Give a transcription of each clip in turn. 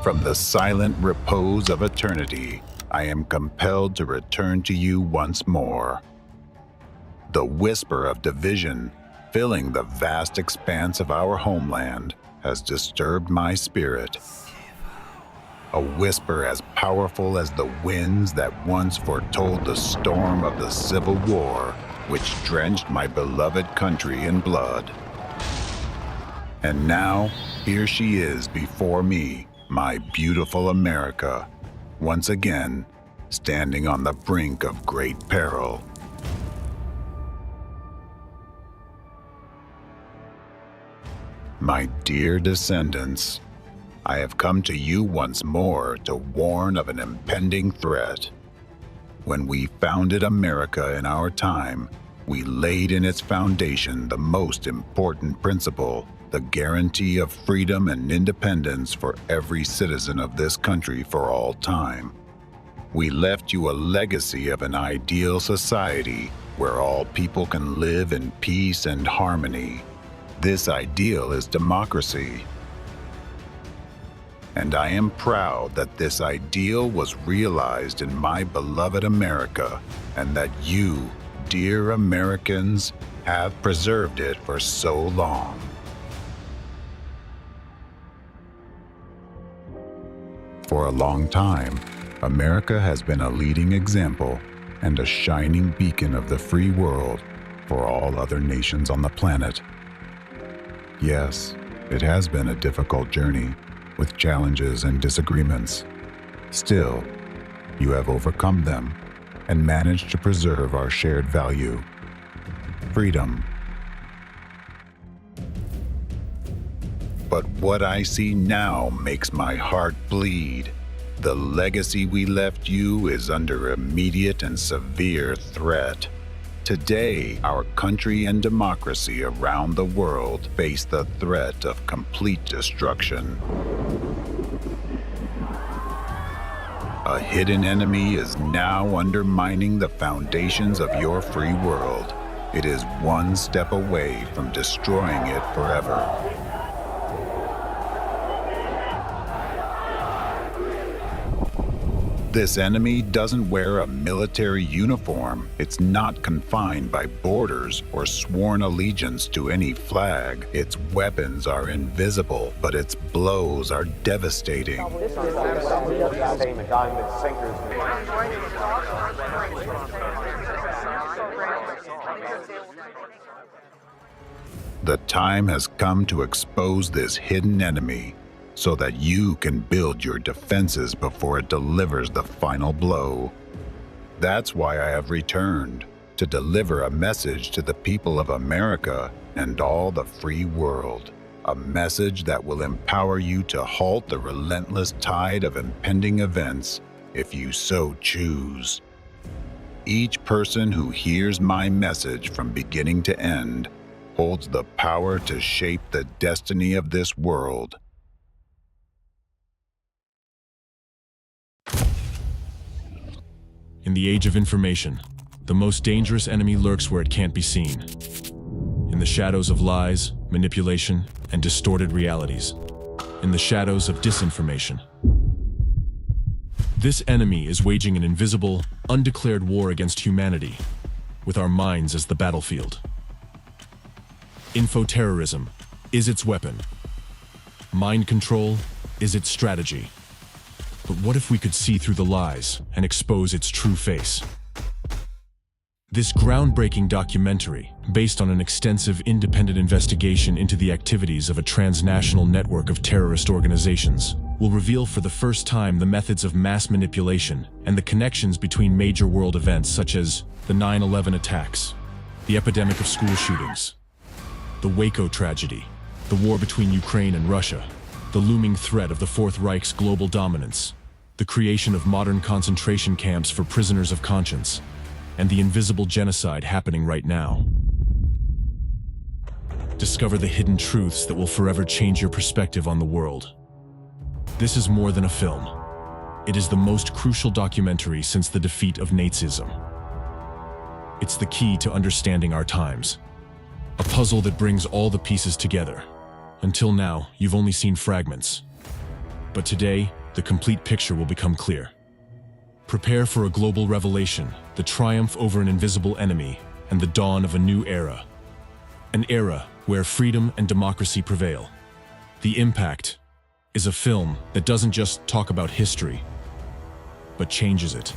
From the silent repose of eternity, I am compelled to return to you once more. The whisper of division filling the vast expanse of our homeland has disturbed my spirit. A whisper as powerful as the winds that once foretold the storm of the Civil War, which drenched my beloved country in blood. And now, here she is before me, my beautiful America, once again, standing on the brink of great peril. My dear descendants, I have come to you once more to warn of an impending threat. When we founded America in our time, we laid in its foundation the most important principle, the guarantee of freedom and independence for every citizen of this country for all time. We left you a legacy of an ideal society where all people can live in peace and harmony. This ideal is democracy. And I am proud that this ideal was realized in my beloved America, and that you, dear Americans, have preserved it for so long. For a long time, America has been a leading example and a shining beacon of the free world for all other nations on the planet. Yes, it has been a difficult journey, with challenges and disagreements. Still, you have overcome them and managed to preserve our shared value, freedom. But what I see now makes my heart bleed. The legacy we left you is under immediate and severe threat. Today, our country and democracy around the world face the threat of complete destruction. A hidden enemy is now undermining the foundations of your free world. It is one step away from destroying it forever. This enemy doesn't wear a military uniform. It's not confined by borders or sworn allegiance to any flag. Its weapons are invisible, but its blows are devastating. The time has come to expose this hidden enemy, so that you can build your defenses before it delivers the final blow. That's why I have returned, to deliver a message to the people of America and all the free world. A message that will empower you to halt the relentless tide of impending events if you so choose. Each person who hears my message from beginning to end holds the power to shape the destiny of this world. In the age of information, the most dangerous enemy lurks where it can't be seen. In the shadows of lies, manipulation, and distorted realities. In the shadows of disinformation. This enemy is waging an invisible, undeclared war against humanity, with our minds as the battlefield. Infoterrorism is its weapon. Mind control is its strategy. But what if we could see through the lies and expose its true face? This groundbreaking documentary, based on an extensive independent investigation into the activities of a transnational network of terrorist organizations, will reveal for the first time the methods of mass manipulation and the connections between major world events such as the 9/11 attacks, the epidemic of school shootings, the Waco tragedy, the war between Ukraine and Russia, the looming threat of the Fourth Reich's global dominance, the creation of modern concentration camps for prisoners of conscience, and the invisible genocide happening right now. Discover the hidden truths that will forever change your perspective on the world. This is more than a film. It is the most crucial documentary since the defeat of Nazism. It's the key to understanding our times. A puzzle that brings all the pieces together. Until now, you've only seen fragments. But today, the complete picture will become clear. Prepare for a global revelation, the triumph over an invisible enemy, and the dawn of a new era. An era where freedom and democracy prevail. The Impact is a film that doesn't just talk about history, but changes it.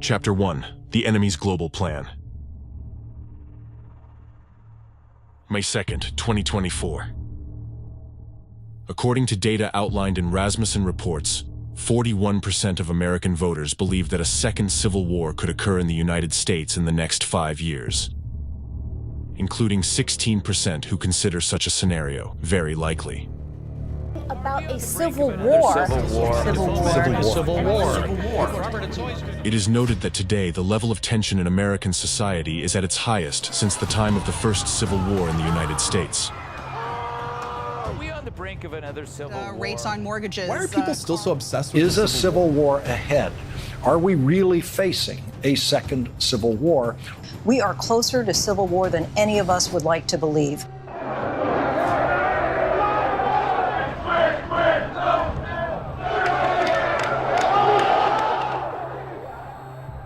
Chapter 1: The Enemy's Global Plan. May 2nd, 2024. According to data outlined in Rasmussen reports, 41% of American voters believe that a second civil war could occur in the United States in the next 5 years, including 16% who consider such a scenario very likely. About a civil war. Civil war. It is noted that today the level of tension in American society is at its highest since the time of the first Civil War in the United States. Are we on the brink of another civil war? Rates on mortgages. Why are people still so obsessed with Is a civil war ahead? Are we really facing a second civil war? We are closer to civil war than any of us would like to believe.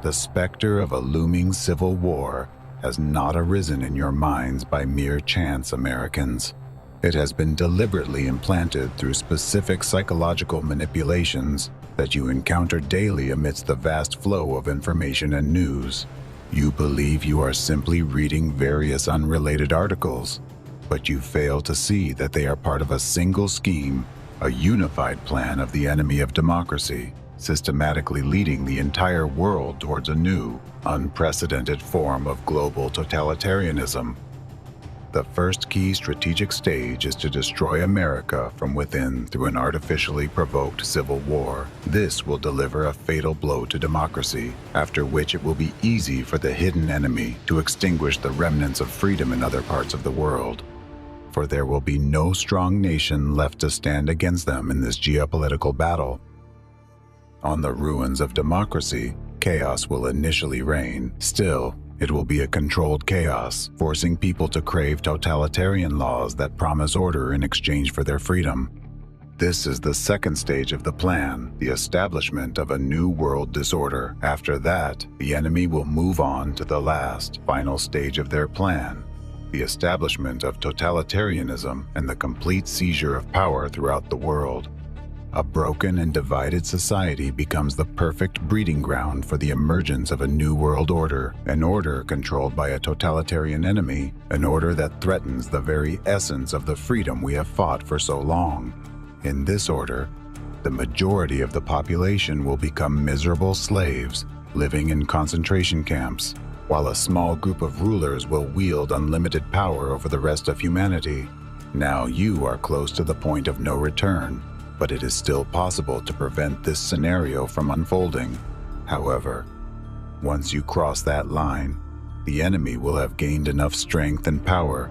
The specter of a looming civil war has not arisen in your minds by mere chance, Americans. It has been deliberately implanted through specific psychological manipulations that you encounter daily amidst the vast flow of information and news. You believe you are simply reading various unrelated articles, but you fail to see that they are part of a single scheme, a unified plan of the enemy of democracy, systematically leading the entire world towards a new, unprecedented form of global totalitarianism. The first key strategic stage is to destroy America from within through an artificially provoked civil war. This will deliver a fatal blow to democracy, after which it will be easy for the hidden enemy to extinguish the remnants of freedom in other parts of the world. For there will be no strong nation left to stand against them in this geopolitical battle. On the ruins of democracy, chaos will initially reign. Still, it will be a controlled chaos, forcing people to crave totalitarian laws that promise order in exchange for their freedom. This is the second stage of the plan, the establishment of a new world disorder. After that, the enemy will move on to the last, final stage of their plan, the establishment of totalitarianism and the complete seizure of power throughout the world. A broken and divided society becomes the perfect breeding ground for the emergence of a new world order, an order controlled by a totalitarian enemy, an order that threatens the very essence of the freedom we have fought for so long. In this order, the majority of the population will become miserable slaves, living in concentration camps, while a small group of rulers will wield unlimited power over the rest of humanity. Now you are close to the point of no return, but it is still possible to prevent this scenario from unfolding. However, once you cross that line, the enemy will have gained enough strength and power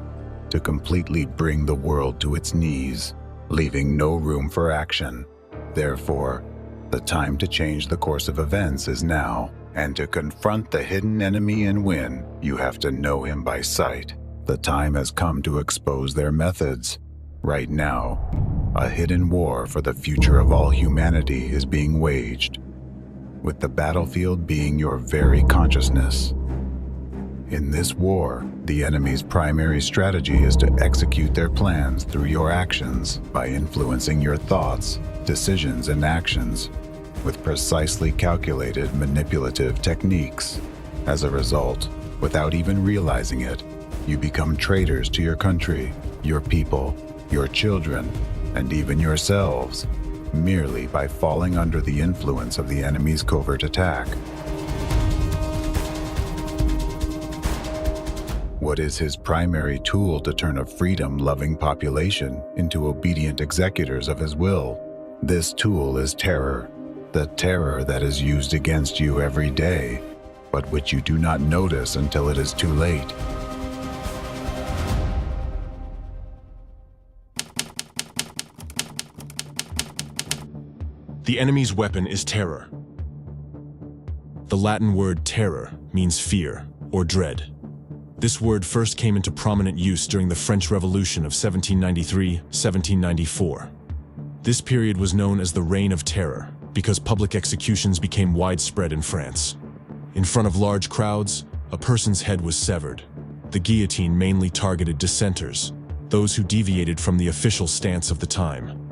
to completely bring the world to its knees, leaving no room for action. Therefore, the time to change the course of events is now, and to confront the hidden enemy and win, you have to know him by sight. The time has come to expose their methods. Right now, a hidden war for the future of all humanity is being waged, with the battlefield being your very consciousness. In this war, the enemy's primary strategy is to execute their plans through your actions by influencing your thoughts, decisions, and actions with precisely calculated manipulative techniques. As a result, without even realizing it, you become traitors to your country, your people, your children, and even yourselves, merely by falling under the influence of the enemy's covert attack. What is his primary tool to turn a freedom-loving population into obedient executors of his will? This tool is terror, the terror that is used against you every day, but which you do not notice until it is too late. The enemy's weapon is terror. The Latin word terror means fear or dread. This word first came into prominent use during the French Revolution of 1793-1794. This period was known as the Reign of Terror because public executions became widespread in France. In front of large crowds, a person's head was severed. The guillotine mainly targeted dissenters, those who deviated from the official stance of the time.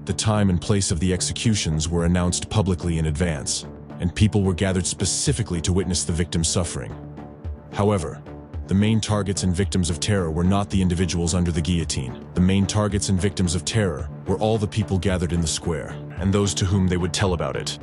The time and place of the executions were announced publicly in advance, and people were gathered specifically to witness the victim's suffering. However, the main targets and victims of terror were not the individuals under the guillotine. The main targets and victims of terror were all the people gathered in the square, and those to whom they would tell about it.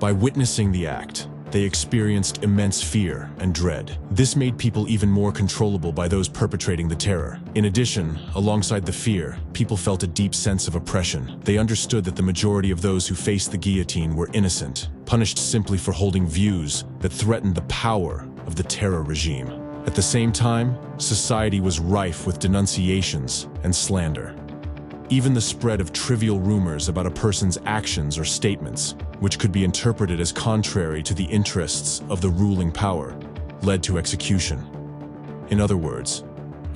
By witnessing the act, they experienced immense fear and dread. This made people even more controllable by those perpetrating the terror. In addition, alongside the fear, people felt a deep sense of oppression. They understood that the majority of those who faced the guillotine were innocent, punished simply for holding views that threatened the power of the terror regime. At the same time, society was rife with denunciations and slander. Even the spread of trivial rumors about a person's actions or statements, which could be interpreted as contrary to the interests of the ruling power, led to execution. In other words,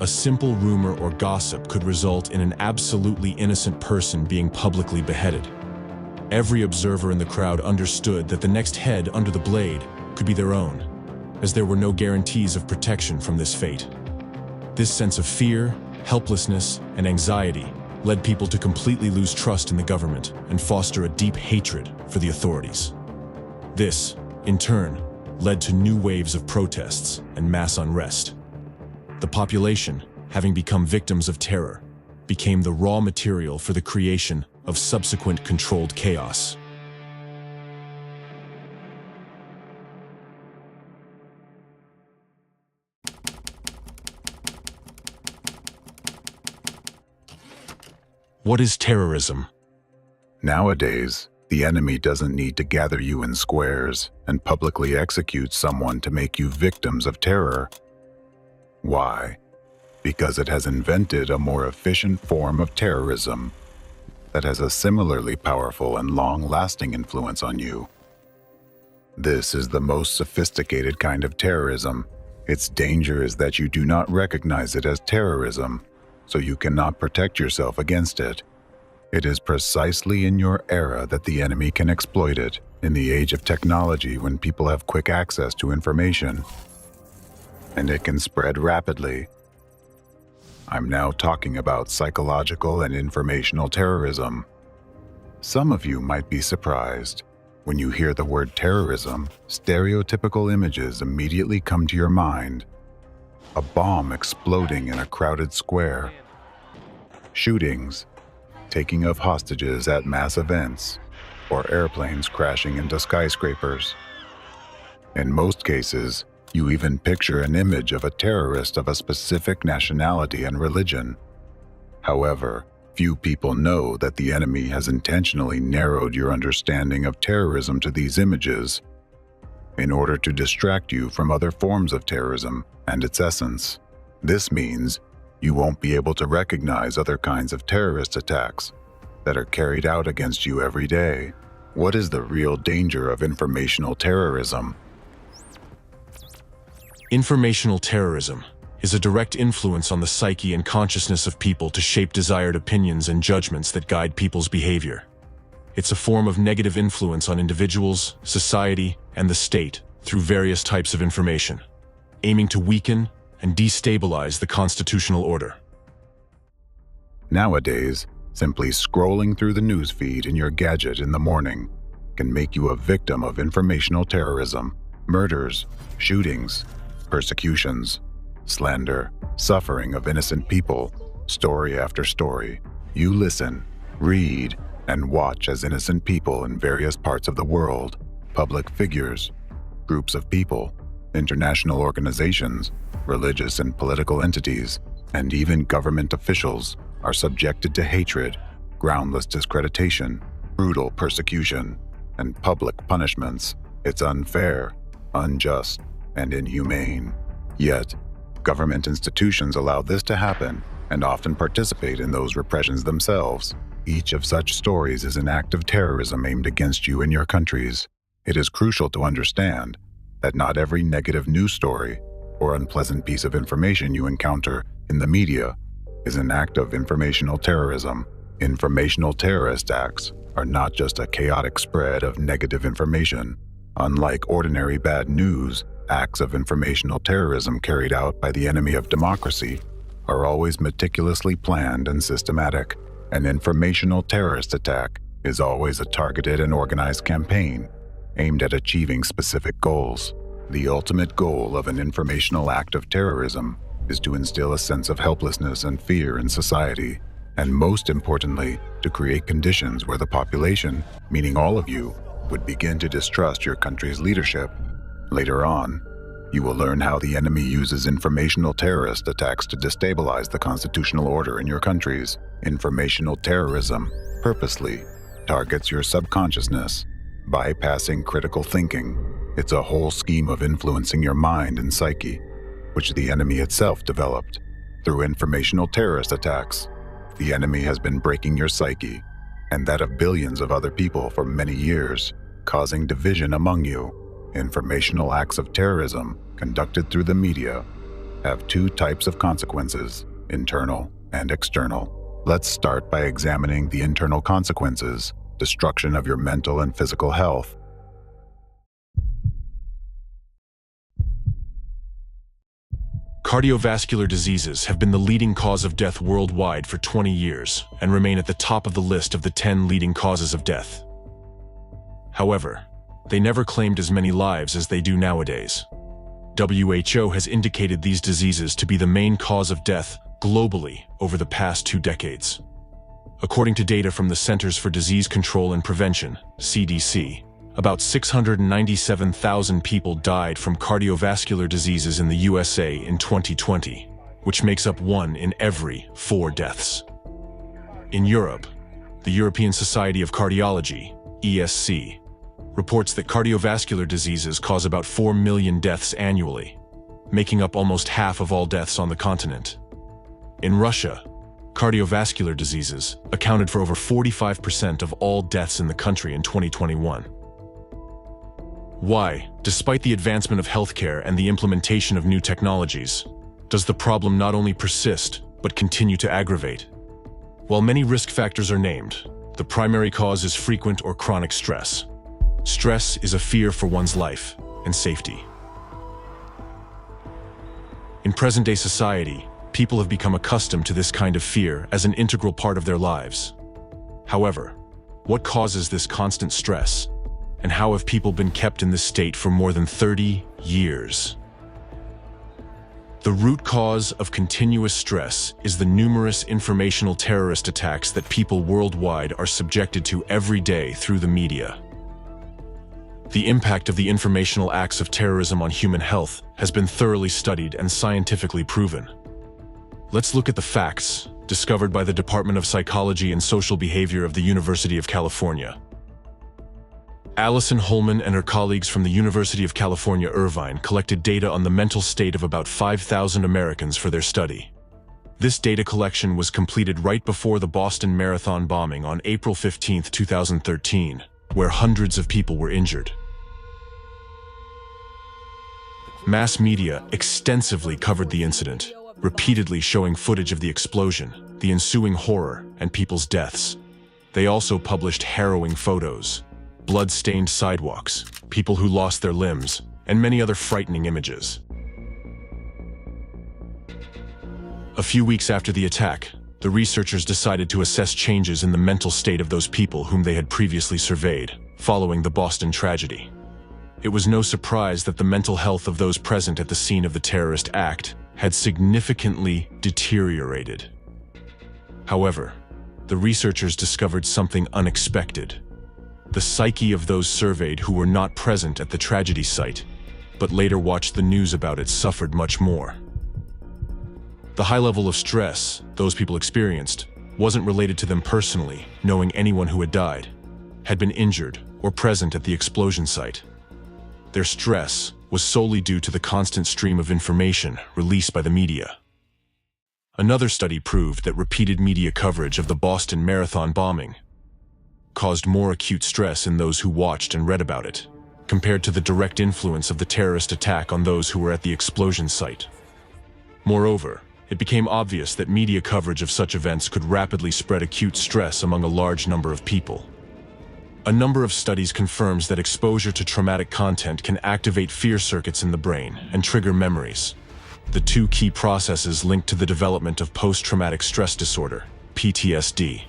a simple rumor or gossip could result in an absolutely innocent person being publicly beheaded. Every observer in the crowd understood that the next head under the blade could be their own, as there were no guarantees of protection from this fate. This sense of fear, helplessness, and anxiety led people to completely lose trust in the government and foster a deep hatred for the authorities. This, in turn, led to new waves of protests and mass unrest. The population, having become victims of terror, became the raw material for the creation of subsequent controlled chaos. What is terrorism? Nowadays, the enemy doesn't need to gather you in squares and publicly execute someone to make you victims of terror. Why? Because it has invented a more efficient form of terrorism that has a similarly powerful and long-lasting influence on you. This is the most sophisticated kind of terrorism. Its danger is that you do not recognize it as terrorism, so you cannot protect yourself against it. It is precisely in your era that the enemy can exploit it, in the age of technology when people have quick access to information, and it can spread rapidly. I'm now talking about psychological and informational terrorism. Some of you might be surprised. When you hear the word terrorism, stereotypical images immediately come to your mind. A bomb exploding in a crowded square, shootings, taking of hostages at mass events, or airplanes crashing into skyscrapers. In most cases, you even picture an image of a terrorist of a specific nationality and religion. However, few people know that the enemy has intentionally narrowed your understanding of terrorism to these images in order to distract you from other forms of terrorism and its essence. This means you won't be able to recognize other kinds of terrorist attacks that are carried out against you every day. What is the real danger of informational terrorism? Informational terrorism is a direct influence on the psyche and consciousness of people to shape desired opinions and judgments that guide people's behavior. It's a form of negative influence on individuals, society, and the state through various types of information, aiming to weaken and destabilize the constitutional order. Nowadays, simply scrolling through the news feed in your gadget in the morning can make you a victim of informational terrorism, murders, shootings, persecutions, slander, suffering of innocent people, story after story. You listen, read, and watch as innocent people in various parts of the world, public figures, groups of people, international organizations, religious and political entities, and even government officials are subjected to hatred, groundless discreditation, brutal persecution, and public punishments. It's unfair, unjust, and inhumane. Yet, government institutions allow this to happen and often participate in those repressions themselves. Each of such stories is an act of terrorism aimed against you and your countries. It is crucial to understand that not every negative news story or unpleasant piece of information you encounter in the media is an act of informational terrorism. Informational terrorist acts are not just a chaotic spread of negative information. Unlike ordinary bad news, acts of informational terrorism carried out by the enemy of democracy are always meticulously planned and systematic. An informational terrorist attack is always a targeted and organized campaign aimed at achieving specific goals. The ultimate goal of an informational act of terrorism is to instill a sense of helplessness and fear in society, and most importantly, to create conditions where the population, meaning all of you, would begin to distrust your country's leadership. Later on, you will learn how the enemy uses informational terrorist attacks to destabilize the constitutional order in your countries. Informational terrorism purposely targets your subconsciousness, bypassing critical thinking. It's a whole scheme of influencing your mind and psyche, which the enemy itself developed. Through informational terrorist attacks, the enemy has been breaking your psyche and that of billions of other people for many years, causing division among you. Informational acts of terrorism conducted through the media have two types of consequences, internal and external. Let's start by examining the internal consequences: destruction of your mental and physical health. Cardiovascular diseases have been the leading cause of death worldwide for 20 years and remain at the top of the list of the 10 leading causes of death. However, they never claimed as many lives as they do nowadays. WHO has indicated these diseases to be the main cause of death globally over the past 2 decades. According to data from the Centers for Disease Control and Prevention, CDC, about 697,000 people died from cardiovascular diseases in the USA in 2020, which makes up 1 in every 4 deaths. In Europe, the European Society of Cardiology, ESC, reports that cardiovascular diseases cause about 4 million deaths annually, making up almost half of all deaths on the continent. In Russia, cardiovascular diseases accounted for over 45% of all deaths in the country in 2021. Why, despite the advancement of healthcare and the implementation of new technologies, does the problem not only persist, but continue to aggravate? While many risk factors are named, the primary cause is frequent or chronic stress. Stress is a fear for one's life and safety. In present-day society, people have become accustomed to this kind of fear as an integral part of their lives. However, what causes this constant stress? And how have people been kept in this state for more than 30 years? The root cause of continuous stress is the numerous informational terrorist attacks that people worldwide are subjected to every day through the media. The impact of the informational acts of terrorism on human health has been thoroughly studied and scientifically proven. Let's look at the facts discovered by the Department of Psychology and Social Behavior of the University of California. Alison Holman and her colleagues from the University of California, Irvine collected data on the mental state of about 5,000 Americans for their study. This data collection was completed right before the Boston Marathon bombing on April 15, 2013, where hundreds of people were injured. Mass media extensively covered the incident, repeatedly showing footage of the explosion, the ensuing horror, and people's deaths. They also published harrowing photos, blood-stained sidewalks, people who lost their limbs, and many other frightening images. A few weeks after the attack, the researchers decided to assess changes in the mental state of those people whom they had previously surveyed, following the Boston tragedy. It was no surprise that the mental health of those present at the scene of the terrorist act had significantly deteriorated. However, the researchers discovered something unexpected. The psyche of those surveyed who were not present at the tragedy site, but later watched the news about it, suffered much more. The high level of stress those people experienced wasn't related to them personally, knowing anyone who had died, had been injured, or present at the explosion site. Their stress was solely due to the constant stream of information released by the media. Another study proved that repeated media coverage of the Boston Marathon bombing caused more acute stress in those who watched and read about it, compared to the direct influence of the terrorist attack on those who were at the explosion site. Moreover, it became obvious that media coverage of such events could rapidly spread acute stress among a large number of people. A number of studies confirms that exposure to traumatic content can activate fear circuits in the brain and trigger memories, the two key processes linked to the development of post-traumatic stress disorder, PTSD.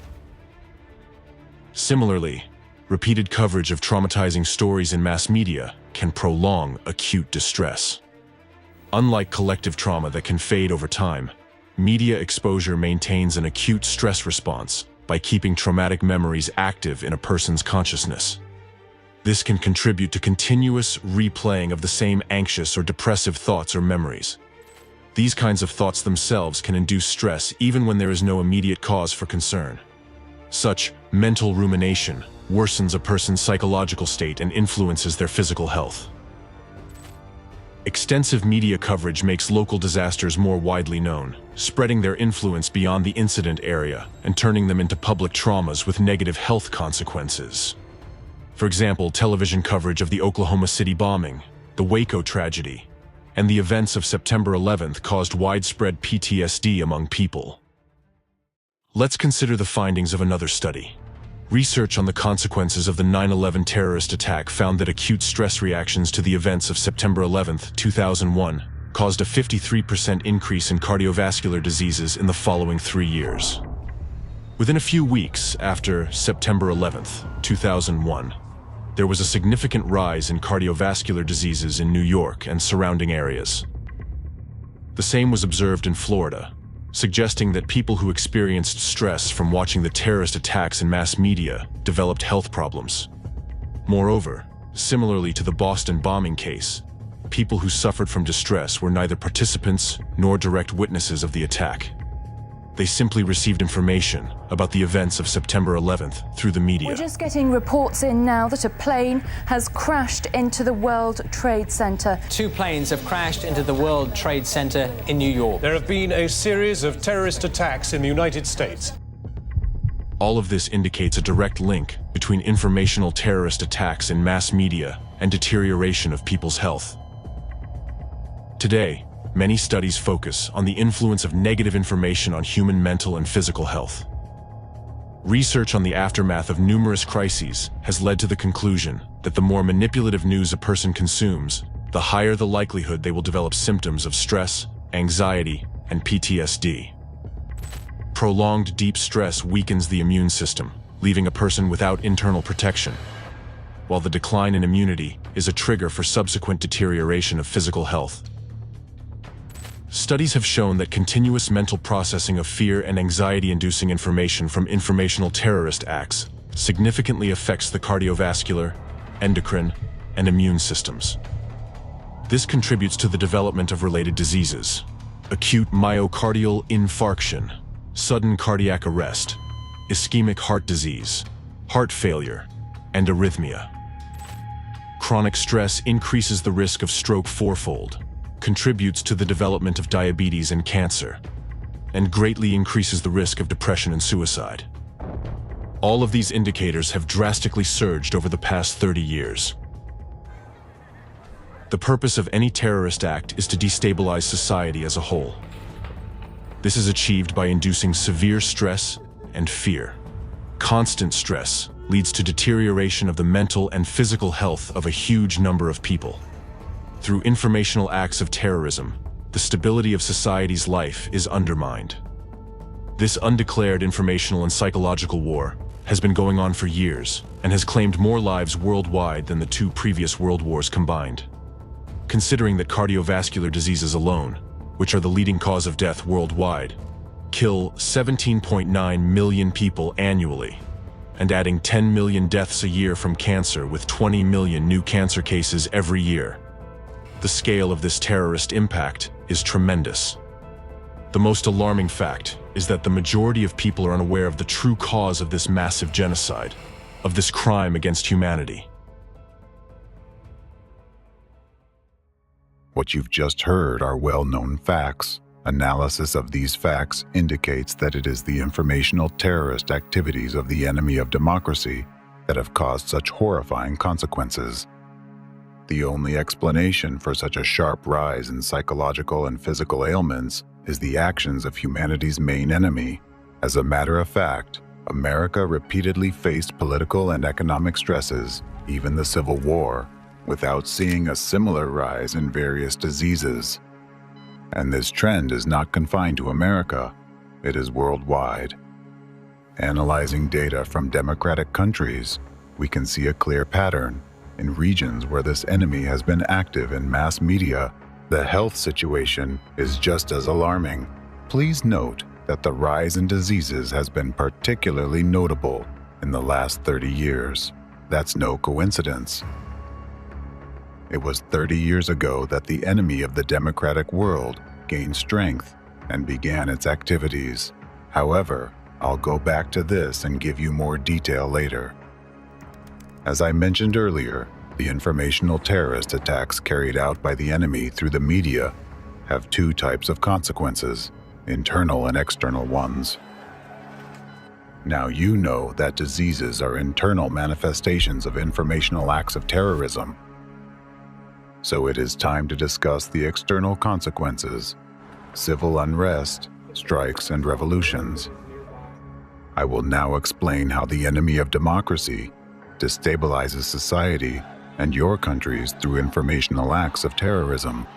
Similarly, repeated coverage of traumatizing stories in mass media can prolong acute distress. Unlike collective trauma that can fade over time, media exposure maintains an acute stress response by keeping traumatic memories active in a person's consciousness. This can contribute to continuous replaying of the same anxious or depressive thoughts or memories. These kinds of thoughts themselves can induce stress even when there is no immediate cause for concern. Such mental rumination worsens a person's psychological state and influences their physical health. Extensive media coverage makes local disasters more widely known, spreading their influence beyond the incident area and turning them into public traumas with negative health consequences. For example, television coverage of the Oklahoma City bombing, the Waco tragedy, and the events of September 11th caused widespread PTSD among people. Let's consider the findings of another study. Research on the consequences of the 9/11 terrorist attack found that acute stress reactions to the events of September 11th, 2001, caused a 53% increase in cardiovascular diseases in the following 3 years. Within a few weeks after September 11th, 2001, there was a significant rise in cardiovascular diseases in New York and surrounding areas. The same was observed in Florida, suggesting that people who experienced stress from watching the terrorist attacks in mass media developed health problems. Moreover, similarly to the Boston bombing case, people who suffered from distress were neither participants nor direct witnesses of the attack. They simply received information about the events of September 11th through the media. We're just getting reports in now that a plane has crashed into the World Trade Center. 2 planes have crashed into the World Trade Center in New York. There have been a series of terrorist attacks in the United States. All of this indicates a direct link between informational terrorist attacks in mass media and deterioration of people's health. Today, many studies focus on the influence of negative information on human mental and physical health. Research on the aftermath of numerous crises has led to the conclusion that the more manipulative news a person consumes, the higher the likelihood they will develop symptoms of stress, anxiety, and PTSD. Prolonged deep stress weakens the immune system, leaving a person without internal protection, while the decline in immunity is a trigger for subsequent deterioration of physical health. Studies have shown that continuous mental processing of fear and anxiety-inducing information from informational terrorist acts significantly affects the cardiovascular, endocrine, and immune systems. This contributes to the development of related diseases: acute myocardial infarction, sudden cardiac arrest, ischemic heart disease, heart failure, and arrhythmia. Chronic stress increases the risk of stroke fourfold, contributes to the development of diabetes and cancer, and greatly increases the risk of depression and suicide. All of these indicators have drastically surged over the past 30 years. The purpose of any terrorist act is to destabilize society as a whole. This is achieved by inducing severe stress and fear. Constant stress leads to deterioration of the mental and physical health of a huge number of people. Through informational acts of terrorism, the stability of society's life is undermined. This undeclared informational and psychological war has been going on for years and has claimed more lives worldwide than the 2 previous world wars combined. Considering that cardiovascular diseases alone, which are the leading cause of death worldwide, kill 17.9 million people annually, and adding 10 million deaths a year from cancer with 20 million new cancer cases every year, the scale of this terrorist impact is tremendous. The most alarming fact is that the majority of people are unaware of the true cause of this massive genocide, of this crime against humanity. What you've just heard are well-known facts. Analysis of these facts indicates that it is the informational terrorist activities of the enemy of democracy that have caused such horrifying consequences. The only explanation for such a sharp rise in psychological and physical ailments is the actions of humanity's main enemy. As a matter of fact, America repeatedly faced political and economic stresses, even the Civil War, without seeing a similar rise in various diseases. And this trend is not confined to America, it is worldwide. Analyzing data from democratic countries, we can see a clear pattern. In regions where this enemy has been active in mass media, the health situation is just as alarming. Please note that the rise in diseases has been particularly notable in the last 30 years. That's no coincidence. It was 30 years ago that the enemy of the democratic world gained strength and began its activities. However, I'll go back to this and give you more detail later. As I mentioned earlier, the informational terrorist attacks carried out by the enemy through the media have two types of consequences, internal and external ones. Now you know that diseases are internal manifestations of informational acts of terrorism. So it is time to discuss the external consequences, civil unrest, strikes, and revolutions. I will now explain how the enemy of democracy destabilizes society and your countries through informational acts of terrorism.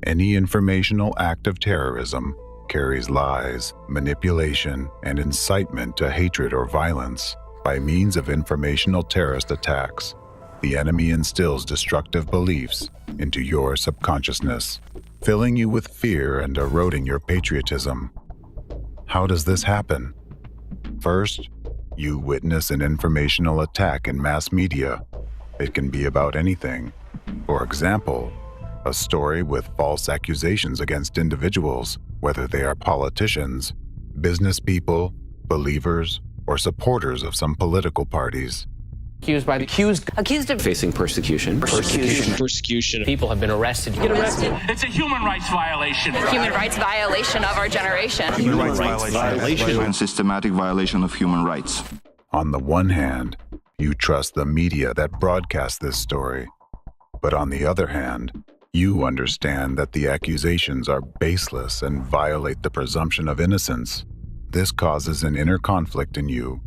Any informational act of terrorism carries lies, manipulation, and incitement to hatred or violence. By means of informational terrorist attacks, the enemy instills destructive beliefs into your subconsciousness, filling you with fear and eroding your patriotism. How does this happen? First, you witness an informational attack in mass media. It can be about anything. For example, a story with false accusations against individuals, whether they are politicians, business people, believers, or supporters of some political parties. Accused of facing persecution. People have been arrested. It's a human rights violation. Human rights violation of our generation. Human rights violation. And systematic violation of human rights. On the one hand, you trust the media that broadcasts this story. But on the other hand, you understand that the accusations are baseless and violate the presumption of innocence. This causes an inner conflict in you,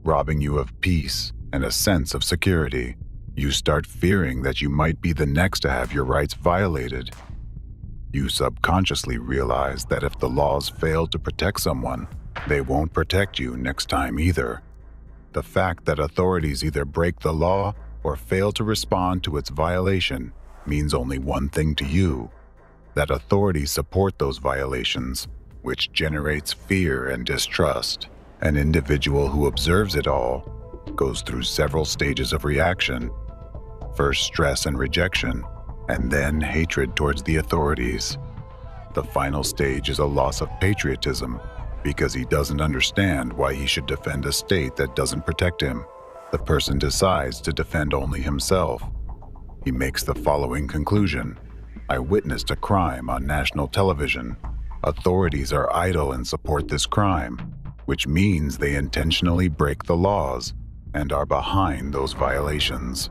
robbing you of peace and a sense of security. You start fearing that you might be the next to have your rights violated. You subconsciously realize that if the laws fail to protect someone, they won't protect you next time either. The fact that authorities either break the law or fail to respond to its violation means only one thing to you: that authorities support those violations, which generates fear and distrust. An individual who observes it all goes through several stages of reaction. First stress and rejection, and then hatred towards the authorities. The final stage is a loss of patriotism, because he doesn't understand why he should defend a state that doesn't protect him. The person decides to defend only himself. He makes the following conclusion: I witnessed a crime on national television. Authorities are idle and support this crime, which means they intentionally break the laws and are behind those violations.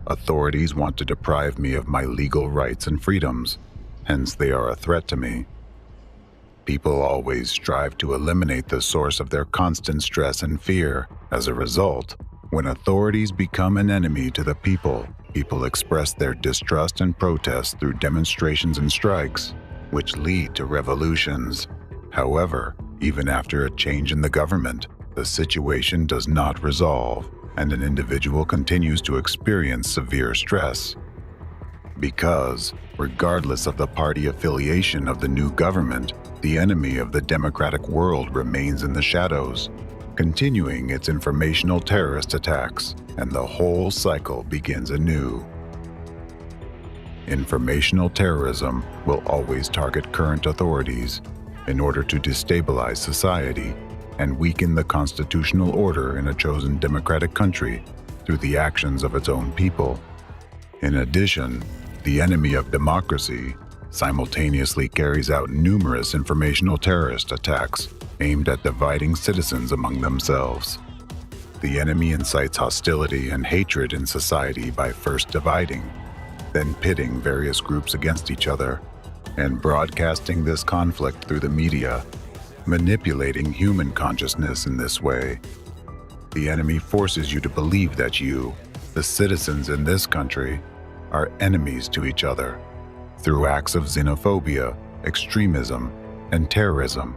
Authorities want to deprive me of my legal rights and freedoms, hence they are a threat to me. People always strive to eliminate the source of their constant stress and fear. As a result, when authorities become an enemy to the people, people express their distrust and protest through demonstrations and strikes, which lead to revolutions. However, even after a change in the government, the situation does not resolve, and an individual continues to experience severe stress. Because, regardless of the party affiliation of the new government, the enemy of the democratic world remains in the shadows, continuing its informational terrorist attacks, and the whole cycle begins anew. Informational terrorism will always target current authorities in order to destabilize society and weaken the constitutional order in a chosen democratic country through the actions of its own people. In addition, the enemy of democracy simultaneously carries out numerous informational terrorist attacks aimed at dividing citizens among themselves. The enemy incites hostility and hatred in society by first dividing, then pitting various groups against each other, and broadcasting this conflict through the media, manipulating human consciousness in this way. The enemy forces you to believe that you, the citizens in this country, are enemies to each other through acts of xenophobia, extremism, and terrorism.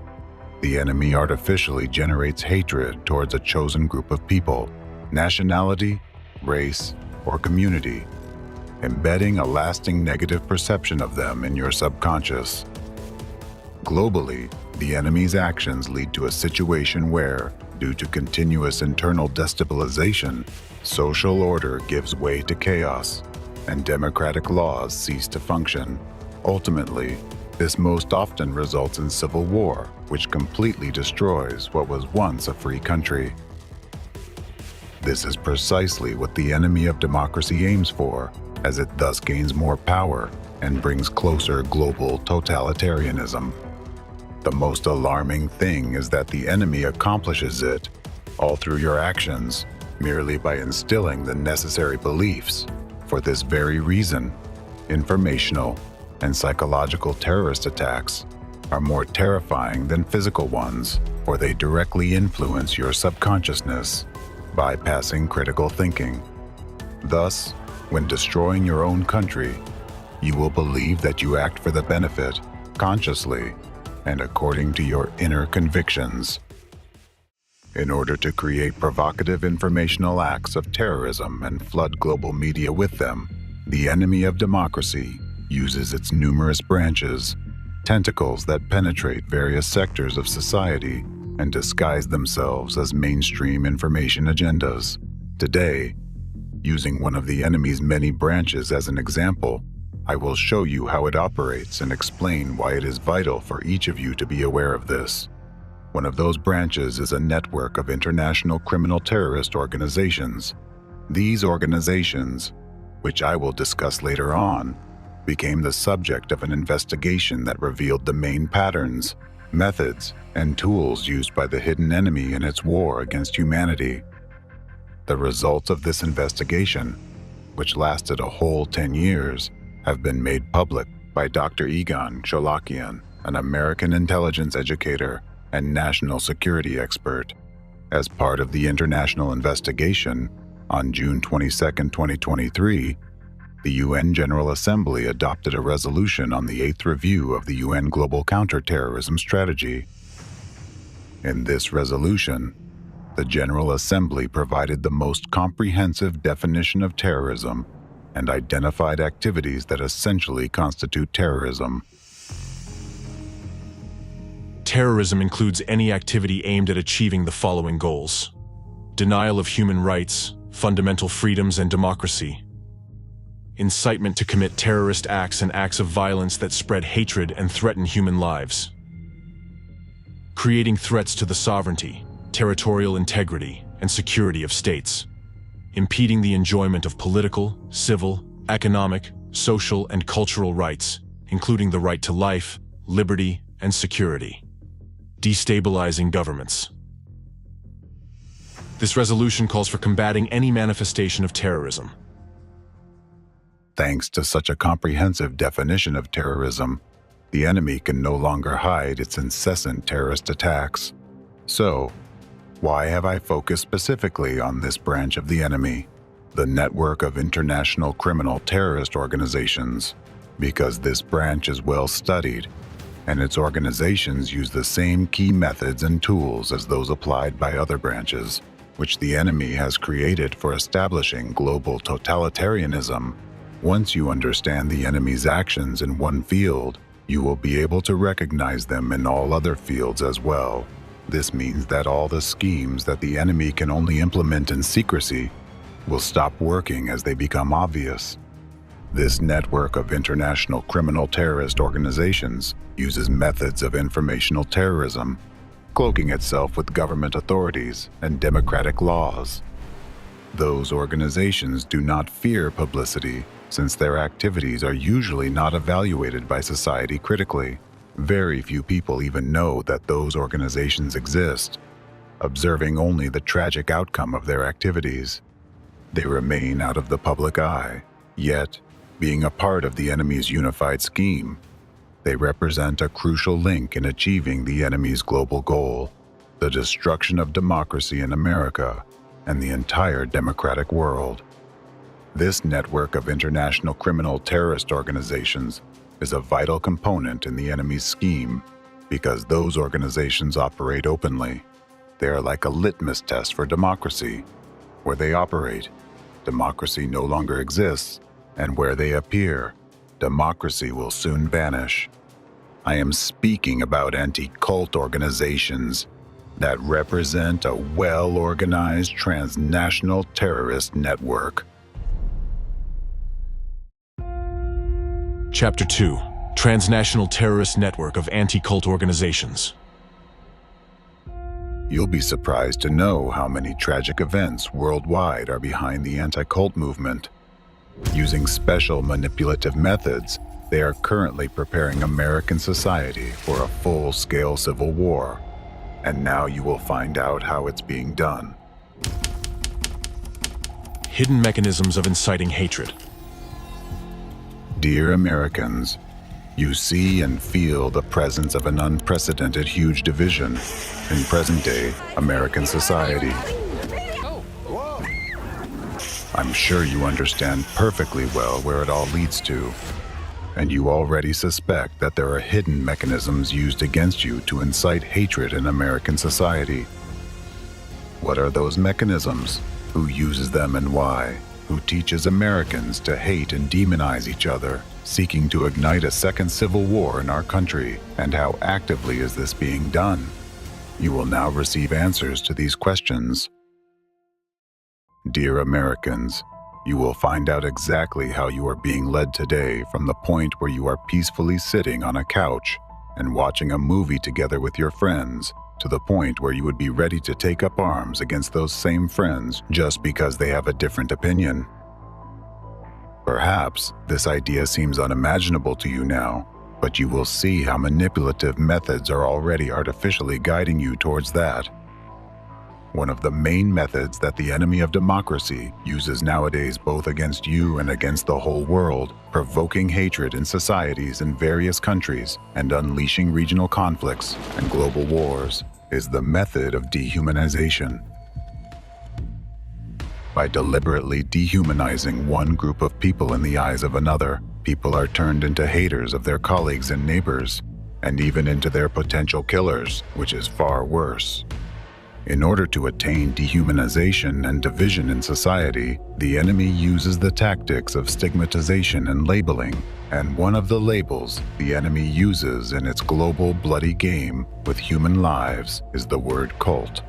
The enemy artificially generates hatred towards a chosen group of people, nationality, race, or community, embedding a lasting negative perception of them in your subconscious. Globally, the enemy's actions lead to a situation where, due to continuous internal destabilization, social order gives way to chaos, and democratic laws cease to function. Ultimately, this most often results in civil war, which completely destroys what was once a free country. This is precisely what the enemy of democracy aims for, as it thus gains more power and brings closer global totalitarianism. The most alarming thing is that the enemy accomplishes it, all through your actions, merely by instilling the necessary beliefs. For this very reason, informational and psychological terrorist attacks are more terrifying than physical ones, for they directly influence your subconsciousness, bypassing critical thinking. Thus, when destroying your own country, you will believe that you act for the benefit, consciously, and according to your inner convictions. In order to create provocative informational acts of terrorism and flood global media with them, the enemy of democracy uses its numerous branches, tentacles that penetrate various sectors of society and disguise themselves as mainstream information agendas. Today, using one of the enemy's many branches as an example, I will show you how it operates and explain why it is vital for each of you to be aware of this. One of those branches is a network of international criminal terrorist organizations. These organizations, which I will discuss later on, became the subject of an investigation that revealed the main patterns, methods, and tools used by the hidden enemy in its war against humanity. The results of this investigation, which lasted a whole 10 years, have been made public by Dr. Egon Cholakian, an American intelligence educator and national security expert. As part of the international investigation, on June 22, 2023, the UN General Assembly adopted a resolution on the 8th review of the UN Global Counterterrorism Strategy. In this resolution, the General Assembly provided the most comprehensive definition of terrorism and identified activities that essentially constitute terrorism. Terrorism includes any activity aimed at achieving the following goals: denial of human rights, fundamental freedoms, and democracy; incitement to commit terrorist acts and acts of violence that spread hatred and threaten human lives; creating threats to the sovereignty, territorial integrity, and security of states; impeding the enjoyment of political, civil, economic, social, and cultural rights, including the right to life, liberty, and security; destabilizing governments. This resolution calls for combating any manifestation of terrorism. Thanks to such a comprehensive definition of terrorism, the enemy can no longer hide its incessant terrorist attacks. So, why have I focused specifically on this branch of the enemy, the network of international criminal terrorist organizations? Because this branch is well studied, and its organizations use the same key methods and tools as those applied by other branches, which the enemy has created for establishing global totalitarianism. Once you understand the enemy's actions in one field, you will be able to recognize them in all other fields as well. This means that all the schemes that the enemy can only implement in secrecy will stop working as they become obvious. This network of international criminal terrorist organizations uses methods of informational terrorism, cloaking itself with government authorities and democratic laws. Those organizations do not fear publicity since their activities are usually not evaluated by society critically. Very few people even know that those organizations exist, observing only the tragic outcome of their activities. They remain out of the public eye, yet, being a part of the enemy's unified scheme, they represent a crucial link in achieving the enemy's global goal, the destruction of democracy in America and the entire democratic world. This network of international criminal terrorist organizations is a vital component in the enemy's scheme because those organizations operate openly. They are like a litmus test for democracy. Where they operate, democracy no longer exists, and where they appear, democracy will soon vanish. I am speaking about anti-cult organizations that represent a well-organized transnational terrorist network. Chapter 2: Transnational Terrorist Network of Anti-Cult Organizations. You'll be surprised to know how many tragic events worldwide are behind the anti-cult movement. Using special manipulative methods, they are currently preparing American society for a full-scale civil war. And now you will find out how it's being done. Hidden mechanisms of inciting hatred. Dear Americans, you see and feel the presence of an unprecedented huge division in present-day American society. I'm sure you understand perfectly well where it all leads to, and you already suspect that there are hidden mechanisms used against you to incite hatred in American society. What are those mechanisms? Who uses them and why? Who teaches Americans to hate and demonize each other, seeking to ignite a second civil war in our country? And how actively is this being done? You will now receive answers to these questions. Dear Americans, you will find out exactly how you are being led today from the point where you are peacefully sitting on a couch and watching a movie together with your friends, to the point where you would be ready to take up arms against those same friends just because they have a different opinion. Perhaps this idea seems unimaginable to you now, but you will see how manipulative methods are already artificially guiding you towards that. One of the main methods that the enemy of democracy uses nowadays, both against you and against the whole world, provoking hatred in societies in various countries and unleashing regional conflicts and global wars, is the method of dehumanization. By deliberately dehumanizing one group of people in the eyes of another, people are turned into haters of their colleagues and neighbors, and even into their potential killers, which is far worse. In order to attain dehumanization and division in society, the enemy uses the tactics of stigmatization and labeling, and one of the labels the enemy uses in its global bloody game with human lives is the word cult.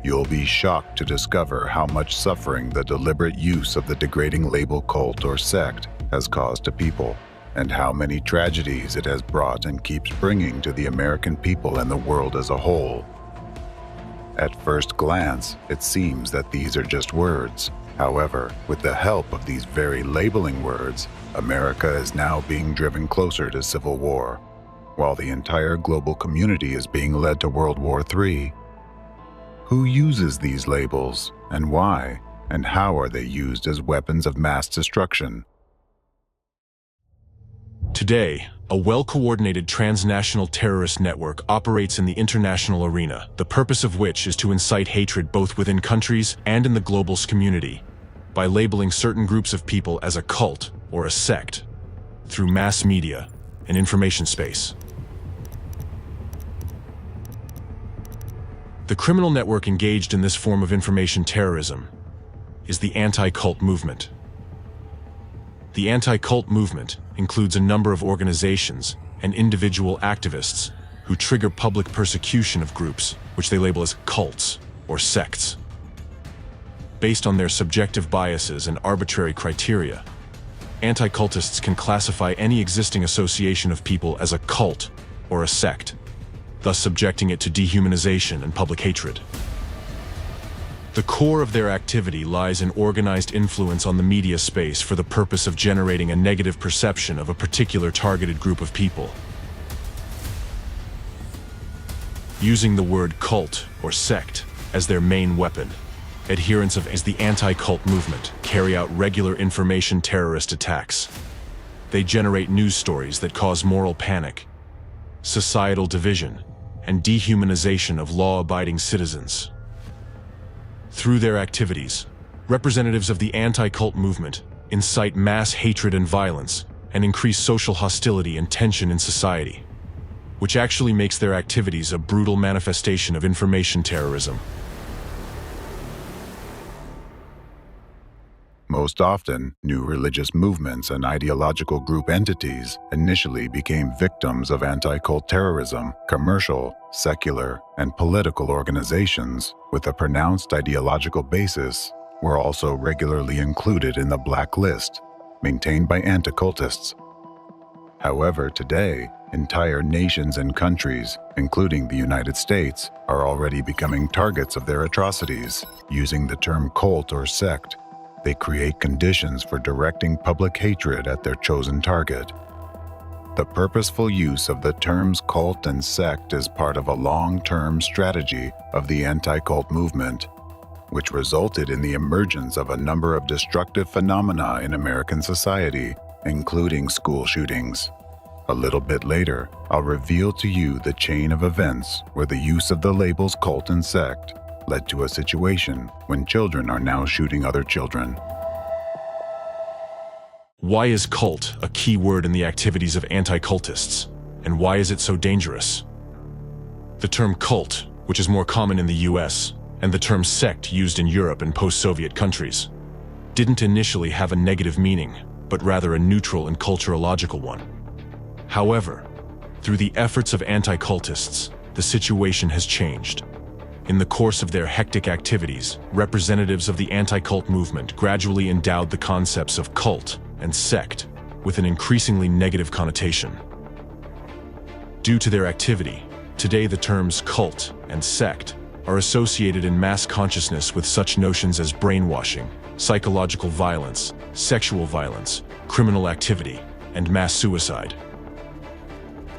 You'll be shocked to discover how much suffering the deliberate use of the degrading label cult or sect has caused to people, and how many tragedies it has brought and keeps bringing to the American people and the world as a whole. At first glance, it seems that these are just words. However, with the help of these very labeling words, America is now being driven closer to civil war, while the entire global community is being led to World War III. Who uses these labels, and why, and how are they used as weapons of mass destruction? Today, a well-coordinated transnational terrorist network operates in the international arena, the purpose of which is to incite hatred both within countries and in the global community, by labeling certain groups of people as a cult or a sect, through mass media and information space. The criminal network engaged in this form of information terrorism is the anti-cult movement. The anti-cult movement includes a number of organizations and individual activists who trigger public persecution of groups which they label as cults or sects. Based on their subjective biases and arbitrary criteria, anti-cultists can classify any existing association of people as a cult or a sect, thus subjecting it to dehumanization and public hatred. The core of their activity lies in organized influence on the media space for the purpose of generating a negative perception of a particular targeted group of people. Using the word cult or sect as their main weapon, adherents of the anti-cult movement carry out regular information terrorist attacks. They generate news stories that cause moral panic, societal division, and dehumanization of law-abiding citizens. Through their activities, representatives of the anti-cult movement incite mass hatred and violence and increase social hostility and tension in society, which actually makes their activities a brutal manifestation of information terrorism. Most often, new religious movements and ideological group entities initially became victims of anti-cult terrorism. Commercial, secular, and political organizations with a pronounced ideological basis were also regularly included in the black list, maintained by anticultists. However, today, entire nations and countries, including the United States, are already becoming targets of their atrocities. Using the term cult or sect, they create conditions for directing public hatred at their chosen target. The purposeful use of the terms cult and sect is part of a long-term strategy of the anti-cult movement, which resulted in the emergence of a number of destructive phenomena in American society, including school shootings. A little bit later, I'll reveal to you the chain of events where the use of the labels cult and sect led to a situation when children are now shooting other children. Why is cult a key word in the activities of anti-cultists, and why is it so dangerous? The term cult, which is more common in the US, and the term sect used in Europe and post-Soviet countries, didn't initially have a negative meaning, but rather a neutral and culturological one. However, through the efforts of anti-cultists, the situation has changed. In the course of their hectic activities, representatives of the anti-cult movement gradually endowed the concepts of cult and sect with an increasingly negative connotation. Due to their activity, today the terms cult and sect are associated in mass consciousness with such notions as brainwashing, psychological violence, sexual violence, criminal activity, and mass suicide.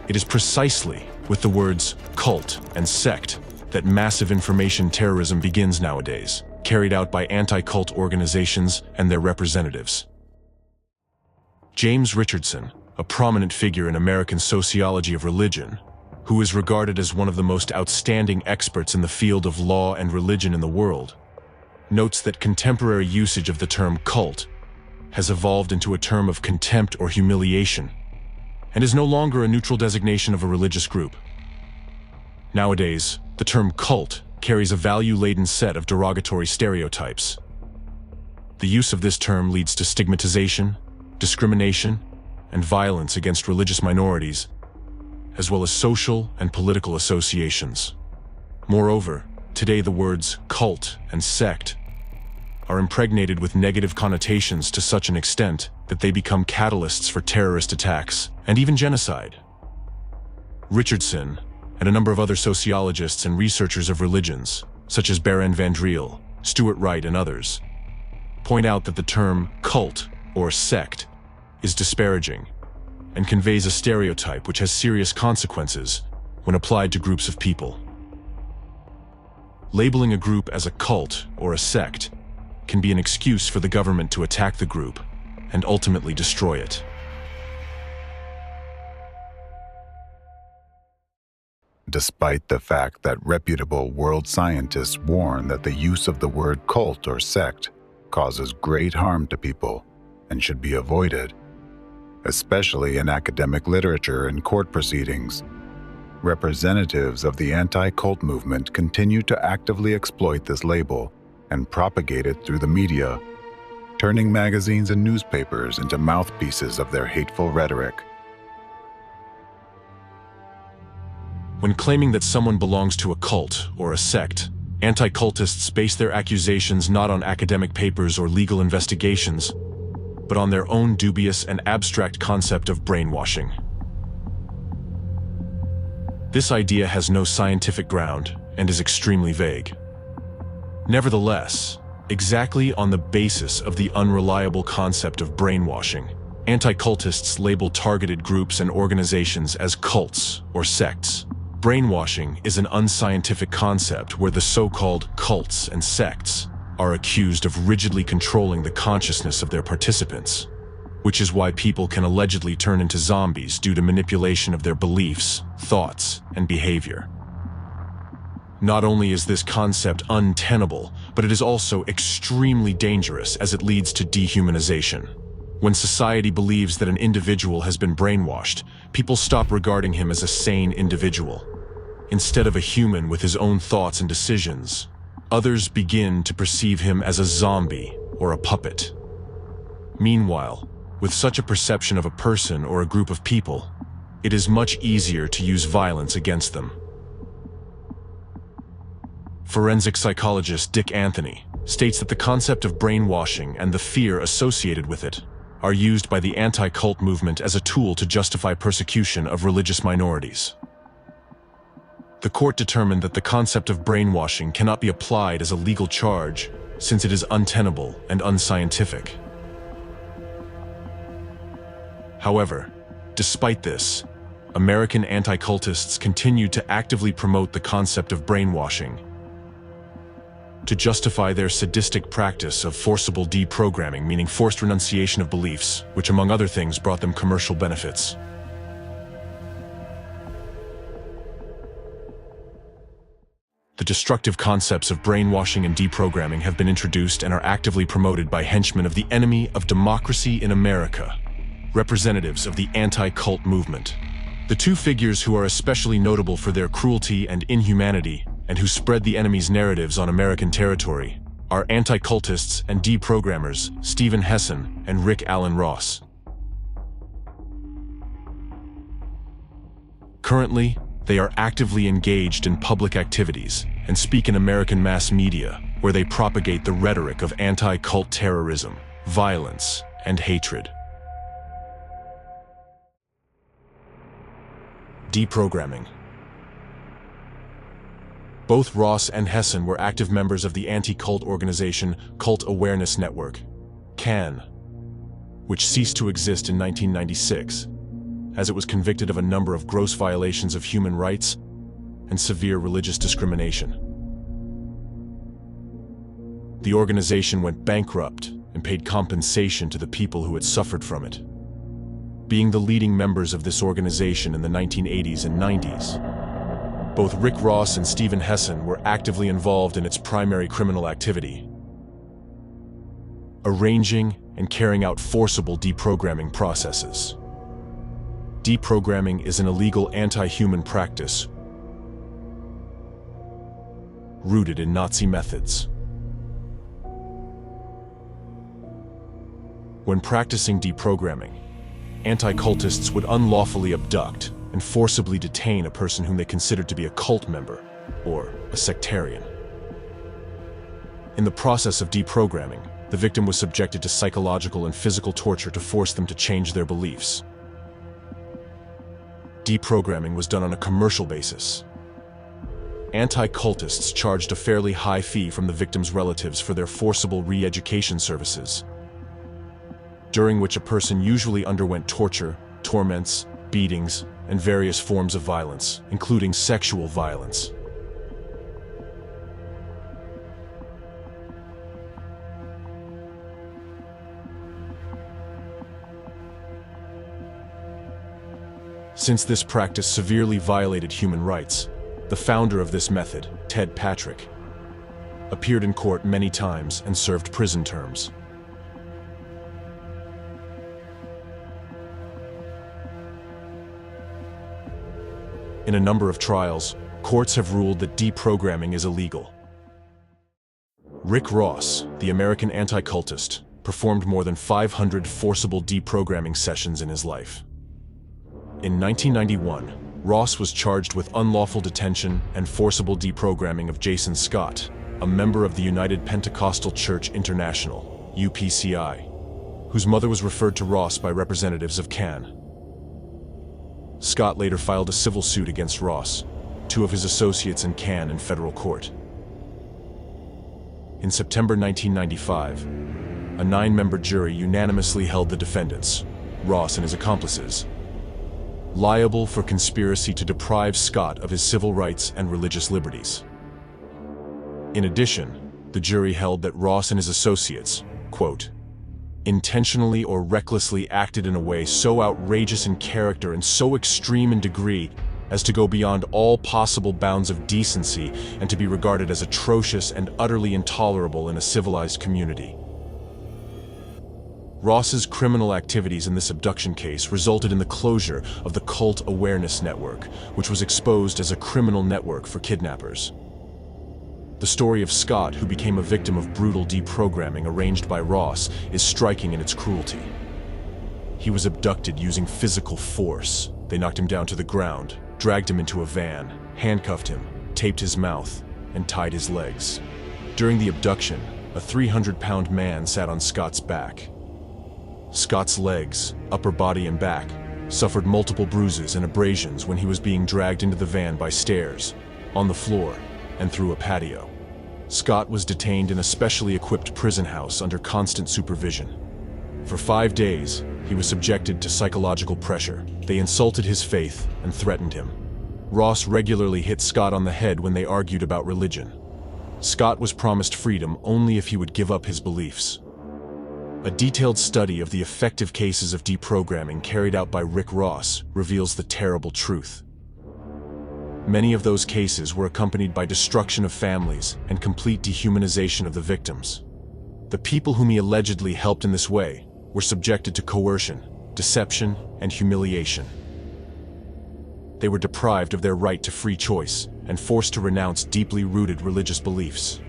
It is precisely with the words cult and sect that massive information terrorism begins nowadays, carried out by anti-cult organizations and their representatives. James Richardson, a prominent figure in American sociology of religion, who is regarded as one of the most outstanding experts in the field of law and religion in the world, notes that contemporary usage of the term cult has evolved into a term of contempt or humiliation, and is no longer a neutral designation of a religious group. Nowadays, the term cult carries a value-laden set of derogatory stereotypes. The use of this term leads to stigmatization, discrimination, and violence against religious minorities, as well as social and political associations. Moreover, today the words cult and sect are impregnated with negative connotations to such an extent that they become catalysts for terrorist attacks and even genocide. Richardson and a number of other sociologists and researchers of religions, such as Baron van Driel, Stuart Wright, and others, point out that the term cult or sect is disparaging and conveys a stereotype which has serious consequences when applied to groups of people. Labeling a group as a cult or a sect can be an excuse for the government to attack the group and ultimately destroy it. Despite the fact that reputable world scientists warn that the use of the word cult or sect causes great harm to people and should be avoided, especially in academic literature and court proceedings, representatives of the anti-cult movement continue to actively exploit this label and propagate it through the media, turning magazines and newspapers into mouthpieces of their hateful rhetoric. When claiming that someone belongs to a cult or a sect, anti-cultists base their accusations not on academic papers or legal investigations, but on their own dubious and abstract concept of brainwashing. This idea has no scientific ground and is extremely vague. Nevertheless, exactly on the basis of the unreliable concept of brainwashing, anti-cultists label targeted groups and organizations as cults or sects. Brainwashing is an unscientific concept where the so-called cults and sects are accused of rigidly controlling the consciousness of their participants, which is why people can allegedly turn into zombies due to manipulation of their beliefs, thoughts, and behavior. Not only is this concept untenable, but it is also extremely dangerous as it leads to dehumanization. When society believes that an individual has been brainwashed, people stop regarding him as a sane individual. Instead of a human with his own thoughts and decisions, others begin to perceive him as a zombie or a puppet. Meanwhile, with such a perception of a person or a group of people, it is much easier to use violence against them. Forensic psychologist Dick Anthony states that the concept of brainwashing and the fear associated with it are used by the anti-cult movement as a tool to justify persecution of religious minorities. The court determined that the concept of brainwashing cannot be applied as a legal charge since it is untenable and unscientific. However, despite this, American anti-cultists continue to actively promote the concept of brainwashing to justify their sadistic practice of forcible deprogramming, meaning forced renunciation of beliefs, which among other things brought them commercial benefits. The destructive concepts of brainwashing and deprogramming have been introduced and are actively promoted by henchmen of the enemy of democracy in America, representatives of the anti-cult movement. The two figures who are especially notable for their cruelty and inhumanity and who spread the enemy's narratives on American territory are anti-cultists and deprogrammers Stephen Hassan and Rick Alan Ross. Currently, they are actively engaged in public activities and speak in American mass media, where they propagate the rhetoric of anti-cult terrorism, violence, and hatred. Deprogramming. Both Ross and Hassan were active members of the anti-cult organization Cult Awareness Network, CAN, which ceased to exist in 1996, as it was convicted of a number of gross violations of human rights and severe religious discrimination. The organization went bankrupt and paid compensation to the people who had suffered from it. Being the leading members of this organization in the 1980s and 90s, both Rick Ross and Stephen Hassan were actively involved in its primary criminal activity, arranging and carrying out forcible deprogramming processes. Deprogramming is an illegal anti-human practice rooted in Nazi methods. When practicing deprogramming, anti-cultists would unlawfully abduct and forcibly detain a person whom they considered to be a cult member or a sectarian. In the process of deprogramming, the victim was subjected to psychological and physical torture to force them to change their beliefs. Deprogramming was done on a commercial basis. Anti-cultists charged a fairly high fee from the victim's relatives for their forcible re-education services, during which a person usually underwent torture, torments, beatings, and various forms of violence, including sexual violence. Since this practice severely violated human rights, the founder of this method, Ted Patrick, appeared in court many times and served prison terms. In a number of trials, courts have ruled that deprogramming is illegal. Rick Ross, the American anti-cultist, performed more than 500 forcible deprogramming sessions in his life. In 1991, Ross was charged with unlawful detention and forcible deprogramming of Jason Scott, a member of the United Pentecostal Church International, UPCI, whose mother was referred to Ross by representatives of CAN. Scott later filed a civil suit against Ross, two of his associates in CAN in federal court. In September 1995, a 9-member jury unanimously held the defendants, Ross and his accomplices, liable for conspiracy to deprive Scott of his civil rights and religious liberties. In addition, the jury held that Ross and his associates, quote, intentionally or recklessly acted in a way so outrageous in character and so extreme in degree as to go beyond all possible bounds of decency and to be regarded as atrocious and utterly intolerable in a civilized community. Ross's criminal activities in this abduction case resulted in the closure of the Cult Awareness Network, which was exposed as a criminal network for kidnappers. The story of Scott, who became a victim of brutal deprogramming arranged by Ross, is striking in its cruelty. He was abducted using physical force. They knocked him down to the ground, dragged him into a van, handcuffed him, taped his mouth, and tied his legs. During the abduction, a 300-pound man sat on Scott's back. Scott's legs, upper body and back, suffered multiple bruises and abrasions when he was being dragged into the van by stairs, on the floor, and through a patio. Scott was detained in a specially equipped prison house under constant supervision. For 5 days, he was subjected to psychological pressure. They insulted his faith and threatened him. Ross regularly hit Scott on the head when they argued about religion. Scott was promised freedom only if he would give up his beliefs. A detailed study of the effective cases of deprogramming carried out by Rick Ross reveals the terrible truth. Many of those cases were accompanied by destruction of families and complete dehumanization of the victims. The people whom he allegedly helped in this way were subjected to coercion, deception, and humiliation. They were deprived of their right to free choice and forced to renounce deeply rooted religious beliefs.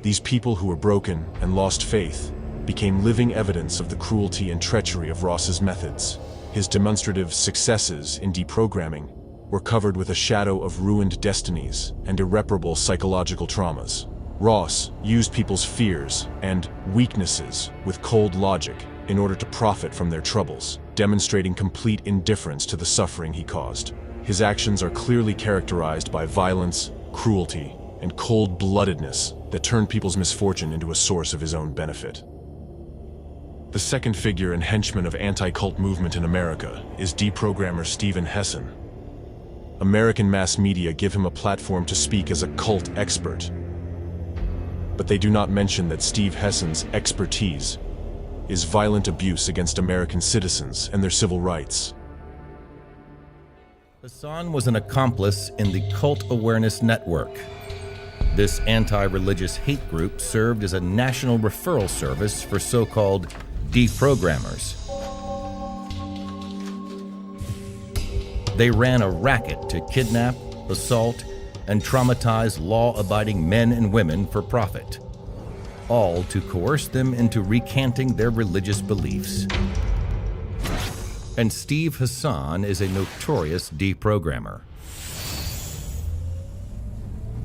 These people who were broken and lost faith became living evidence of the cruelty and treachery of Ross's methods. His demonstrative successes in deprogramming were covered with a shadow of ruined destinies and irreparable psychological traumas. Ross used people's fears and weaknesses with cold logic in order to profit from their troubles, demonstrating complete indifference to the suffering he caused. His actions are clearly characterized by violence, cruelty, and cold-bloodedness that turn people's misfortune into a source of his own benefit. The second figure and henchman of anti-cult movement in America is deprogrammer Steven Hassan. American mass media give him a platform to speak as a cult expert, but they do not mention that Steve Hassan's expertise is violent abuse against American citizens and their civil rights. Hassan was an accomplice in the Cult Awareness Network. This anti-religious hate group served as a national referral service for so-called deprogrammers. They ran a racket to kidnap, assault, and traumatize law-abiding men and women for profit, all to coerce them into recanting their religious beliefs. And Steve Hassan is a notorious deprogrammer.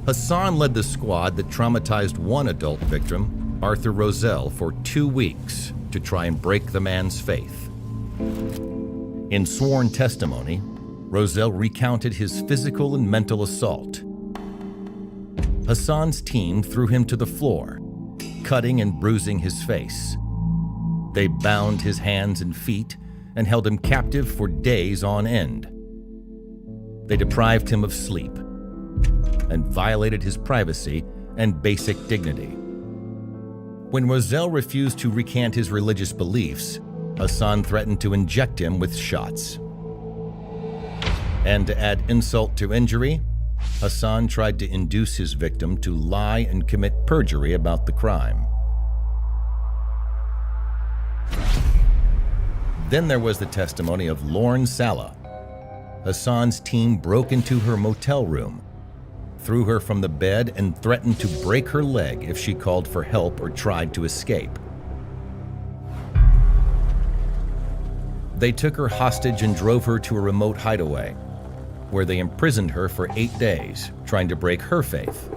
Hassan led the squad that traumatized one adult victim, Arthur Roselle, for 2 weeks to try and break the man's faith. In sworn testimony, Roselle recounted his physical and mental assault. Hassan's team threw him to the floor, cutting and bruising his face. They bound his hands and feet and held him captive for days on end. They deprived him of sleep and violated his privacy and basic dignity. When Roselle refused to recant his religious beliefs, Hassan threatened to inject him with shots. And to add insult to injury, Hassan tried to induce his victim to lie and commit perjury about the crime. Then there was the testimony of Lauren Sala. Hassan's team broke into her motel room, threw her from the bed, and threatened to break her leg if she called for help or tried to escape. They took her hostage and drove her to a remote hideaway, where they imprisoned her for 8 days, trying to break her faith.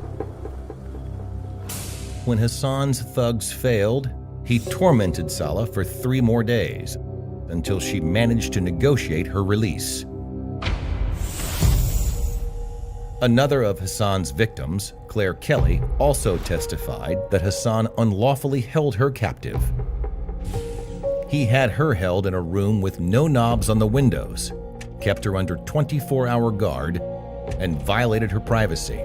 When Hassan's thugs failed, he tormented Salah for 3 more days, until she managed to negotiate her release. Another of Hassan's victims, Claire Kelly, also testified that Hassan unlawfully held her captive. He had her held in a room with no knobs on the windows, kept her under 24-hour guard, and violated her privacy.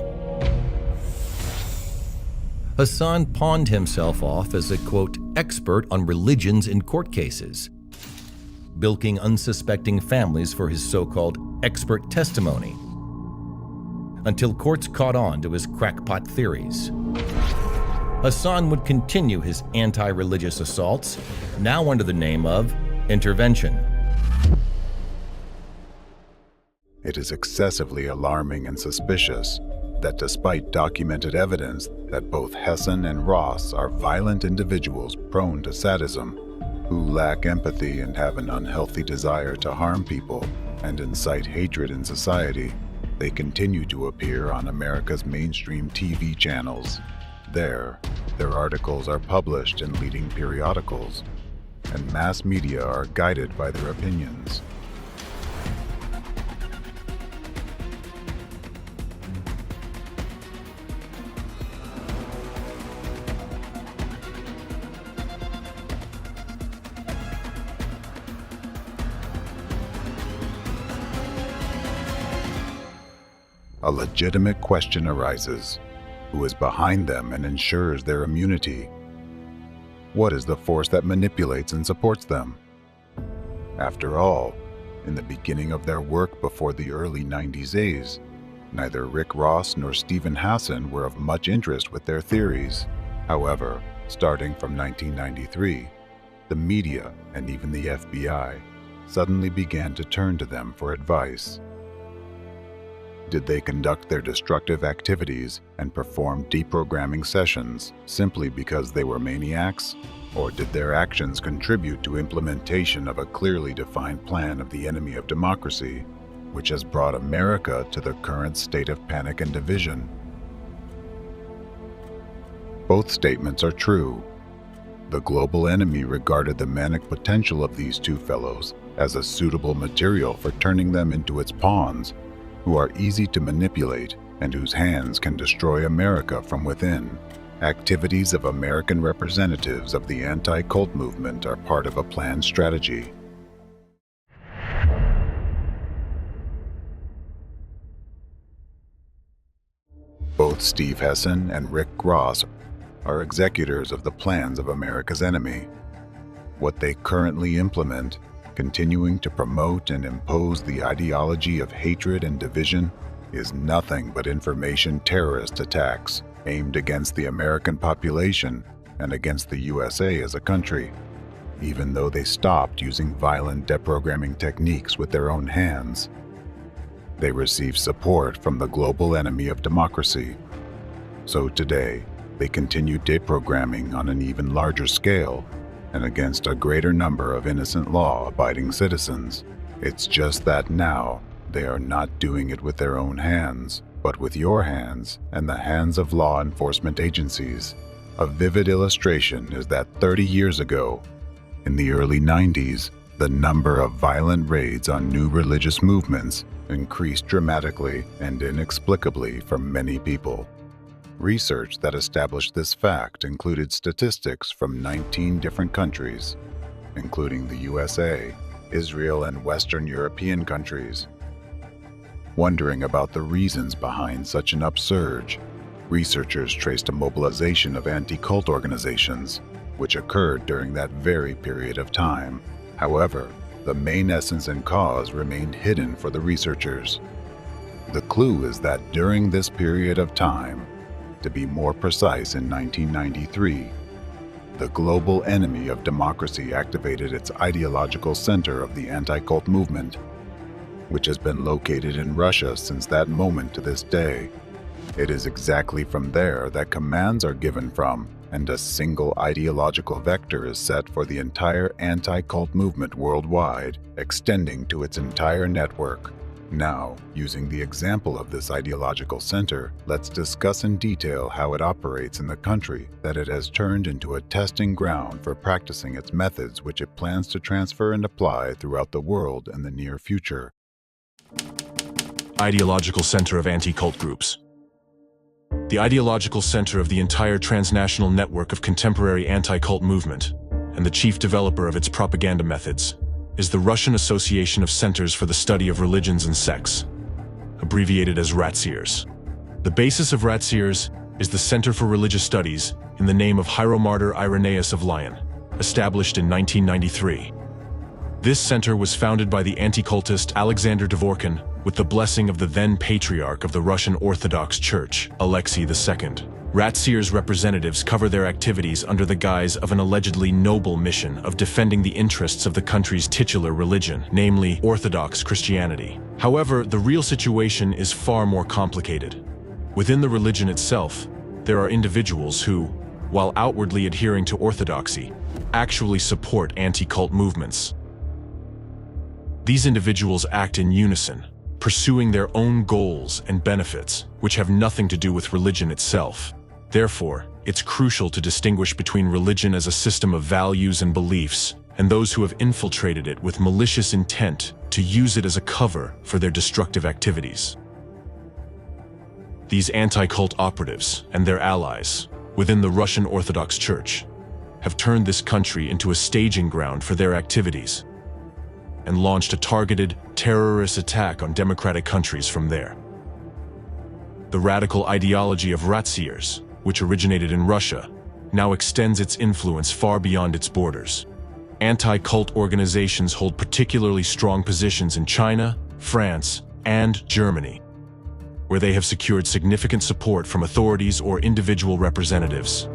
Hassan pawned himself off as a, quote, expert on religions in court cases, bilking unsuspecting families for his so-called expert testimony, until courts caught on to his crackpot theories. Hassan would continue his anti-religious assaults, now under the name of intervention. It is excessively alarming and suspicious that despite documented evidence that both Hassan and Ross are violent individuals prone to sadism, who lack empathy and have an unhealthy desire to harm people and incite hatred in society, they continue to appear on America's mainstream TV channels. Their articles are published in leading periodicals, and mass media are guided by their opinions. A legitimate question arises: who is behind them and ensures their immunity? What is the force that manipulates and supports them? After all, in the beginning of their work before the early 90s, neither Rick Ross nor Stephen Hassan were of much interest with their theories. However, starting from 1993, the media and even the FBI suddenly began to turn to them for advice. Did they conduct their destructive activities and perform deprogramming sessions simply because they were maniacs? Or did their actions contribute to implementation of a clearly defined plan of the enemy of democracy, which has brought America to the current state of panic and division? Both statements are true. The global enemy regarded the manic potential of these two fellows as a suitable material for turning them into its pawns, who are easy to manipulate and whose hands can destroy America from within. Activities of American representatives of the anti-cult movement are part of a planned strategy. Both Steve Hassan and Rick Ross are executors of the plans of America's enemy. What they currently implement, continuing to promote and impose the ideology of hatred and division, is nothing but information terrorist attacks aimed against the American population and against the USA as a country. Even though they stopped using violent deprogramming techniques with their own hands, they receive support from the global enemy of democracy. So today, they continue deprogramming on an even larger scale and against a greater number of innocent law-abiding citizens. It's just that now, they are not doing it with their own hands, but with your hands and the hands of law enforcement agencies. A vivid illustration is that 30 years ago, in the early 90s, the number of violent raids on new religious movements increased dramatically and inexplicably for many people. Research that established this fact included statistics from 19 different countries, including the USA, Israel, and Western European countries. Wondering about the reasons behind such an upsurge, researchers traced a mobilization of anti-cult organizations, which occurred during that very period of time. However, the main essence and cause remained hidden for the researchers. The clue is that during this period of time, to be more precise in 1993, the global enemy of democracy activated its ideological center of the anti-cult movement, which has been located in Russia since that moment to this day. It is exactly from there that commands are given from, and a single ideological vector is set for the entire anti-cult movement worldwide, extending to its entire network. Now, using the example of this ideological center, let's discuss in detail how it operates in the country that it has turned into a testing ground for practicing its methods, which it plans to transfer and apply throughout the world in the near future. ideological center of anti-cult groups. The ideological center of the entire transnational network of contemporary anti-cult movement, and the chief developer of its propaganda methods, is the Russian Association of Centers for the Study of Religions and Sects, abbreviated as RATSEERS. The basis of RATSEERS is the Center for Religious Studies in the name of Hieromartyr Irenaeus of Lyon, established in 1993. This center was founded by the anti-cultist Alexander Dvorkin with the blessing of the then Patriarch of the Russian Orthodox Church, Alexei II. RATSEERS representatives cover their activities under the guise of an allegedly noble mission of defending the interests of the country's titular religion, namely Orthodox Christianity. However, the real situation is far more complicated. Within the religion itself, there are individuals who, while outwardly adhering to orthodoxy, actually support anti-cult movements. These individuals act in unison, pursuing their own goals and benefits, which have nothing to do with religion itself. Therefore, it's crucial to distinguish between religion as a system of values and beliefs, and those who have infiltrated it with malicious intent to use it as a cover for their destructive activities. These anti-cult operatives and their allies within the Russian Orthodox Church have turned this country into a staging ground for their activities and launched a targeted terrorist attack on democratic countries from there. The radical ideology of RATSEERS, which originated in Russia, now extends its influence far beyond its borders. Anti-cult organizations hold particularly strong positions in China, France, and Germany, where they have secured significant support from authorities or individual representatives.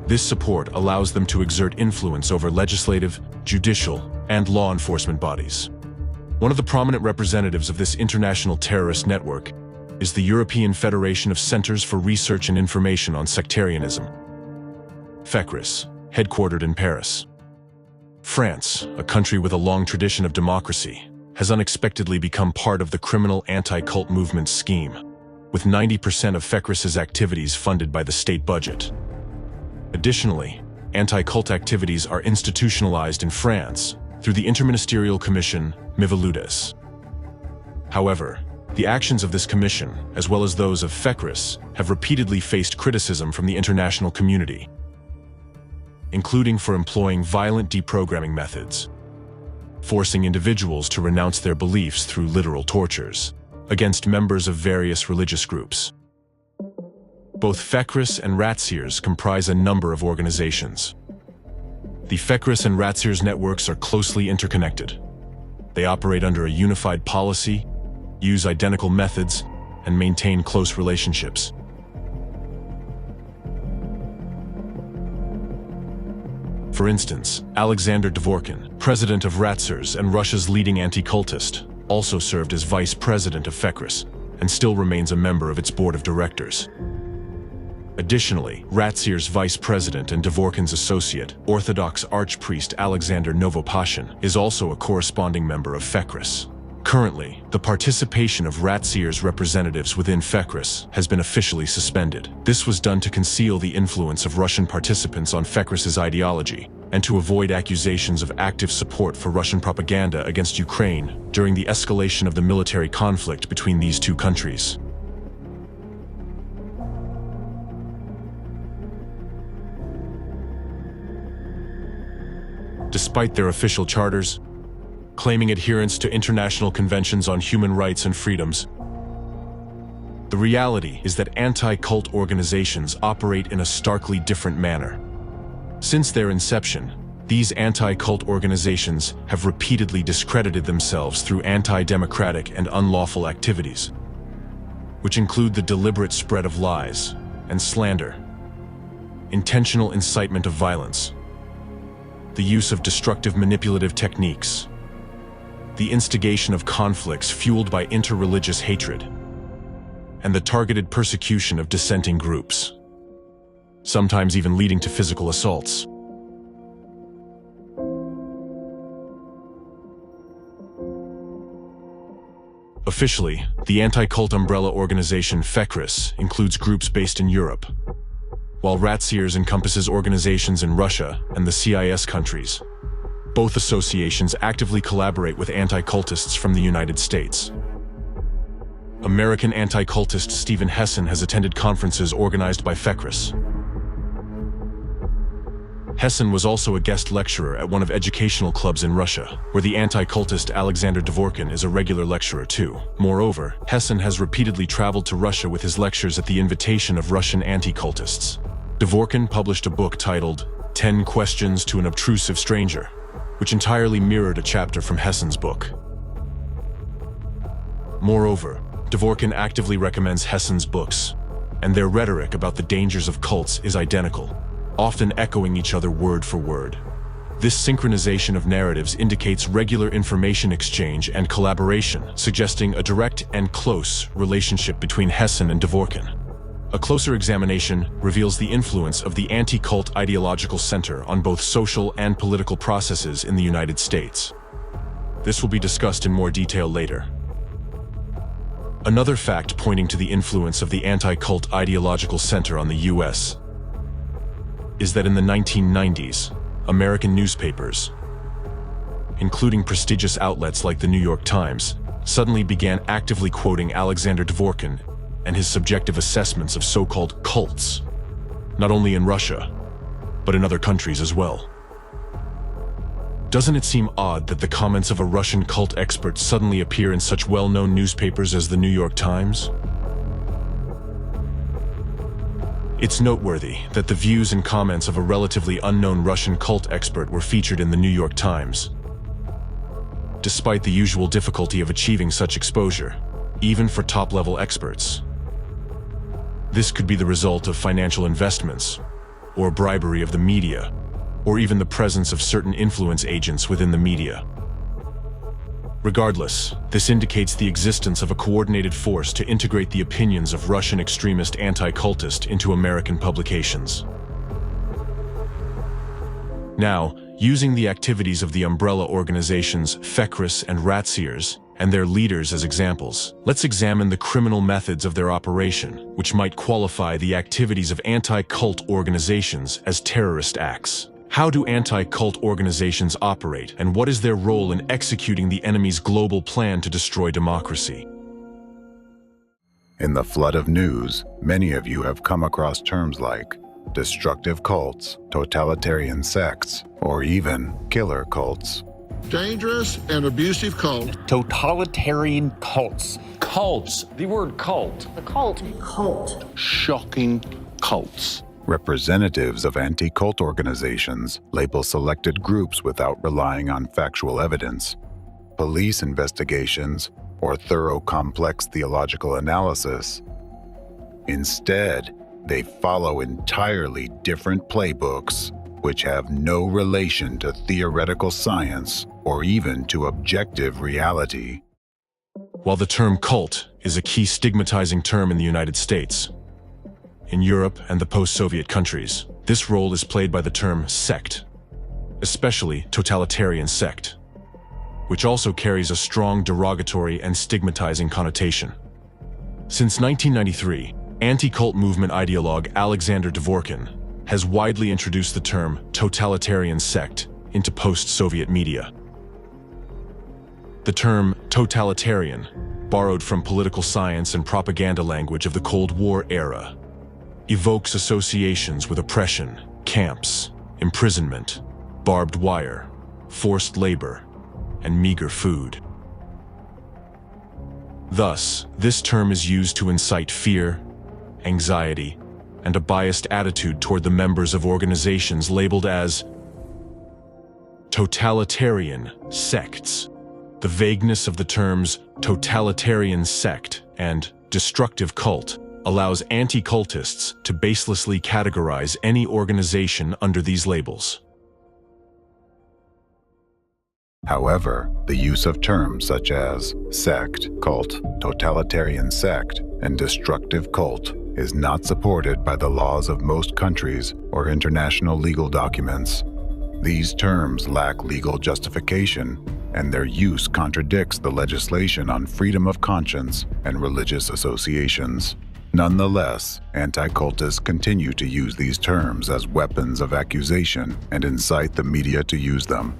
This support allows them to exert influence over legislative, judicial, and law enforcement bodies. One of the prominent representatives of this international terrorist network is the European Federation of Centers for Research and Information on Sectarianism, FECRIS, headquartered in Paris. France, a country with a long tradition of democracy, has unexpectedly become part of the criminal anti-cult movement scheme, with 90% of FECRIS's activities funded by the state budget. Additionally, anti-cult activities are institutionalized in France through the Interministerial Commission Miviludes. However, the actions of this commission, as well as those of FECRIS, have repeatedly faced criticism from the international community, including for employing violent deprogramming methods, forcing individuals to renounce their beliefs through literal tortures against members of various religious groups. Both FECRIS and RATSEERS comprise a number of organizations. The FECRIS and RATSEERS networks are closely interconnected. They operate under a unified policy, use identical methods, and maintain close relationships. For instance, Alexander Dvorkin, president of RATSEERS and Russia's leading anti-cultist, also served as vice president of FECRIS and still remains a member of its board of directors. Additionally, RATSEER's vice president and Dvorkin's associate, Orthodox archpriest Alexander Novopashin, is also a corresponding member of FECRIS. Currently, the participation of RATSEER's representatives within FECRIS has been officially suspended. This was done to conceal the influence of Russian participants on FECRIS's ideology and to avoid accusations of active support for Russian propaganda against Ukraine during the escalation of the military conflict between these two countries. Despite their official charters, claiming adherence to international conventions on human rights and freedoms, the reality is that anti-cult organizations operate in a starkly different manner. Since their inception, these anti-cult organizations have repeatedly discredited themselves through anti-democratic and unlawful activities, which include the deliberate spread of lies and slander, intentional incitement of violence, the use of destructive manipulative techniques, the instigation of conflicts fueled by interreligious hatred, and the targeted persecution of dissenting groups, sometimes even leading to physical assaults. Officially, the anti-cult umbrella organization FECRIS includes groups based in Europe, while RATSEERS encompasses organizations in Russia and the CIS countries. Both associations actively collaborate with anti-cultists from the United States. American anti-cultist Stephen Hassan has attended conferences organized by FECRIS. Hassan was also a guest lecturer at one of educational clubs in Russia, where the anti-cultist Alexander Dvorkin is a regular lecturer too. Moreover, Hassan has repeatedly traveled to Russia with his lectures at the invitation of Russian anti-cultists. Dvorkin published a book titled 10 Questions to an Obtrusive Stranger, which entirely mirrored a chapter from Hassan's book. Moreover, Dvorkin actively recommends Hassan's books, and their rhetoric about the dangers of cults is identical, often echoing each other word for word. This synchronization of narratives indicates regular information exchange and collaboration, suggesting a direct and close relationship between Hassan and Dvorkin. A closer examination reveals the influence of the anti-cult ideological center on both social and political processes in the United States. This will be discussed in more detail later. Another fact pointing to the influence of the anti-cult ideological center on the U.S. is that in the 1990s, American newspapers, including prestigious outlets like the New York Times, suddenly began actively quoting Alexander Dvorkin and his subjective assessments of so-called cults, not only in Russia, but in other countries as well. Doesn't it seem odd that the comments of a Russian cult expert suddenly appear in such well-known newspapers as the New York Times? It's noteworthy that the views and comments of a relatively unknown Russian cult expert were featured in the New York Times. Despite the usual difficulty of achieving such exposure, even for top-level experts. This could be the result of financial investments, or bribery of the media, or even the presence of certain influence agents within the media. Regardless, this indicates the existence of a coordinated force to integrate the opinions of Russian extremist anti-cultists into American publications. Now, using the activities of the umbrella organizations FECRIS and Ratziers and their leaders as examples, let's examine the criminal methods of their operation, which might qualify the activities of anti-cult organizations as terrorist acts. How do anti-cult organizations operate, and what is their role in executing the enemy's global plan to destroy democracy? In the flood of news, many of you have come across terms like destructive cults, totalitarian sects, or even killer cults. Dangerous and abusive cult. Totalitarian cults. Cults. The word cult. The cult. Cult. Shocking cults. Representatives of anti-cult organizations label selected groups without relying on factual evidence, police investigations, or thorough complex theological analysis. Instead, they follow entirely different playbooks, which have no relation to theoretical science or even to objective reality. While the term cult is a key stigmatizing term in the United States, in Europe and the post-Soviet countries, this role is played by the term sect, especially totalitarian sect, which also carries a strong derogatory and stigmatizing connotation. Since 1993, anti-cult movement ideologue Alexander Dvorkin has widely introduced the term totalitarian sect into post-Soviet media. The term totalitarian, borrowed from political science and propaganda language of the Cold War era, evokes associations with oppression, camps, imprisonment, barbed wire, forced labor, and meager food. Thus, this term is used to incite fear, anxiety, and a biased attitude toward the members of organizations labeled as totalitarian sects. The vagueness of the terms totalitarian sect and destructive cult allows anti-cultists to baselessly categorize any organization under these labels. However, the use of terms such as sect, cult, totalitarian sect, and destructive cult is not supported by the laws of most countries or international legal documents. These terms lack legal justification, and their use contradicts the legislation on freedom of conscience and religious associations. Nonetheless, anti-cultists continue to use these terms as weapons of accusation and incite the media to use them.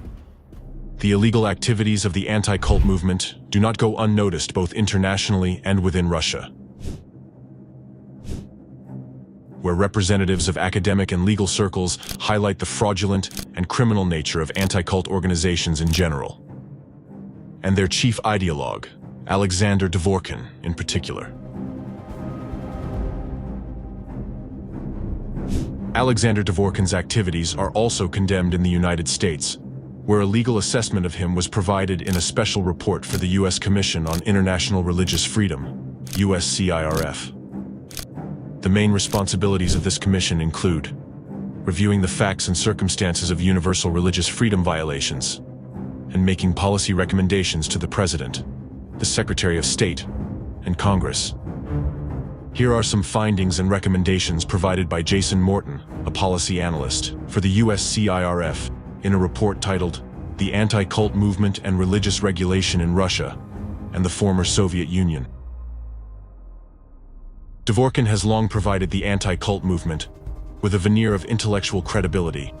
The illegal activities of the anti-cult movement do not go unnoticed both internationally and within Russia, where representatives of academic and legal circles highlight the fraudulent and criminal nature of anti-cult organizations in general, and their chief ideologue, Alexander Dvorkin, in particular. Alexander Dvorkin's activities are also condemned in the United States, where a legal assessment of him was provided in a special report for the U.S. Commission on International Religious Freedom, USCIRF. The main responsibilities of this commission include reviewing the facts and circumstances of universal religious freedom violations and making policy recommendations to the President, the Secretary of State, and Congress. Here are some findings and recommendations provided by Jason Morton, a policy analyst for the USCIRF, in a report titled The Anti-Cult Movement and Religious Regulation in Russia and the Former Soviet Union. Dvorkin has long provided the anti-cult movement with a veneer of intellectual credibility.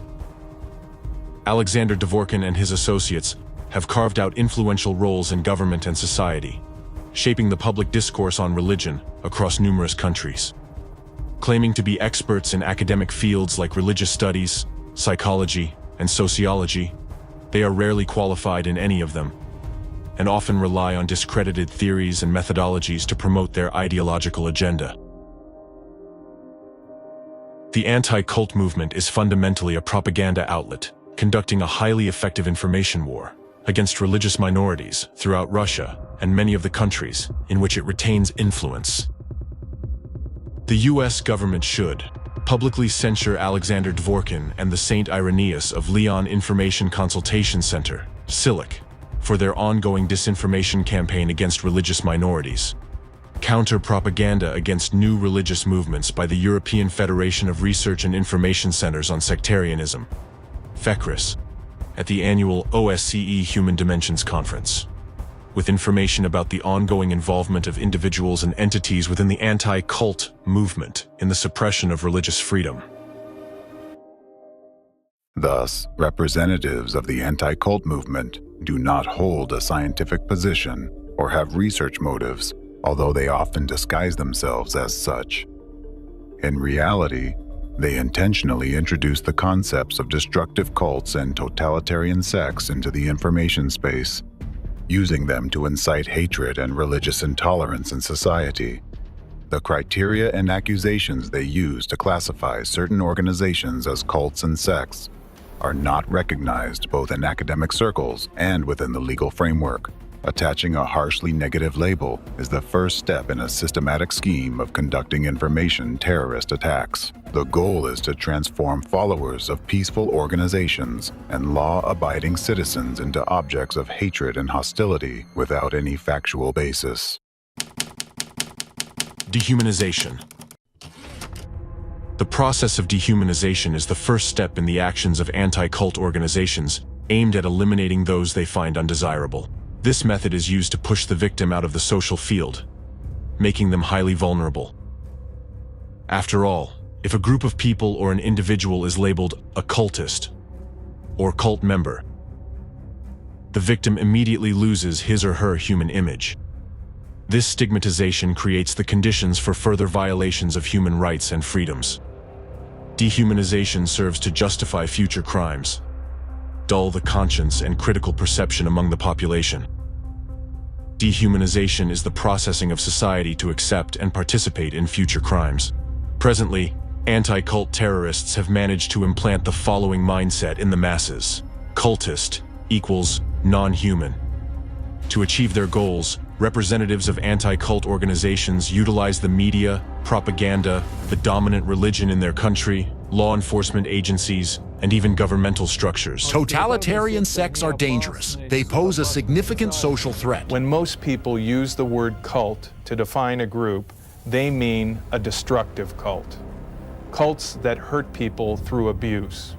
Alexander Dvorkin and his associates have carved out influential roles in government and society, shaping the public discourse on religion across numerous countries. Claiming to be experts in academic fields like religious studies, psychology, and sociology, they are rarely qualified in any of them, and often rely on discredited theories and methodologies to promote their ideological agenda. The anti-cult movement is fundamentally a propaganda outlet, conducting a highly effective information war against religious minorities throughout Russia and many of the countries in which it retains influence. The U.S. government should publicly censure Alexander Dvorkin and the St. Irenaeus of Leon Information Consultation Center, SILIC, for their ongoing disinformation campaign against religious minorities. Counter propaganda against new religious movements by the European Federation of Research and Information Centers on Sectarianism, FECRIS, at the annual OSCE Human Dimensions Conference, with information about the ongoing involvement of individuals and entities within the anti-cult movement in the suppression of religious freedom. Thus, representatives of the anti-cult movement do not hold a scientific position or have research motives, although they often disguise themselves as such. In reality, they intentionally introduce the concepts of destructive cults and totalitarian sects into the information space, using them to incite hatred and religious intolerance in society. The criteria and accusations they use to classify certain organizations as cults and sects are not recognized both in academic circles and within the legal framework. Attaching a harshly negative label is the first step in a systematic scheme of conducting information terrorist attacks. The goal is to transform followers of peaceful organizations and law-abiding citizens into objects of hatred and hostility without any factual basis. Dehumanization. The process of dehumanization is the first step in the actions of anti-cult organizations aimed at eliminating those they find undesirable. This method is used to push the victim out of the social field, making them highly vulnerable. After all, if a group of people or an individual is labeled a cultist or cult member, the victim immediately loses his or her human image. This stigmatization creates the conditions for further violations of human rights and freedoms. Dehumanization serves to justify future crimes, dull the conscience and critical perception among the population. Dehumanization is the processing of society to accept and participate in future crimes. Presently, anti-cult terrorists have managed to implant the following mindset in the masses: cultist equals non-human. To achieve their goals, representatives of anti-cult organizations utilize the media, propaganda, the dominant religion in their country, law enforcement agencies, and even governmental structures. Totalitarian sects are dangerous. They pose a significant social threat. When most people use the word cult to define a group, they mean a destructive cult. Cults that hurt people through abuse.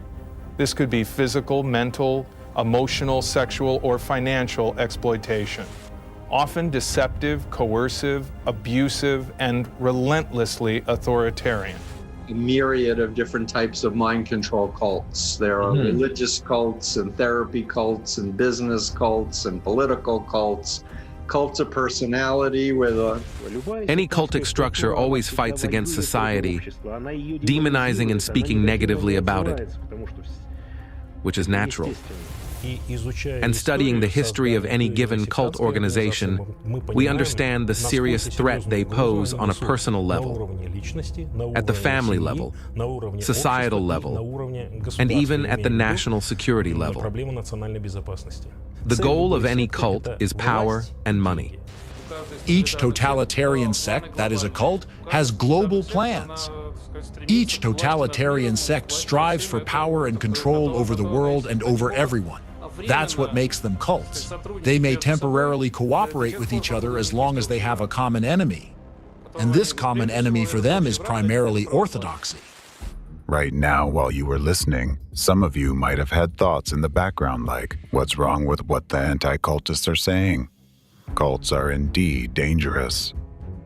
This could be physical, mental, emotional, sexual, or financial exploitation. Often deceptive, coercive, abusive, and relentlessly authoritarian. a myriad of different types of mind control cults. There are religious cults and therapy cults and business cults and political cults, cults of personality with Any cultic structure always fights against society, demonizing and speaking negatively about it, which is natural. And studying the history of any given cult organization, we understand the serious threat they pose on a personal level, at the family level, societal level, and even at the national security level. The goal of any cult is power and money. Each totalitarian sect that is a cult has global plans. Each totalitarian sect strives for power and control over the world and over everyone. That's what makes them cults. They may temporarily cooperate with each other as long as they have a common enemy. And this common enemy for them is primarily orthodoxy. Right now, while you were listening, some of you might have had thoughts in the background like, what's wrong with what the anti-cultists are saying? Cults are indeed dangerous.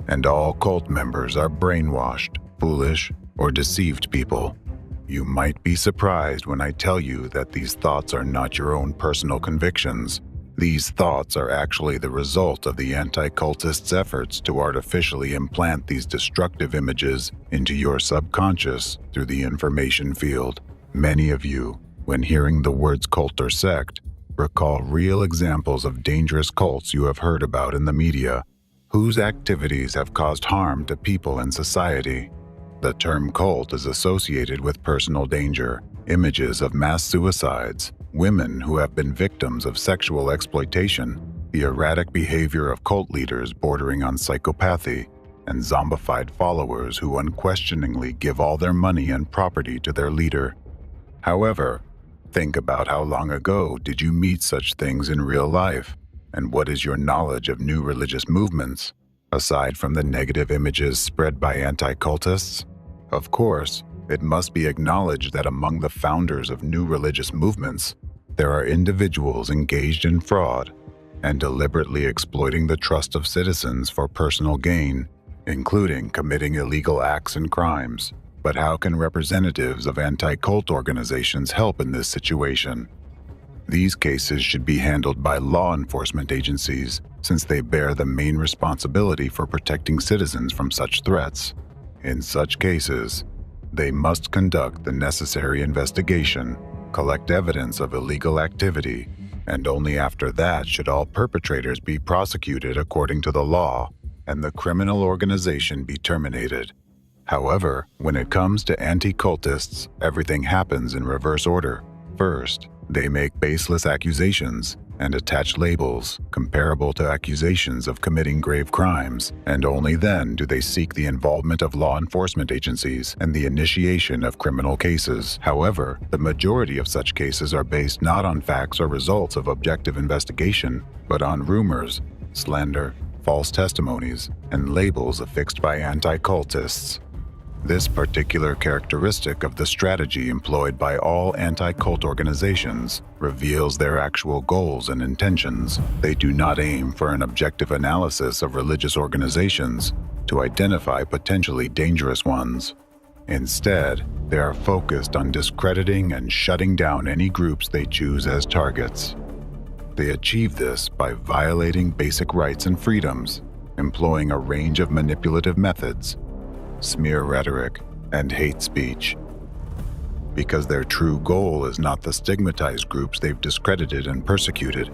And all cult members are brainwashed, foolish, or deceived people. You might be surprised when I tell you that these thoughts are not your own personal convictions. These thoughts are actually the result of the anti-cultists' efforts to artificially implant these destructive images into your subconscious through the information field. Many of you, when hearing the words cult or sect, recall real examples of dangerous cults you have heard about in the media, whose activities have caused harm to people and society. The term cult is associated with personal danger, images of mass suicides, women who have been victims of sexual exploitation, the erratic behavior of cult leaders bordering on psychopathy, and zombified followers who unquestioningly give all their money and property to their leader. However, think about how long ago did you meet such things in real life, and what is your knowledge of new religious movements, aside from the negative images spread by anti-cultists? Of course, it must be acknowledged that among the founders of new religious movements, there are individuals engaged in fraud and deliberately exploiting the trust of citizens for personal gain, including committing illegal acts and crimes. But how can representatives of anti-cult organizations help in this situation? These cases should be handled by law enforcement agencies, since they bear the main responsibility for protecting citizens from such threats. In such cases, they must conduct the necessary investigation, collect evidence of illegal activity, and only after that should all perpetrators be prosecuted according to the law and the criminal organization be terminated. However, when it comes to anti-cultists, everything happens in reverse order. First, they make baseless accusations and attach labels comparable to accusations of committing grave crimes, and only then do they seek the involvement of law enforcement agencies and the initiation of criminal cases. However, the majority of such cases are based not on facts or results of objective investigation, but on rumors, slander, false testimonies, and labels affixed by anti-cultists. This particular characteristic of the strategy employed by all anti-cult organizations reveals their actual goals and intentions. They do not aim for an objective analysis of religious organizations to identify potentially dangerous ones. Instead, they are focused on discrediting and shutting down any groups they choose as targets. They achieve this by violating basic rights and freedoms, employing a range of manipulative methods, smear rhetoric, and hate speech. Because their true goal is not the stigmatized groups they've discredited and persecuted,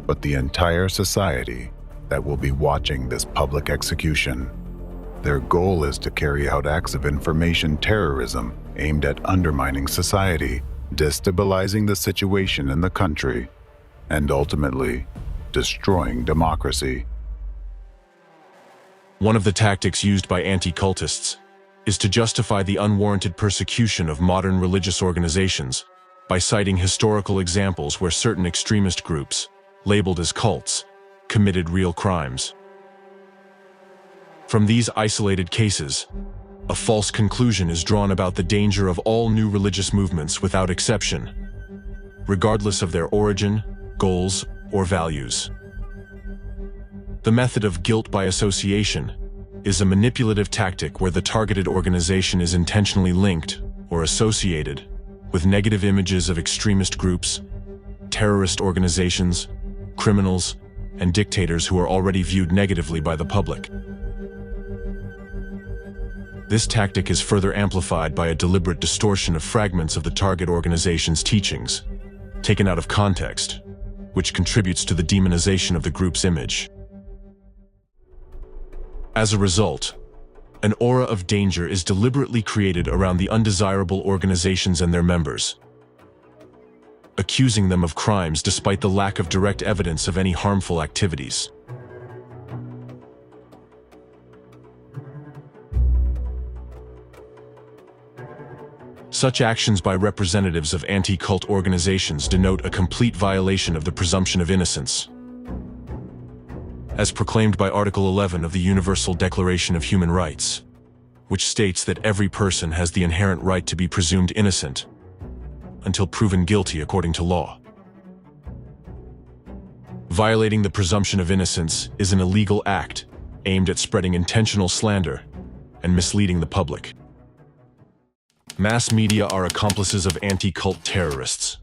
but the entire society that will be watching this public execution. Their goal is to carry out acts of information terrorism aimed at undermining society, destabilizing the situation in the country, and ultimately destroying democracy. One of the tactics used by anti-cultists is to justify the unwarranted persecution of modern religious organizations by citing historical examples where certain extremist groups, labeled as cults, committed real crimes. From these isolated cases, a false conclusion is drawn about the danger of all new religious movements without exception, regardless of their origin, goals, or values. The method of guilt by association is a manipulative tactic where the targeted organization is intentionally linked or associated with negative images of extremist groups, terrorist organizations, criminals, and dictators who are already viewed negatively by the public. This tactic is further amplified by a deliberate distortion of fragments of the target organization's teachings, taken out of context, which contributes to the demonization of the group's image. As a result, an aura of danger is deliberately created around the undesirable organizations and their members, accusing them of crimes despite the lack of direct evidence of any harmful activities. Such actions by representatives of anti-cult organizations denote a complete violation of the presumption of innocence, as proclaimed by Article 11 of the Universal Declaration of Human Rights, which states that every person has the inherent right to be presumed innocent until proven guilty according to law. Violating the presumption of innocence is an illegal act aimed at spreading intentional slander and misleading the public. Mass media are accomplices of anti-cult terrorists.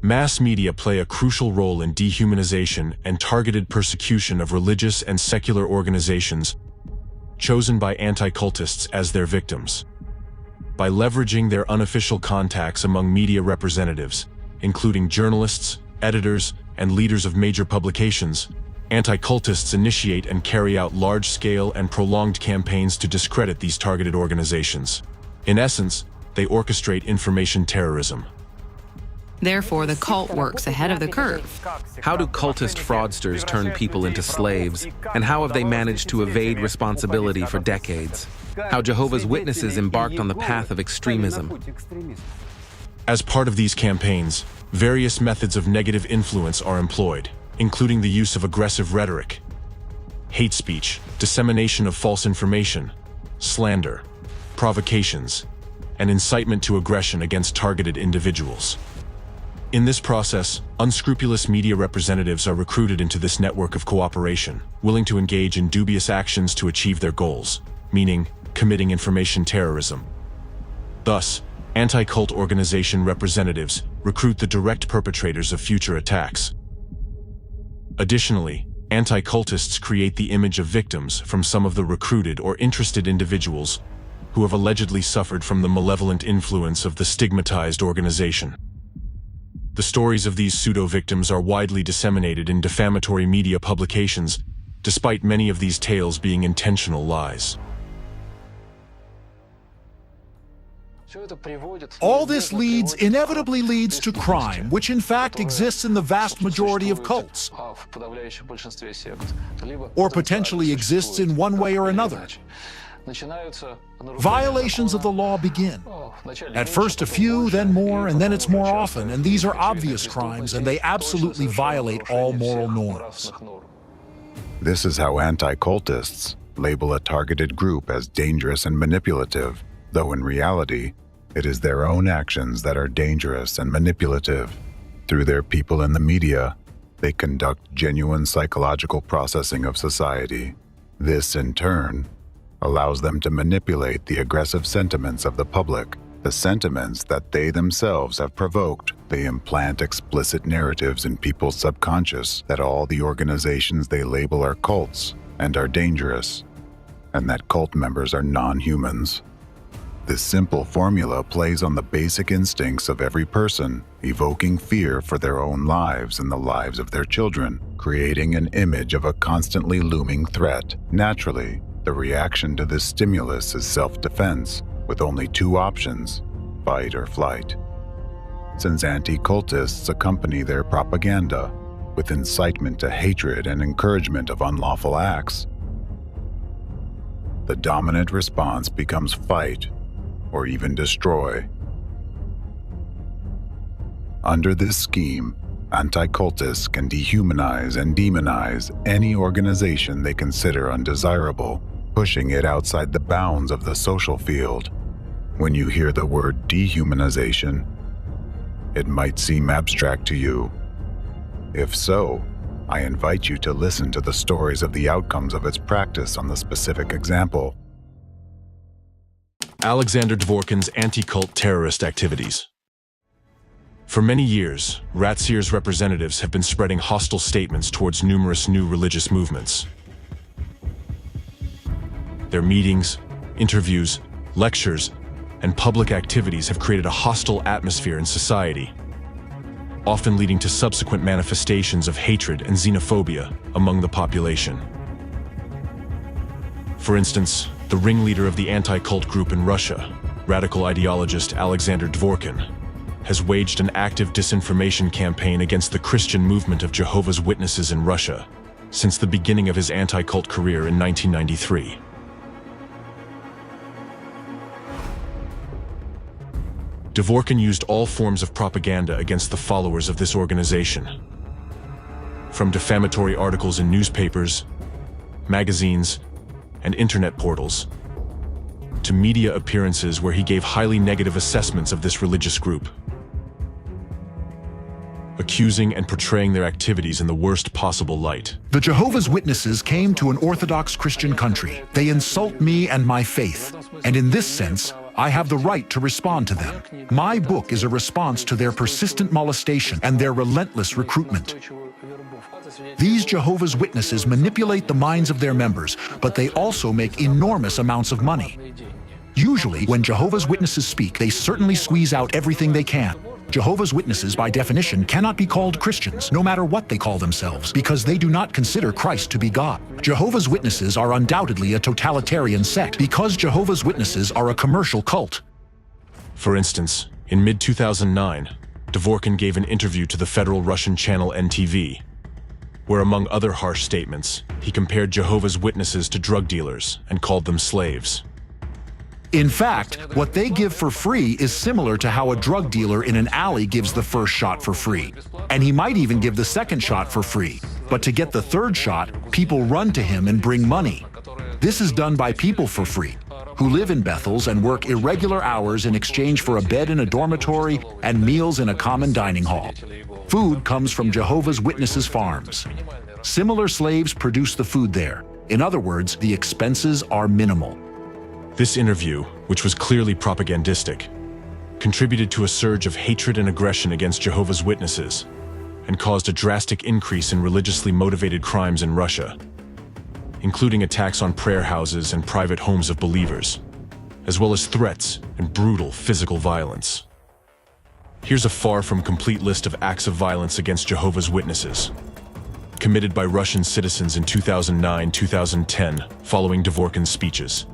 Mass media play a crucial role in dehumanization and targeted persecution of religious and secular organizations chosen by anti-cultists as their victims. By leveraging their unofficial contacts among media representatives, including journalists, editors, and leaders of major publications, anti-cultists initiate and carry out large-scale and prolonged campaigns to discredit these targeted organizations. In essence, they orchestrate information terrorism. Therefore, the cult works ahead of the curve. How do cultist fraudsters turn people into slaves, and how have they managed to evade responsibility for decades? How Jehovah's Witnesses embarked on the path of extremism. As part of these campaigns, various methods of negative influence are employed, including the use of aggressive rhetoric, hate speech, dissemination of false information, slander, provocations, and incitement to aggression against targeted individuals. In this process, unscrupulous media representatives are recruited into this network of cooperation, willing to engage in dubious actions to achieve their goals, meaning committing information terrorism. Thus, anti-cult organization representatives recruit the direct perpetrators of future attacks. Additionally, anti-cultists create the image of victims from some of the recruited or interested individuals who have allegedly suffered from the malevolent influence of the stigmatized organization. The stories of these pseudo-victims are widely disseminated in defamatory media publications, despite many of these tales being intentional lies. All this inevitably leads to crime, which in fact exists in the vast majority of cults, or potentially exists in one way or another. Violations of the law begin. At first a few, then more, and then it's more often, and these are obvious crimes, and they absolutely violate all moral norms. This is how anti-cultists label a targeted group as dangerous and manipulative, though in reality, it is their own actions that are dangerous and manipulative. Through their people in the media, they conduct genuine psychological processing of society. This, in turn, allows them to manipulate the aggressive sentiments of the public, the sentiments that they themselves have provoked. They implant explicit narratives in people's subconscious that all the organizations they label are cults and are dangerous, and that cult members are non-humans. This simple formula plays on the basic instincts of every person, evoking fear for their own lives and the lives of their children, creating an image of a constantly looming threat. Naturally, the reaction to this stimulus is self-defense, with only two options: fight or flight. Since anti-cultists accompany their propaganda with incitement to hatred and encouragement of unlawful acts, the dominant response becomes fight or even destroy. Under this scheme, anti-cultists can dehumanize and demonize any organization they consider undesirable, pushing it outside the bounds of the social field. When you hear the word dehumanization, it might seem abstract to you. If so, I invite you to listen to the stories of the outcomes of its practice on the specific example. Alexander Dvorkin's anti-cult terrorist activities. For many years, Ratsir's representatives have been spreading hostile statements towards numerous new religious movements. Their meetings, interviews, lectures, and public activities have created a hostile atmosphere in society, often leading to subsequent manifestations of hatred and xenophobia among the population. For instance, the ringleader of the anti-cult group in Russia, radical ideologist Alexander Dvorkin, has waged an active disinformation campaign against the Christian movement of Jehovah's Witnesses in Russia since the beginning of his anti-cult career in 1993. Dvorkin used all forms of propaganda against the followers of this organization, from defamatory articles in newspapers, magazines, and internet portals, to media appearances where he gave highly negative assessments of this religious group, accusing and portraying their activities in the worst possible light. The Jehovah's Witnesses came to an Orthodox Christian country. They insult me and my faith, and in this sense, I have the right to respond to them. My book is a response to their persistent molestation and their relentless recruitment. These Jehovah's Witnesses manipulate the minds of their members, but they also make enormous amounts of money. Usually, when Jehovah's Witnesses speak, they certainly squeeze out everything they can. Jehovah's Witnesses, by definition, cannot be called Christians, no matter what they call themselves, because they do not consider Christ to be God. Jehovah's Witnesses are undoubtedly a totalitarian sect, because Jehovah's Witnesses are a commercial cult. For instance, in mid-2009, Dvorkin gave an interview to the federal Russian channel NTV, where among other harsh statements, he compared Jehovah's Witnesses to drug dealers and called them slaves. In fact, what they give for free is similar to how a drug dealer in an alley gives the first shot for free. And he might even give the second shot for free. But to get the third shot, people run to him and bring money. This is done by people for free, who live in Bethels and work irregular hours in exchange for a bed in a dormitory and meals in a common dining hall. Food comes from Jehovah's Witnesses farms. Similar slaves produce the food there. In other words, the expenses are minimal. This interview, which was clearly propagandistic, contributed to a surge of hatred and aggression against Jehovah's Witnesses and caused a drastic increase in religiously motivated crimes in Russia, including attacks on prayer houses and private homes of believers, as well as threats and brutal physical violence. Here's a far from complete list of acts of violence against Jehovah's Witnesses, committed by Russian citizens in 2009-2010 following Dvorkin's speeches.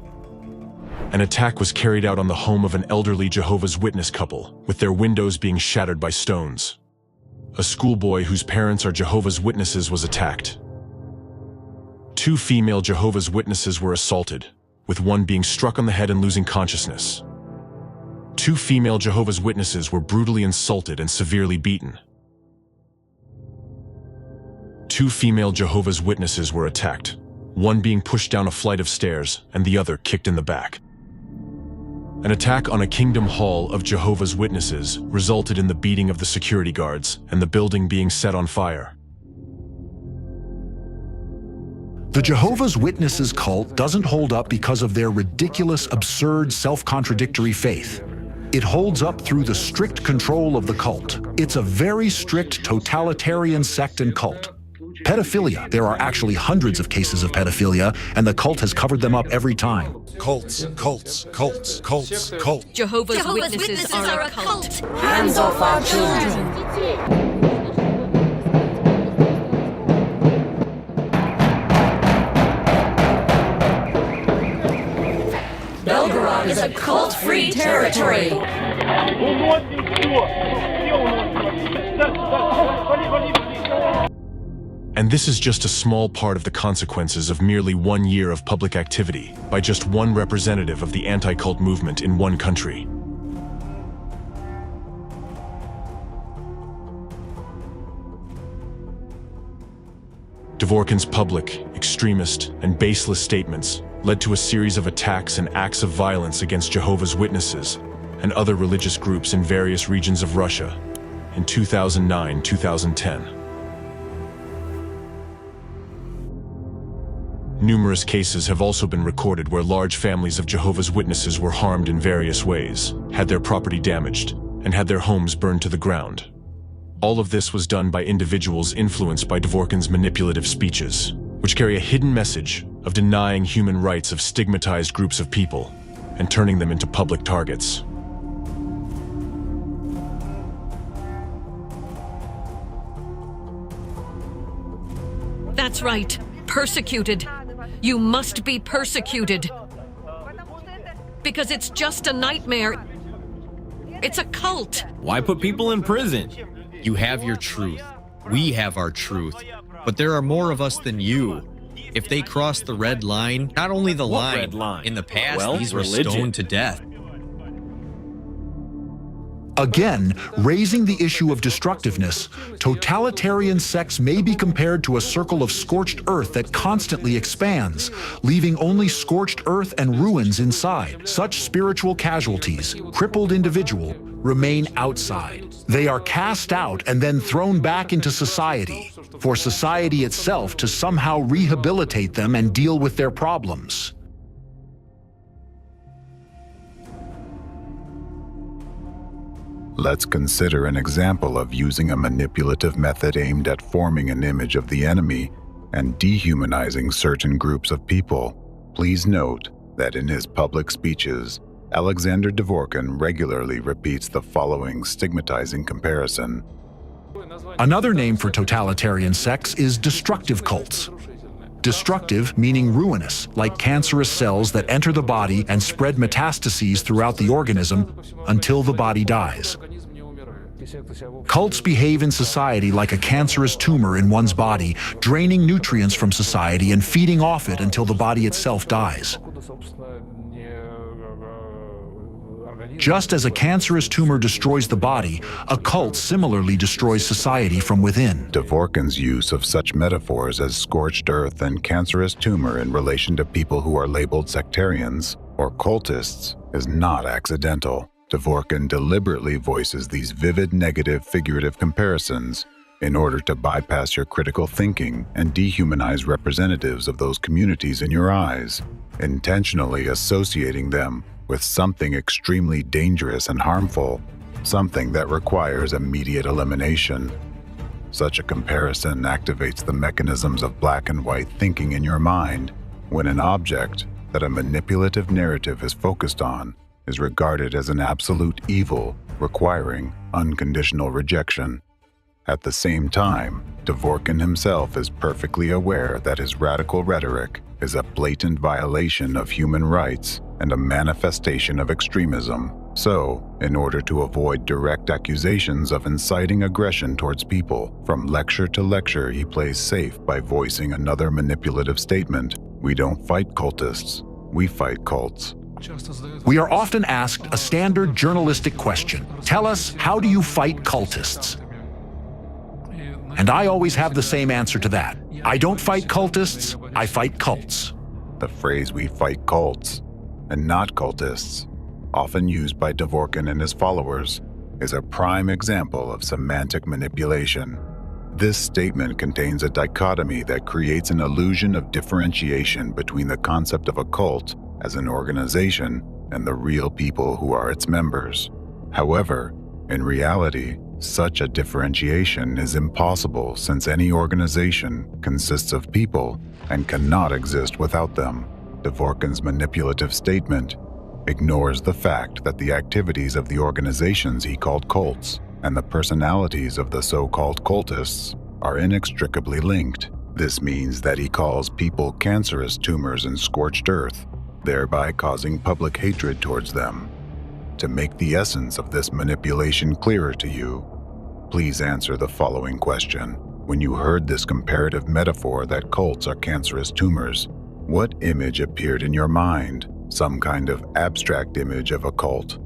An attack was carried out on the home of an elderly Jehovah's Witness couple, with their windows being shattered by stones. A schoolboy whose parents are Jehovah's Witnesses was attacked. 2 female Jehovah's Witnesses were assaulted, with one being struck on the head and losing consciousness. 2 female Jehovah's Witnesses were brutally insulted and severely beaten. 2 female Jehovah's Witnesses were attacked, one being pushed down a flight of stairs and the other kicked in the back. An attack on a Kingdom Hall of Jehovah's Witnesses resulted in the beating of the security guards and the building being set on fire. The Jehovah's Witnesses cult doesn't hold up because of their ridiculous, absurd, self-contradictory faith. It holds up through the strict control of the cult. It's a very strict totalitarian sect and cult. Pedophilia. There are actually hundreds of cases of pedophilia, and the cult has covered them up every time. Cults, cults, cults, cults, cults. Jehovah's Witnesses are a cult. Hands off our children. Belgorod is a cult-free territory. And this is just a small part of the consequences of merely 1 year of public activity by just one representative of the anti-cult movement in one country. Dvorkin's public, extremist, and baseless statements led to a series of attacks and acts of violence against Jehovah's Witnesses and other religious groups in various regions of Russia in 2009-2010. Numerous cases have also been recorded where large families of Jehovah's Witnesses were harmed in various ways, had their property damaged, and had their homes burned to the ground. All of this was done by individuals influenced by Dvorkin's manipulative speeches, which carry a hidden message of denying human rights of stigmatized groups of people and turning them into public targets. That's right. Persecuted. You must be persecuted. Because it's just a nightmare. It's a cult. Why put people in prison? You have your truth. We have our truth. But there are more of us than you. If they cross the red line, not only the line, red line? in the past, Well, these were religion. stoned to death. Again, raising the issue of destructiveness, totalitarian sects may be compared to a circle of scorched earth that constantly expands, leaving only scorched earth and ruins inside. Such spiritual casualties, crippled individuals, remain outside. They are cast out and then thrown back into society, for society itself to somehow rehabilitate them and deal with their problems. Let's consider an example of using a manipulative method aimed at forming an image of the enemy and dehumanizing certain groups of people. Please note that in his public speeches, Alexander Dvorkin regularly repeats the following stigmatizing comparison. Another name for totalitarian sects is destructive cults. Destructive meaning ruinous, like cancerous cells that enter the body and spread metastases throughout the organism until the body dies. Cults behave in society like a cancerous tumor in one's body, draining nutrients from society and feeding off it until the body itself dies. Just as a cancerous tumor destroys the body, a cult similarly destroys society from within. Dvorkin's use of such metaphors as scorched earth and cancerous tumor in relation to people who are labeled sectarians or cultists is not accidental. Dvorkin deliberately voices these vivid negative figurative comparisons in order to bypass your critical thinking and dehumanize representatives of those communities in your eyes, intentionally associating them with something extremely dangerous and harmful, something that requires immediate elimination. Such a comparison activates the mechanisms of black and white thinking in your mind when an object that a manipulative narrative is focused on is regarded as an absolute evil requiring unconditional rejection. At the same time, Dvorkin himself is perfectly aware that his radical rhetoric is a blatant violation of human rights and a manifestation of extremism. So, in order to avoid direct accusations of inciting aggression towards people, from lecture to lecture he plays safe by voicing another manipulative statement. We don't fight cultists, we fight cults. We are often asked a standard journalistic question. Tell us, how do you fight cultists? And I always have the same answer to that. I don't fight cultists, I fight cults. The phrase "we fight cults" and not cultists, often used by Dvorkin and his followers, is a prime example of semantic manipulation. This statement contains a dichotomy that creates an illusion of differentiation between the concept of a cult as an organization and the real people who are its members. However, in reality, such a differentiation is impossible since any organization consists of people and cannot exist without them. Dvorkin's manipulative statement ignores the fact that the activities of the organizations he called cults and the personalities of the so-called cultists are inextricably linked. This means that he calls people cancerous tumors in scorched earth, thereby causing public hatred towards them. To make the essence of this manipulation clearer to you, please answer the following question. When you heard this comparative metaphor that cults are cancerous tumors, what image appeared in your mind? Some kind of abstract image of a cult?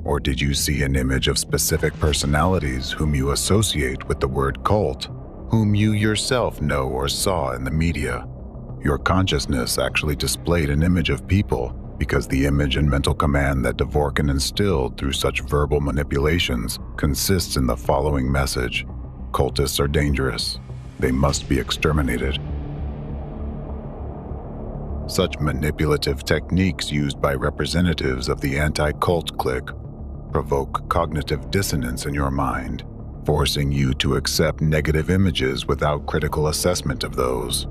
Or did you see an image of specific personalities whom you associate with the word cult, whom you yourself know or saw in the media? Your consciousness actually displayed an image of people because the image and mental command that Dvorkin instilled through such verbal manipulations consists in the following message: cultists are dangerous. They must be exterminated. Such manipulative techniques used by representatives of the anti-cult clique provoke cognitive dissonance in your mind, forcing you to accept negative images without critical assessment of those.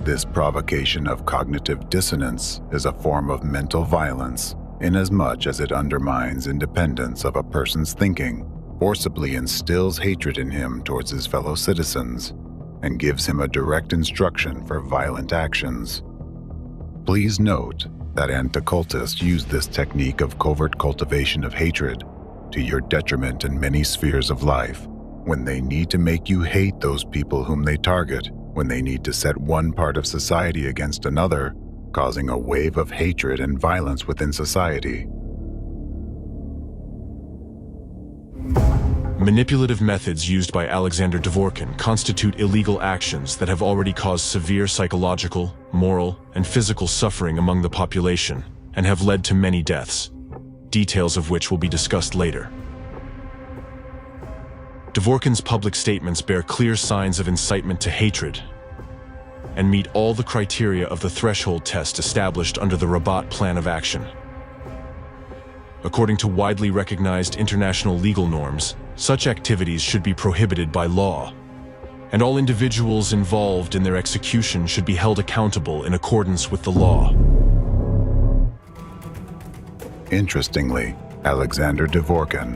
This provocation of cognitive dissonance is a form of mental violence, inasmuch as it undermines independence of a person's thinking, forcibly instills hatred in him towards his fellow citizens, and gives him a direct instruction for violent actions. Please note that anti-cultists use this technique of covert cultivation of hatred to your detriment in many spheres of life, when they need to make you hate those people whom they target, when they need to set one part of society against another, causing a wave of hatred and violence within society. Manipulative methods used by Alexander Dvorkin constitute illegal actions that have already caused severe psychological, moral, and physical suffering among the population and have led to many deaths, details of which will be discussed later. Dvorkin's public statements bear clear signs of incitement to hatred and meet all the criteria of the threshold test established under the Rabat Plan of Action. According to widely recognized international legal norms, such activities should be prohibited by law, and all individuals involved in their execution should be held accountable in accordance with the law. Interestingly, Alexander Dvorkin,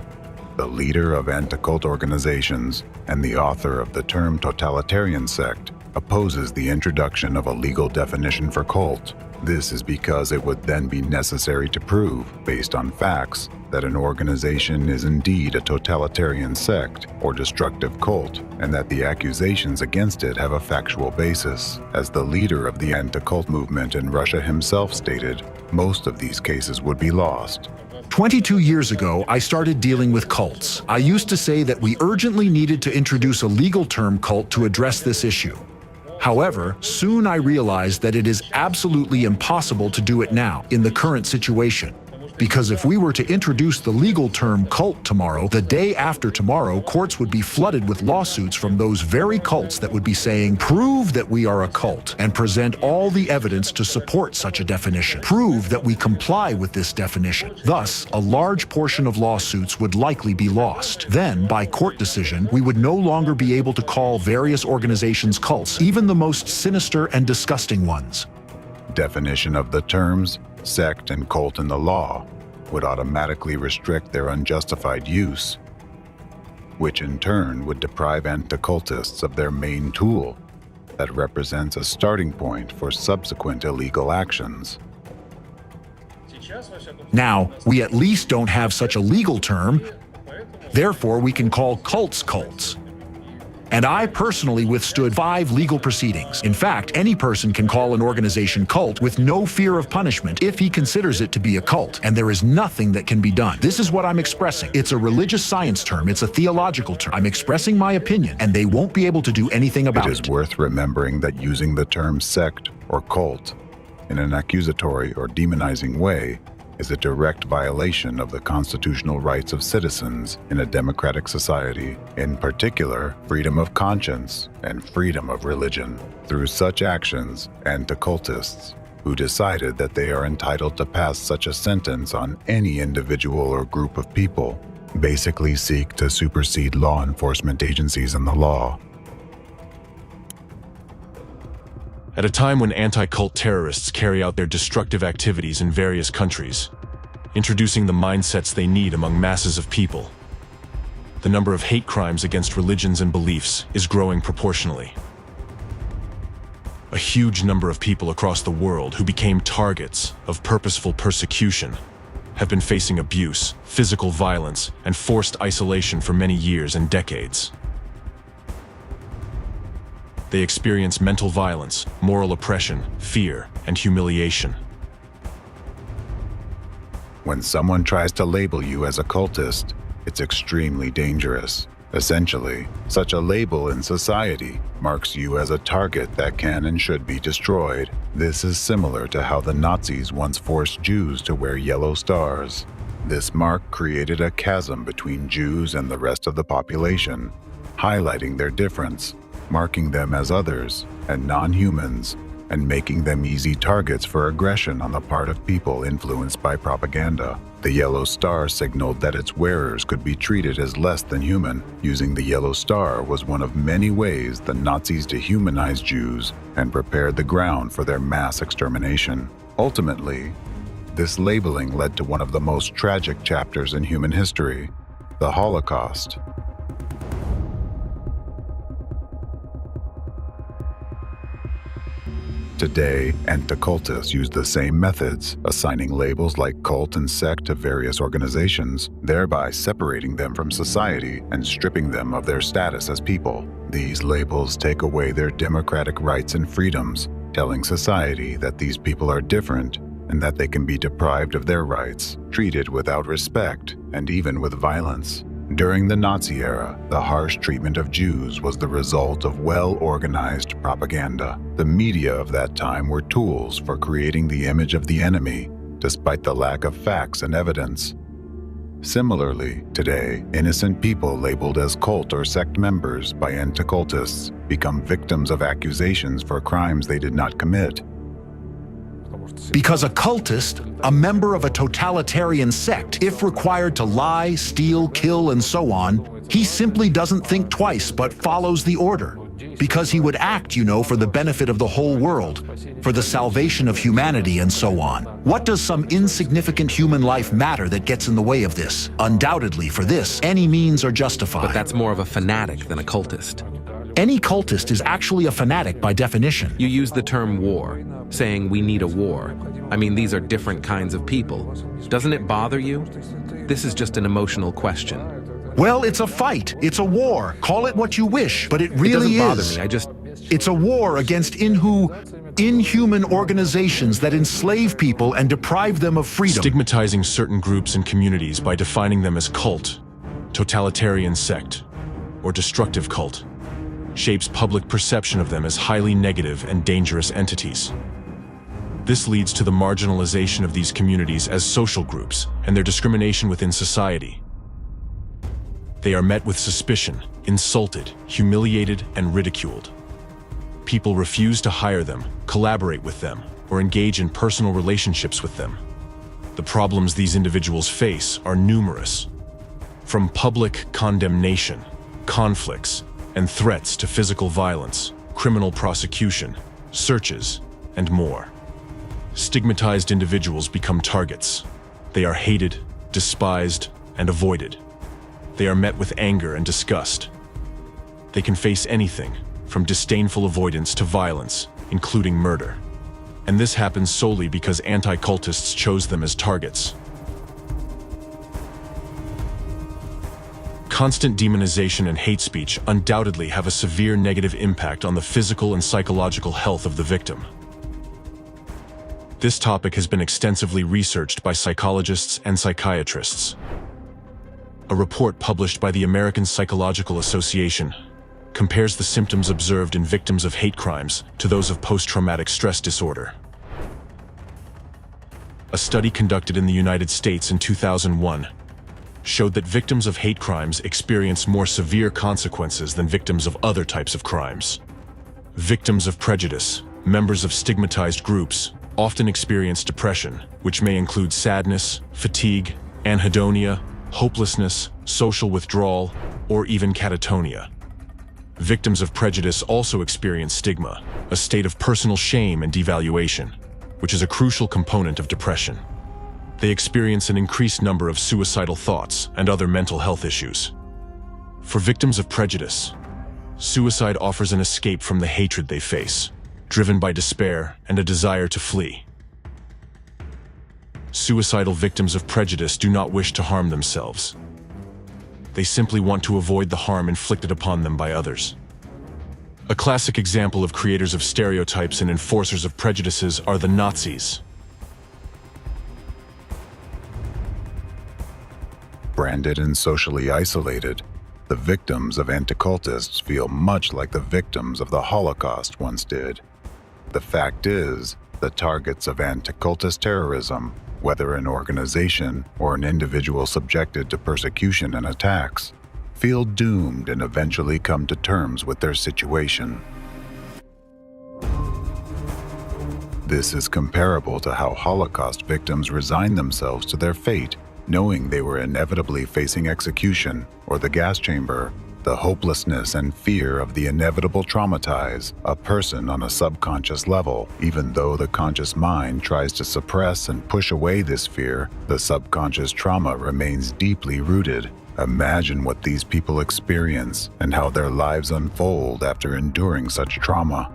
the leader of anti-cult organizations and the author of the term totalitarian sect, opposes the introduction of a legal definition for cult. This is because it would then be necessary to prove, based on facts, that an organization is indeed a totalitarian sect or destructive cult, and that the accusations against it have a factual basis. As the leader of the anti-cult movement in Russia himself stated, most of these cases would be lost. 22 years ago, I started dealing with cults. I used to say that we urgently needed to introduce a legal term cult to address this issue. However, soon I realized that it is absolutely impossible to do it now, in the current situation. Because if we were to introduce the legal term cult tomorrow, the day after tomorrow, courts would be flooded with lawsuits from those very cults that would be saying, prove that we are a cult, and present all the evidence to support such a definition. Prove that we comply with this definition. Thus, a large portion of lawsuits would likely be lost. Then, by court decision, we would no longer be able to call various organizations cults, even the most sinister and disgusting ones. Definition of the terms sect and cult in the law would automatically restrict their unjustified use, which in turn would deprive anticultists of their main tool that represents a starting point for subsequent illegal actions. Now, we at least don't have such a legal term, therefore we can call cults cults. And I personally withstood 5 legal proceedings. In fact, any person can call an organization cult with no fear of punishment if he considers it to be a cult, and there is nothing that can be done. This is what I'm expressing. It's a religious science term, it's a theological term. I'm expressing my opinion, and they won't be able to do anything about it. It is worth remembering that using the term sect or cult in an accusatory or demonizing way is a direct violation of the constitutional rights of citizens in a democratic society, in particular, freedom of conscience and freedom of religion. Through such actions, anticultists, who decided that they are entitled to pass such a sentence on any individual or group of people, basically seek to supersede law enforcement agencies and the law. At a time when anti-cult terrorists carry out their destructive activities in various countries, introducing the mindsets they need among masses of people, the number of hate crimes against religions and beliefs is growing proportionally. A huge number of people across the world who became targets of purposeful persecution have been facing abuse, physical violence, and forced isolation for many years and decades. They experience mental violence, moral oppression, fear, and humiliation. When someone tries to label you as a cultist, it's extremely dangerous. Essentially, such a label in society marks you as a target that can and should be destroyed. This is similar to how the Nazis once forced Jews to wear yellow stars. This mark created a chasm between Jews and the rest of the population, highlighting their difference. marking them as others and non-humans, and making them easy targets for aggression on the part of people influenced by propaganda. The yellow star signaled that its wearers could be treated as less than human. Using the yellow star was one of many ways the Nazis dehumanized Jews and prepared the ground for their mass extermination. Ultimately, this labeling led to one of the most tragic chapters in human history, the Holocaust. Today, anticultists use the same methods, assigning labels like cult and sect to various organizations, thereby separating them from society and stripping them of their status as people. These labels take away their democratic rights and freedoms, telling society that these people are different and that they can be deprived of their rights, treated without respect, and even with violence. During the Nazi era, the harsh treatment of Jews was the result of well-organized propaganda. The media of that time were tools for creating the image of the enemy, despite the lack of facts and evidence. Similarly, today, innocent people labeled as cult or sect members by anticultists become victims of accusations for crimes they did not commit. Because a cultist, a member of a totalitarian sect, if required to lie, steal, kill, and so on, he simply doesn't think twice but follows the order. Because he would act, for the benefit of the whole world, for the salvation of humanity and so on. What does some insignificant human life matter that gets in the way of this? Undoubtedly, for this, any means are justified. But that's more of a fanatic than a cultist. Any cultist is actually a fanatic by definition. You use the term war, saying we need a war. I mean, these are different kinds of people. Doesn't it bother you? This is just an emotional question. Well, it's a fight. It's a war. Call it what you wish, but it really is. It doesn't bother me. It's a war against inhuman organizations that enslave people and deprive them of freedom. Stigmatizing certain groups and communities by defining them as cult, totalitarian sect, or destructive cult shapes public perception of them as highly negative and dangerous entities. This leads to the marginalization of these communities as social groups and their discrimination within society. They are met with suspicion, insulted, humiliated, and ridiculed. People refuse to hire them, collaborate with them, or engage in personal relationships with them. The problems these individuals face are numerous, from public condemnation, conflicts, and threats to physical violence, criminal prosecution, searches, and more. Stigmatized individuals become targets. They are hated, despised, and avoided. They are met with anger and disgust. They can face anything, from disdainful avoidance to violence, including murder. And this happens solely because anti-cultists chose them as targets. Constant demonization and hate speech undoubtedly have a severe negative impact on the physical and psychological health of the victim. This topic has been extensively researched by psychologists and psychiatrists. A report published by the American Psychological Association compares the symptoms observed in victims of hate crimes to those of post-traumatic stress disorder. A study conducted in the United States in 2001 showed that victims of hate crimes experience more severe consequences than victims of other types of crimes. Victims of prejudice, members of stigmatized groups, often experience depression, which may include sadness, fatigue, anhedonia, hopelessness, social withdrawal, or even catatonia. Victims of prejudice also experience stigma, a state of personal shame and devaluation, which is a crucial component of depression. They experience an increased number of suicidal thoughts and other mental health issues. For victims of prejudice, suicide offers an escape from the hatred they face, driven by despair and a desire to flee. Suicidal victims of prejudice do not wish to harm themselves. They simply want to avoid the harm inflicted upon them by others. A classic example of creators of stereotypes and enforcers of prejudices are the Nazis. Branded and socially isolated, the victims of anticultists feel much like the victims of the Holocaust once did. The fact is, the targets of anticultist terrorism, whether an organization or an individual subjected to persecution and attacks, feel doomed and eventually come to terms with their situation. This is comparable to how Holocaust victims resign themselves to their fate, knowing they were inevitably facing execution or the gas chamber. The hopelessness and fear of the inevitable traumatize a person on a subconscious level. Even though the conscious mind tries to suppress and push away this fear, the subconscious trauma remains deeply rooted. Imagine what these people experience and how their lives unfold after enduring such trauma.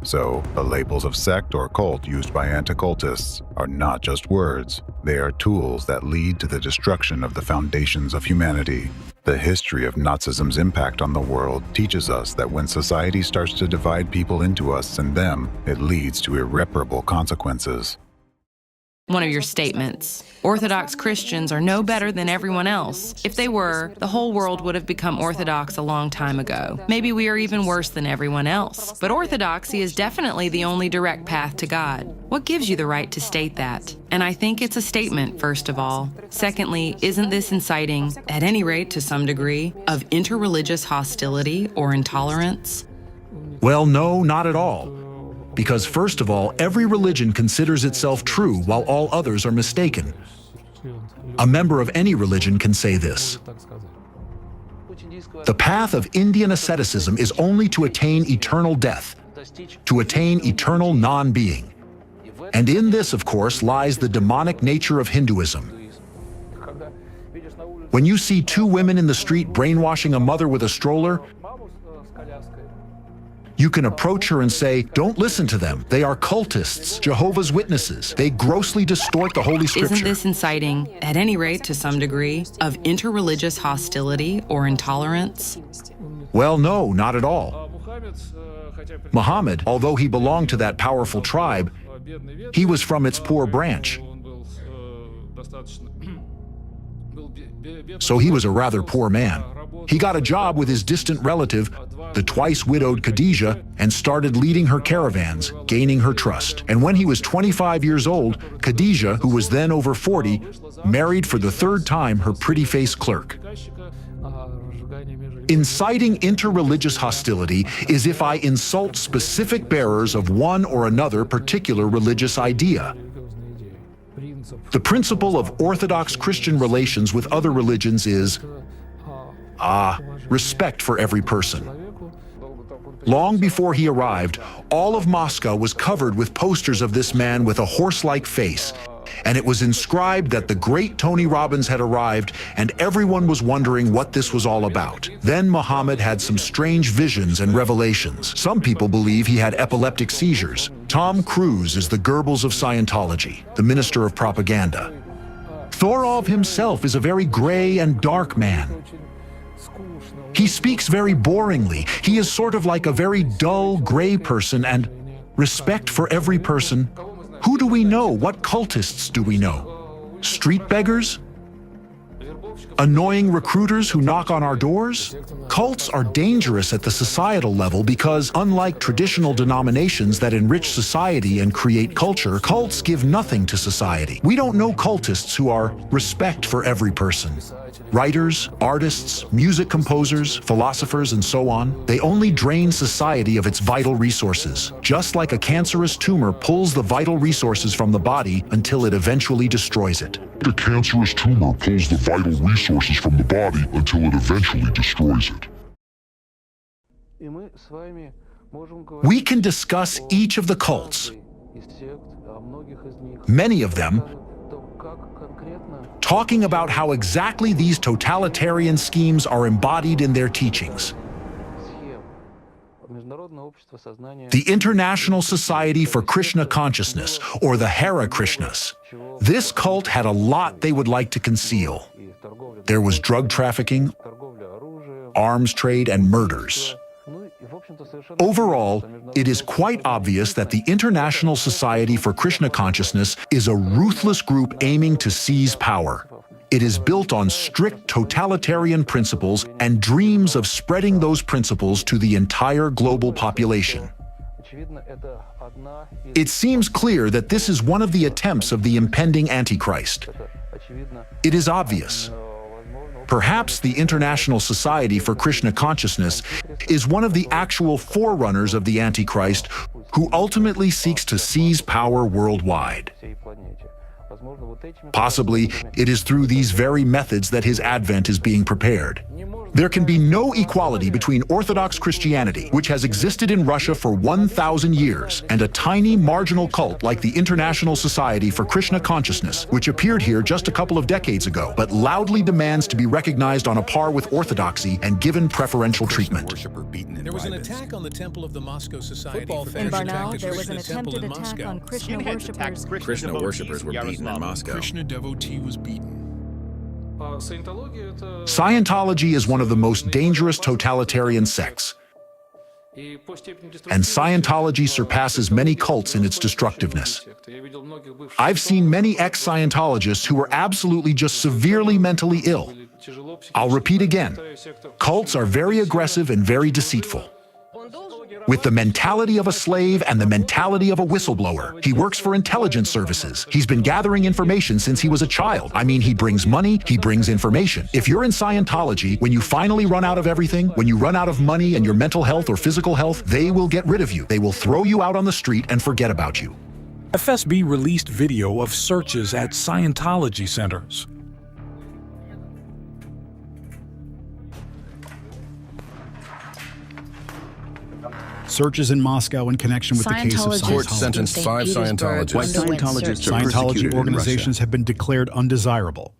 So, the labels of sect or cult used by anti-cultists are not just words. They are tools that lead to the destruction of the foundations of humanity. The history of Nazism's impact on the world teaches us that when society starts to divide people into us and them, it leads to irreparable consequences. One of your statements. Orthodox Christians are no better than everyone else. If they were, the whole world would have become Orthodox a long time ago. Maybe we are even worse than everyone else. But Orthodoxy is definitely the only direct path to God. What gives you the right to state that? And I think it's a statement, first of all. Secondly, isn't this inciting, at any rate to some degree, of interreligious hostility or intolerance? Well, no, not at all. Because first of all, every religion considers itself true while all others are mistaken. A member of any religion can say this. The path of Indian asceticism is only to attain eternal death, to attain eternal non-being. And in this, of course, lies the demonic nature of Hinduism. When you see two women in the street brainwashing a mother with a stroller, you can approach her and say, don't listen to them. They are cultists, Jehovah's Witnesses. They grossly distort the Holy Scripture. Isn't this inciting, at any rate to some degree, of interreligious hostility or intolerance? Well, no, not at all. Muhammad, although he belonged to that powerful tribe, he was from its poor branch. So he was a rather poor man. He got a job with his distant relative, the twice-widowed Khadijah, and started leading her caravans, gaining her trust. And when he was 25 years old, Khadijah, who was then over 40, married for the third time her pretty-faced clerk. Inciting interreligious hostility is if I insult specific bearers of one or another particular religious idea. The principle of Orthodox Christian relations with other religions is respect for every person. Long before he arrived, all of Moscow was covered with posters of this man with a horse-like face, and it was inscribed that the great Tony Robbins had arrived, and everyone was wondering what this was all about. Then Muhammad had some strange visions and revelations. Some people believe he had epileptic seizures. Tom Cruise is the Goebbels of Scientology, the minister of propaganda. Thorov himself is a very gray and dark man. He speaks very boringly. He is sort of like a very dull, gray person, and respect for every person. Who do we know? What cultists do we know? Street beggars? Annoying recruiters who knock on our doors? Cults are dangerous at the societal level because, unlike traditional denominations that enrich society and create culture, cults give nothing to society. We don't know cultists who are respect for every person. Writers, artists, music composers, philosophers, and so on, they only drain society of its vital resources, just like a cancerous tumor pulls the vital resources from the body until it eventually destroys it. The cancerous tumor pulls the vital resources from the body until it eventually destroys it. We can discuss each of the cults, many of them, talking about how exactly these totalitarian schemes are embodied in their teachings. The International Society for Krishna Consciousness, or the Hare Krishnas. This cult had a lot they would like to conceal. There was drug trafficking, arms trade, and murders. Overall, it is quite obvious that the International Society for Krishna Consciousness is a ruthless group aiming to seize power. It is built on strict totalitarian principles and dreams of spreading those principles to the entire global population. It seems clear that this is one of the attempts of the impending Antichrist. It is obvious. Perhaps the International Society for Krishna Consciousness is one of the actual forerunners of the Antichrist who ultimately seeks to seize power worldwide. Possibly, it is through these very methods that his advent is being prepared. There can be no equality between Orthodox Christianity, which has existed in Russia for 1,000 years, and a tiny marginal cult like the International Society for Krishna Consciousness, which appeared here just a couple of decades ago, but loudly demands to be recognized on a par with orthodoxy and given preferential treatment. There was an attack on the temple of the Moscow Society for In Barnaul, there was an attempted attack on Krishna worshippers. Krishna worshippers were beaten in Moscow. Krishna devotee was beaten. Scientology is one of the most dangerous totalitarian sects, and Scientology surpasses many cults in its destructiveness. I've seen many ex-Scientologists who were absolutely just severely mentally ill. I'll repeat again, cults are very aggressive and very deceitful. With the mentality of a slave and the mentality of a whistleblower. He works for intelligence services. He's been gathering information since he was a child. I mean, he brings money, he brings information. If you're in Scientology, when you finally run out of everything, when you run out of money and your mental health or physical health, they will get rid of you. They will throw you out on the street and forget about you. FSB released video of searches at Scientology centers. Searches in Moscow in connection with the case of Scientology. Court sentenced 5 Scientologists. White Scientologists are Scientology organizations have been declared undesirable.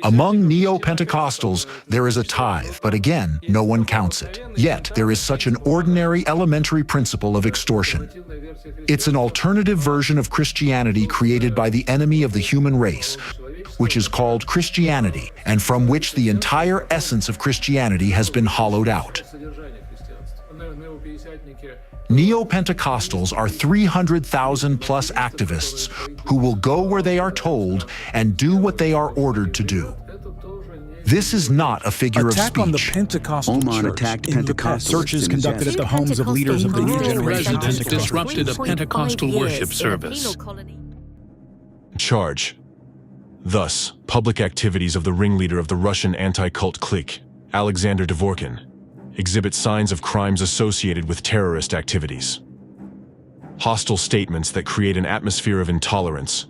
Among neo-Pentecostals, there is a tithe, but again, no one counts it. Yet, there is such an ordinary elementary principle of extortion. It's an alternative version of Christianity created by the enemy of the human race, which is called Christianity, and from which the entire essence of Christianity has been hollowed out. Neo-Pentecostals are 300,000 plus activists who will go where they are told and do what they are ordered to do. This is not a figure of speech. On the Pentecostal Oman church. attacked In Pentecostals. searches conducted at the homes of leaders of the new generation Residents disrupted a Pentecostal worship service. Charge. Thus, public activities of the ringleader of the Russian anti-cult clique, Alexander Dvorkin, exhibit signs of crimes associated with terrorist activities. Hostile statements that create an atmosphere of intolerance,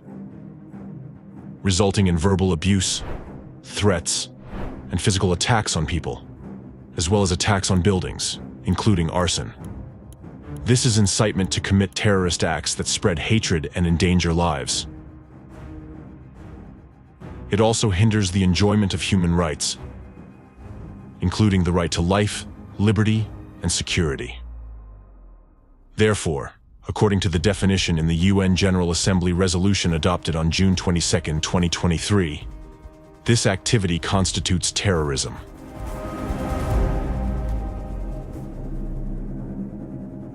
resulting in verbal abuse, threats, and physical attacks on people, as well as attacks on buildings, including arson. This is incitement to commit terrorist acts that spread hatred and endanger lives. It also hinders the enjoyment of human rights, including the right to life, liberty, and security. Therefore, according to the definition in the UN General Assembly resolution adopted on June 22, 2023, this activity constitutes terrorism.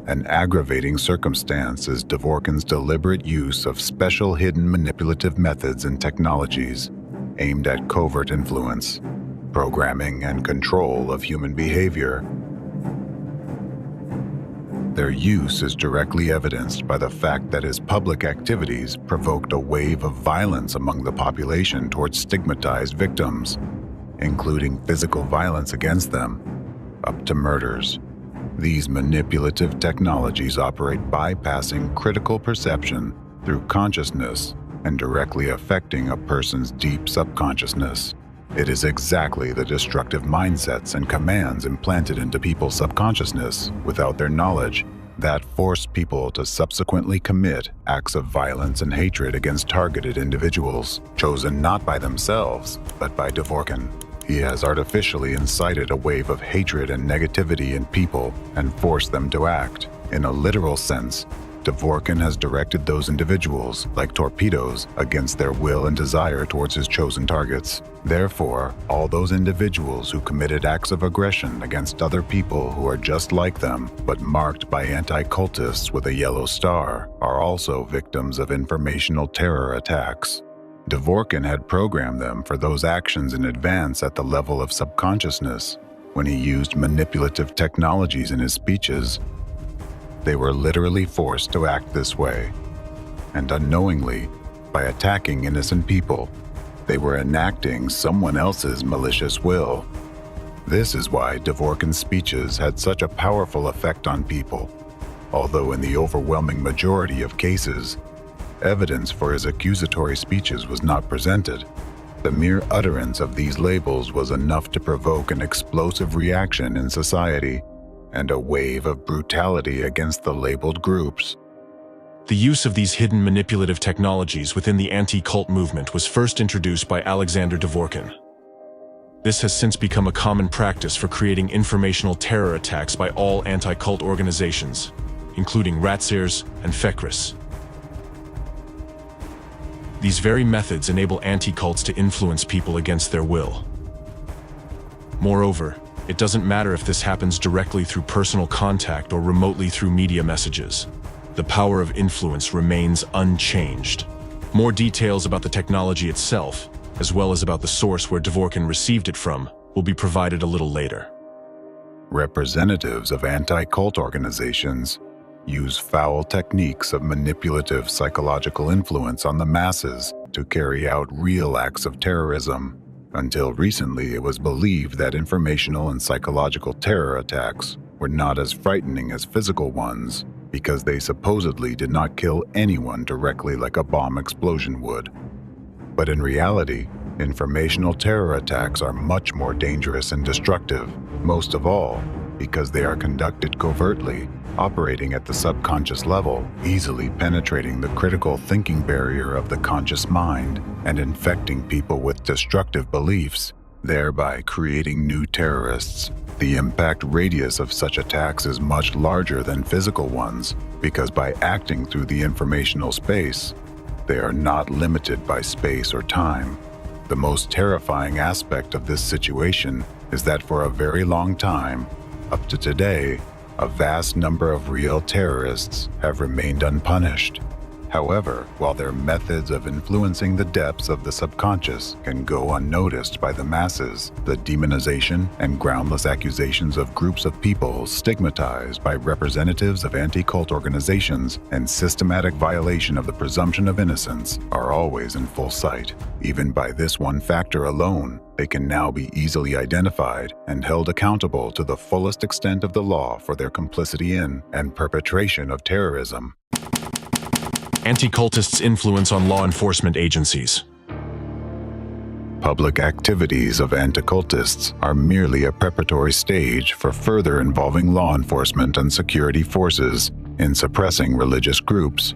An aggravating circumstance is Dvorkin's deliberate use of special hidden manipulative methods and technologies aimed at covert influence, programming, and control of human behavior. Their use is directly evidenced by the fact that his public activities provoked a wave of violence among the population towards stigmatized victims, including physical violence against them, up to murders. These manipulative technologies operate bypassing critical perception through consciousness and directly affecting a person's deep subconsciousness. It is exactly the destructive mindsets and commands implanted into people's subconsciousness without their knowledge that force people to subsequently commit acts of violence and hatred against targeted individuals, chosen not by themselves, but by Dvorkin. He has artificially incited a wave of hatred and negativity in people and forced them to act. In a literal sense, Dvorkin has directed those individuals, like torpedoes, against their will and desire towards his chosen targets. Therefore, all those individuals who committed acts of aggression against other people who are just like them, but marked by anti-cultists with a yellow star, are also victims of informational terror attacks. Dvorkin had programmed them for those actions in advance at the level of subconsciousness. When he used manipulative technologies in his speeches, they were literally forced to act this way, and unknowingly, by attacking innocent people, They were enacting someone else's malicious will. This is why Dvorkin's speeches had such a powerful effect on people, although in the overwhelming majority of cases, evidence for his accusatory speeches was not presented. The mere utterance of these labels was enough to provoke an explosive reaction in society and a wave of brutality against the labeled groups. The use of these hidden manipulative technologies within the anti-cult movement was first introduced by Alexander Dvorkin. This has since become a common practice for creating informational terror attacks by all anti-cult organizations, including Ratsirs and Fekris. These very methods enable anti-cults to influence people against their will. Moreover, it doesn't matter if this happens directly through personal contact or remotely through media messages. The power of influence remains unchanged. More details about the technology itself, as well as about the source where Dvorkin received it from, will be provided a little later. Representatives of anti-cult organizations use foul techniques of manipulative psychological influence on the masses to carry out real acts of terrorism. Until recently, it was believed that informational and psychological terror attacks were not as frightening as physical ones because they supposedly did not kill anyone directly like a bomb explosion would. But in reality, informational terror attacks are much more dangerous and destructive, most of all because they are conducted covertly, operating at the subconscious level, easily penetrating the critical thinking barrier of the conscious mind and infecting people with destructive beliefs, thereby creating new terrorists. The impact radius of such attacks is much larger than physical ones because by acting through the informational space, they are not limited by space or time. The most terrifying aspect of this situation is that for a very long time, up to today, a vast number of real terrorists have remained unpunished. However, while their methods of influencing the depths of the subconscious can go unnoticed by the masses, the demonization and groundless accusations of groups of people stigmatized by representatives of anti-cult organizations and systematic violation of the presumption of innocence are always in full sight. Even by this one factor alone, they can now be easily identified and held accountable to the fullest extent of the law for their complicity in and perpetration of terrorism. Anti-cultists' influence on law enforcement agencies. Public activities of anti-cultists are merely a preparatory stage for further involving law enforcement and security forces in suppressing religious groups.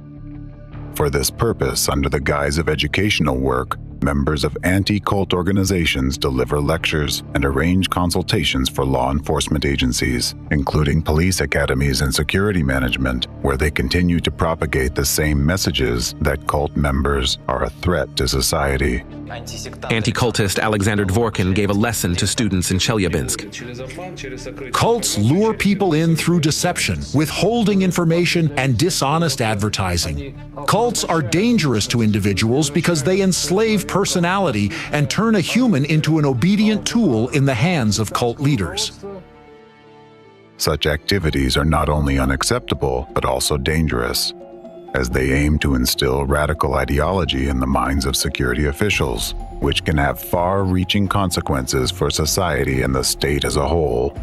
For this purpose, under the guise of educational work, members of anti-cult organizations deliver lectures and arrange consultations for law enforcement agencies, including police academies and security management, where they continue to propagate the same messages that cult members are a threat to society. Anti-cultist Alexander Dvorkin gave a lesson to students in Chelyabinsk. Cults lure people in through deception, withholding information, and dishonest advertising. Cults are dangerous to individuals because they enslave personality and turn a human into an obedient tool in the hands of cult leaders. Such activities are not only unacceptable, but also dangerous, as they aim to instill radical ideology in the minds of security officials, which can have far-reaching consequences for society and the state as a whole.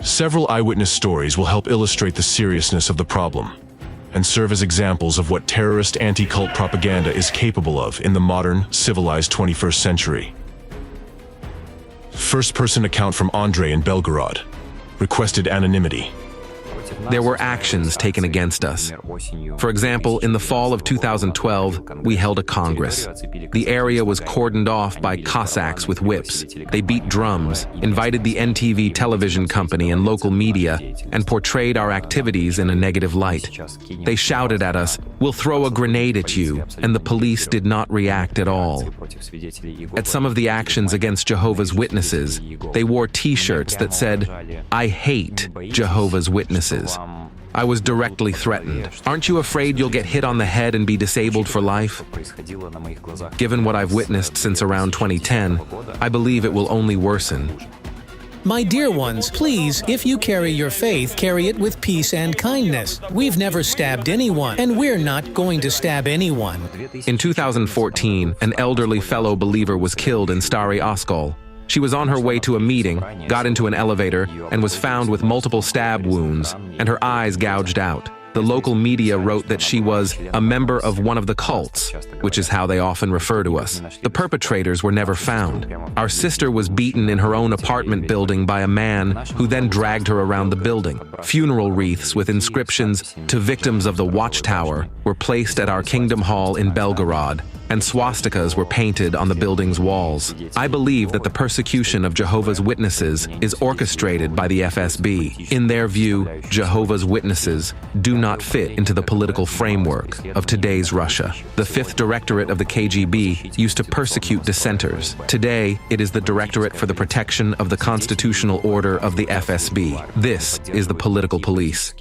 Several eyewitness stories will help illustrate the seriousness of the problem and serve as examples of what terrorist anti-cult propaganda is capable of in the modern, civilized 21st century. First-person account from Andrei in Belgorod. Requested anonymity. There were actions taken against us. For example, in the fall of 2012, we held a Congress. The area was cordoned off by Cossacks with whips. They beat drums, invited the NTV television company and local media, and portrayed our activities in a negative light. They shouted at us, "We'll throw a grenade at you," and the police did not react at all. At some of the actions against Jehovah's Witnesses, they wore T-shirts that said, "I hate Jehovah's Witnesses." I was directly threatened. "Aren't you afraid you'll get hit on the head and be disabled for life?" Given what I've witnessed since around 2010, I believe it will only worsen. My dear ones, please, if you carry your faith, carry it with peace and kindness. We've never stabbed anyone, and we're not going to stab anyone. In 2014, an elderly fellow believer was killed in Stary Oskol. She was on her way to a meeting, got into an elevator, and was found with multiple stab wounds, and her eyes gouged out. The local media wrote that she was a member of one of the cults, which is how they often refer to us. The perpetrators were never found. Our sister was beaten in her own apartment building by a man who then dragged her around the building. Funeral wreaths with inscriptions to victims of the Watchtower were placed at our Kingdom Hall in Belgorod, and swastikas were painted on the building's walls. I believe that the persecution of Jehovah's Witnesses is orchestrated by the FSB. In their view, Jehovah's Witnesses do not fit into the political framework of today's Russia. The 5th Directorate of the KGB used to persecute dissenters. Today, it is the Directorate for the Protection of the Constitutional Order of the FSB. This is the political police.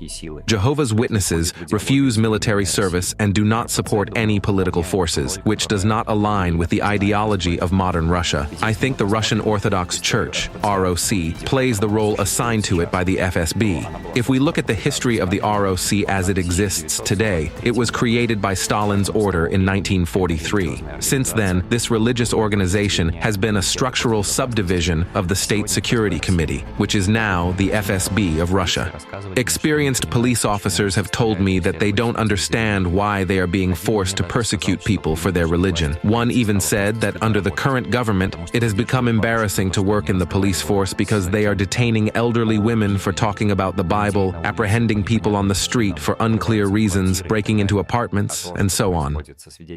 Jehovah's Witnesses refuse military service and do not support any political forces, which does not align with the ideology of modern Russia. I think the Russian Orthodox Church, ROC, plays the role assigned to it by the FSB. If we look at the history of the ROC as it exists today, it was created by Stalin's order in 1943. Since then, this religious organization has been a structural subdivision of the State Security Committee, which is now the FSB of Russia. Experienced police officers have told me that they don't understand why they are being forced to persecute people for their religion. One even said that under the current government, it has become embarrassing to work in the police force because they are detaining elderly women for talking about the Bible, apprehending people on the street for unclear reasons, breaking into apartments, and so on.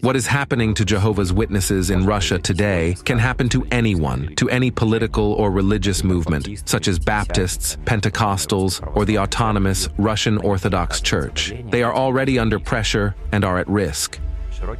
What is happening to Jehovah's Witnesses in Russia today can happen to anyone, to any political or religious movement, such as Baptists, Pentecostals, or the autonomous Russian Orthodox Church. They are already under pressure and are at risk.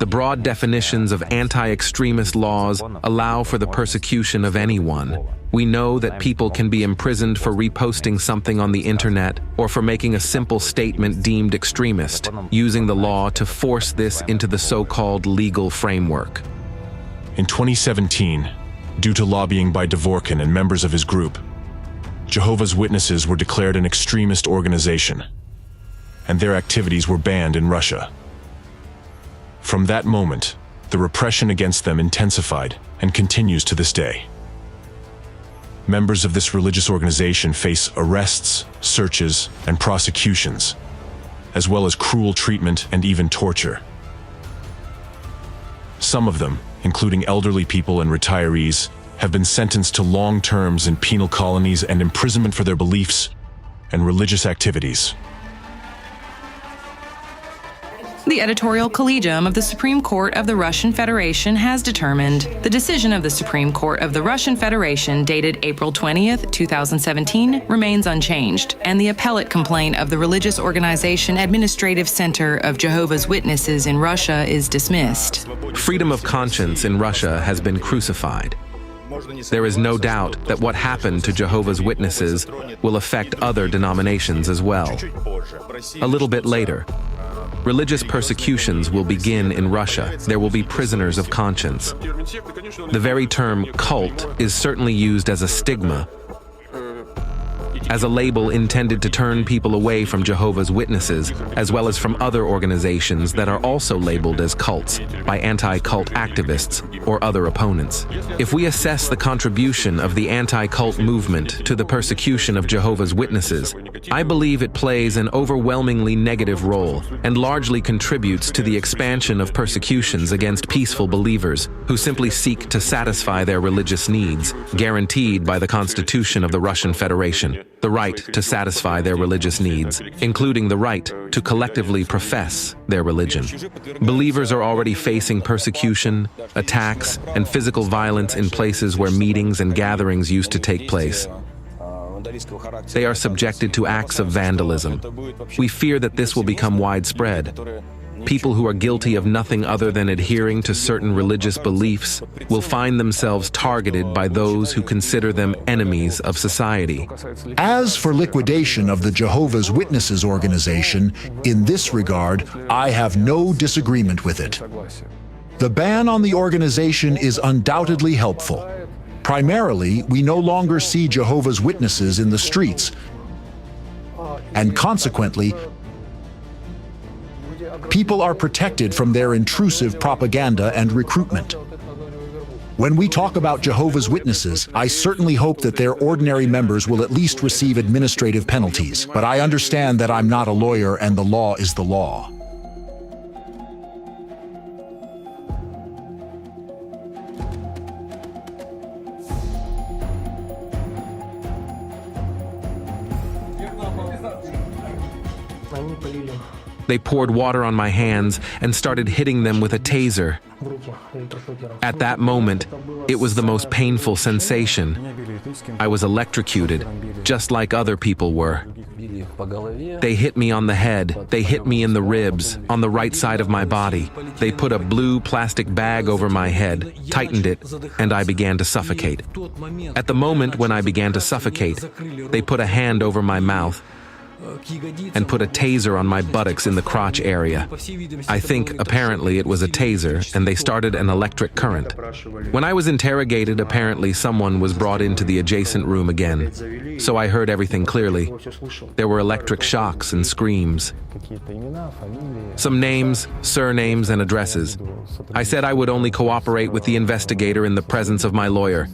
The broad definitions of anti-extremist laws allow for the persecution of anyone. We know that people can be imprisoned for reposting something on the internet or for making a simple statement deemed extremist, using the law to force this into the so-called legal framework. In 2017, due to lobbying by Dvorkin and members of his group, Jehovah's Witnesses were declared an extremist organization, and their activities were banned in Russia. From that moment, the repression against them intensified and continues to this day. Members of this religious organization face arrests, searches, and prosecutions, as well as cruel treatment and even torture. Some of them, including elderly people and retirees, have been sentenced to long terms in penal colonies and imprisonment for their beliefs and religious activities. The editorial collegium of the Supreme Court of the Russian Federation has determined the decision of the Supreme Court of the Russian Federation dated April 20th, 2017 remains unchanged, and the appellate complaint of the religious organization Administrative Center of Jehovah's Witnesses in Russia is dismissed. Freedom of conscience in Russia has been crucified. There is no doubt that what happened to Jehovah's Witnesses will affect other denominations as well. A little bit later, religious persecutions will begin in Russia. There will be prisoners of conscience. The very term cult is certainly used as a stigma, as a label intended to turn people away from Jehovah's Witnesses, as well as from other organizations that are also labeled as cults by anti-cult activists or other opponents. If we assess the contribution of the anti-cult movement to the persecution of Jehovah's Witnesses, I believe it plays an overwhelmingly negative role and largely contributes to the expansion of persecutions against peaceful believers who simply seek to satisfy their religious needs, guaranteed by the Constitution of the Russian Federation. The right to satisfy their religious needs, including the right to collectively profess their religion. Believers are already facing persecution, attacks, and physical violence in places where meetings and gatherings used to take place. They are subjected to acts of vandalism. We fear that this will become widespread. People who are guilty of nothing other than adhering to certain religious beliefs will find themselves targeted by those who consider them enemies of society. As for liquidation of the Jehovah's Witnesses organization, in this regard, I have no disagreement with it. The ban on the organization is undoubtedly helpful. Primarily, we no longer see Jehovah's Witnesses in the streets, and consequently, people are protected from their intrusive propaganda and recruitment. When we talk about Jehovah's Witnesses, I certainly hope that their ordinary members will at least receive administrative penalties, but I understand that I'm not a lawyer and the law is the law. They poured water on my hands and started hitting them with a taser. At that moment, it was the most painful sensation. I was electrocuted, just like other people were. They hit me on the head, they hit me in the ribs, on the right side of my body. They put a blue plastic bag over my head, tightened it, and I began to suffocate. At the moment when I began to suffocate, they put a hand over my mouth and put a taser on my buttocks in the crotch area. I think, apparently, it was a taser, and they started an electric current. When I was interrogated, apparently someone was brought into the adjacent room again, so I heard everything clearly. There were electric shocks and screams. Some names, surnames, and addresses. I said I would only cooperate with the investigator in the presence of my lawyer.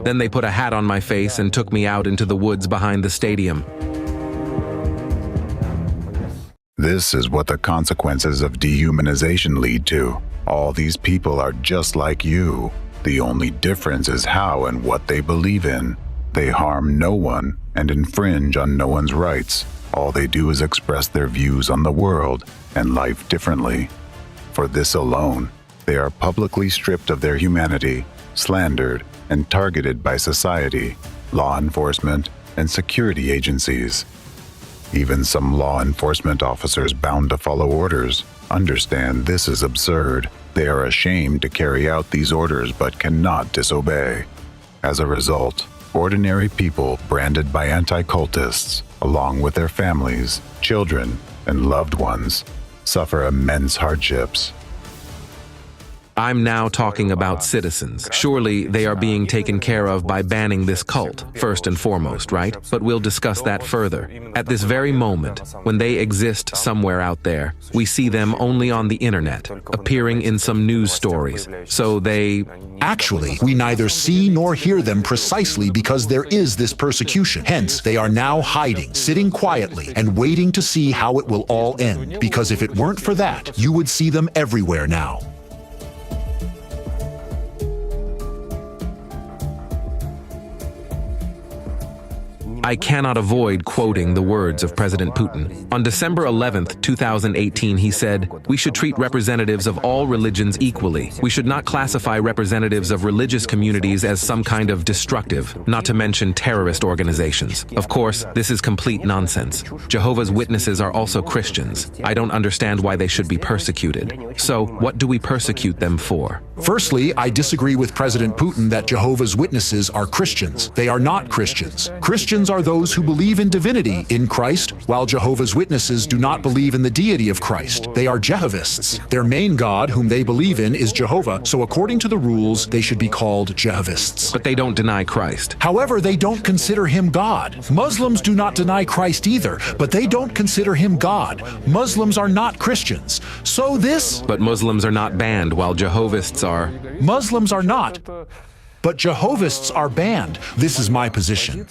Then they put a hat on my face and took me out into the woods behind the stadium. This is what the consequences of dehumanization lead to. All these people are just like you. The only difference is how and what they believe in. They harm no one and infringe on no one's rights. All they do is express their views on the world and life differently. For this alone, they are publicly stripped of their humanity, slandered, and targeted by society, law enforcement, and security agencies. Even some law enforcement officers bound to follow orders understand this is absurd. They are ashamed to carry out these orders but cannot disobey. As a result, ordinary people branded by anti-cultists, along with their families, children, and loved ones, suffer immense hardships. I'm now talking about citizens. Surely they are being taken care of by banning this cult, first and foremost, right? But we'll discuss that further. At this very moment, when they exist somewhere out there, we see them only on the internet, appearing in some news stories. So they... Actually, we neither see nor hear them precisely because there is this persecution. Hence, they are now hiding, sitting quietly, and waiting to see how it will all end. Because if it weren't for that, you would see them everywhere now. I cannot avoid quoting the words of President Putin. On December 11th, 2018, he said, "We should treat representatives of all religions equally. We should not classify representatives of religious communities as some kind of destructive, not to mention terrorist organizations." Of course, this is complete nonsense. Jehovah's Witnesses are also Christians. I don't understand why they should be persecuted. So, what do we persecute them for? Firstly, I disagree with President Putin that Jehovah's Witnesses are Christians. They are not Christians. Christians are those who believe in divinity in Christ, while Jehovah's Witnesses do not believe in the deity of Christ. They are Jehovists. Their main god, whom they believe in, is Jehovah, so according to the rules, they should be called Jehovists. But they don't deny Christ. However, they don't consider him God. Muslims do not deny Christ either, but they don't consider him God. Muslims are not Christians. So this... But Muslims are not banned, while Jehovists are... Muslims are not, but Jehovists are banned. This is my position.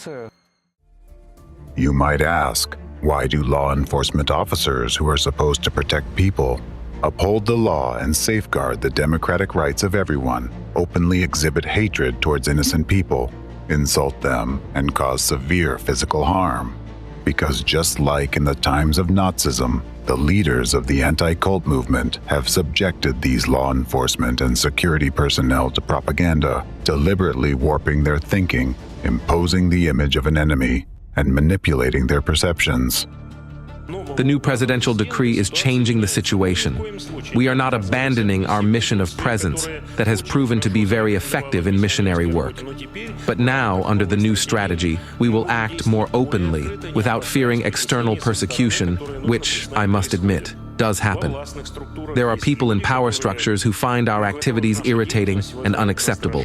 You might ask, why do law enforcement officers who are supposed to protect people uphold the law and safeguard the democratic rights of everyone, openly exhibit hatred towards innocent people, insult them, and cause severe physical harm? Because just like in the times of Nazism, the leaders of the anti-cult movement have subjected these law enforcement and security personnel to propaganda, deliberately warping their thinking, imposing the image of an enemy, and manipulating their perceptions. The new presidential decree is changing the situation. We are not abandoning our mission of presence that has proven to be very effective in missionary work. But now, under the new strategy, we will act more openly, without fearing external persecution, which, I must admit, does happen. There are people in power structures who find our activities irritating and unacceptable.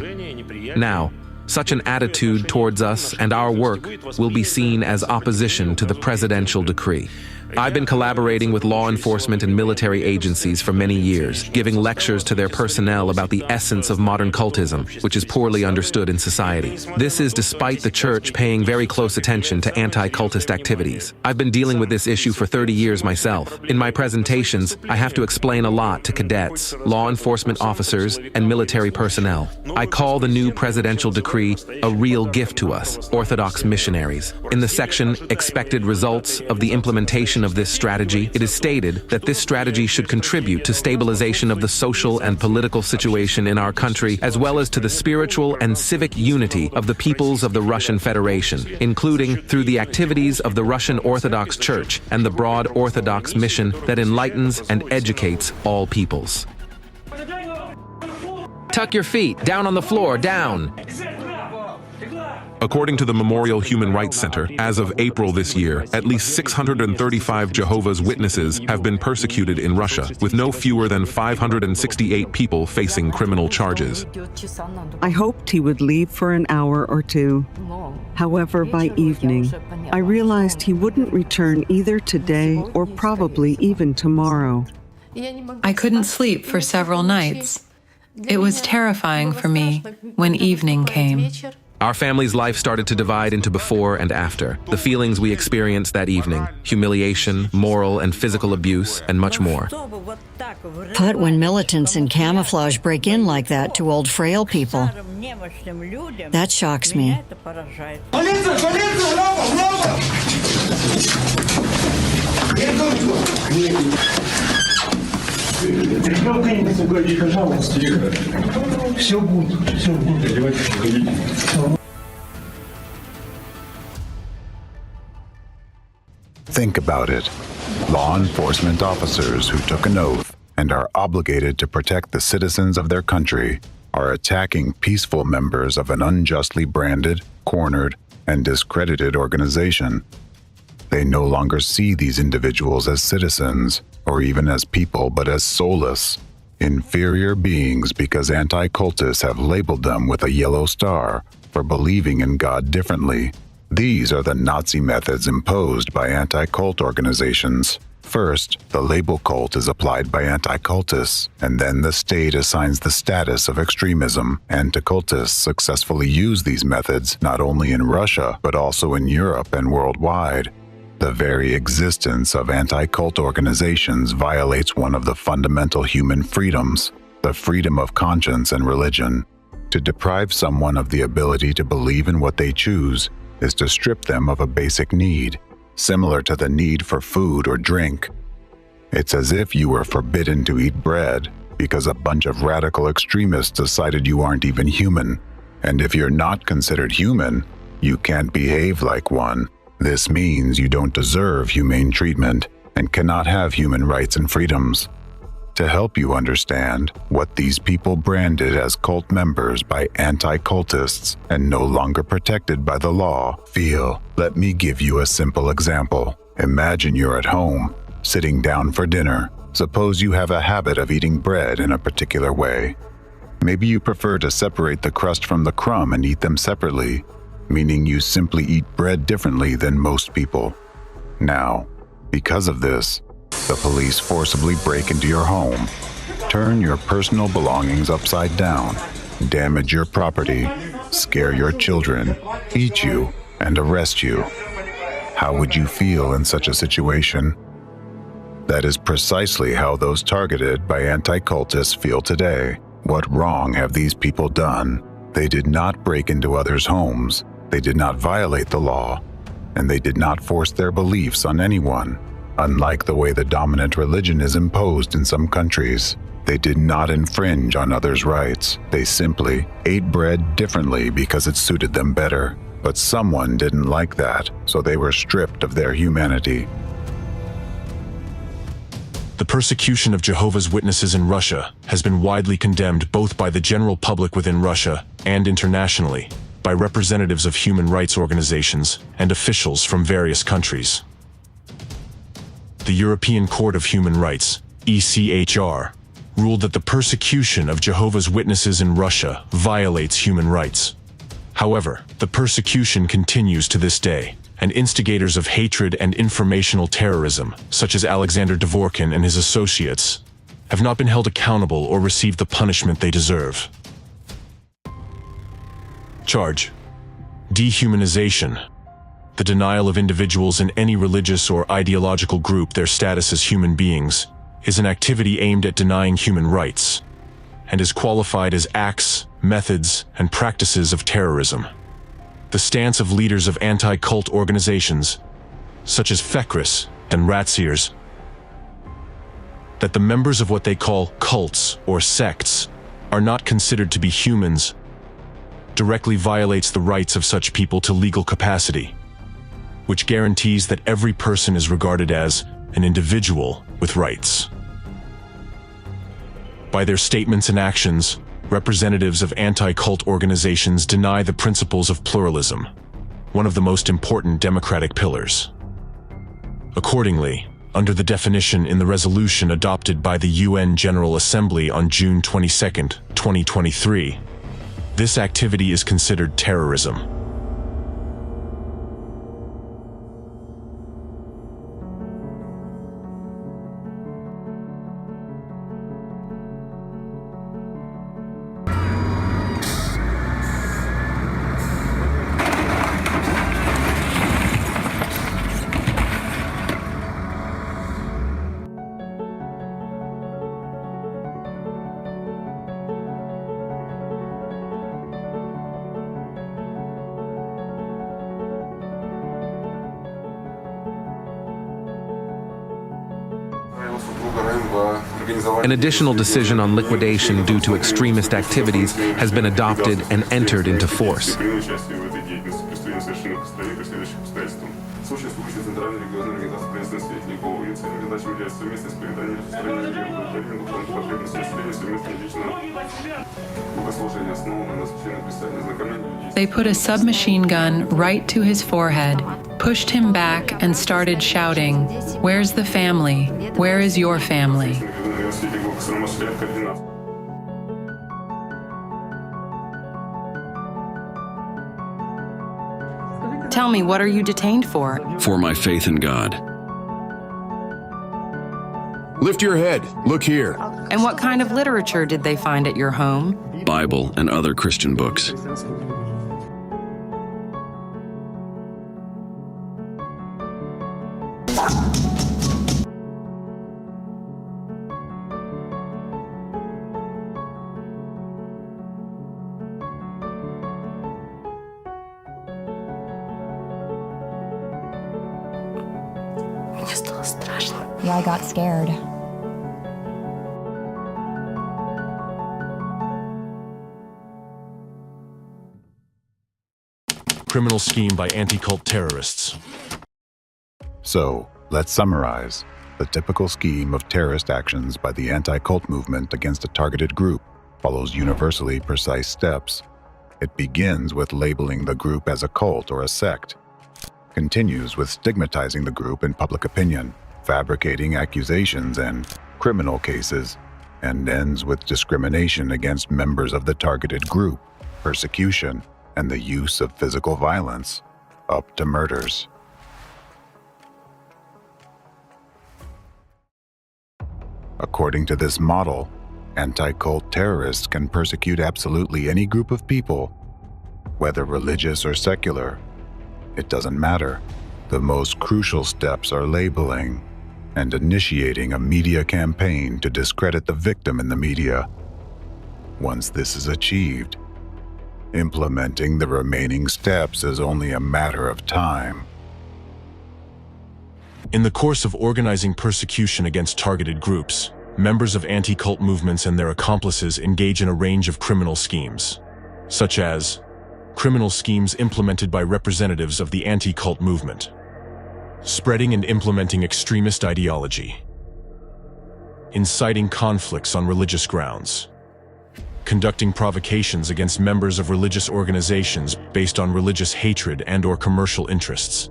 Now, Such an attitude towards us and our work will be seen as opposition to the presidential decree. I've been collaborating with law enforcement and military agencies for many years, giving lectures to their personnel about the essence of modern cultism, which is poorly understood in society. This is despite the church paying very close attention to anti-cultist activities. I've been dealing with this issue for 30 years myself. In my presentations, I have to explain a lot to cadets, law enforcement officers, and military personnel. I call the new presidential decree a real gift to us, Orthodox missionaries. In the section Expected Results of the Implementation of this strategy, it is stated that this strategy should contribute to stabilization of the social and political situation in our country, as well as to the spiritual and civic unity of the peoples of the Russian Federation, including through the activities of the Russian Orthodox Church and the broad Orthodox mission that enlightens and educates all peoples. Tuck your feet, down on the floor, down. According to the Memorial Human Rights Center, as of April this year, at least 635 Jehovah's Witnesses have been persecuted in Russia, with no fewer than 568 people facing criminal charges. I hoped he would leave for an hour or two. However, by evening, I realized he wouldn't return either today or probably even tomorrow. I couldn't sleep for several nights. It was terrifying for me when evening came. Our family's life started to divide into before and after. The feelings we experienced that evening, humiliation, moral and physical abuse, and much more. But when militants in camouflage break in like that to old frail people, that shocks me. Think about it. Law enforcement officers who took an oath and are obligated to protect the citizens of their country are attacking peaceful members of an unjustly branded, cornered, and discredited organization. They no longer see these individuals as citizens or even as people, but as soulless, inferior beings because anti-cultists have labeled them with a yellow star for believing in God differently. These are the Nazi methods imposed by anti-cult organizations. First, the label cult is applied by anti-cultists, and then the state assigns the status of extremism. Anticultists successfully use these methods not only in Russia, but also in Europe and worldwide. The very existence of anti-cult organizations violates one of the fundamental human freedoms, the freedom of conscience and religion. To deprive someone of the ability to believe in what they choose is to strip them of a basic need, similar to the need for food or drink. It's as if you were forbidden to eat bread because a bunch of radical extremists decided you aren't even human. And if you're not considered human, you can't behave like one. This means you don't deserve humane treatment and cannot have human rights and freedoms. To help you understand what these people branded as cult members by anti-cultists and no longer protected by the law feel, let me give you a simple example. Imagine you're at home, sitting down for dinner. Suppose you have a habit of eating bread in a particular way. Maybe you prefer to separate the crust from the crumb and eat them separately, meaning you simply eat bread differently than most people. Now, because of this, the police forcibly break into your home, turn your personal belongings upside down, damage your property, scare your children, eat you, and arrest you. How would you feel in such a situation? That is precisely how those targeted by anti-cultists feel today. What wrong have these people done? They did not break into others' homes. They did not violate the law, and they did not force their beliefs on anyone. Unlike the way the dominant religion is imposed in some countries, they did not infringe on others' rights. They simply ate bread differently because it suited them better. But someone didn't like that, so they were stripped of their humanity. The persecution of Jehovah's Witnesses in Russia has been widely condemned both by the general public within Russia and internationally, by representatives of human rights organizations and officials from various countries. The European Court of Human Rights, ECHR, ruled that the persecution of Jehovah's Witnesses in Russia violates human rights. However, the persecution continues to this day, and instigators of hatred and informational terrorism, such as Alexander Dvorkin and his associates, have not been held accountable or received the punishment they deserve. Charge: dehumanization. The denial of individuals in any religious or ideological group their status as human beings is an activity aimed at denying human rights, and is qualified as acts, methods, and practices of terrorism. The stance of leaders of anti-cult organizations, such as Fekris and Ratziers, that the members of what they call cults or sects are not considered to be humans, directly violates the rights of such people to legal capacity, which guarantees that every person is regarded as an individual with rights. By their statements and actions, representatives of anti-cult organizations deny the principles of pluralism, one of the most important democratic pillars. Accordingly, under the definition in the resolution adopted by the UN General Assembly on June 22, 2023, this activity is considered terrorism. An additional decision on liquidation due to extremist activities has been adopted and entered into force. They put a submachine gun right to his forehead, pushed him back, and started shouting, "Where's the family? Where is your family?" Tell me, what are you detained for? For my faith in God. Lift your head. Look here. And what kind of literature did they find at your home? Bible and other Christian books. Yeah, I got scared. Criminal scheme by anti-cult terrorists. So, let's summarize. The typical scheme of terrorist actions by the anti-cult movement against a targeted group follows universally precise steps. It begins with labeling the group as a cult or a sect, continues with stigmatizing the group in public opinion, fabricating accusations and criminal cases, and ends with discrimination against members of the targeted group, persecution, and the use of physical violence, up to murders. According to this model, anti-cult terrorists can persecute absolutely any group of people, whether religious or secular. It doesn't matter. The most crucial steps are labeling and initiating a media campaign to discredit the victim in the media. Once this is achieved, implementing the remaining steps is only a matter of time. In the course of organizing persecution against targeted groups, members of anti-cult movements and their accomplices engage in a range of criminal schemes, such as criminal schemes implemented by representatives of the anti-cult movement, spreading and implementing extremist ideology, inciting conflicts on religious grounds, conducting provocations against members of religious organizations based on religious hatred and/or commercial interests,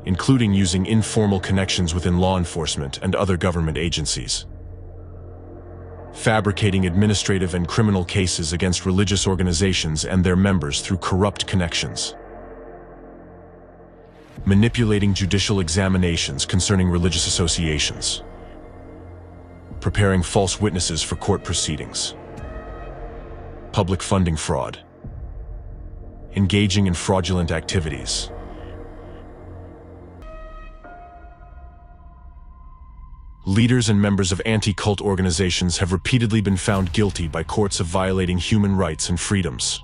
including using informal connections within law enforcement and other government agencies, fabricating administrative and criminal cases against religious organizations and their members through corrupt connections, manipulating judicial examinations concerning religious associations, preparing false witnesses for court proceedings, public funding fraud, engaging in fraudulent activities. Leaders and members of anti-cult organizations have repeatedly been found guilty by courts of violating human rights and freedoms.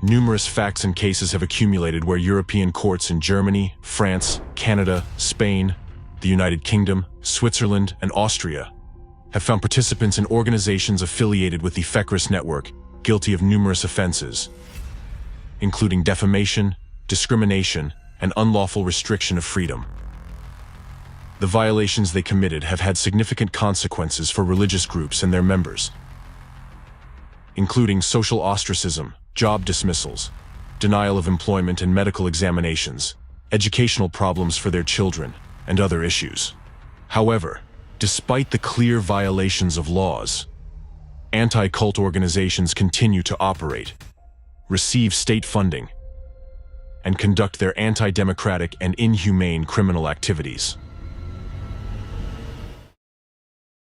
Numerous facts and cases have accumulated where European courts in Germany, France, Canada, Spain, the United Kingdom, Switzerland, and Austria have found participants in organizations affiliated with the Fekris network guilty of numerous offenses, including defamation, discrimination, and unlawful restriction of freedom. The violations they committed have had significant consequences for religious groups and their members, including social ostracism, job dismissals, denial of employment and medical examinations, educational problems for their children, and other issues. However, despite the clear violations of laws, anti-cult organizations continue to operate, receive state funding, and conduct their anti-democratic and inhumane criminal activities.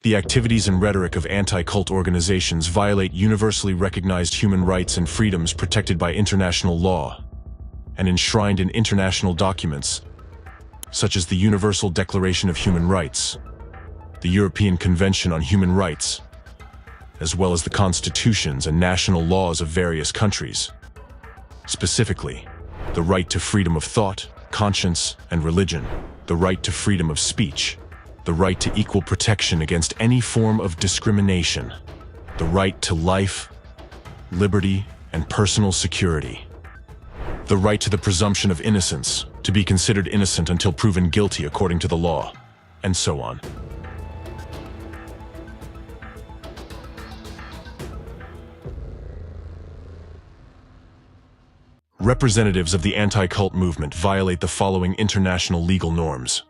The activities and rhetoric of anti-cult organizations violate universally recognized human rights and freedoms protected by international law and enshrined in international documents such as the Universal Declaration of Human Rights, the European Convention on Human Rights, as well as the constitutions and national laws of various countries. Specifically, the right to freedom of thought, conscience, and religion, the right to freedom of speech, the right to equal protection against any form of discrimination, the right to life, liberty, and personal security, the right to the presumption of innocence, to be considered innocent until proven guilty according to the law, and so on. Representatives of the anti-cult movement violate the following international legal norms.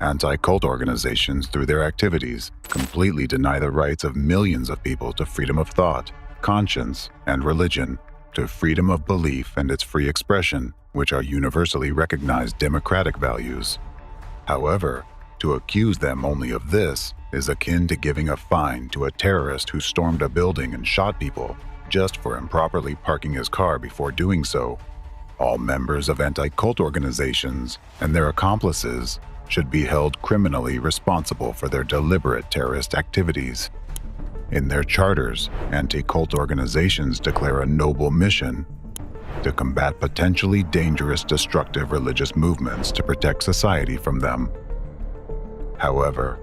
Anti-cult organizations, through their activities, completely deny the rights of millions of people to freedom of thought, conscience, and religion, to freedom of belief and its free expression, which are universally recognized democratic values. However, to accuse them only of this is akin to giving a fine to a terrorist who stormed a building and shot people just for improperly parking his car before doing so. All members of anti-cult organizations and their accomplices should be held criminally responsible for their deliberate terrorist activities. In their charters, anti-cult organizations declare a noble mission to combat potentially dangerous, destructive religious movements to protect society from them. However,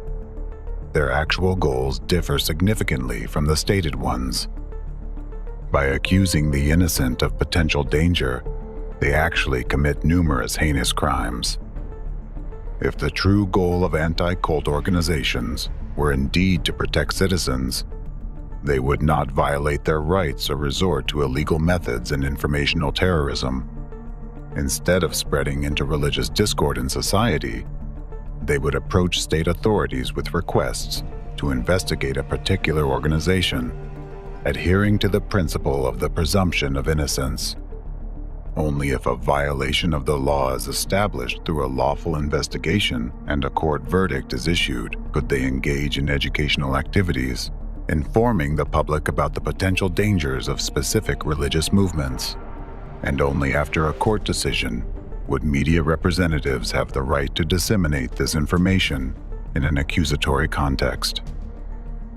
their actual goals differ significantly from the stated ones. By accusing the innocent of potential danger, they actually commit numerous heinous crimes. If the true goal of anti-cult organizations were indeed to protect citizens, they would not violate their rights or resort to illegal methods and informational terrorism. Instead of spreading interreligious discord in society, they would approach state authorities with requests to investigate a particular organization, adhering to the principle of the presumption of innocence. Only if a violation of the law is established through a lawful investigation and a court verdict is issued could they engage in educational activities, informing the public about the potential dangers of specific religious movements. And only after a court decision would media representatives have the right to disseminate this information in an accusatory context.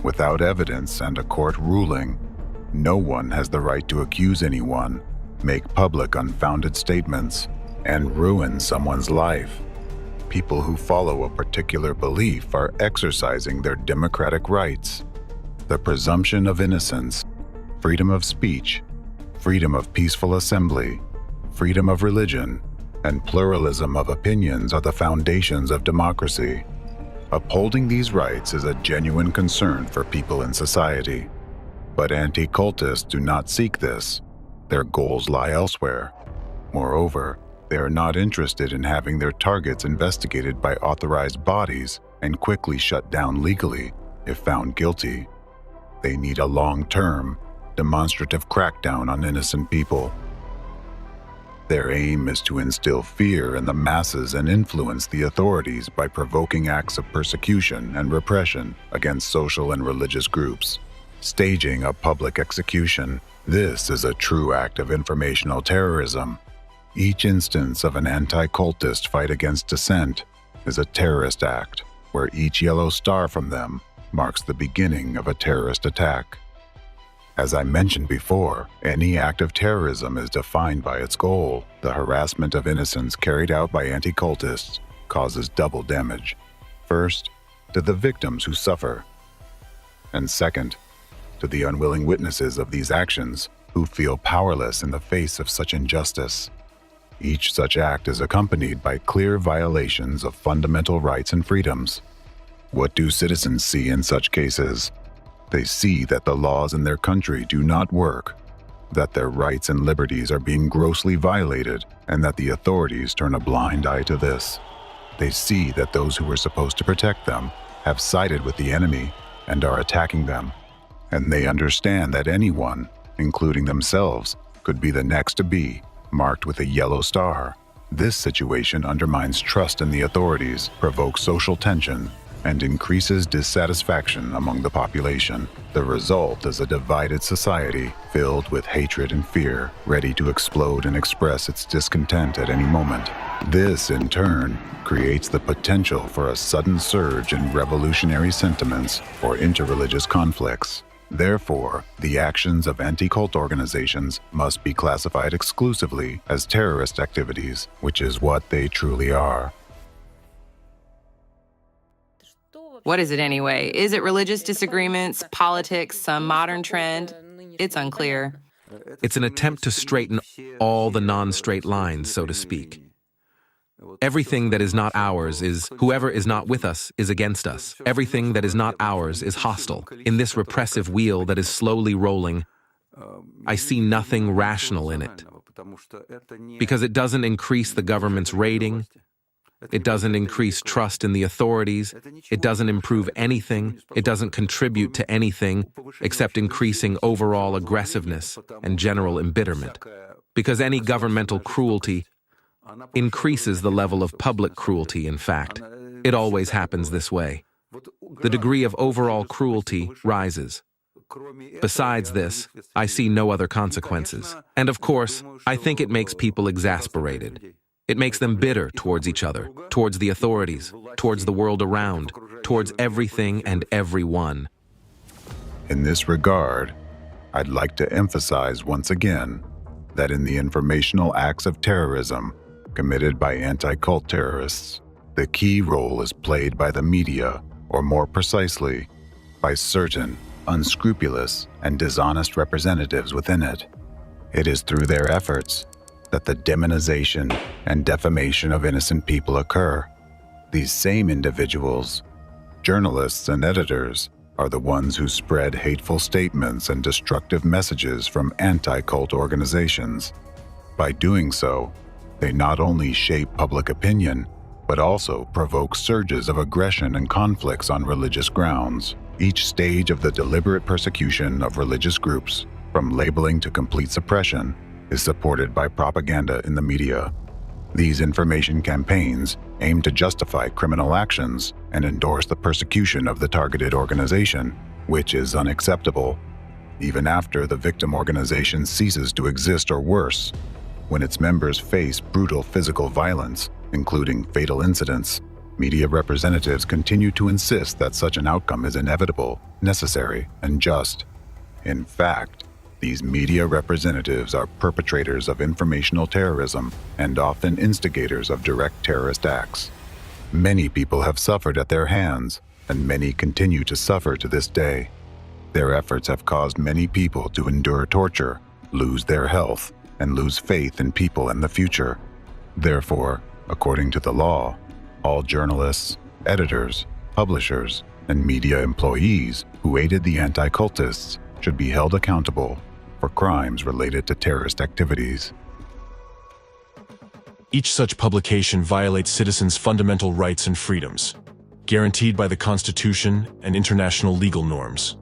Without evidence and a court ruling, no one has the right to accuse anyone, make public unfounded statements, and ruin someone's life. People who follow a particular belief are exercising their democratic rights. The presumption of innocence, freedom of speech, freedom of peaceful assembly, freedom of religion, and pluralism of opinions are the foundations of democracy. Upholding these rights is a genuine concern for people in society. But anti-cultists do not seek this. Their goals lie elsewhere. Moreover, they are not interested in having their targets investigated by authorized bodies and quickly shut down legally if found guilty. They need a long-term, demonstrative crackdown on innocent people. Their aim is to instill fear in the masses and influence the authorities by provoking acts of persecution and repression against social and religious groups. Staging a public execution. This is a true act of informational terrorism. Each instance of an anti-cultist fight against dissent is a terrorist act, where each yellow star from them marks the beginning of a terrorist attack. As I mentioned before, any act of terrorism is defined by its goal. The harassment of innocents carried out by anti-cultists causes double damage. First, to the victims who suffer, and second, to the unwilling witnesses of these actions who feel powerless in the face of such injustice. Each such act is accompanied by clear violations of fundamental rights and freedoms. What do citizens see in such cases? They see that the laws in their country do not work, that their rights and liberties are being grossly violated, and that the authorities turn a blind eye to this. They see that those who were supposed to protect them have sided with the enemy and are attacking them. And they understand that anyone, including themselves, could be the next to be marked with a yellow star. This situation undermines trust in the authorities, provokes social tension, and increases dissatisfaction among the population. The result is a divided society filled with hatred and fear, ready to explode and express its discontent at any moment. This, in turn, creates the potential for a sudden surge in revolutionary sentiments or interreligious conflicts. Therefore, the actions of anti-cult organizations must be classified exclusively as terrorist activities, which is what they truly are. What is it anyway? Is it religious disagreements, politics, some modern trend? It's unclear. It's an attempt to straighten all the non-straight lines, so to speak. Everything that is not ours is, whoever is not with us is against us. Everything that is not ours is hostile. In this repressive wheel that is slowly rolling, I see nothing rational in it. Because it doesn't increase the government's rating, it doesn't increase trust in the authorities, it doesn't improve anything, it doesn't contribute to anything except increasing overall aggressiveness and general embitterment. Because any governmental cruelty increases the level of public cruelty, in fact. It always happens this way. The degree of overall cruelty rises. Besides this, I see no other consequences. And of course, I think it makes people exasperated. It makes them bitter towards each other, towards the authorities, towards the world around, towards everything and everyone. In this regard, I'd like to emphasize once again that in the informational acts of terrorism committed by anti-cult terrorists, the key role is played by the media, or more precisely, by certain unscrupulous and dishonest representatives within it. It is through their efforts that the demonization and defamation of innocent people occur. These same individuals, journalists and editors, are the ones who spread hateful statements and destructive messages from anti-cult organizations. By doing so, they not only shape public opinion, but also provoke surges of aggression and conflicts on religious grounds. Each stage of the deliberate persecution of religious groups, from labeling to complete suppression, is supported by propaganda in the media. These information campaigns aim to justify criminal actions and endorse the persecution of the targeted organization, which is unacceptable, even after the victim organization ceases to exist, or worse, when its members face brutal physical violence, including fatal incidents. Media representatives continue to insist that such an outcome is inevitable, necessary, and just. In fact, these media representatives are perpetrators of informational terrorism and often instigators of direct terrorist acts. Many people have suffered at their hands, and many continue to suffer to this day. Their efforts have caused many people to endure torture, lose their health, and lose faith in people and the future. Therefore, according to the law, all journalists, editors, publishers, and media employees who aided the anti-cultists should be held accountable for crimes related to terrorist activities. Each such publication violates citizens' fundamental rights and freedoms, guaranteed by the Constitution and international legal norms.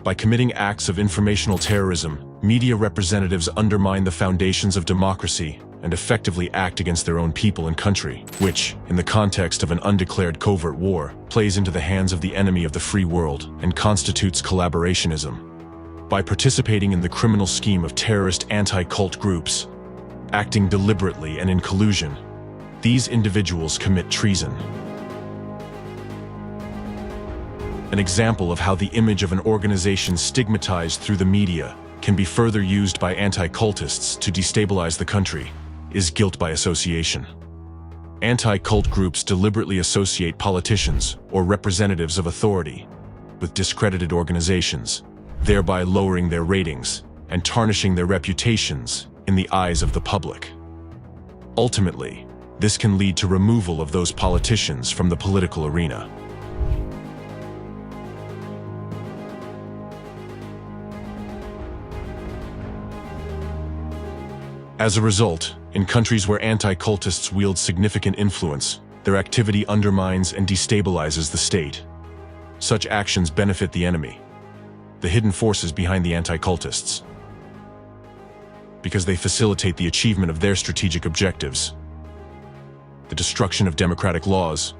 By committing acts of informational terrorism, media representatives undermine the foundations of democracy and effectively act against their own people and country, which, in the context of an undeclared covert war, plays into the hands of the enemy of the free world and constitutes collaborationism. By participating in the criminal scheme of terrorist anti-cult groups, acting deliberately and in collusion, these individuals commit treason. An example of how the image of an organization stigmatized through the media can be further used by anti-cultists to destabilize the country is guilt by association. Anti-cult groups deliberately associate politicians or representatives of authority with discredited organizations, thereby lowering their ratings and tarnishing their reputations in the eyes of the public. Ultimately, this can lead to removal of those politicians from the political arena. As a result, in countries where anti-cultists wield significant influence, their activity undermines and destabilizes the state. Such actions benefit the enemy, the hidden forces behind the anti-cultists, because they facilitate the achievement of their strategic objectives, the destruction of democratic laws,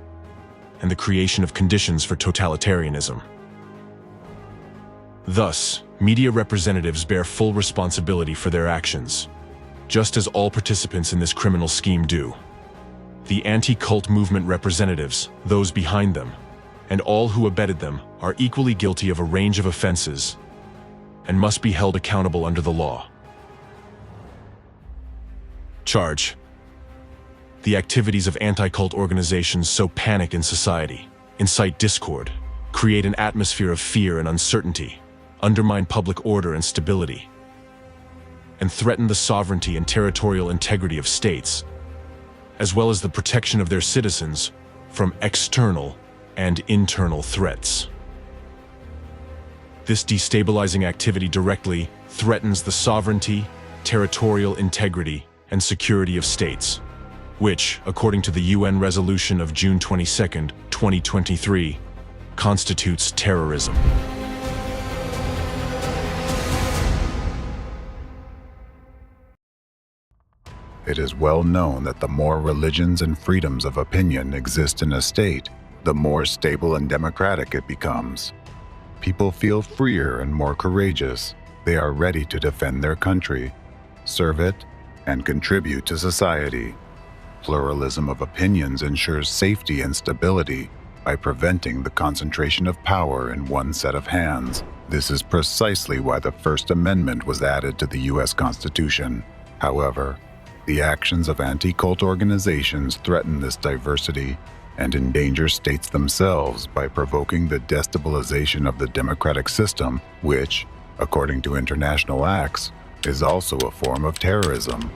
and the creation of conditions for totalitarianism. Thus, media representatives bear full responsibility for their actions, just as all participants in this criminal scheme do. The anti-cult movement representatives, those behind them, and all who abetted them are equally guilty of a range of offenses and must be held accountable under the law. Charge: the activities of anti-cult organizations sow panic in society, incite discord, create an atmosphere of fear and uncertainty, undermine public order and stability, and threaten the sovereignty and territorial integrity of states, as well as the protection of their citizens from external and internal threats. This destabilizing activity directly threatens the sovereignty, territorial integrity, and security of states, which, according to the UN resolution of June 22, 2023, constitutes terrorism. It is well known that the more religions and freedoms of opinion exist in a state, the more stable and democratic it becomes. People feel freer and more courageous. They are ready to defend their country, serve it, and contribute to society. Pluralism of opinions ensures safety and stability by preventing the concentration of power in one set of hands. This is precisely why the First Amendment was added to the U.S. Constitution. However, the actions of anti-cult organizations threaten this diversity and endanger states themselves by provoking the destabilization of the democratic system, which, according to international acts, is also a form of terrorism.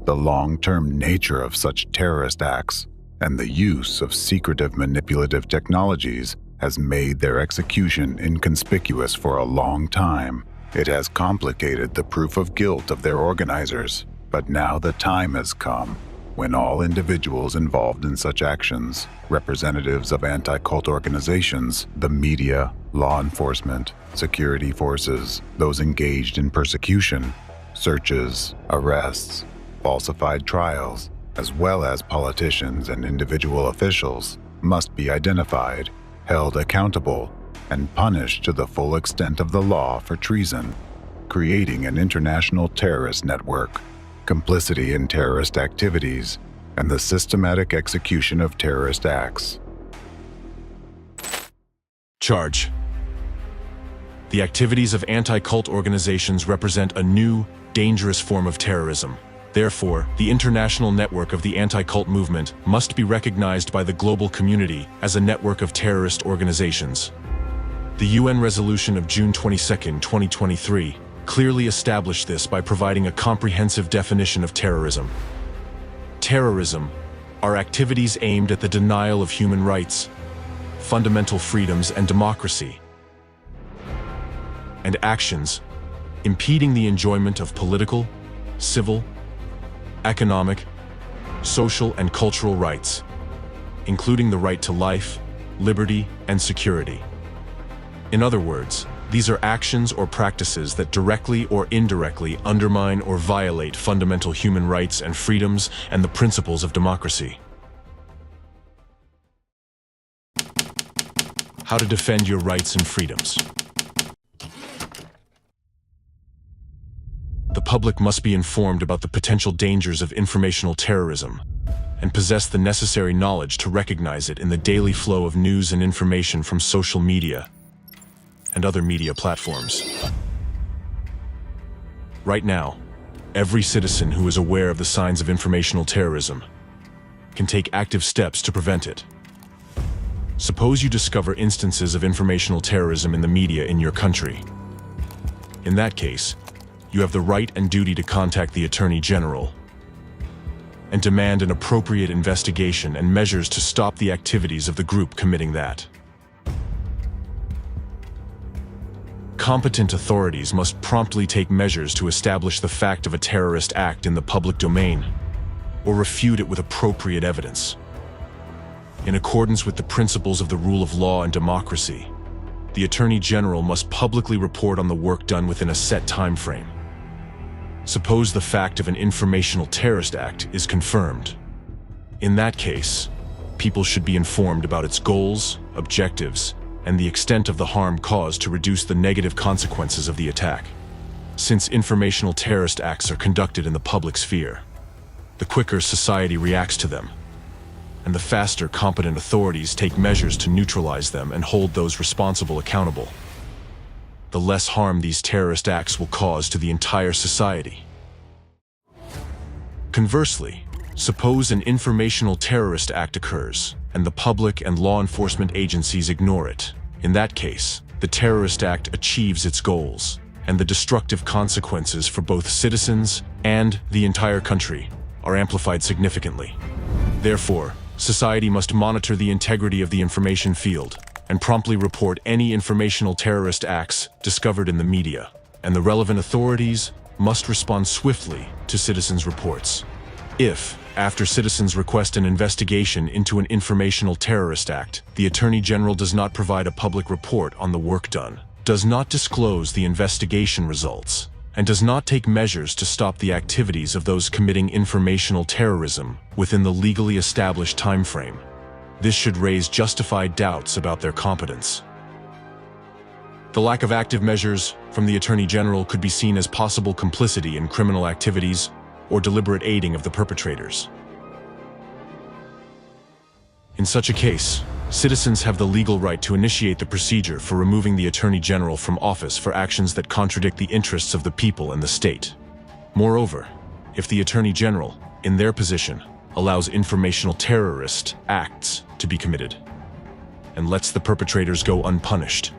The long-term nature of such terrorist acts and the use of secretive manipulative technologies has made their execution inconspicuous for a long time. It has complicated the proof of guilt of their organizers, but now the time has come when all individuals involved in such actions, representatives of anti-cult organizations, the media, law enforcement, security forces, those engaged in persecution, searches, arrests, falsified trials, as well as politicians and individual officials, must be identified, held accountable, and punished to the full extent of the law for treason, creating an international terrorist network, complicity in terrorist activities, and the systematic execution of terrorist acts. Charge. The activities of anti-cult organizations represent a new, dangerous form of terrorism. Therefore, the international network of the anti-cult movement must be recognized by the global community as a network of terrorist organizations. The UN resolution of June 22, 2023, clearly established this by providing a comprehensive definition of terrorism. Terrorism are activities aimed at the denial of human rights, fundamental freedoms, and democracy, and actions impeding the enjoyment of political, civil, economic, social, and cultural rights, including the right to life, liberty, and security. In other words, these are actions or practices that directly or indirectly undermine or violate fundamental human rights and freedoms and the principles of democracy. How to defend your rights and freedoms. The public must be informed about the potential dangers of informational terrorism and possess the necessary knowledge to recognize it in the daily flow of news and information from social media and other media platforms. Right now, every citizen who is aware of the signs of informational terrorism can take active steps to prevent it. Suppose you discover instances of informational terrorism in the media in your country. In that case, you have the right and duty to contact the Attorney General and demand an appropriate investigation and measures to stop the activities of the group committing that. Competent authorities must promptly take measures to establish the fact of a terrorist act in the public domain or refute it with appropriate evidence. In accordance with the principles of the rule of law and democracy, the Attorney General must publicly report on the work done within a set time frame. Suppose the fact of an informational terrorist act is confirmed. In that case, people should be informed about its goals, objectives, and the extent of the harm caused to reduce the negative consequences of the attack. Since informational terrorist acts are conducted in the public sphere, the quicker society reacts to them, and the faster competent authorities take measures to neutralize them and hold those responsible accountable, the less harm these terrorist acts will cause to the entire society. Conversely, suppose an informational terrorist act occurs, and the public and law enforcement agencies ignore it. In that case, the terrorist act achieves its goals, and the destructive consequences for both citizens and the entire country are amplified significantly. Therefore, society must monitor the integrity of the information field and promptly report any informational terrorist acts discovered in the media, and the relevant authorities must respond swiftly to citizens' reports. If, after citizens request an investigation into an informational terrorist act, the Attorney General does not provide a public report on the work done, does not disclose the investigation results, and does not take measures to stop the activities of those committing informational terrorism within the legally established time frame, this should raise justified doubts about their competence. The lack of active measures from the Attorney General could be seen as possible complicity in criminal activities or deliberate aiding of the perpetrators. In such a case, citizens have the legal right to initiate the procedure for removing the Attorney General from office for actions that contradict the interests of the people and the state. Moreover, if the Attorney General, in their position, allows informational terrorist acts to be committed and lets the perpetrators go unpunished,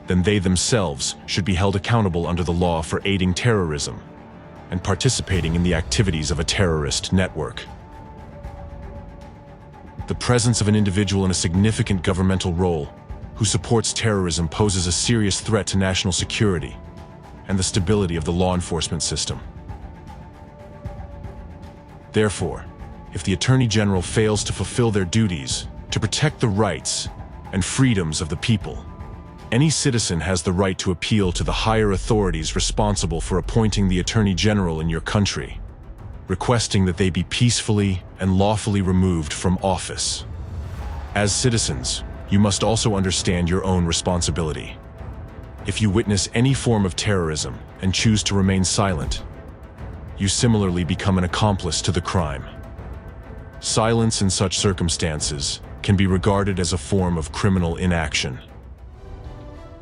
then they themselves should be held accountable under the law for aiding terrorism and participating in the activities of a terrorist network. The presence of an individual in a significant governmental role who supports terrorism poses a serious threat to national security and the stability of the law enforcement system. Therefore, if the Attorney General fails to fulfill their duties to protect the rights and freedoms of the people, any citizen has the right to appeal to the higher authorities responsible for appointing the Attorney General in your country, requesting that they be peacefully and lawfully removed from office. As citizens, you must also understand your own responsibility. If you witness any form of terrorism and choose to remain silent, you similarly become an accomplice to the crime. Silence in such circumstances can be regarded as a form of criminal inaction.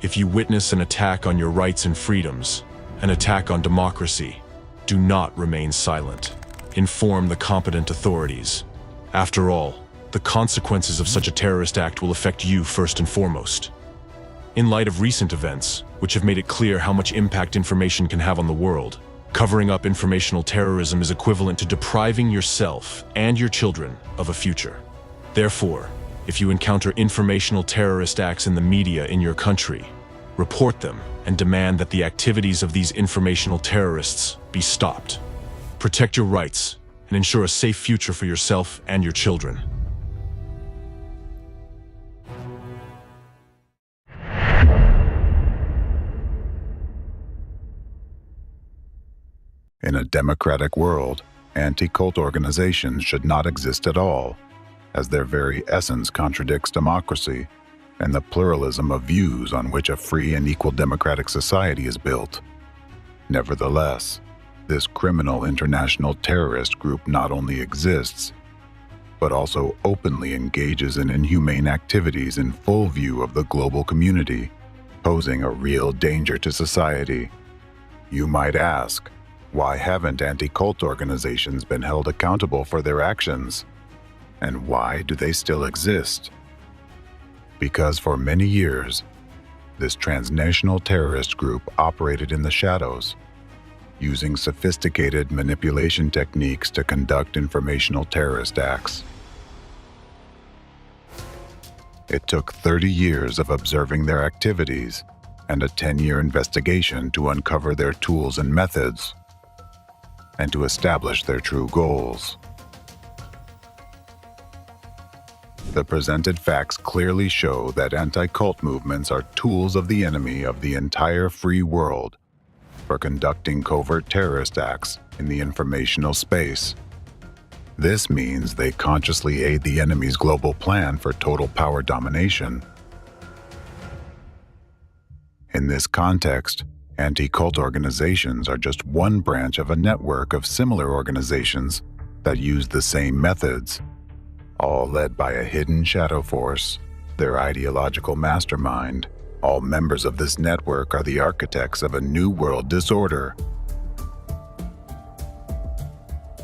If you witness an attack on your rights and freedoms, an attack on democracy, do not remain silent. Inform the competent authorities. After all, the consequences of such a terrorist act will affect you first and foremost. In light of recent events, which have made it clear how much impact information can have on the world, covering up informational terrorism is equivalent to depriving yourself and your children of a future. Therefore, if you encounter informational terrorist acts in the media in your country, report them and demand that the activities of these informational terrorists be stopped. Protect your rights and ensure a safe future for yourself and your children. In a democratic world, anti-cult organizations should not exist at all, as their very essence contradicts democracy and the pluralism of views on which a free and equal democratic society is built. Nevertheless, this criminal international terrorist group not only exists, but also openly engages in inhumane activities in full view of the global community, posing a real danger to society. You might ask, why haven't anti-cult organizations been held accountable for their actions? And why do they still exist? Because for many years, this transnational terrorist group operated in the shadows, using sophisticated manipulation techniques to conduct informational terrorist acts. It took 30 years of observing their activities and a 10-year investigation to uncover their tools and methods, and to establish their true goals. The presented facts clearly show that anti-cult movements are tools of the enemy of the entire free world for conducting covert terrorist acts in the informational space. This means they consciously aid the enemy's global plan for total power domination. In this context, anti-cult organizations are just one branch of a network of similar organizations that use the same methods, all led by a hidden shadow force, their ideological mastermind. All members of this network are the architects of a new world disorder.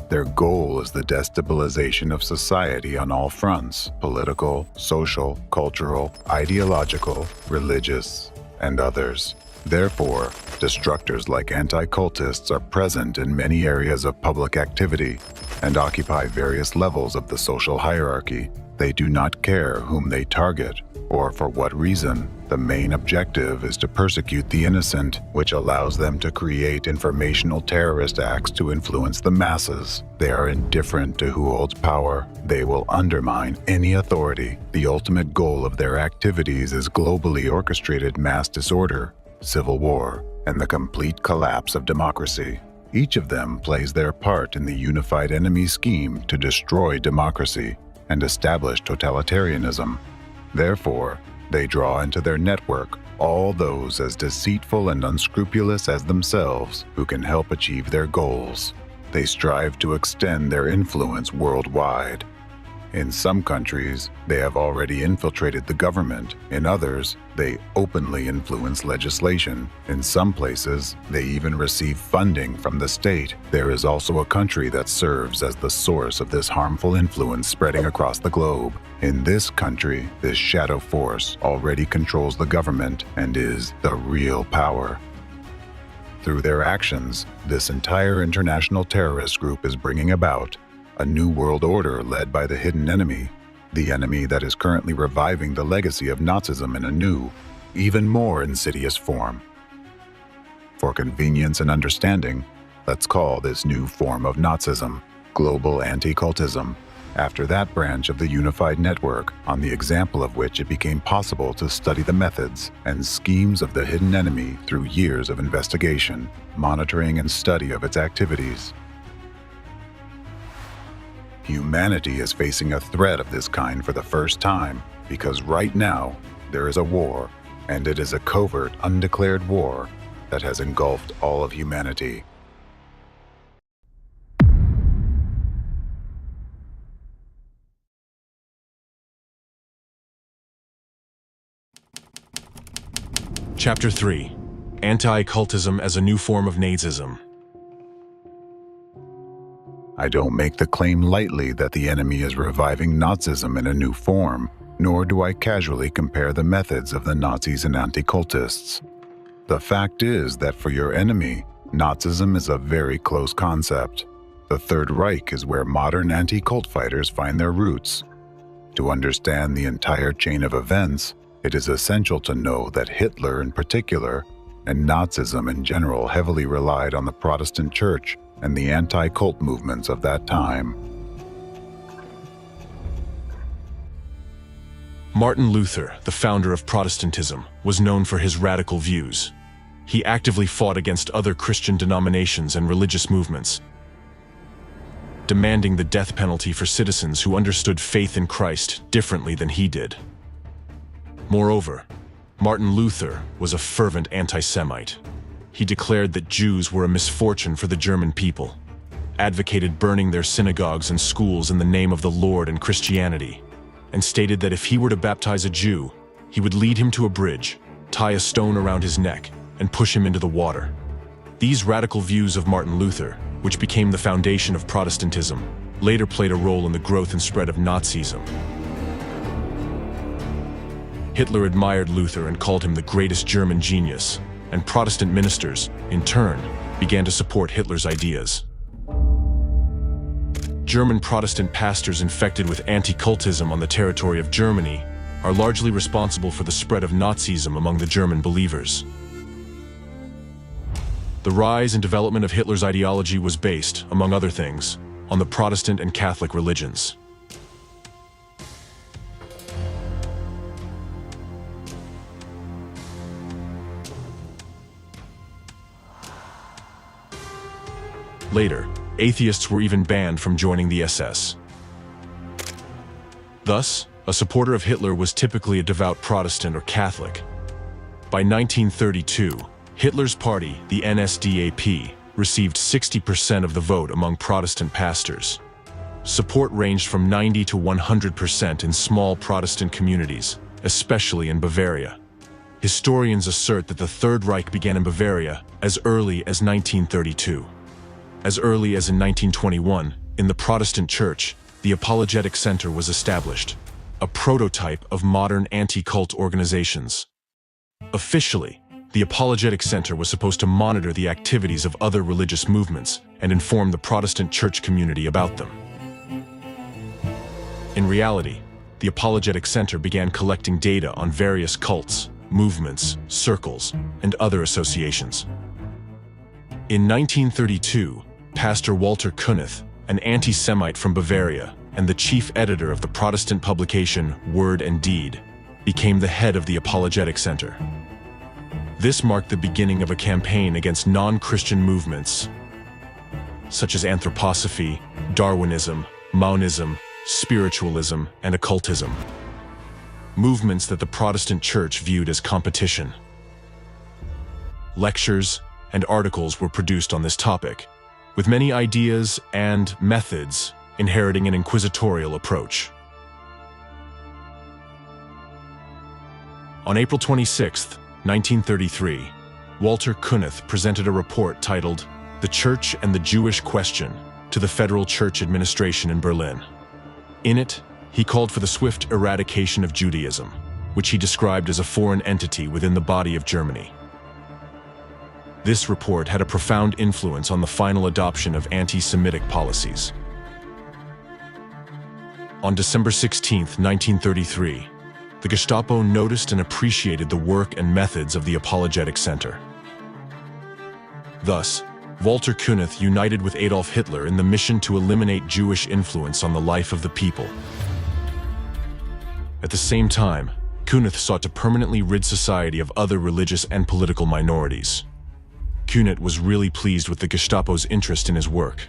Their goal is the destabilization of society on all fronts: political, social, cultural, ideological, religious, and others. Therefore, destructors like anti-cultists are present in many areas of public activity and occupy various levels of the social hierarchy. They do not care whom they target or for what reason. The main objective is to persecute the innocent, which allows them to create informational terrorist acts to influence the masses. They are indifferent to who holds power. They will undermine any authority. The ultimate goal of their activities is globally orchestrated mass disorder, civil war, and the complete collapse of democracy. Each of them plays their part in the unified enemy scheme to destroy democracy and establish totalitarianism. Therefore, they draw into their network all those as deceitful and unscrupulous as themselves who can help achieve their goals. They strive to extend their influence worldwide. In some countries, they have already infiltrated the government. In others, they openly influence legislation. In some places, they even receive funding from the state. There is also a country that serves as the source of this harmful influence spreading across the globe. In this country, this shadow force already controls the government and is the real power. Through their actions, this entire international terrorist group is bringing about a new world order led by the hidden enemy, the enemy that is currently reviving the legacy of Nazism in a new, even more insidious form. For convenience and understanding, let's call this new form of Nazism global anti-cultism, after that branch of the unified network, on the example of which it became possible to study the methods and schemes of the hidden enemy through years of investigation, monitoring, and study of its activities. Humanity is facing a threat of this kind for the first time, because right now there is a war, and it is a covert, undeclared war that has engulfed all of humanity. Chapter 3. Anti-Cultism as a New Form of Nazism. I don't make the claim lightly that the enemy is reviving Nazism in a new form, nor do I casually compare the methods of the Nazis and anti-cultists. The fact is that for your enemy, Nazism is a very close concept. The Third Reich is where modern anti-cult fighters find their roots. To understand the entire chain of events, it is essential to know that Hitler in particular, and Nazism in general, heavily relied on the Protestant Church and the anti-cult movements of that time. Martin Luther, the founder of Protestantism, was known for his radical views. He actively fought against other Christian denominations and religious movements, demanding the death penalty for citizens who understood faith in Christ differently than he did. Moreover, Martin Luther was a fervent anti-Semite. He declared that Jews were a misfortune for the German people, advocated burning their synagogues and schools in the name of the Lord and Christianity, and stated that if he were to baptize a Jew, he would lead him to a bridge, tie a stone around his neck, and push him into the water. These radical views of Martin Luther, which became the foundation of Protestantism, later played a role in the growth and spread of Nazism. Hitler admired Luther and called him the greatest German genius, and Protestant ministers, in turn, began to support Hitler's ideas. German Protestant pastors infected with anti-cultism on the territory of Germany are largely responsible for the spread of Nazism among the German believers. The rise and development of Hitler's ideology was based, among other things, on the Protestant and Catholic religions. Later, atheists were even banned from joining the SS. Thus, a supporter of Hitler was typically a devout Protestant or Catholic. By 1932, Hitler's party, the NSDAP, received 60% of the vote among Protestant pastors. Support ranged from 90 to 100% in small Protestant communities, especially in Bavaria. Historians assert that the Third Reich began in Bavaria as early as 1932. As early as in 1921, in the Protestant Church, the Apologetic Center was established, a prototype of modern anti-cult organizations. Officially, the Apologetic Center was supposed to monitor the activities of other religious movements and inform the Protestant church community about them. In reality, the Apologetic Center began collecting data on various cults, movements, circles, and other associations. In 1932, Pastor Walter Kunneth, an anti-Semite from Bavaria and the chief editor of the Protestant publication Word and Deed, became the head of the Apologetic Center. This marked the beginning of a campaign against non-Christian movements such as anthroposophy, Darwinism, Maoism, spiritualism, and occultism. Movements that the Protestant Church viewed as competition. Lectures and articles were produced on this topic, with many ideas and methods inheriting an inquisitorial approach. On April 26, 1933, Walter Kunneth presented a report titled "The Church and the Jewish Question" to the Federal Church Administration in Berlin. In it, he called for the swift eradication of Judaism, which he described as a foreign entity within the body of Germany. This report had a profound influence on the final adoption of anti-Semitic policies. On December 16, 1933, the Gestapo noticed and appreciated the work and methods of the Apologetic Center. Thus, Walter Kunneth united with Adolf Hitler in the mission to eliminate Jewish influence on the life of the people. At the same time, Kunneth sought to permanently rid society of other religious and political minorities. Kunneth was really pleased with the Gestapo's interest in his work.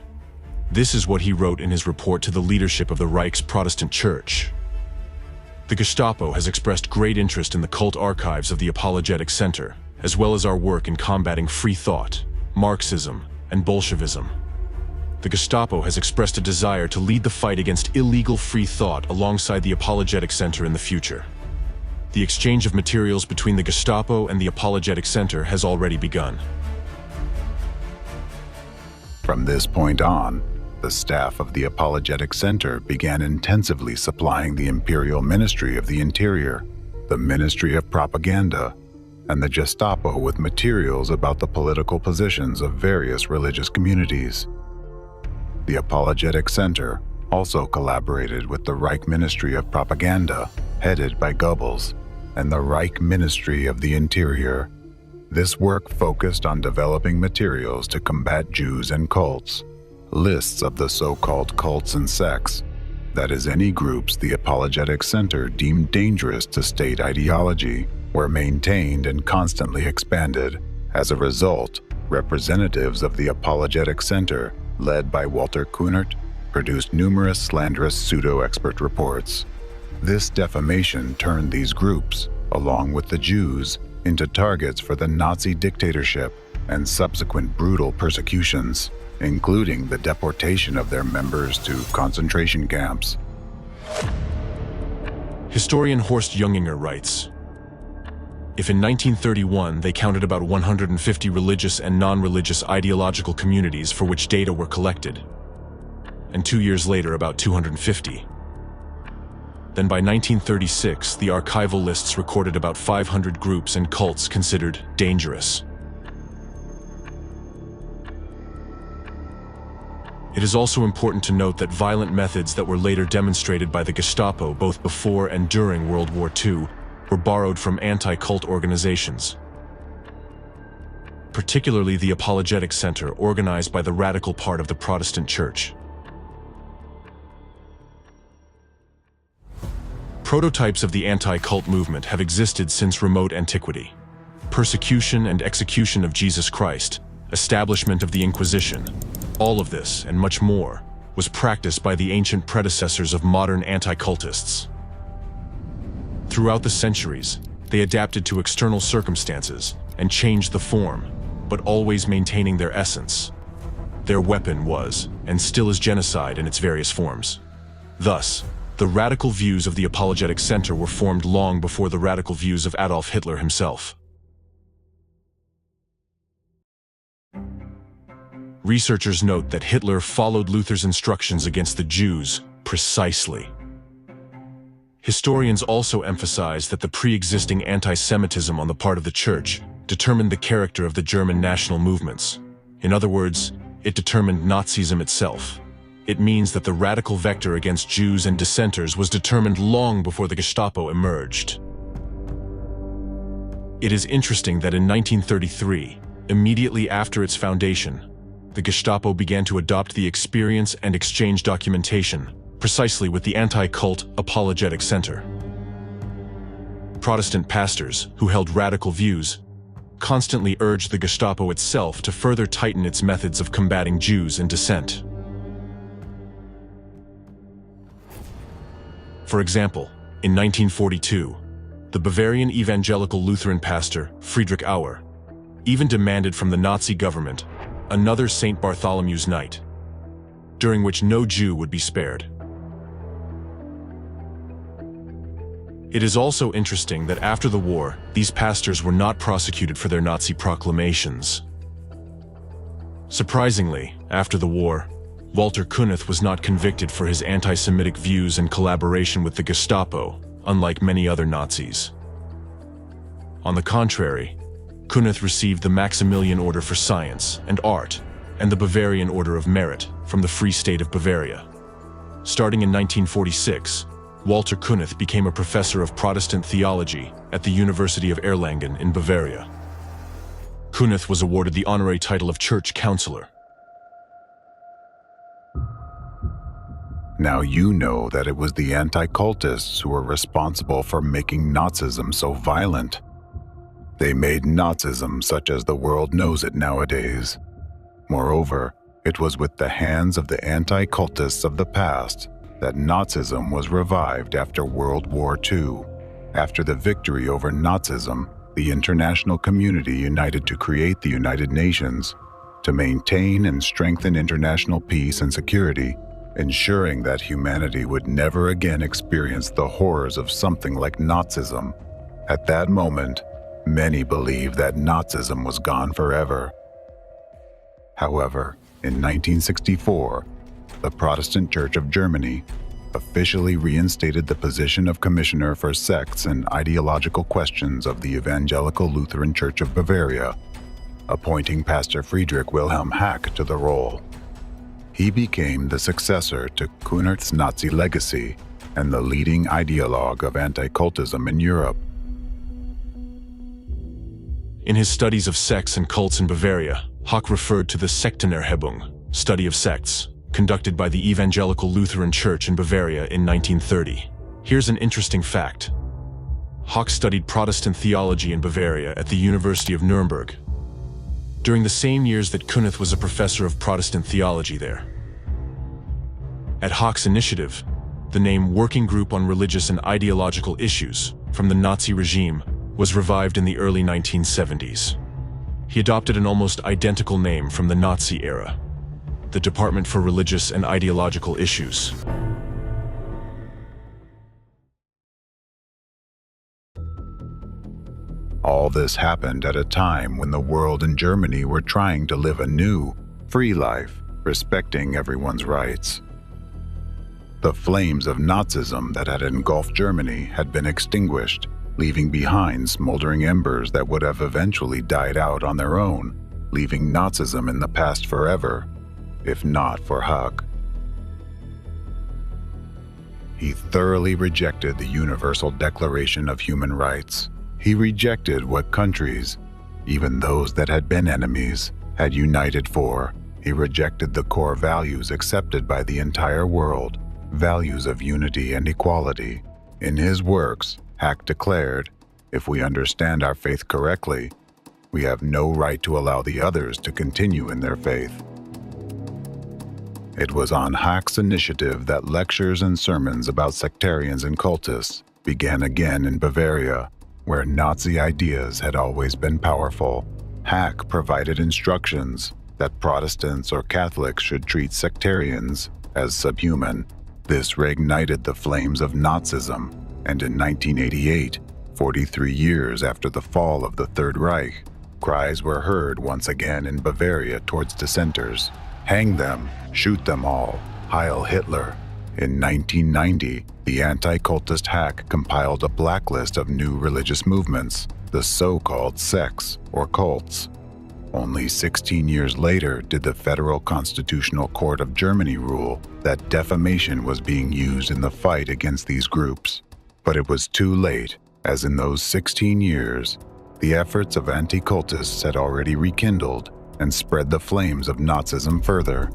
This is what he wrote in his report to the leadership of the Reich's Protestant Church. The Gestapo has expressed great interest in the cult archives of the Apologetic Center, as well as our work in combating free thought, Marxism, and Bolshevism. The Gestapo has expressed a desire to lead the fight against illegal free thought alongside the Apologetic Center in the future. The exchange of materials between the Gestapo and the Apologetic Center has already begun. From this point on, the staff of the Apologetic Center began intensively supplying the Imperial Ministry of the Interior, the Ministry of Propaganda, and the Gestapo with materials about the political positions of various religious communities. The Apologetic Center also collaborated with the Reich Ministry of Propaganda, headed by Goebbels, and the Reich Ministry of the Interior. This work focused on developing materials to combat Jews and cults, lists of the so-called cults and sects, that is, any groups the Apologetic Center deemed dangerous to state ideology, were maintained and constantly expanded. As a result, representatives of the Apologetic Center, led by Walter Kunneth, produced numerous slanderous pseudo-expert reports. This defamation turned these groups, along with the Jews, into targets for the Nazi dictatorship and subsequent brutal persecutions, including the deportation of their members to concentration camps. Historian Horst Junginger writes, if in 1931 they counted about 150 religious and non-religious ideological communities for which data were collected, and 2 years later about 250, then by 1936 the archival lists recorded about 500 groups and cults considered dangerous. It is also important to note that violent methods that were later demonstrated by the Gestapo both before and during World War II were borrowed from anti-cult organizations, particularly the Apologetic Center, organized by the radical part of the Protestant Church. Prototypes of the anti-cult movement have existed since remote antiquity. Persecution and execution of Jesus Christ, establishment of the Inquisition, all of this, and much more, was practiced by the ancient predecessors of modern anti-cultists. Throughout the centuries, they adapted to external circumstances and changed the form, but always maintaining their essence. Their weapon was, and still is, genocide in its various forms. Thus, the radical views of the Apologetic Center were formed long before the radical views of Adolf Hitler himself. Researchers note that Hitler followed Luther's instructions against the Jews precisely. Historians also emphasize that the pre-existing anti-Semitism on the part of the Church determined the character of the German national movements. In other words, it determined Nazism itself. It means that the radical vector against Jews and dissenters was determined long before the Gestapo emerged. It is interesting that in 1933, immediately after its foundation, the Gestapo began to adopt the experience and exchange documentation, precisely with the anti-cult Apologetic Center. Protestant pastors, who held radical views, constantly urged the Gestapo itself to further tighten its methods of combating Jews and dissent. For example, in 1942, the Bavarian evangelical Lutheran pastor, Friedrich Auer, even demanded from the Nazi government another St. Bartholomew's Night, during which no Jew would be spared. It is also interesting that after the war, these pastors were not prosecuted for their Nazi proclamations. Surprisingly, after the war, Walter Kunneth was not convicted for his anti-Semitic views and collaboration with the Gestapo, unlike many other Nazis. On the contrary, Kunneth received the Maximilian Order for Science and Art and the Bavarian Order of Merit from the Free State of Bavaria. Starting in 1946, Walter Kunneth became a professor of Protestant theology at the University of Erlangen in Bavaria. Kunith was awarded the honorary title of Church Counselor. Now you know that it was the Anticultists who were responsible for making Nazism so violent. They made Nazism such as the world knows it nowadays. Moreover, it was with the hands of the Anticultists of the past that Nazism was revived after World War II. After the victory over Nazism, the international community united to create the United Nations to maintain and strengthen international peace and security, ensuring that humanity would never again experience the horrors of something like Nazism. At that moment, many believed that Nazism was gone forever. However, in 1964, the Protestant Church of Germany officially reinstated the position of Commissioner for Sects and Ideological Questions of the Evangelical Lutheran Church of Bavaria, appointing Pastor Friedrich Wilhelm Hack to the role. He became the successor to Kunith's Nazi legacy and the leading ideologue of anti-cultism in Europe. In his studies of sects and cults in Bavaria, Hack referred to the Sektenerhebung, study of sects, conducted by the Evangelical Lutheran Church in Bavaria in 1930. Here's an interesting fact. Hack studied Protestant theology in Bavaria at the University of Nuremberg, during the same years that Kunith was a professor of Protestant theology there. At Hack's initiative, the name Working Group on Religious and Ideological Issues from the Nazi regime was revived in the early 1970s. He adopted an almost identical name from the Nazi era, the Department for Religious and Ideological Issues. All this happened at a time when the world and Germany were trying to live a new, free life, respecting everyone's rights. The flames of Nazism that had engulfed Germany had been extinguished, leaving behind smoldering embers that would have eventually died out on their own, leaving Nazism in the past forever, if not for Hack. He thoroughly rejected the Universal Declaration of Human Rights. He rejected what countries, even those that had been enemies, had united for. He rejected the core values accepted by the entire world, values of unity and equality. In his works, Hack declared, if we understand our faith correctly, we have no right to allow the others to continue in their faith. It was on Hack's initiative that lectures and sermons about sectarians and cultists began again in Bavaria, where Nazi ideas had always been powerful. Hack provided instructions that Protestants or Catholics should treat sectarians as subhuman. This reignited the flames of Nazism, and in 1988, 43 years after the fall of the Third Reich, cries were heard once again in Bavaria towards dissenters. Hang them, shoot them all, Heil Hitler. In 1990, the anti-cultist Hack compiled a blacklist of new religious movements, the so-called sects or cults. Only 16 years later did the Federal Constitutional Court of Germany rule that defamation was being used in the fight against these groups. But it was too late, as in those 16 years, the efforts of anti-cultists had already rekindled and spread the flames of Nazism further.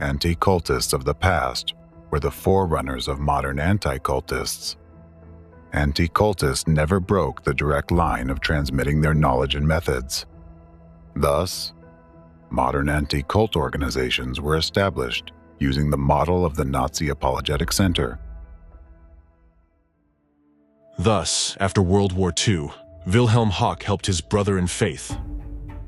Anti-cultists of the past were the forerunners of modern anti-cultists. Anti-cultists never broke the direct line of transmitting their knowledge and methods. Thus, modern anti-cult organizations were established using the model of the Nazi Apologetic Center. Thus, after World War II, Wilhelm Hack helped his brother in faith,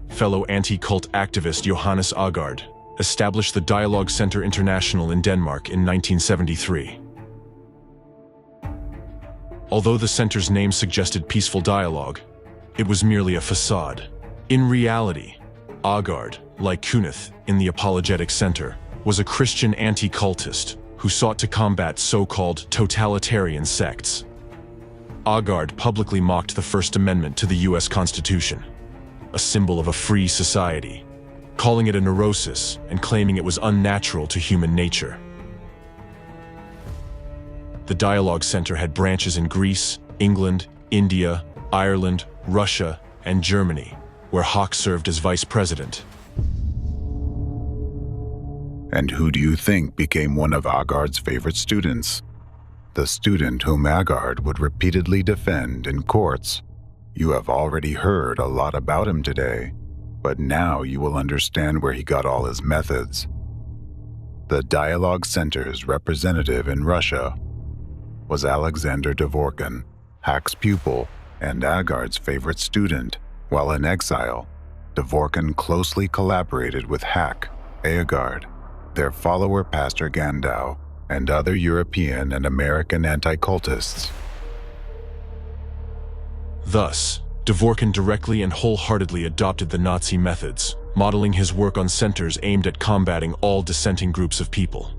fellow anti-cult activist Johannes Agard, establish the Dialogue Center International in Denmark in 1973. Although the center's name suggested peaceful dialogue, it was merely a facade. In reality, Agard, like Kunith in the Apologetic Center, was a Christian anti-cultist who sought to combat so-called totalitarian sects. Agard publicly mocked the First Amendment to the US Constitution, a symbol of a free society, calling it a neurosis and claiming it was unnatural to human nature. The Dialogue Center had branches in Greece, England, India, Ireland, Russia, and Germany, where Hawk served as vice president. And who do you think became one of Agard's favorite students? The student whom Agard would repeatedly defend in courts. You have already heard a lot about him today, but now you will understand where he got all his methods. The Dialogue Center's representative in Russia was Alexander Dvorkin, Hack's pupil and Agard's favorite student. While in exile, Dvorkin closely collaborated with Hack, Agard, their follower Pastor Gandau, and other European and American anti-cultists. Thus, Dvorkin directly and wholeheartedly adopted the Nazi methods, modeling his work on centers aimed at combating all dissenting groups of people.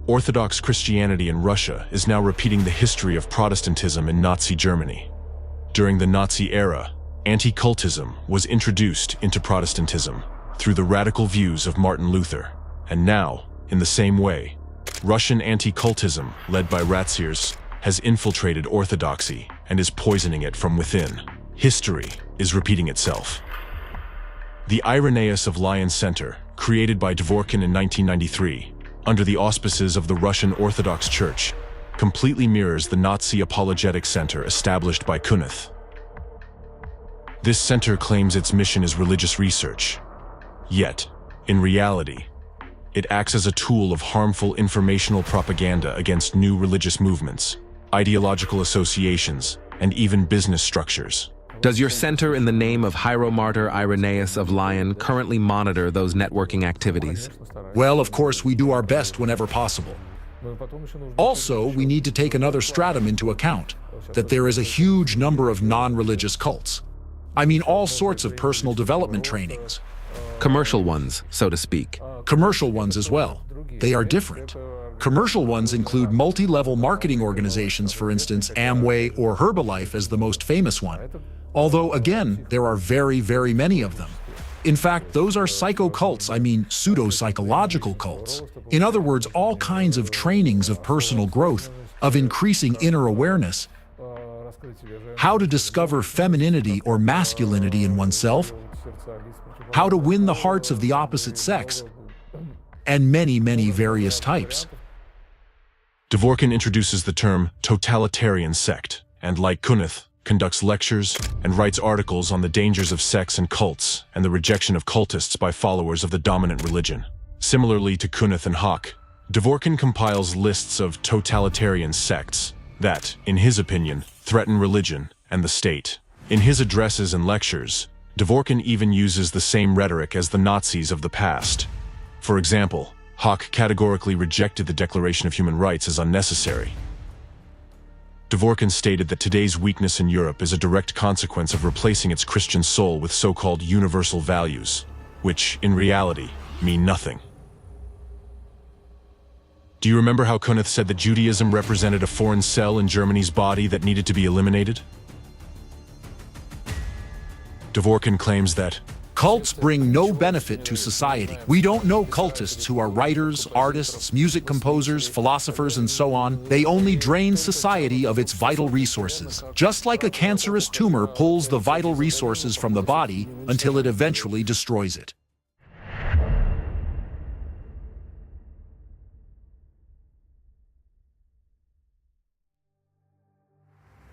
Orthodox Christianity in Russia is now repeating the history of Protestantism in Nazi Germany. During the Nazi era, Anti-Cultism was introduced into Protestantism through the radical views of Martin Luther, and now, in the same way, Russian anti-cultism, led by Ratzirs, has infiltrated Orthodoxy and is poisoning it from within. History is repeating itself. The Irenaeus of Lyons Center, created by Dvorkin in 1993, under the auspices of the Russian Orthodox Church, completely mirrors the Nazi Apologetic Center established by Kunith. This center claims its mission is religious research. Yet, in reality, it acts as a tool of harmful informational propaganda against new religious movements, ideological associations, and even business structures. Does your center in the name of Hieromartyr Irenaeus of Lyon currently monitor those networking activities? Well, of course, we do our best whenever possible. Also, we need to take another stratum into account, that there is a huge number of non-religious cults. I mean, all sorts of personal development trainings. Commercial ones, so to speak. Commercial ones as well. They are different. Commercial ones include multi-level marketing organizations, for instance, Amway or Herbalife as the most famous one. Although, again, there are very, very many of them. In fact, those are psycho-cults, I mean pseudo-psychological cults. In other words, all kinds of trainings of personal growth, of increasing inner awareness, how to discover femininity or masculinity in oneself, how to win the hearts of the opposite sex, and many, many various types. Dvorkin introduces the term totalitarian sect, and like Kunith, conducts lectures and writes articles on the dangers of sects and cults and the rejection of cultists by followers of the dominant religion. Similarly to Kunith and Hawk, Dvorkin compiles lists of totalitarian sects that, in his opinion, threaten religion and the state. In his addresses and lectures, Dvorkin even uses the same rhetoric as the Nazis of the past. For example, Hawk categorically rejected the Declaration of Human Rights as unnecessary. Dvorkin stated that today's weakness in Europe is a direct consequence of replacing its Christian soul with so-called universal values, which, in reality, mean nothing. Do you remember how Kunith said that Judaism represented a foreign cell in Germany's body that needed to be eliminated? Dvorkin claims that cults bring no benefit to society. We don't know cultists who are writers, artists, music composers, philosophers, and so on. They only drain society of its vital resources, just like a cancerous tumor pulls the vital resources from the body until it eventually destroys it.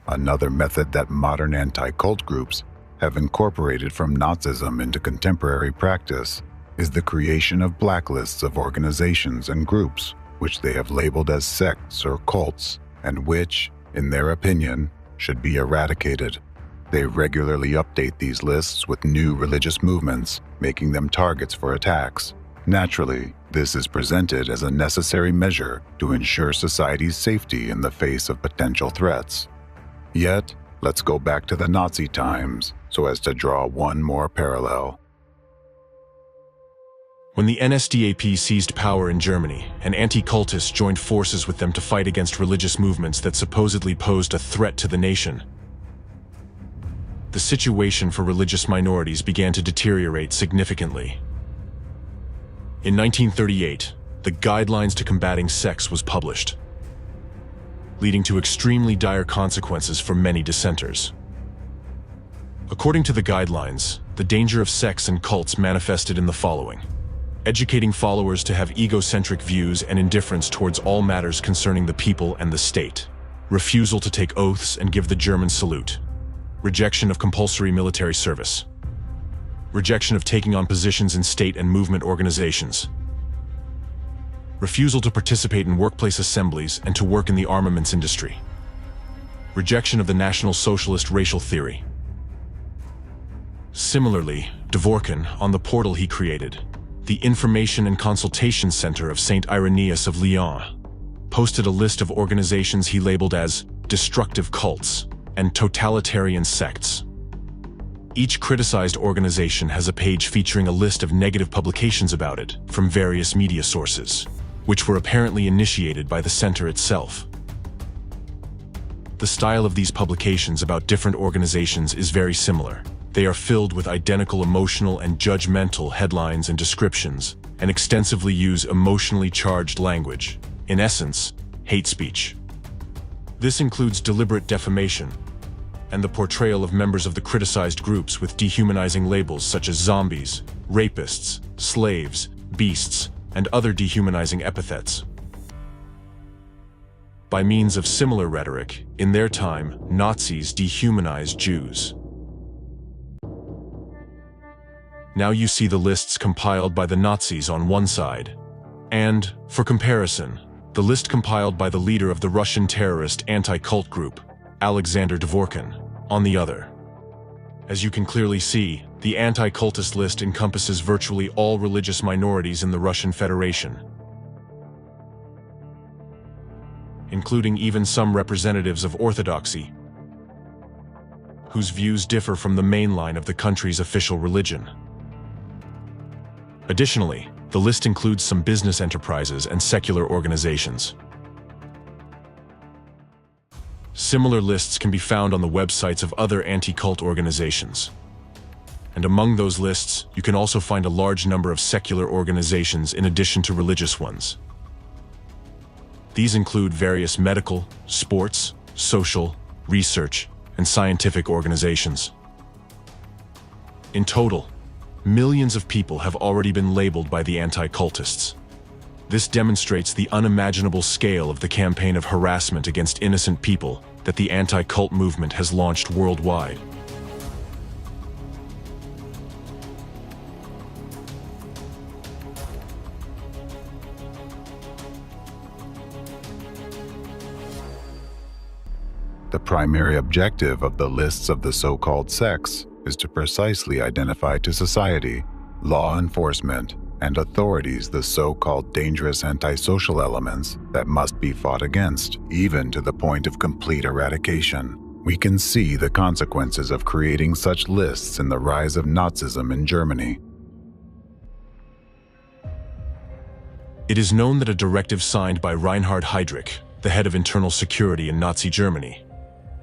Another method that modern anti-cult groups have incorporated from Nazism into contemporary practice is the creation of blacklists of organizations and groups which they have labeled as sects or cults, and which, in their opinion, should be eradicated. They regularly update these lists with new religious movements, making them targets for attacks. Naturally, this is presented as a necessary measure to ensure society's safety in the face of potential threats. Yet, let's go back to the Nazi times so as to draw one more parallel. When the NSDAP seized power in Germany, and anti-cultists joined forces with them to fight against religious movements that supposedly posed a threat to the nation, the situation for religious minorities began to deteriorate significantly. In 1938, the Guidelines to Combating Sects was published. leading to extremely dire consequences for many dissenters. According to the guidelines, the danger of sects and cults manifested in the following: educating followers to have egocentric views and indifference towards all matters concerning the people and the state, refusal to take oaths and give the German salute, rejection of compulsory military service, rejection of taking on positions in state and movement organizations, refusal to participate in workplace assemblies and to work in the armaments industry, rejection of the National Socialist racial theory. Similarly, Dvorkin, on the portal he created, the Information and Consultation Center of St. Irenaeus of Lyon, posted a list of organizations he labeled as destructive cults and totalitarian sects. Each criticized organization has a page featuring a list of negative publications about it from various media sources, which were apparently initiated by the center itself. The style of these publications about different organizations is very similar. They are filled with identical emotional and judgmental headlines and descriptions, and extensively use emotionally charged language, in essence, hate speech. This includes deliberate defamation and the portrayal of members of the criticized groups with dehumanizing labels such as zombies, rapists, slaves, beasts, and other dehumanizing epithets. By means of similar rhetoric, in their time, Nazis dehumanized Jews. Now you see the lists compiled by the Nazis on one side, and, for comparison, the list compiled by the leader of the Russian terrorist anti-cult group, Alexander Dvorkin, on the other. As you can clearly see, the anti-cultist list encompasses virtually all religious minorities in the Russian Federation, including even some representatives of Orthodoxy, whose views differ from the mainline of the country's official religion. Additionally, the list includes some business enterprises and secular organizations. Similar lists can be found on the websites of other anti-cult organizations. And among those lists, you can also find a large number of secular organizations in addition to religious ones. These include various medical, sports, social, research, and scientific organizations. In total, millions of people have already been labeled by the anti-cultists. This demonstrates the unimaginable scale of the campaign of harassment against innocent people that the anti-cult movement has launched worldwide. The primary objective of the lists of the so-called sects is to precisely identify to society, law enforcement, and authorities the so-called dangerous antisocial elements that must be fought against, even to the point of complete eradication. We can see the consequences of creating such lists in the rise of Nazism in Germany. It is known that a directive signed by Reinhard Heydrich, the head of internal security in Nazi Germany,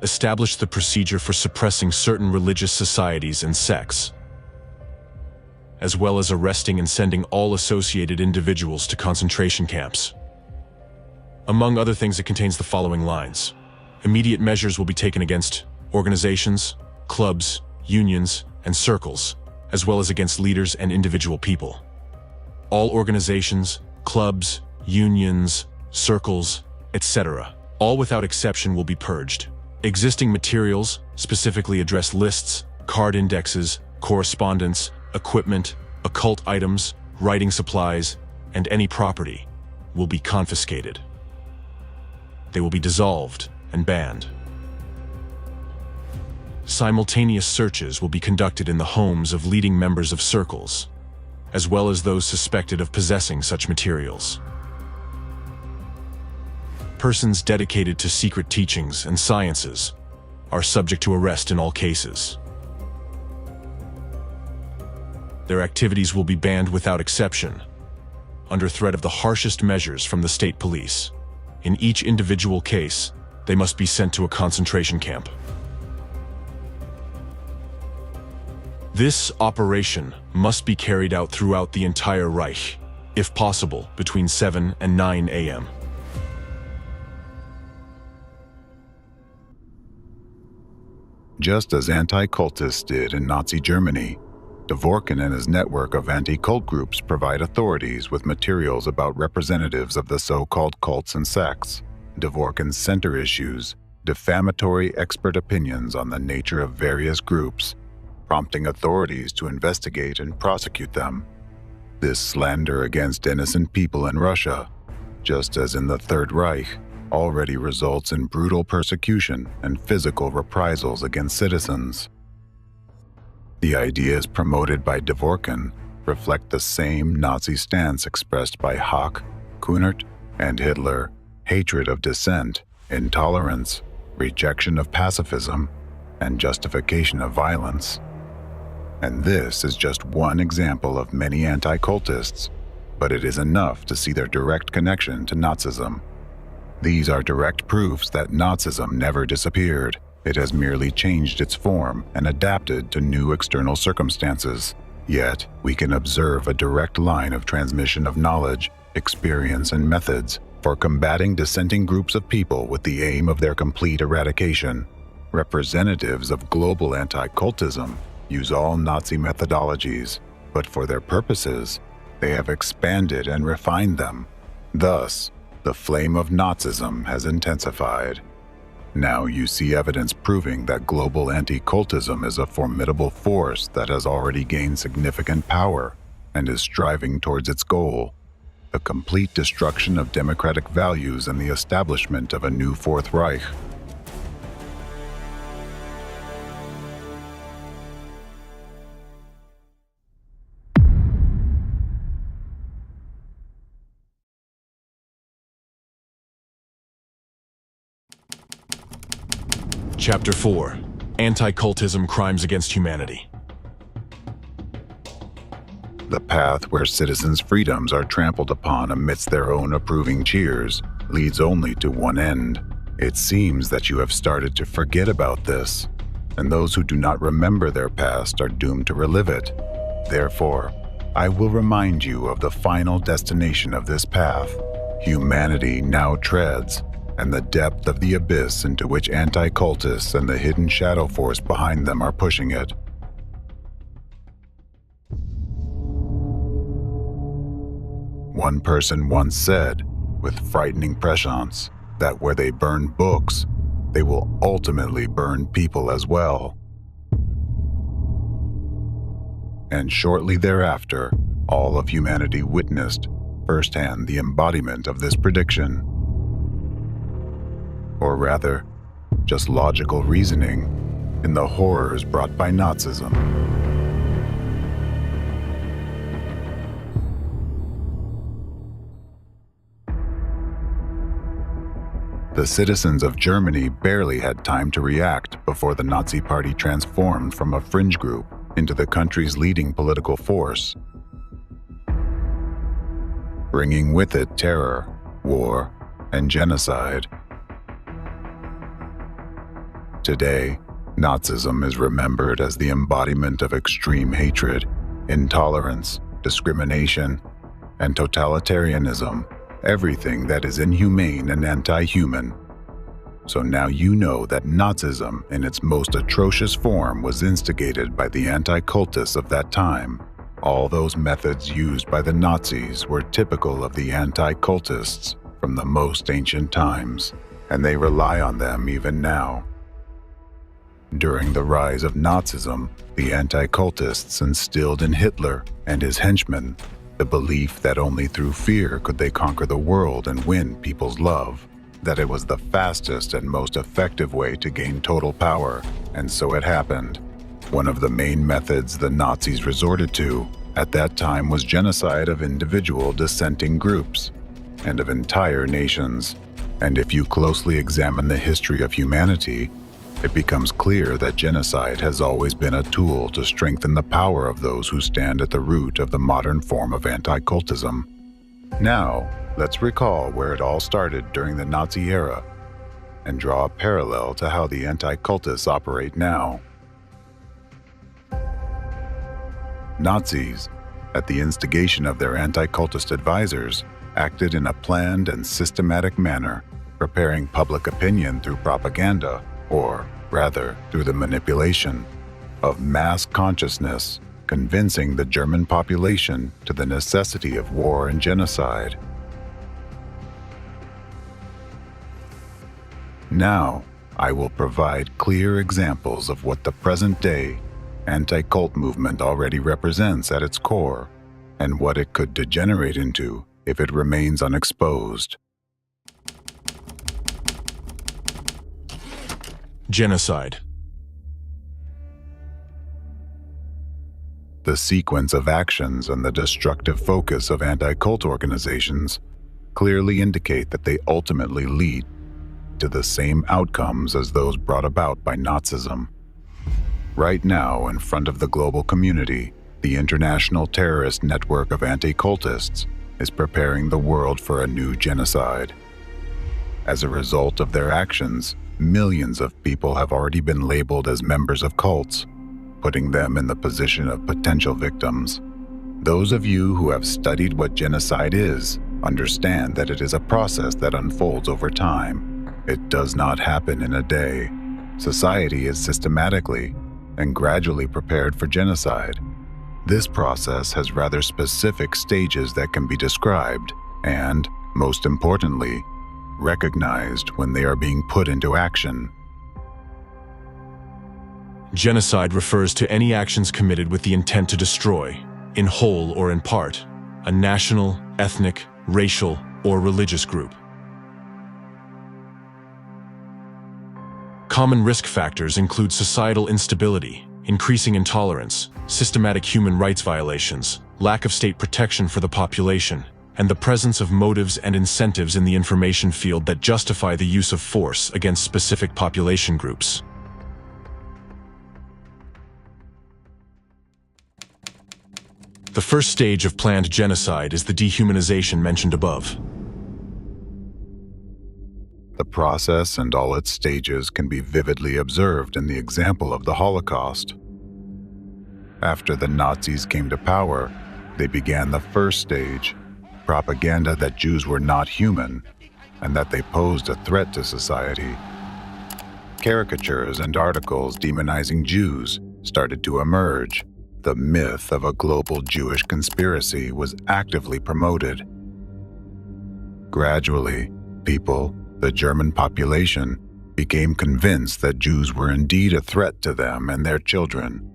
established the procedure for suppressing certain religious societies and sects, as well as arresting and sending all associated individuals to concentration camps. Among other things, it contains the following lines: immediate measures will be taken against organizations, clubs, unions, and circles, as well as against leaders and individual people. All organizations, clubs, unions, circles, etc., all without exception will be purged. Existing materials, specifically address lists, card indexes, correspondence, equipment, occult items, writing supplies, and any property will be confiscated. They will be dissolved and banned. Simultaneous searches will be conducted in the homes of leading members of circles, as well as those suspected of possessing such materials. Persons dedicated to secret teachings and sciences are subject to arrest in all cases. Their activities will be banned without exception, under threat of the harshest measures from the state police. In each individual case, they must be sent to a concentration camp. This operation must be carried out throughout the entire Reich, if possible, between 7 and 9 a.m. just as anti-cultists did in Nazi Germany. Dvorkin and his network of anti-cult groups provide authorities with materials about representatives of the so-called cults and sects. Dvorkin's center issues defamatory expert opinions on the nature of various groups, prompting authorities to investigate and prosecute them. This slander against innocent people in Russia, just as in the Third Reich, already results in brutal persecution and physical reprisals against citizens. The ideas promoted by Dvorkin reflect the same Nazi stance expressed by Hack, Kunert, and Hitler: hatred of dissent, intolerance, rejection of pacifism, and justification of violence. And this is just one example of many anti-cultists, but it is enough to see their direct connection to Nazism. These are direct proofs that Nazism never disappeared. It has merely changed its form and adapted to new external circumstances. Yet, we can observe a direct line of transmission of knowledge, experience, and methods for combating dissenting groups of people with the aim of their complete eradication. Representatives of global anti-cultism use all Nazi methodologies, but for their purposes, they have expanded and refined them. Thus, the flame of Nazism has intensified. Now you see evidence proving that global anti-cultism is a formidable force that has already gained significant power and is striving towards its goal: the complete destruction of democratic values and the establishment of a new Fourth Reich. Chapter 4: Anti-Cultism Crimes Against Humanity. The path where citizens' freedoms are trampled upon amidst their own approving cheers leads only to one end. It seems that you have started to forget about this, and those who do not remember their past are doomed to relive it. Therefore, I will remind you of the final destination of this path. Humanity now treads, and the depth of the abyss into which anti-cultists and the hidden shadow force behind them are pushing it. One person once said, with frightening prescience, that where they burn books, they will ultimately burn people as well. And shortly thereafter, all of humanity witnessed firsthand the embodiment of this prediction. Or rather, just logical reasoning in the horrors brought by Nazism. The citizens of Germany barely had time to react before the Nazi Party transformed from a fringe group into the country's leading political force, bringing with it terror, war, and genocide. Today, Nazism is remembered as the embodiment of extreme hatred, intolerance, discrimination, and totalitarianism, everything that is inhumane and anti-human. So now you know that Nazism in its most atrocious form was instigated by the anti-cultists of that time. All those methods used by the Nazis were typical of the anti-cultists from the most ancient times, and they rely on them even now. During the rise of Nazism, the anti-cultists instilled in Hitler and his henchmen the belief that only through fear could they conquer the world and win people's love, that it was the fastest and most effective way to gain total power, and so it happened. One of the main methods the Nazis resorted to at that time was genocide of individual dissenting groups and of entire nations. And if you closely examine the history of humanity, it becomes clear that genocide has always been a tool to strengthen the power of those who stand at the root of the modern form of anti-cultism. Now, let's recall where it all started during the Nazi era and draw a parallel to how the anti-cultists operate now. Nazis, at the instigation of their anti-cultist advisors, acted in a planned and systematic manner, preparing public opinion through propaganda, or, rather through the manipulation of mass consciousness, convincing the German population to the necessity of war and genocide. Now, I will provide clear examples of what the present-day anti-cult movement already represents at its core, and what it could degenerate into if it remains unexposed. Genocide. The sequence of actions and the destructive focus of anti-cult organizations clearly indicate that they ultimately lead to the same outcomes as those brought about by Nazism. Right now, in front of the global community, the international terrorist network of anti-cultists is preparing the world for a new genocide. As a result of their actions, millions of people have already been labeled as members of cults, putting them in the position of potential victims. Those of you who have studied what genocide is understand that it is a process that unfolds over time. It does not happen in a day. Society is systematically and gradually prepared for genocide. This process has rather specific stages that can be described and, most importantly, recognized when they are being put into action. Genocide refers to any actions committed with the intent to destroy, in whole or in part, a national, ethnic, racial, or religious group. Common risk factors include societal instability, increasing intolerance, systematic human rights violations, lack of state protection for the population, and the presence of motives and incentives in the information field that justify the use of force against specific population groups. The first stage of planned genocide is the dehumanization mentioned above. The process and all its stages can be vividly observed in the example of the Holocaust. After the Nazis came to power, they began the first stage, propaganda that Jews were not human and that they posed a threat to society. Caricatures and articles demonizing Jews started to emerge. The myth of a global Jewish conspiracy was actively promoted. Gradually, people, the German population, became convinced that Jews were indeed a threat to them and their children.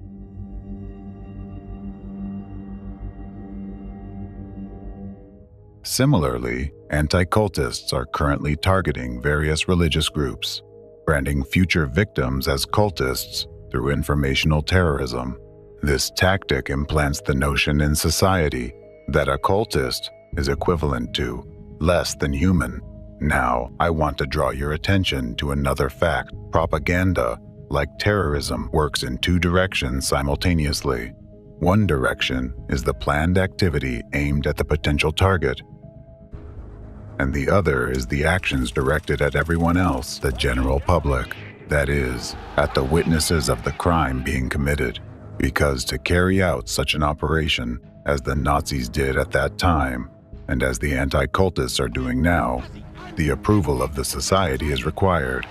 Similarly, anti-cultists are currently targeting various religious groups, branding future victims as cultists through informational terrorism. This tactic implants the notion in society that a cultist is equivalent to less than human. Now, I want to draw your attention to another fact. Propaganda, like terrorism, works in two directions simultaneously. One direction is the planned activity aimed at the potential target, and the other is the actions directed at everyone else, the general public, that is, at the witnesses of the crime being committed. Because to carry out such an operation, as the Nazis did at that time, and as the anti-cultists are doing now, the approval of the society is required.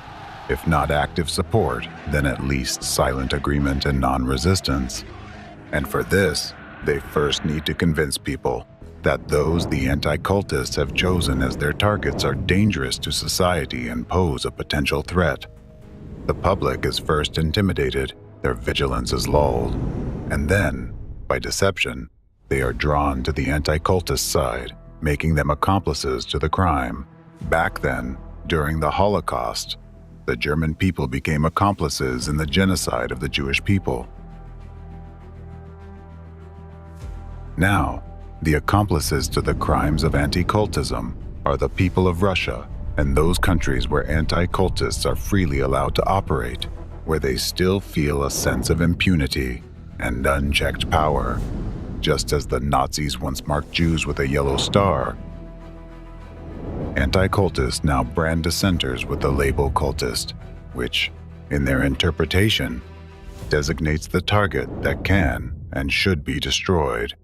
If not active support, then at least silent agreement and non-resistance. And for this, they first need to convince people that those the anti-cultists have chosen as their targets are dangerous to society and pose a potential threat. The public is first intimidated, their vigilance is lulled, and then, by deception, they are drawn to the anti-cultist side, making them accomplices to the crime. Back then, during the Holocaust, the German people became accomplices in the genocide of the Jewish people. Now, the accomplices to the crimes of anti-cultism are the people of Russia and those countries where anti-cultists are freely allowed to operate, where they still feel a sense of impunity and unchecked power, just as the Nazis once marked Jews with a yellow star. Anti-cultists now brand dissenters with the label cultist, which, in their interpretation, designates the target that can and should be destroyed.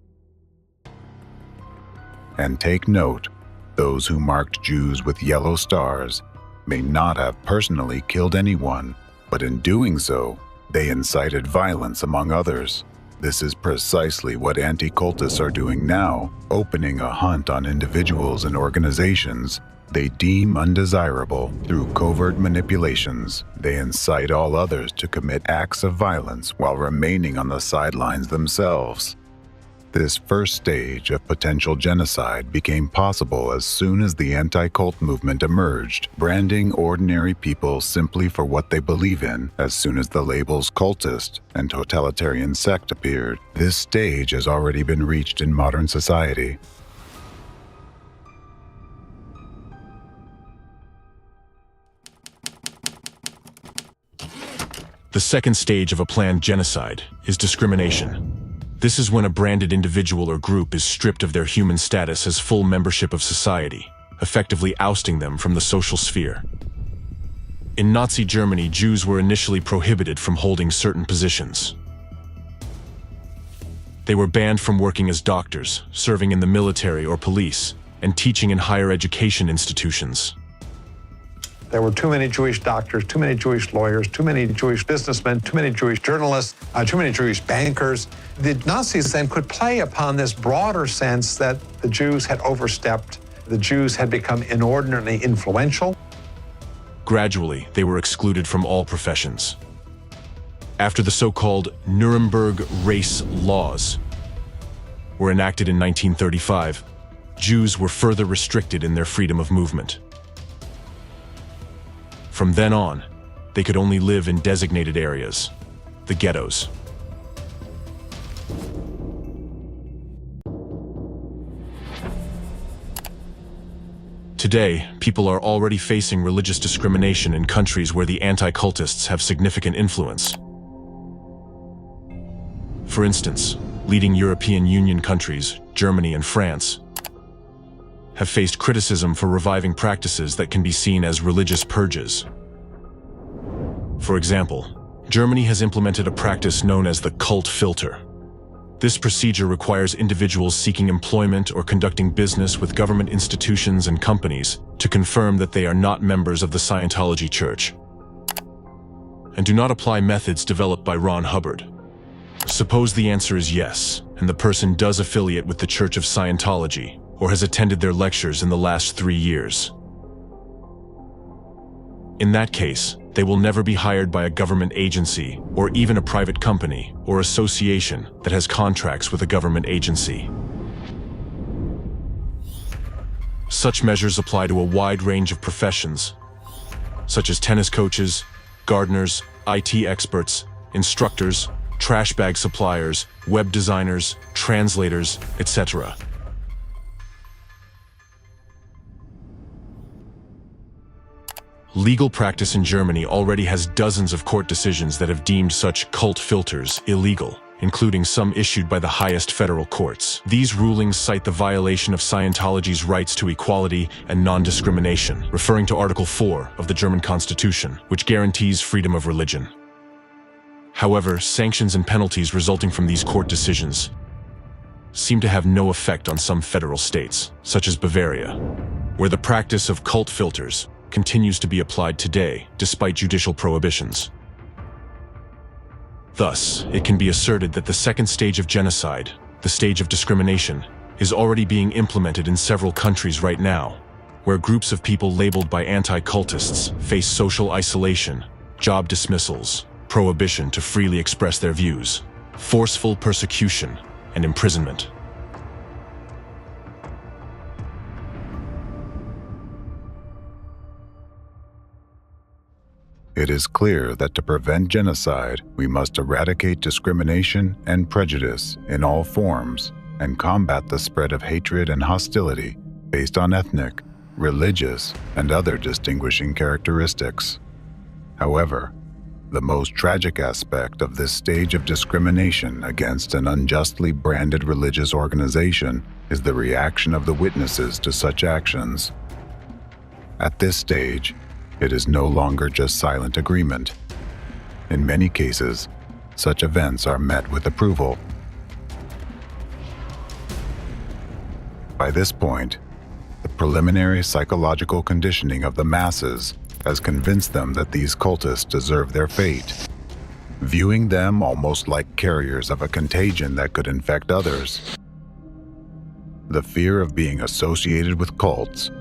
And take note, those who marked Jews with yellow stars may not have personally killed anyone, but in doing so, they incited violence among others. This is precisely what anti-cultists are doing now, opening a hunt on individuals and organizations they deem undesirable through covert manipulations. They incite all others to commit acts of violence while remaining on the sidelines themselves. This first stage of potential genocide became possible as soon as the anti-cult movement emerged, branding ordinary people simply for what they believe in. As soon as the labels cultist and totalitarian sect appeared, this stage has already been reached in modern society. The second stage of a planned genocide is discrimination. This is when a branded individual or group is stripped of their human status as full membership of society, effectively ousting them from the social sphere. In Nazi Germany, Jews were initially prohibited from holding certain positions. They were banned from working as doctors, serving in the military or police, and teaching in higher education institutions. There were too many Jewish doctors, too many Jewish lawyers, too many Jewish businessmen, too many Jewish journalists, too many Jewish bankers. The Nazis then could play upon this broader sense that the Jews had overstepped, the Jews had become inordinately influential. Gradually, they were excluded from all professions. After the so-called Nuremberg race laws were enacted in 1935, Jews were further restricted in their freedom of movement. From then on, they could only live in designated areas, the ghettos. Today, people are already facing religious discrimination in countries where the anti-cultists have significant influence. For instance, leading European Union countries, Germany and France, have faced criticism for reviving practices that can be seen as religious purges. For example, Germany has implemented a practice known as the cult filter. This procedure requires individuals seeking employment or conducting business with government institutions and companies to confirm that they are not members of the Scientology Church, and do not apply methods developed by Ron Hubbard. Suppose the answer is yes, and the person does affiliate with the Church of Scientology, or has attended their lectures in the last 3 years. In that case, they will never be hired by a government agency or even a private company or association that has contracts with a government agency. Such measures apply to a wide range of professions, such as tennis coaches, gardeners, IT experts, instructors, trash bag suppliers, web designers, translators, etc. Legal practice in Germany already has dozens of court decisions that have deemed such cult filters illegal, including some issued by the highest federal courts. These rulings cite the violation of Scientology's rights to equality and non-discrimination, referring to Article 4 of the German Constitution, which guarantees freedom of religion. However, sanctions and penalties resulting from these court decisions seem to have no effect on some federal states, such as Bavaria, where the practice of cult filters continues to be applied today, despite judicial prohibitions. Thus, it can be asserted that the second stage of genocide, the stage of discrimination, is already being implemented in several countries right now, where groups of people labeled by anti-cultists face social isolation, job dismissals, prohibition to freely express their views, forceful persecution, and imprisonment. It is clear that to prevent genocide, we must eradicate discrimination and prejudice in all forms and combat the spread of hatred and hostility based on ethnic, religious, and other distinguishing characteristics. However, the most tragic aspect of this stage of discrimination against an unjustly branded religious organization is the reaction of the witnesses to such actions. At this stage, it is no longer just silent agreement. In many cases, such events are met with approval. By this point, the preliminary psychological conditioning of the masses has convinced them that these cultists deserve their fate, viewing them almost like carriers of a contagion that could infect others. The fear of being associated with cults,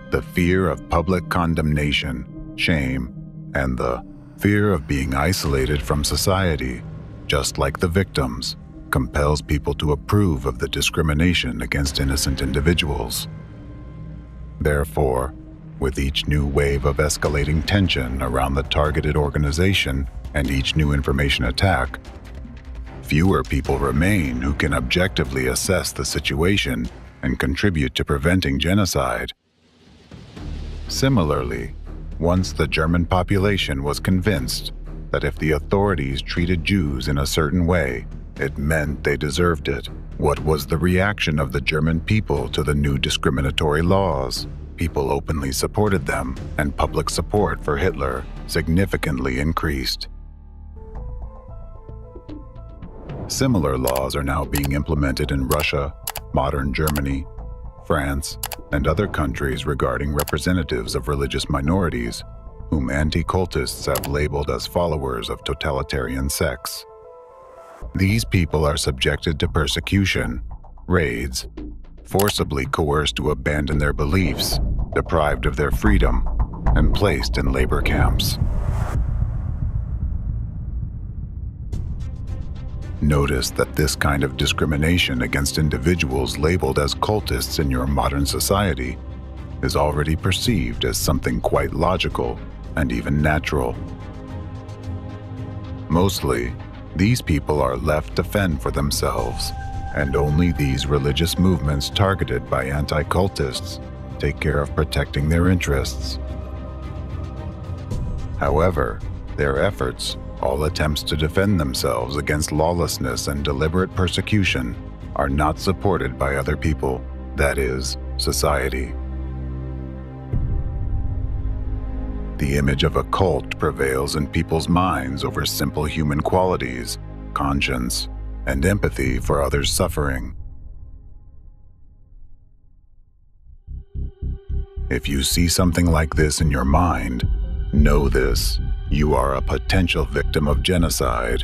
the fear of public condemnation, shame, and the fear of being isolated from society, just like the victims, compels people to approve of the discrimination against innocent individuals. Therefore, with each new wave of escalating tension around the targeted organization and each new information attack, fewer people remain who can objectively assess the situation and contribute to preventing genocide. Similarly, once the German population was convinced that if the authorities treated Jews in a certain way, it meant they deserved it, what was the reaction of the German people to the new discriminatory laws? People openly supported them, and public support for Hitler significantly increased. Similar laws are now being implemented in Russia, modern Germany, France, and other countries regarding representatives of religious minorities, whom anti-cultists have labeled as followers of totalitarian sects. These people are subjected to persecution, raids, forcibly coerced to abandon their beliefs, deprived of their freedom, and placed in labor camps. Notice that this kind of discrimination against individuals labeled as cultists in your modern society is already perceived as something quite logical and even natural. Mostly, these people are left to fend for themselves, and only these religious movements targeted by anti-cultists take care of protecting their interests. However, their efforts, all attempts to defend themselves against lawlessness and deliberate persecution, are not supported by other people, that is, society. The image of a cult prevails in people's minds over simple human qualities, conscience, and empathy for others' suffering. If you see something like this in your mind, know this: you are a potential victim of genocide.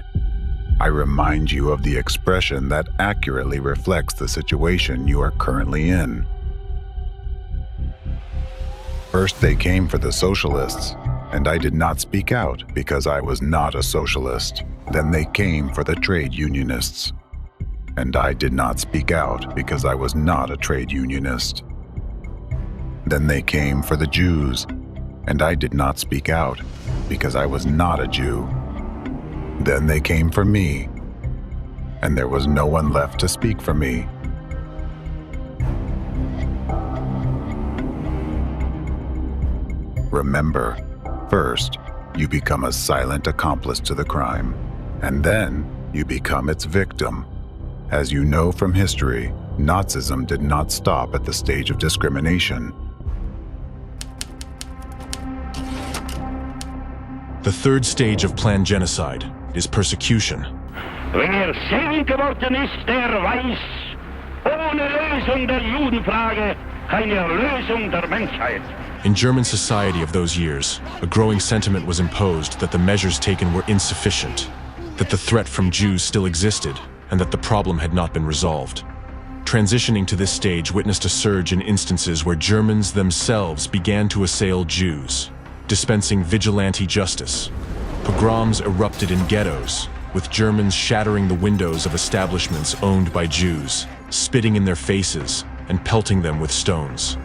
I remind you of the expression that accurately reflects the situation you are currently in. First they came for the socialists, and I did not speak out because I was not a socialist. Then they came for the trade unionists, and I did not speak out because I was not a trade unionist. Then they came for the Jews, and I did not speak out because I was not a Jew. Then they came for me, and there was no one left to speak for me. Remember, first, you become a silent accomplice to the crime, and then you become its victim. As you know from history, Nazism did not stop at the stage of discrimination. The third stage of planned genocide is persecution. Wer selig geworden ist, der weiß, ohne Lösung der Judenfrage keine Erlösung der Menschheit. In German society of those years, a growing sentiment was imposed that the measures taken were insufficient, that the threat from Jews still existed, and that the problem had not been resolved. Transitioning to this stage witnessed a surge in instances where Germans themselves began to assail Jews, dispensing vigilante justice. Pogroms erupted in ghettos, with Germans shattering the windows of establishments owned by Jews, spitting in their faces, and pelting them with stones.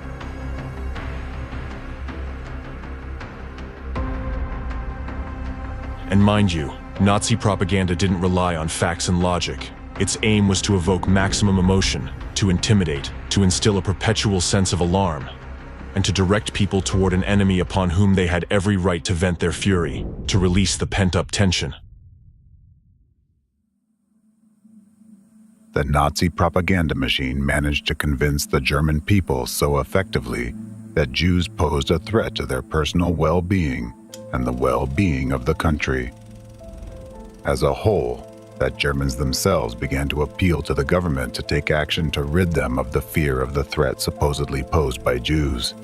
And mind you, Nazi propaganda didn't rely on facts and logic. Its aim was to evoke maximum emotion, to intimidate, to instill a perpetual sense of alarm, and to direct people toward an enemy upon whom they had every right to vent their fury, to release the pent-up tension. The Nazi propaganda machine managed to convince the German people so effectively that Jews posed a threat to their personal well-being and the well-being of the country. As a whole, that Germans themselves began to appeal to the government to take action to rid them of the fear of the threat supposedly posed by Jews.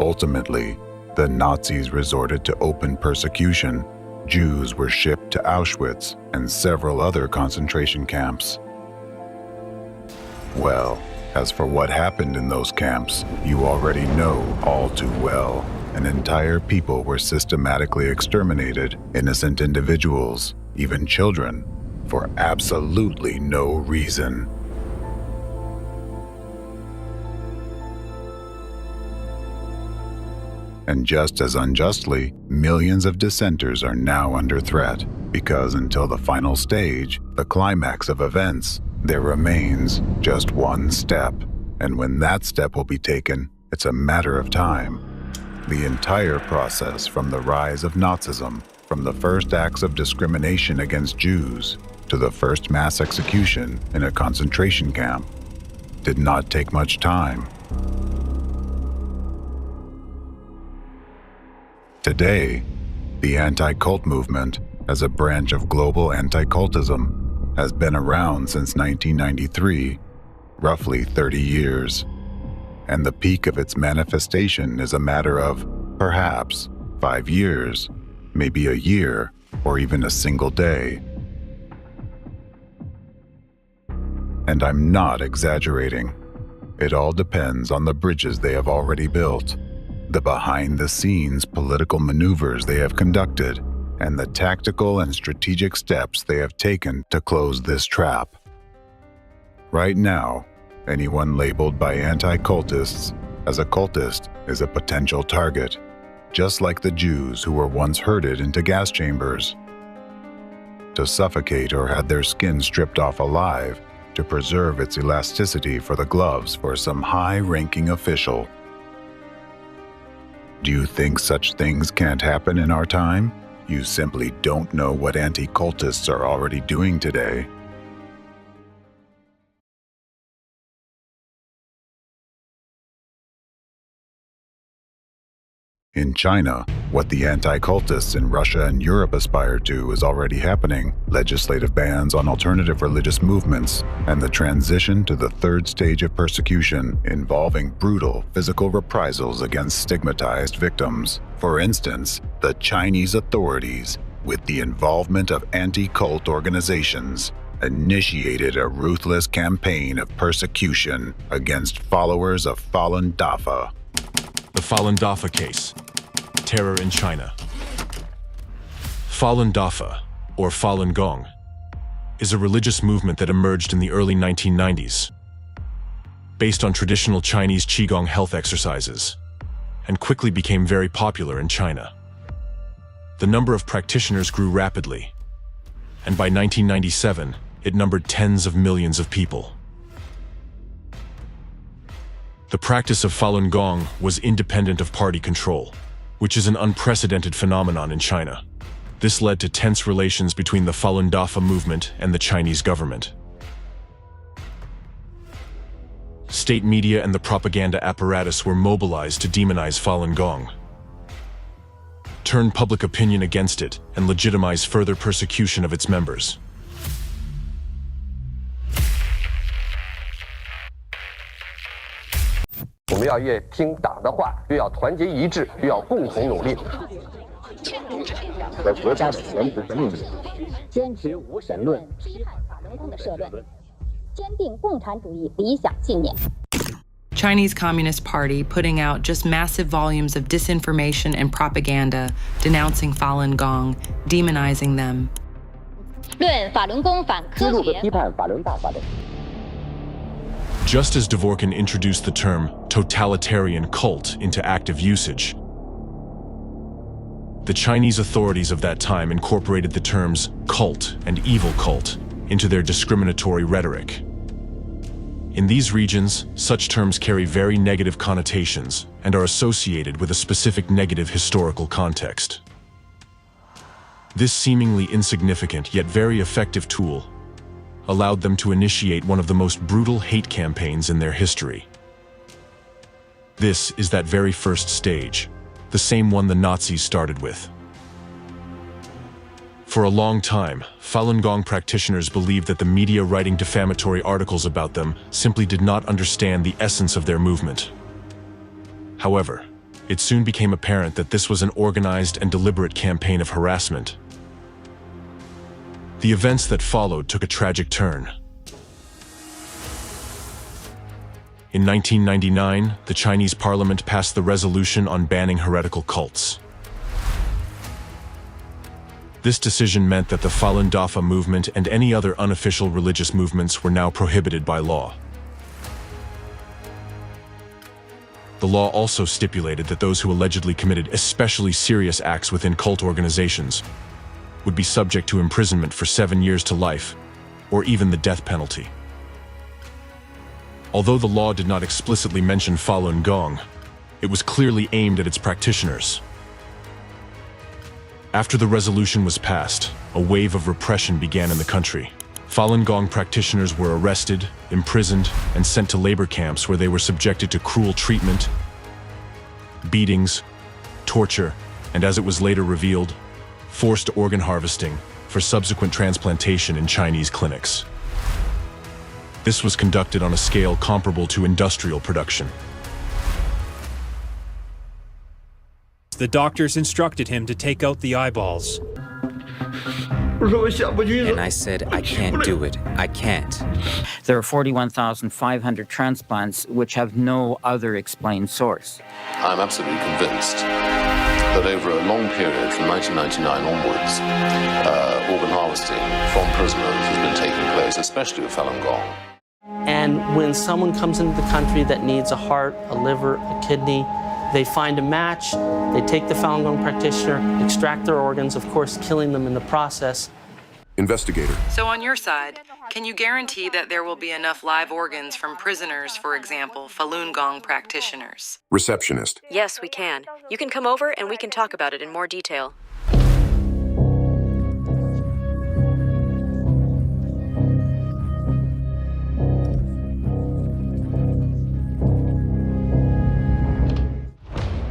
Ultimately, the Nazis resorted to open persecution. Jews were shipped to Auschwitz and several other concentration camps. Well, as for what happened in those camps, you already know all too well. An entire people were systematically exterminated, innocent individuals, even children, for absolutely no reason. And just as unjustly, millions of dissenters are now under threat, because until the final stage, the climax of events, there remains just one step. And when that step will be taken, it's a matter of time. The entire process from the rise of Nazism, from the first acts of discrimination against Jews, to the first mass execution in a concentration camp, did not take much time. Today, the anti-cult movement, as a branch of global anti-cultism, has been around since 1993, roughly 30 years. And the peak of its manifestation is a matter of, perhaps, 5 years, maybe a year, or even a single day. And I'm not exaggerating. It all depends on the bridges they have already built, the behind-the-scenes political maneuvers they have conducted, and the tactical and strategic steps they have taken to close this trap. Right now, anyone labeled by anti-cultists as a cultist is a potential target, just like the Jews who were once herded into gas chambers to suffocate or had their skin stripped off alive to preserve its elasticity for the gloves for some high-ranking official. Do you think such things can't happen in our time? You simply don't know what anti-cultists are already doing today. In China, what the anti-cultists in Russia and Europe aspire to is already happening: legislative bans on alternative religious movements, and the transition to the third stage of persecution involving brutal physical reprisals against stigmatized victims. For instance, the Chinese authorities, with the involvement of anti-cult organizations, initiated a ruthless campaign of persecution against followers of Falun Dafa. The Falun Dafa case. Terror in China. Falun Dafa, or Falun Gong, is a religious movement that emerged in the early 1990s, based on traditional Chinese Qigong health exercises, and quickly became very popular in China. The number of practitioners grew rapidly, and by 1997, it numbered tens of millions of people. The practice of Falun Gong was independent of party control, which is an unprecedented phenomenon in China. This led to tense relations between the Falun Dafa movement and the Chinese government. State media and the propaganda apparatus were mobilized to demonize Falun Gong, turn public opinion against it, and legitimize further persecution of its members. Chinese Communist Party putting out just massive volumes of disinformation and propaganda denouncing Falun Gong, demonizing them. Just as Dvorkin introduced the term totalitarian cult into active usage, the Chinese authorities of that time incorporated the terms cult and evil cult into their discriminatory rhetoric. In these regions, such terms carry very negative connotations and are associated with a specific negative historical context. This seemingly insignificant yet very effective tool allowed them to initiate one of the most brutal hate campaigns in their history. This is that very first stage, the same one the Nazis started with. For a long time, Falun Gong practitioners believed that the media writing defamatory articles about them simply did not understand the essence of their movement. However, It soon became apparent that this was an organized and deliberate campaign of harassment. The events that followed took a tragic turn. In 1999, the Chinese parliament passed the resolution on banning heretical cults. This decision meant that the Falun Dafa movement and any other unofficial religious movements were now prohibited by law. The law also stipulated that those who allegedly committed especially serious acts within cult organizations would be subject to imprisonment for 7 years to life, or even the death penalty. Although the law did not explicitly mention Falun Gong, it was clearly aimed at its practitioners. After the resolution was passed, a wave of repression began in the country. Falun Gong practitioners were arrested, imprisoned, and sent to labor camps where they were subjected to cruel treatment, beatings, torture, and as it was later revealed, forced organ harvesting for subsequent transplantation in Chinese clinics. This was conducted on a scale comparable to industrial production. The doctors instructed him to take out the eyeballs. And I said, I can't do it. I can't. There are 41,500 transplants which have no other explained source. I'm absolutely convinced that over a long period from 1999 onwards, organ harvesting from prisoners has been taking place, especially with Falun Gong. And when someone comes into the country that needs a heart, a liver, a kidney, they find a match, they take the Falun Gong practitioner, extract their organs, of course killing them in the process. Investigator. So on your side, can you guarantee that there will be enough live organs from prisoners, for example, Falun Gong practitioners? Receptionist. Yes, we can. You can come over and we can talk about it in more detail.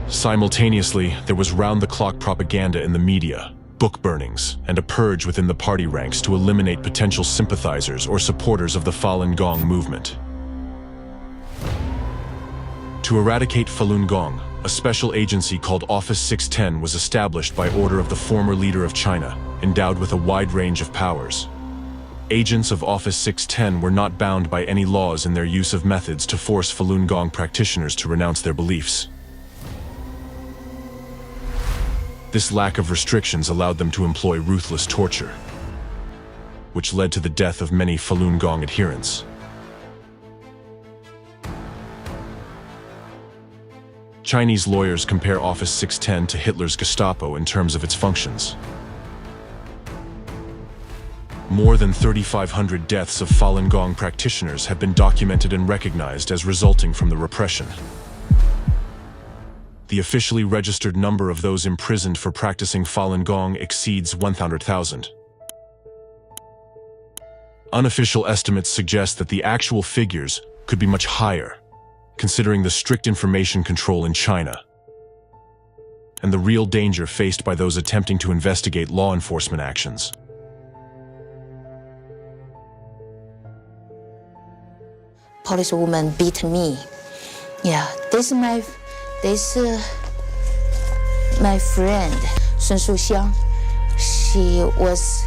Simultaneously, there was round-the-clock propaganda in the media, book burnings, and a purge within the party ranks to eliminate potential sympathizers or supporters of the Falun Gong movement. To eradicate Falun Gong, a special agency called Office 610 was established by order of the former leader of China, endowed with a wide range of powers. Agents of Office 610 were not bound by any laws in their use of methods to force Falun Gong practitioners to renounce their beliefs. This lack of restrictions allowed them to employ ruthless torture, which led to the death of many Falun Gong adherents. Chinese lawyers compare Office 610 to Hitler's Gestapo in terms of its functions. More than 3,500 deaths of Falun Gong practitioners have been documented and recognized as resulting from the repression. The officially registered number of those imprisoned for practicing Falun Gong exceeds 100,000. Unofficial estimates suggest that the actual figures could be much higher, considering the strict information control in China and the real danger faced by those attempting to investigate law enforcement actions. Policewoman beat me. Yeah, this is my friend, Sun Suxiang. She was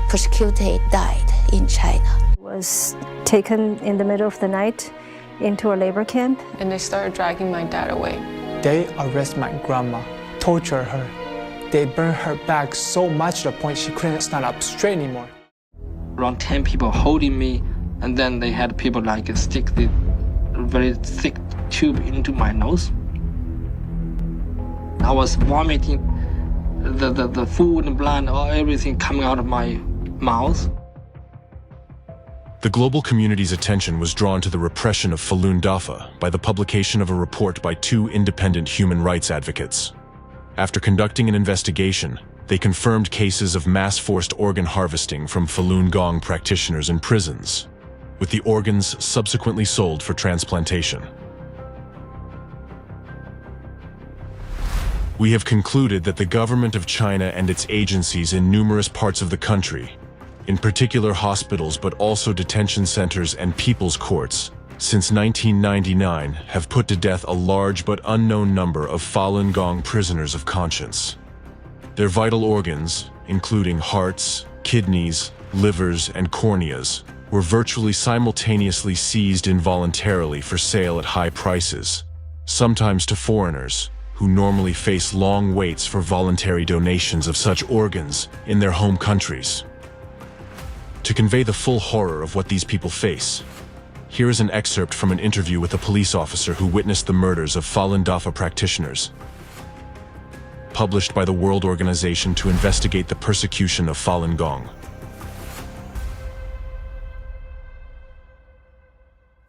persecuted, died in China. Was taken in the middle of the night into a labor camp. And they started dragging my dad away. They arrest my grandma, torture her. They burn her back so much to the point she couldn't stand up straight anymore. Around 10 people holding me, and then they had people like stick the very thick tube into my nose. I was vomiting the food and blood, everything coming out of my mouth. The global community's attention was drawn to the repression of Falun Dafa by the publication of a report by two independent human rights advocates. After conducting an investigation, they confirmed cases of mass forced organ harvesting from Falun Gong practitioners in prisons, with the organs subsequently sold for transplantation. We have concluded that the government of China and its agencies in numerous parts of the country, in particular hospitals but also detention centers and people's courts, since 1999, have put to death a large but unknown number of Falun Gong prisoners of conscience. Their vital organs, including hearts, kidneys, livers, and corneas, were virtually simultaneously seized involuntarily for sale at high prices, sometimes to foreigners, who normally face long waits for voluntary donations of such organs in their home countries. To convey the full horror of what these people face, here is an excerpt from an interview with a police officer who witnessed the murders of Falun Dafa practitioners, published by the World Organization to investigate the persecution of Falun Gong.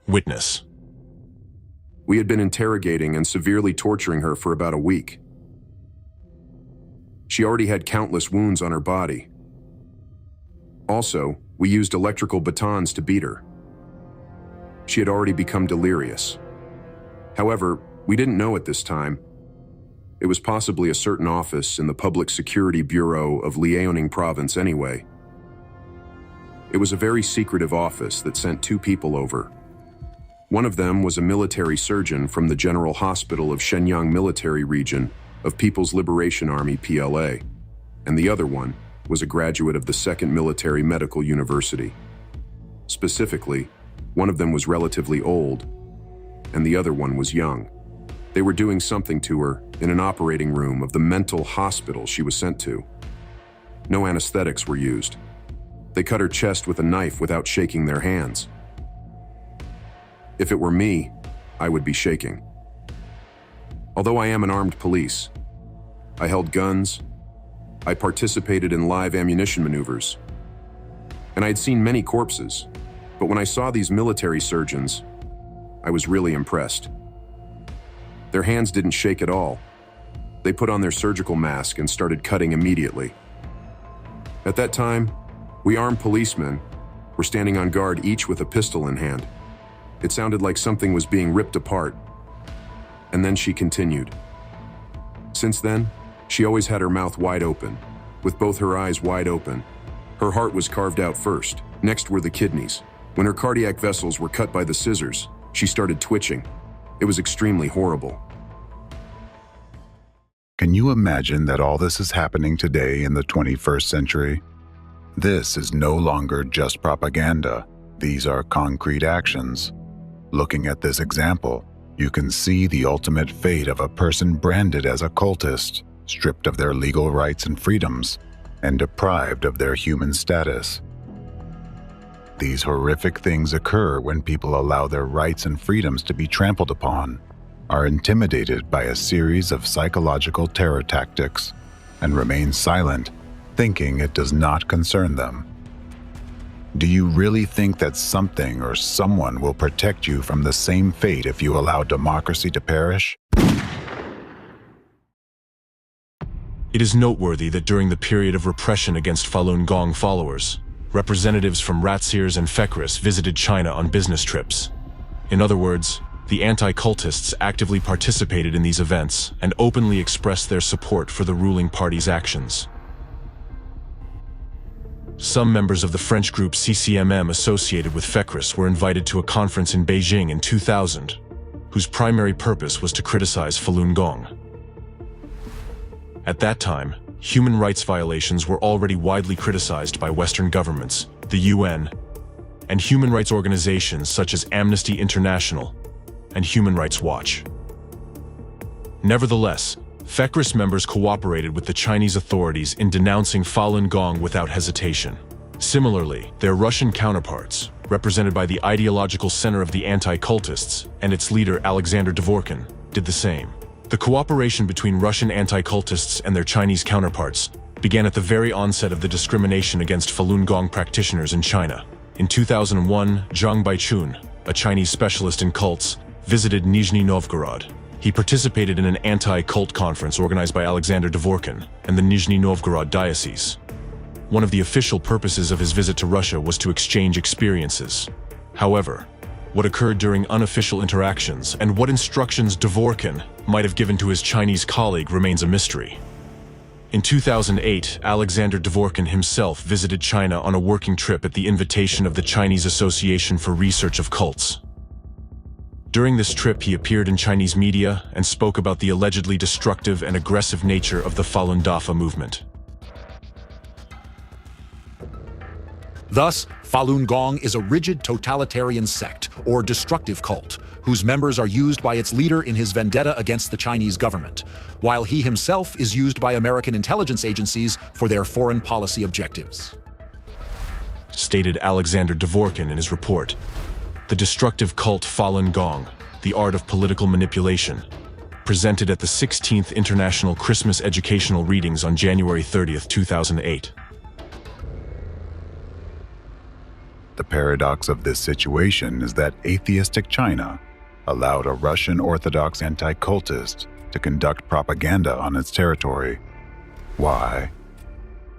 Witness: We had been interrogating and severely torturing her for about a week. She already had countless wounds on her body. Also, we used electrical batons to beat her. She had already become delirious. However, we didn't know at this time. It was possibly a certain office in the Public Security Bureau of Liaoning Province anyway. It was a very secretive office that sent 2 people over. One of them was a military surgeon from the General Hospital of Shenyang Military Region of People's Liberation Army PLA, and the other one was a graduate of the 2nd Military Medical University. Specifically, one of them was relatively old, and the other one was young. They were doing something to her in an operating room of the mental hospital she was sent to. No anesthetics were used. They cut her chest with a knife without shaking their hands. If it were me, I would be shaking. Although I am an armed police, I held guns, I participated in live ammunition maneuvers, and I had seen many corpses, but when I saw these military surgeons, I was really impressed. Their hands didn't shake at all. They put on their surgical mask and started cutting immediately. At that time, we armed policemen were standing on guard, each with a pistol in hand. It sounded like something was being ripped apart. And then she continued. Since then, she always had her mouth wide open, with both her eyes wide open. Her heart was carved out first. Next were the kidneys. When her cardiac vessels were cut by the scissors, she started twitching. It was extremely horrible. Can you imagine that all this is happening today in the 21st century? This is no longer just propaganda. These are concrete actions. Looking at this example, you can see the ultimate fate of a person branded as a cultist, stripped of their legal rights and freedoms, and deprived of their human status. These horrific things occur when people allow their rights and freedoms to be trampled upon, are intimidated by a series of psychological terror tactics, and remain silent, thinking it does not concern them. Do you really think that something or someone will protect you from the same fate if you allow democracy to perish? It is noteworthy that during the period of repression against Falun Gong followers, representatives from Ratsirs and Fekris visited China on business trips. In other words, the anti-cultists actively participated in these events and openly expressed their support for the ruling party's actions. Some members of the French group CCMM associated with Fekris were invited to a conference in Beijing in 2000, whose primary purpose was to criticize Falun Gong. At that time, human rights violations were already widely criticized by Western governments, the UN, and human rights organizations such as Amnesty International and Human Rights Watch. Nevertheless, Fekris members cooperated with the Chinese authorities in denouncing Falun Gong without hesitation. Similarly, their Russian counterparts, represented by the Ideological Center of the Anticultists and its leader Alexander Dvorkin, did the same. The cooperation between Russian anti-cultists and their Chinese counterparts began at the very onset of the discrimination against Falun Gong practitioners in China. In 2001, Zhang Baichun, a Chinese specialist in cults, visited Nizhny Novgorod. He participated in an anti-cult conference organized by Alexander Dvorkin and the Nizhny Novgorod diocese. One of the official purposes of his visit to Russia was to exchange experiences. However, what occurred during unofficial interactions and what instructions Dvorkin might have given to his Chinese colleague remains a mystery. In 2008, Alexander Dvorkin himself visited China on a working trip at the invitation of the Chinese Association for Research of Cults. During this trip, he appeared in Chinese media and spoke about the allegedly destructive and aggressive nature of the Falun Dafa movement. Thus, Falun Gong is a rigid totalitarian sect, or destructive cult, whose members are used by its leader in his vendetta against the Chinese government, while he himself is used by American intelligence agencies for their foreign policy objectives. Stated Alexander Dvorkin in his report, The Destructive Cult Falun Gong, The Art of Political Manipulation, presented at the 16th International Christmas Educational Readings on January 30th, 2008. The paradox of this situation is that atheistic China allowed a Russian Orthodox anti-cultist to conduct propaganda on its territory. Why?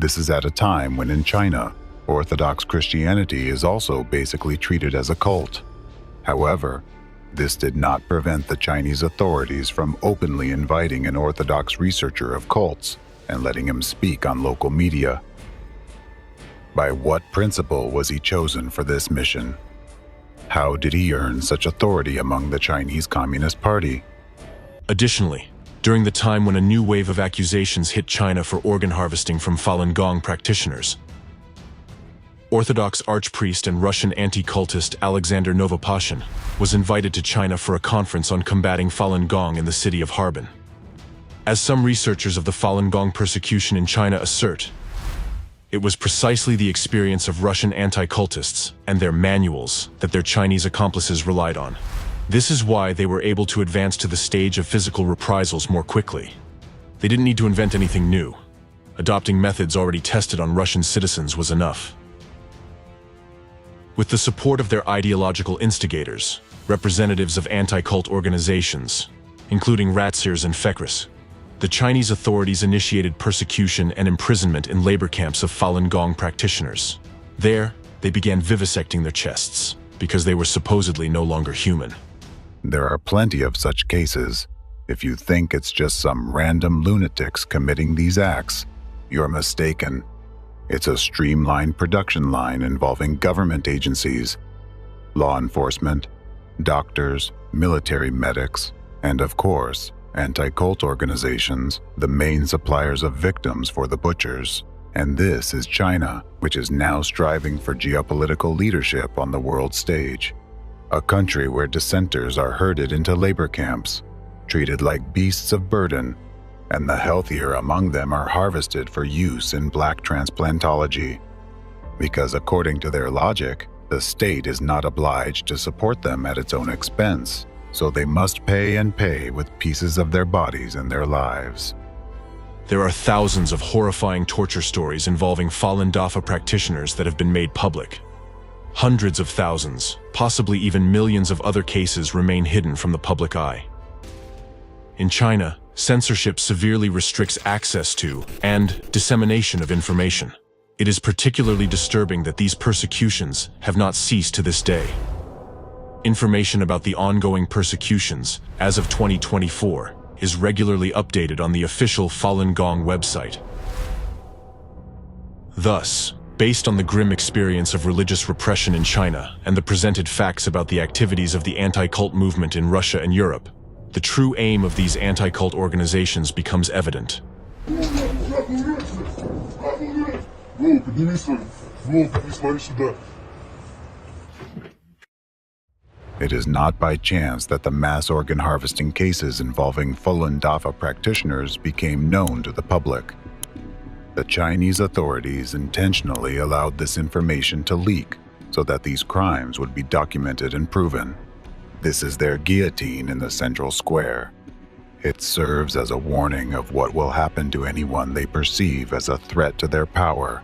This is at a time when in China, Orthodox Christianity is also basically treated as a cult. However, this did not prevent the Chinese authorities from openly inviting an Orthodox researcher of cults and letting him speak on local media. By what principle was he chosen for this mission? How did he earn such authority among the Chinese Communist Party? Additionally, during the time when a new wave of accusations hit China for organ harvesting from Falun Gong practitioners, Orthodox archpriest and Russian anti-cultist Alexander Novopashin was invited to China for a conference on combating Falun Gong in the city of Harbin. As some researchers of the Falun Gong persecution in China assert, it was precisely the experience of Russian anti-cultists and their manuals that their Chinese accomplices relied on. This is why they were able to advance to the stage of physical reprisals more quickly. They didn't need to invent anything new. Adopting methods already tested on Russian citizens was enough. With the support of their ideological instigators, representatives of anti-cult organizations, including Ratsirs and Fekris, the Chinese authorities initiated persecution and imprisonment in labor camps of Falun Gong practitioners. There, they began vivisecting their chests, because they were supposedly no longer human. There are plenty of such cases. If you think it's just some random lunatics committing these acts, you're mistaken. It's a streamlined production line involving government agencies, law enforcement, doctors, military medics, and of course, anti-cult organizations, the main suppliers of victims for the butchers. And this is China, which is now striving for geopolitical leadership on the world stage. A country where dissenters are herded into labor camps, treated like beasts of burden, and the healthier among them are harvested for use in black transplantology. Because according to their logic, the state is not obliged to support them at its own expense, so they must pay and pay with pieces of their bodies and their lives. There are thousands of horrifying torture stories involving Falun Dafa practitioners that have been made public. Hundreds of thousands, possibly even millions of other cases remain hidden from the public eye. In China, censorship severely restricts access to and dissemination of information. It is particularly disturbing that these persecutions have not ceased to this day. Information about the ongoing persecutions, as of 2024, is regularly updated on the official Falun Gong website. Thus, based on the grim experience of religious repression in China and the presented facts about the activities of the anti-cult movement in Russia and Europe, the true aim of these anti-cult organizations becomes evident. It is not by chance that the mass organ harvesting cases involving Falun Dafa practitioners became known to the public. The Chinese authorities intentionally allowed this information to leak so that these crimes would be documented and proven. This is their guillotine in the central square. It serves as a warning of what will happen to anyone they perceive as a threat to their power.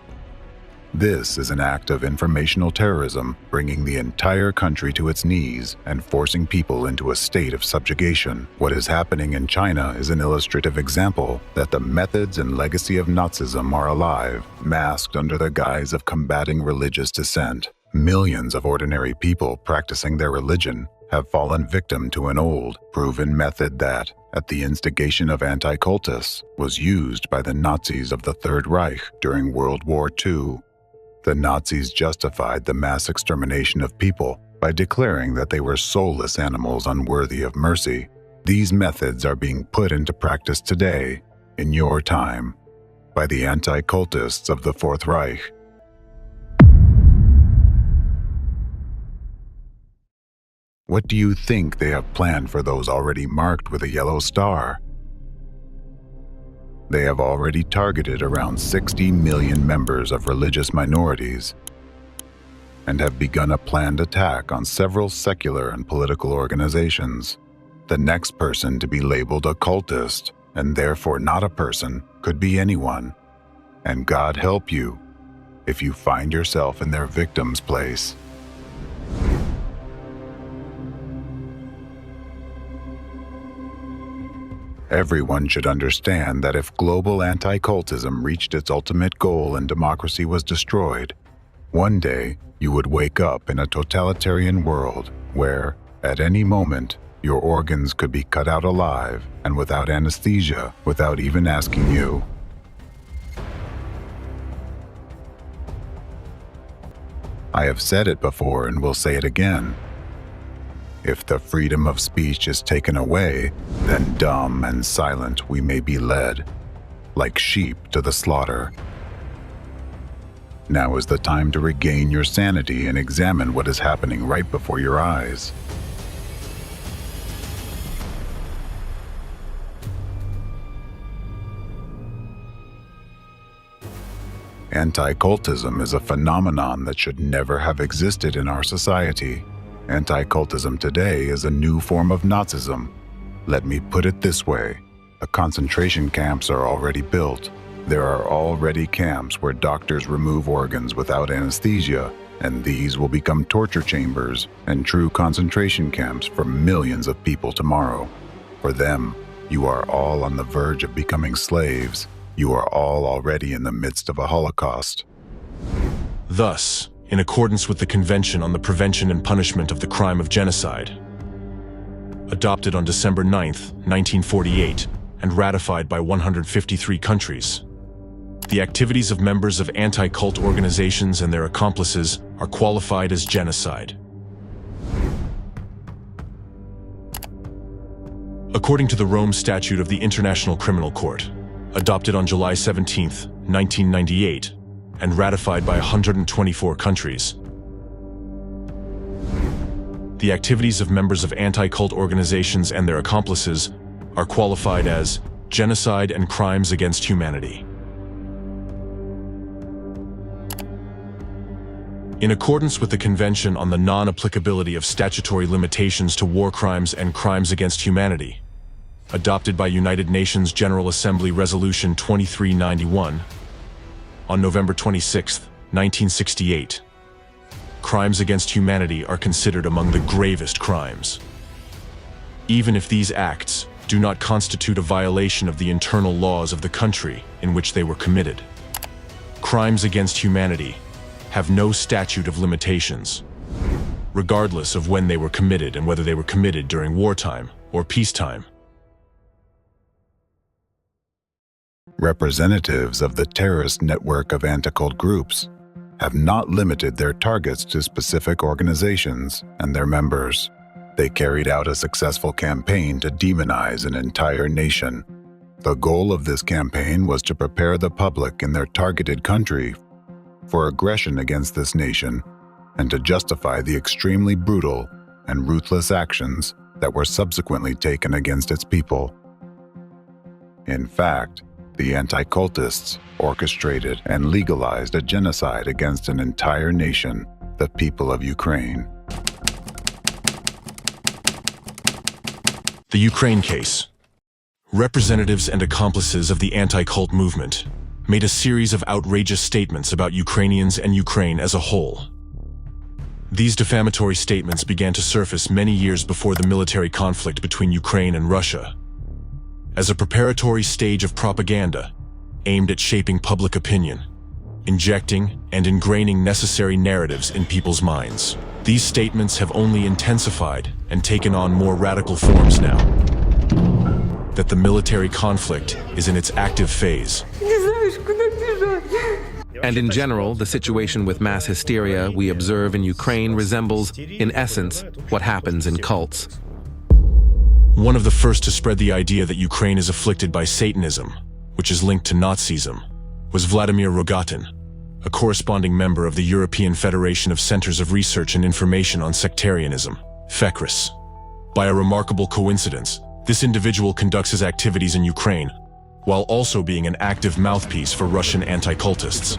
This is an act of informational terrorism, bringing the entire country to its knees and forcing people into a state of subjugation. What is happening in China is an illustrative example that the methods and legacy of Nazism are alive, masked under the guise of combating religious dissent. Millions of ordinary people practicing their religion have fallen victim to an old, proven method that, at the instigation of anti-cultists, was used by the Nazis of the Third Reich during World War II. The Nazis justified the mass extermination of people by declaring that they were soulless animals unworthy of mercy. These methods are being put into practice today, in your time, by the anti-cultists of the Fourth Reich. What do you think they have planned for those already marked with a yellow star? They have already targeted around 60 million members of religious minorities and have begun a planned attack on several secular and political organizations. The next person to be labeled a cultist, and therefore not a person, could be anyone. And God help you if you find yourself in their victim's place. Everyone should understand that if global anti-cultism reached its ultimate goal and democracy was destroyed, one day you would wake up in a totalitarian world where, at any moment, your organs could be cut out alive and without anesthesia, without even asking you. I have said it before and will say it again. If the freedom of speech is taken away, then dumb and silent we may be led, like sheep to the slaughter. Now is the time to regain your sanity and examine what is happening right before your eyes. Anti-cultism is a phenomenon that should never have existed in our society. Anti-cultism today is a new form of Nazism. Let me put it this way. The concentration camps are already built. There are already camps where doctors remove organs without anesthesia, and these will become torture chambers and true concentration camps for millions of people tomorrow. For them, you are all on the verge of becoming slaves. You are all already in the midst of a Holocaust. Thus, in accordance with the Convention on the Prevention and Punishment of the Crime of Genocide, adopted on December 9, 1948, and ratified by 153 countries, the activities of members of anti-cult organizations and their accomplices are qualified as genocide. According to the Rome Statute of the International Criminal Court, adopted on July 17, 1998, and ratified by 124 countries, the activities of members of anti-cult organizations and their accomplices are qualified as genocide and crimes against humanity. In accordance with the Convention on the Non-Applicability of Statutory Limitations to War Crimes and Crimes Against Humanity, adopted by United Nations General Assembly Resolution 2391, on November 26, 1968, crimes against humanity are considered among the gravest crimes. Even if these acts do not constitute a violation of the internal laws of the country in which they were committed. Crimes against humanity have no statute of limitations, regardless of when they were committed and whether they were committed during wartime or peacetime. Representatives of the terrorist network of anti-cult groups have not limited their targets to specific organizations and their members. They carried out a successful campaign to demonize an entire nation. The goal of this campaign was to prepare the public in their targeted country for aggression against this nation and to justify the extremely brutal and ruthless actions that were subsequently taken against its people. In fact, the anti-cultists orchestrated and legalized a genocide against an entire nation, the people of Ukraine. The Ukraine case. Representatives and accomplices of the anti-cult movement made a series of outrageous statements about Ukrainians and Ukraine as a whole. These defamatory statements began to surface many years before the military conflict between Ukraine and Russia, as a preparatory stage of propaganda aimed at shaping public opinion, injecting and ingraining necessary narratives in people's minds. These statements have only intensified and taken on more radical forms now that the military conflict is in its active phase. And in general, the situation with mass hysteria we observe in Ukraine resembles, in essence, what happens in cults. One of the first to spread the idea that Ukraine is afflicted by Satanism, which is linked to Nazism, was Vladimir Rogatin, a corresponding member of the European Federation of Centers of Research and Information on Sectarianism, FECRIS. By a remarkable coincidence, this individual conducts his activities in Ukraine, while also being an active mouthpiece for Russian anti-cultists.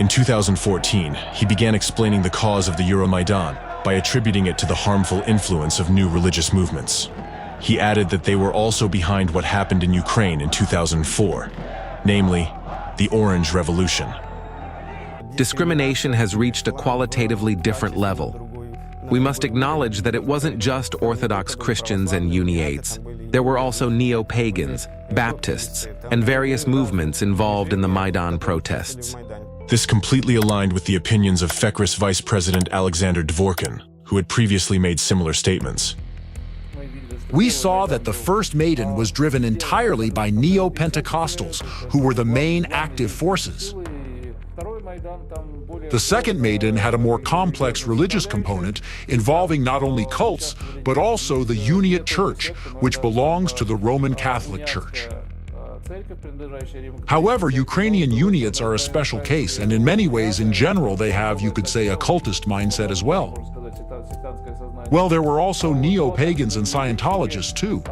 In 2014, he began explaining the cause of the Euromaidan by attributing it to the harmful influence of new religious movements. He added that they were also behind what happened in Ukraine in 2004, namely, the Orange Revolution. Discrimination has reached a qualitatively different level. We must acknowledge that it wasn't just Orthodox Christians and Uniates. There were also neo-pagans, Baptists, and various movements involved in the Maidan protests. This completely aligned with the opinions of FECRIS Vice President Alexander Dvorkin, who had previously made similar statements. We saw that the first Maidan was driven entirely by neo-Pentecostals, who were the main active forces. The second Maidan had a more complex religious component involving not only cults, but also the Uniate Church, which belongs to the Roman Catholic Church. However, Ukrainian Uniates are a special case, and in many ways, in general, they have, you could say, a cultist mindset as well. Well, there were also neo-pagans and Scientologists, too.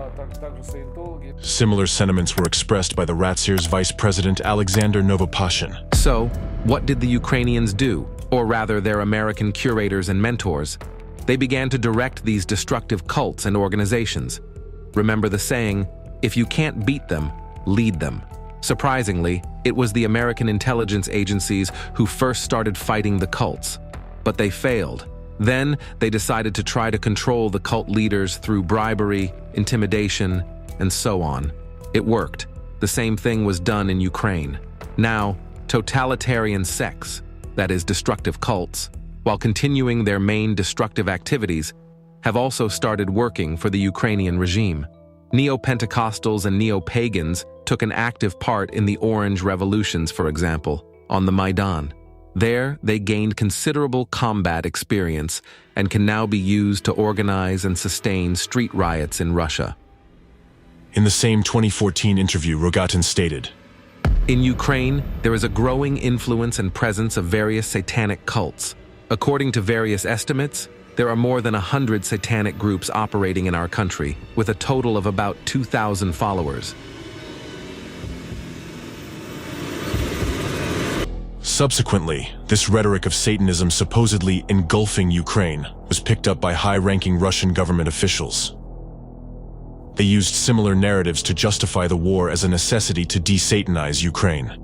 Similar sentiments were expressed by the Ratsir's Vice President Alexander Novopashin. So, what did the Ukrainians do? Or rather, their American curators and mentors? They began to direct these destructive cults and organizations. Remember the saying, if you can't beat them, lead them. Surprisingly, it was the American intelligence agencies who first started fighting the cults. But they failed. Then, they decided to try to control the cult leaders through bribery, intimidation, and so on. It worked. The same thing was done in Ukraine. Now, totalitarian sects, that is, destructive cults, while continuing their main destructive activities, have also started working for the Ukrainian regime. Neo-Pentecostals and neo-pagans took an active part in the Orange Revolutions, for example, on the Maidan. There, they gained considerable combat experience and can now be used to organize and sustain street riots in Russia. In the same 2014 interview, Rogatin stated, in Ukraine, there is a growing influence and presence of various satanic cults. According to various estimates, there are more than 100 satanic groups operating in our country, with a total of about 2,000 followers. Subsequently, this rhetoric of Satanism supposedly engulfing Ukraine was picked up by high-ranking Russian government officials. They used similar narratives to justify the war as a necessity to de-Satanize Ukraine.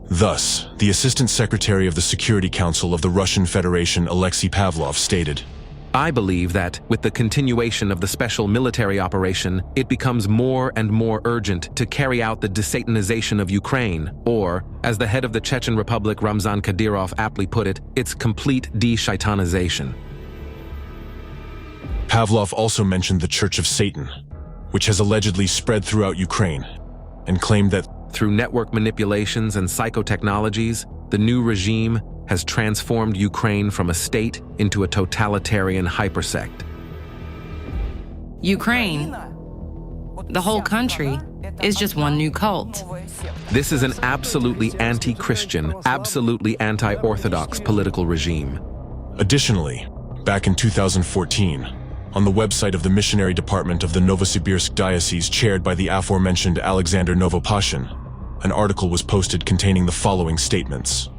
Thus, the Assistant Secretary of the Security Council of the Russian Federation, Alexei Pavlov, stated, I believe that, with the continuation of the special military operation, it becomes more and more urgent to carry out the desatanization of Ukraine, or, as the head of the Chechen Republic Ramzan Kadyrov aptly put it, its complete de-shaitanization. Pavlov also mentioned the Church of Satan, which has allegedly spread throughout Ukraine, and claimed that through network manipulations and psychotechnologies, the new regime has transformed Ukraine from a state into a totalitarian hypersect. Ukraine, the whole country, is just one new cult. This is an absolutely anti-Christian, absolutely anti-Orthodox political regime. Additionally, back in 2014, on the website of the Missionary Department of the Novosibirsk Diocese chaired by the aforementioned Alexander Novopashin, an article was posted containing the following statements.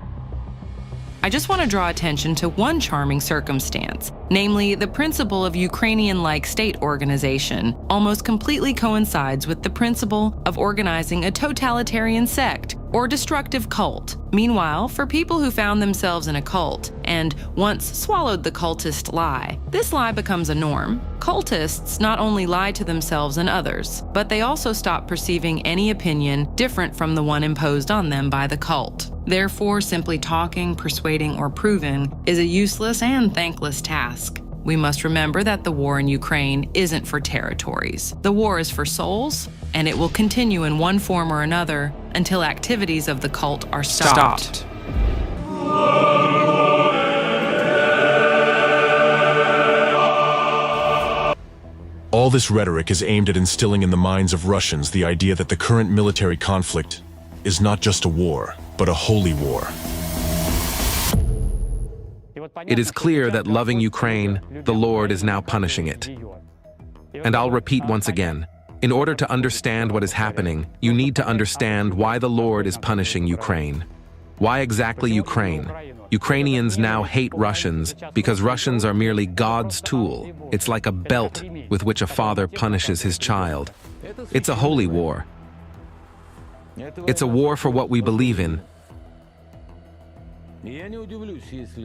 I just want to draw attention to one charming circumstance, namely the principle of Ukrainian-like state organization almost completely coincides with the principle of organizing a totalitarian sect or destructive cult. Meanwhile, for people who found themselves in a cult and once swallowed the cultist lie, this lie becomes a norm. Cultists not only lie to themselves and others, but they also stop perceiving any opinion different from the one imposed on them by the cult. Therefore, simply talking, persuading, or proving is a useless and thankless task. We must remember that the war in Ukraine isn't for territories. The war is for souls, and it will continue in one form or another until activities of the cult are stopped. All this rhetoric is aimed at instilling in the minds of Russians the idea that the current military conflict is not just a war, but a holy war. It is clear that loving Ukraine, the Lord is now punishing it. And I'll repeat once again, in order to understand what is happening, you need to understand why the Lord is punishing Ukraine. Why exactly Ukraine? Ukrainians now hate Russians because Russians are merely God's tool. It's like a belt with which a father punishes his child. It's a holy war. It's a war for what we believe in.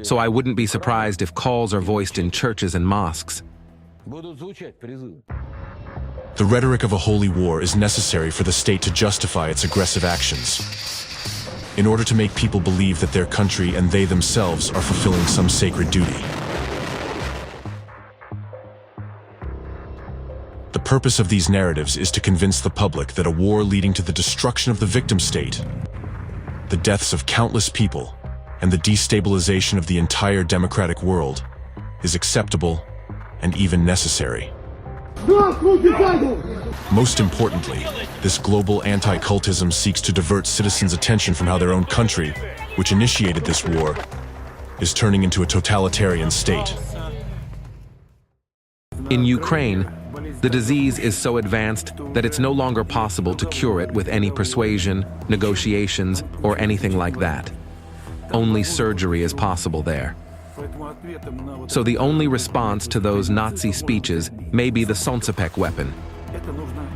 So I wouldn't be surprised if calls are voiced in churches and mosques. The rhetoric of a holy war is necessary for the state to justify its aggressive actions, in order to make people believe that their country and they themselves are fulfilling some sacred duty. The purpose of these narratives is to convince the public that a war leading to the destruction of the victim state, the deaths of countless people, and the destabilization of the entire democratic world is acceptable and even necessary. Most importantly, this global anti-cultism seeks to divert citizens' attention from how their own country, which initiated this war, is turning into a totalitarian state. In Ukraine, the disease is so advanced that it's no longer possible to cure it with any persuasion, negotiations, or anything like that. Only surgery is possible there. So the only response to those Nazi speeches may be the Soncepek weapon.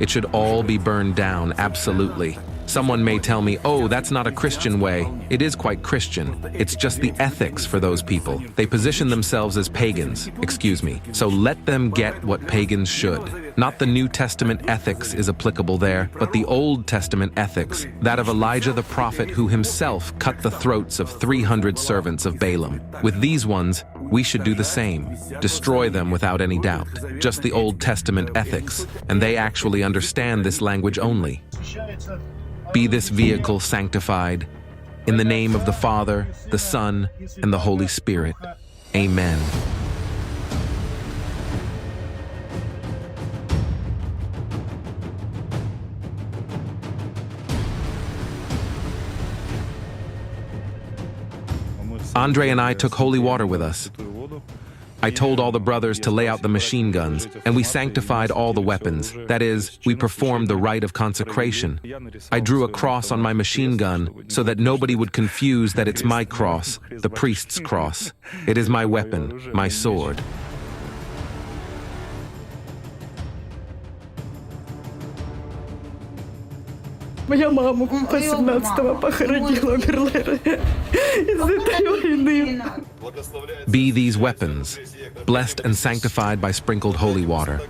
It should all be burned down, absolutely. Someone may tell me, oh, that's not a Christian way. It is quite Christian. It's just the ethics for those people. They position themselves as pagans, excuse me. So let them get what pagans should. Not the New Testament ethics is applicable there, but the Old Testament ethics, that of Elijah the prophet who himself cut the throats of 300 servants of Balaam. With these ones, we should do the same. Destroy them without any doubt. Just the Old Testament ethics, and they actually understand this language only. Be this vehicle sanctified. In the name of the Father, the Son, and the Holy Spirit. Amen. Andre and I took holy water with us. I told all the brothers to lay out the machine guns, and we sanctified all the weapons. That is, we performed the rite of consecration. I drew a cross on my machine gun so that nobody would confuse that it's my cross, the priest's cross. It is my weapon, my sword. Моя мама 18-го похоронила Берлера из этой войны. Be these weapons, blessed and sanctified by sprinkled holy water.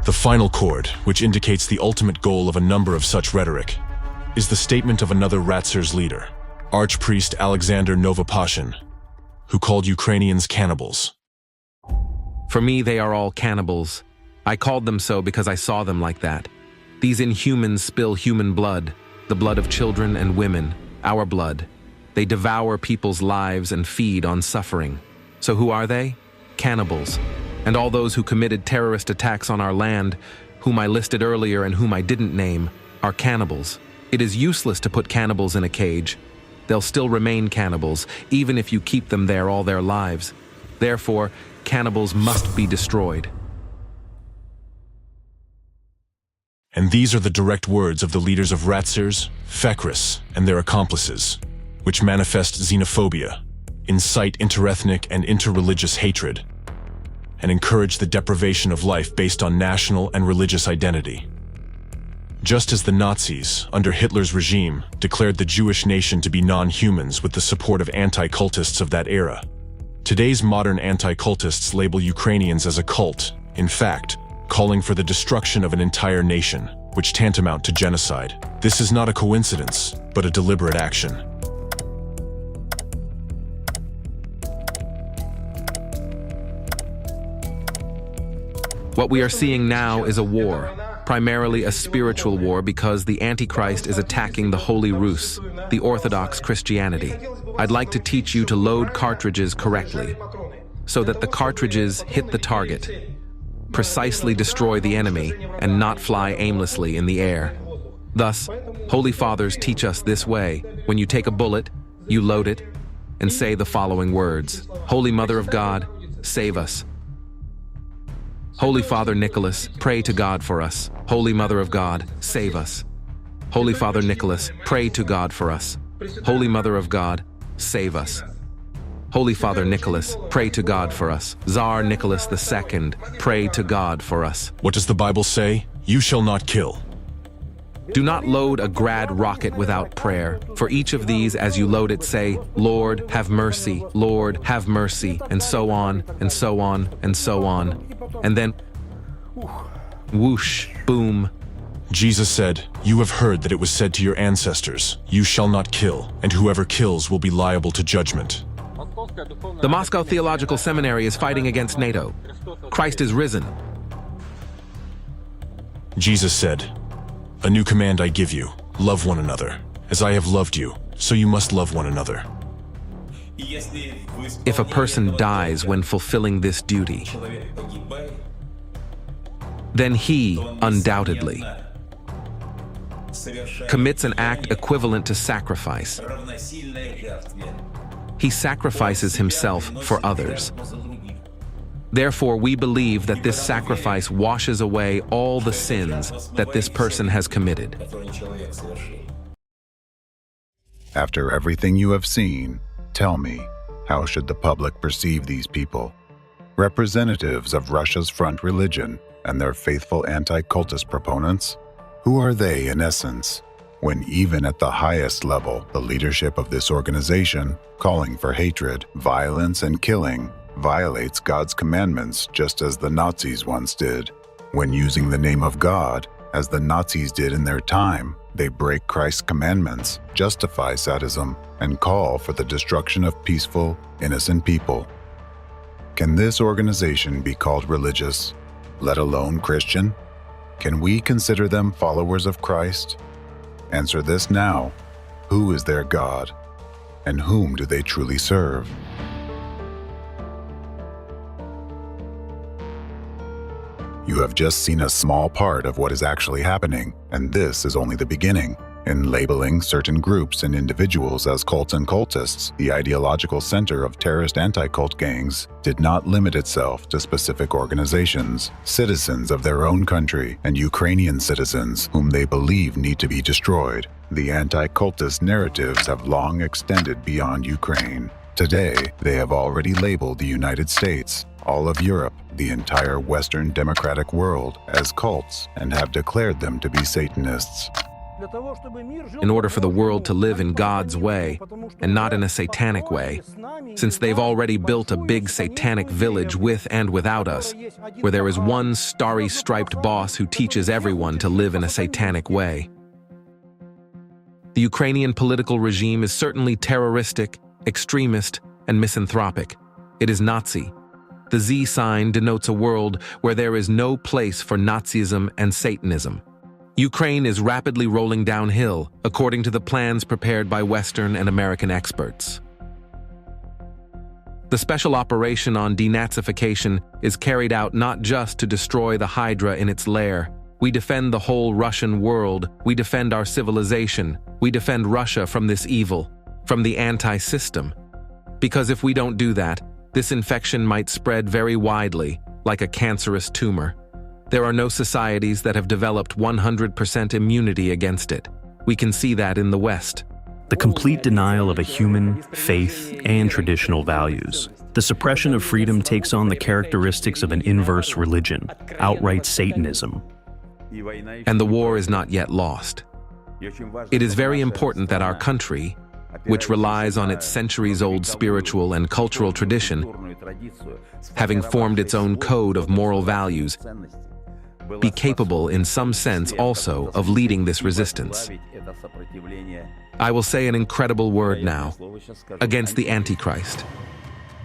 The final chord, which indicates the ultimate goal of a number of such rhetoric, is the statement of another Ratzer's leader, Archpriest Alexander Novopashin, who called Ukrainians cannibals. For me, they are all cannibals. I called them so because I saw them like that. These inhumans spill human blood, the blood of children and women, our blood. They devour people's lives and feed on suffering. So who are they? Cannibals. And all those who committed terrorist attacks on our land, whom I listed earlier and whom I didn't name, are cannibals. It is useless to put cannibals in a cage. They'll still remain cannibals, even if you keep them there all their lives. Therefore, cannibals must be destroyed. And these are the direct words of the leaders of Ratsers, Fekris, and their accomplices, which manifest xenophobia, incite interethnic and interreligious hatred, and encourage the deprivation of life based on national and religious identity. Just as the Nazis, under Hitler's regime, declared the Jewish nation to be non-humans with the support of anti-cultists of that era, today's modern anti-cultists label Ukrainians as a cult, in fact, calling for the destruction of an entire nation, which tantamount to genocide. This is not a coincidence, but a deliberate action. What we are seeing now is a war, primarily a spiritual war because the Antichrist is attacking the Holy Rus, the Orthodox Christianity. I'd like to teach you to load cartridges correctly, so that the cartridges hit the target, precisely destroy the enemy, and not fly aimlessly in the air. Thus, Holy Fathers teach us this way. When you take a bullet, you load it, and say the following words: Holy Mother of God, save us. Holy Father Nicholas, pray to God for us. Holy Mother of God, save us. Holy Father Nicholas, pray to God for us. Holy Mother of God, save us. Holy Father Nicholas, pray to God for us. Tsar Nicholas II, pray to God for us. What does the Bible say? You shall not kill. Do not load a grad rocket without prayer. For each of these, as you load it, say, Lord, have mercy, Lord, have mercy, and so on, and so on, and so on. And then, whoosh, boom. Jesus said, "You have heard that it was said to your ancestors, you shall not kill, and whoever kills will be liable to judgment." The Moscow Theological Seminary is fighting against NATO. Christ is risen. Jesus said, "A new command I give you, love one another. As I have loved you, so you must love one another." If a person dies when fulfilling this duty, then he, undoubtedly, commits an act equivalent to sacrifice. He sacrifices himself for others. Therefore, we believe that this sacrifice washes away all the sins that this person has committed. After everything you have seen, tell me, how should the public perceive these people? Representatives of Russia's front religion and their faithful anti-cultist proponents? Who are they in essence? When even at the highest level, the leadership of this organization, calling for hatred, violence, and killing, violates God's commandments just as the Nazis once did. When using the name of God, as the Nazis did in their time, they break Christ's commandments, justify sadism, and call for the destruction of peaceful, innocent people. Can this organization be called religious, let alone Christian? Can we consider them followers of Christ? Answer this now. Who is their God? And whom do they truly serve? You have just seen a small part of what is actually happening, and this is only the beginning. In labeling certain groups and individuals as cults and cultists, the ideological center of terrorist anti-cult gangs did not limit itself to specific organizations, citizens of their own country, and Ukrainian citizens whom they believe need to be destroyed. The anti-cultist narratives have long extended beyond Ukraine. Today, they have already labeled the United States, all of Europe, the entire Western democratic world as cults and have declared them to be Satanists. In order for the world to live in God's way and not in a satanic way, since they've already built a big satanic village with and without us, where there is one starry striped boss who teaches everyone to live in a satanic way. The Ukrainian political regime is certainly terroristic, extremist, and misanthropic. It is Nazi. The Z sign denotes a world where there is no place for Nazism and Satanism. Ukraine is rapidly rolling downhill, according to the plans prepared by Western and American experts. The special operation on denazification is carried out not just to destroy the Hydra in its lair. We defend the whole Russian world, we defend our civilization, we defend Russia from this evil, from the anti-system. Because if we don't do that, This infection might spread very widely, like a cancerous tumor. There are no societies that have developed 100% immunity against it. We can see that in the West. The complete denial of a human, faith, and traditional values. The suppression of freedom takes on the characteristics of an inverse religion, outright Satanism. And the war is not yet lost. It is very important that our country, which relies on its centuries-old spiritual and cultural tradition, having formed its own code of moral values, be capable in some sense also of leading this resistance. I will say an incredible word now, against the Antichrist.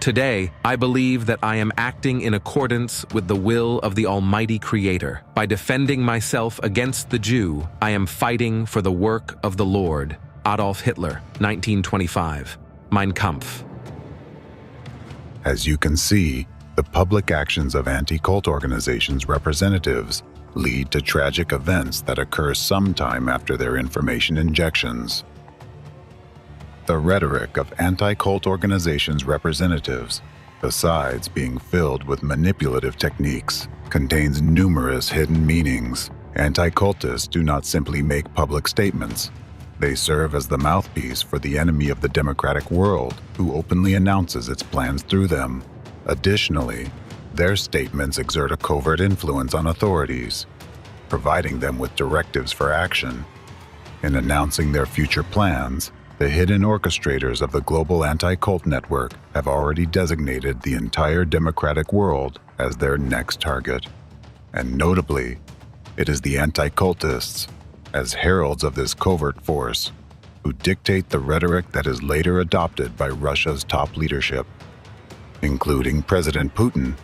Today, I believe that I am acting in accordance with the will of the Almighty Creator. By defending myself against the Jew, I am fighting for the work of the Lord. Adolf Hitler, 1925. Mein Kampf. As you can see, the public actions of anti-cult organizations' representatives lead to tragic events that occur sometime after their information injections. The rhetoric of anti-cult organizations' representatives, besides being filled with manipulative techniques, contains numerous hidden meanings. Anti-cultists do not simply make public statements. They serve as the mouthpiece for the enemy of the democratic world, who openly announces its plans through them. Additionally, their statements exert a covert influence on authorities, providing them with directives for action. In announcing their future plans, the hidden orchestrators of the global anti-cult network have already designated the entire democratic world as their next target. And notably, it is the anti-cultists, as heralds of this covert force, who dictate the rhetoric that is later adopted by Russia's top leadership, including President Putin,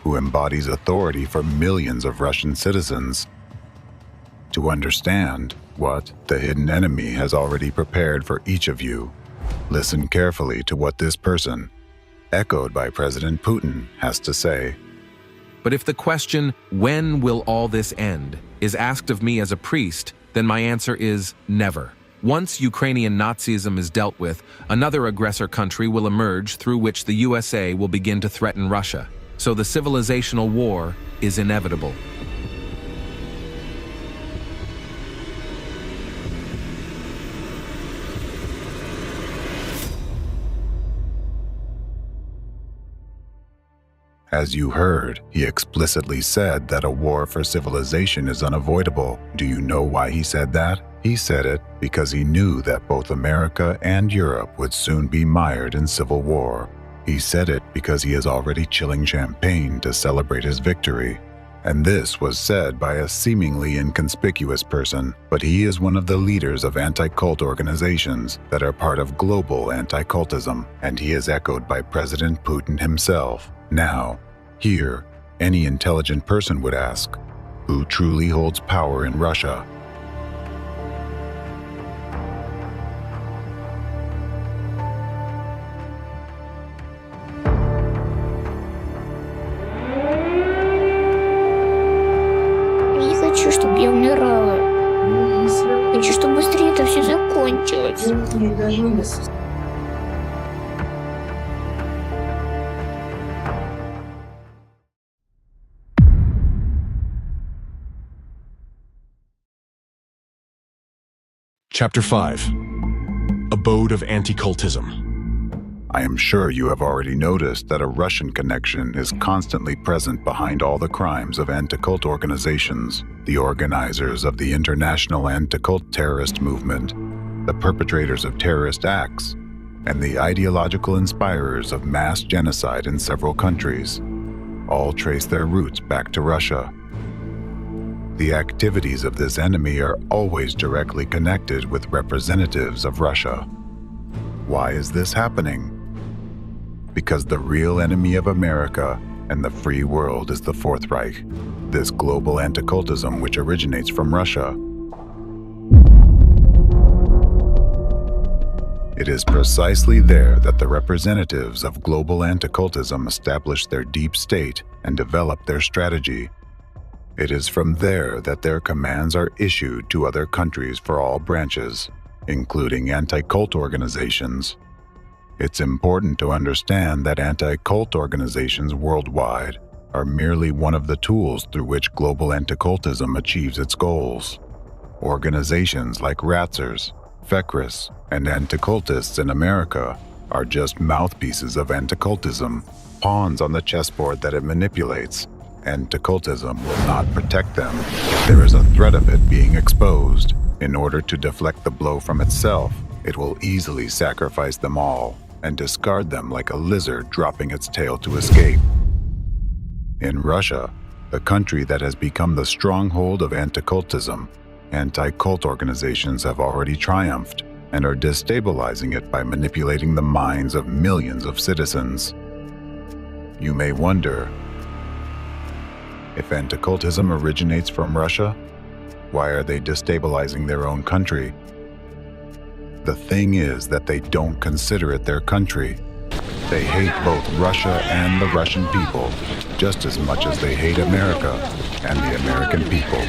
who embodies authority for millions of Russian citizens. To understand what the hidden enemy has already prepared for each of you, listen carefully to what this person, echoed by President Putin, has to say. But if the question, when will all this end, is asked of me as a priest, then my answer is never. Once Ukrainian Nazism is dealt with, another aggressor country will emerge through which the USA will begin to threaten Russia. So the civilizational war is inevitable. As you heard, he explicitly said that a war for civilization is unavoidable. Do you know why he said that? He said it because he knew that both America and Europe would soon be mired in civil war. He said it because he is already chilling champagne to celebrate his victory. And this was said by a seemingly inconspicuous person, but he is one of the leaders of anti-cult organizations that are part of global anti-cultism, and he is echoed by President Putin himself. Now, here, any intelligent person would ask, who truly holds power in Russia? Я не хочу, чтобы я умирала. Хочу, чтобы быстрее это все закончилось. Chapter 5. Abode of Anticultism. I am sure you have already noticed that a Russian connection is constantly present behind all the crimes of anti-cult organizations, the organizers of the International Anti-Cult Terrorist Movement, the perpetrators of terrorist acts, and the ideological inspirers of mass genocide in several countries. All trace their roots back to Russia. The activities of this enemy are always directly connected with representatives of Russia. Why is this happening? Because the real enemy of America and the free world is the Fourth Reich, this global anti-cultism which originates from Russia. It is precisely there that the representatives of global anti-cultism establish their deep state and develop their strategy. It is from there that their commands are issued to other countries for all branches, including anti-cult organizations. It's important to understand that anti-cult organizations worldwide are merely one of the tools through which global anti-cultism achieves its goals. Organizations like Ratzers, Fekris, and Anticultists in America are just mouthpieces of anti-cultism, pawns on the chessboard that it manipulates. Anti-cultism will not protect them if there is a threat of it being exposed. In order to deflect the blow from itself, it will easily sacrifice them all and discard them like a lizard dropping its tail to escape. In Russia, the country that has become the stronghold of anti-cultism, anti-cult organizations have already triumphed and are destabilizing it by manipulating the minds of millions of citizens. You may wonder, if anti-cultism originates from Russia, why are they destabilizing their own country? The thing is that they don't consider it their country. They hate both Russia and the Russian people, just as much as they hate America and the American people.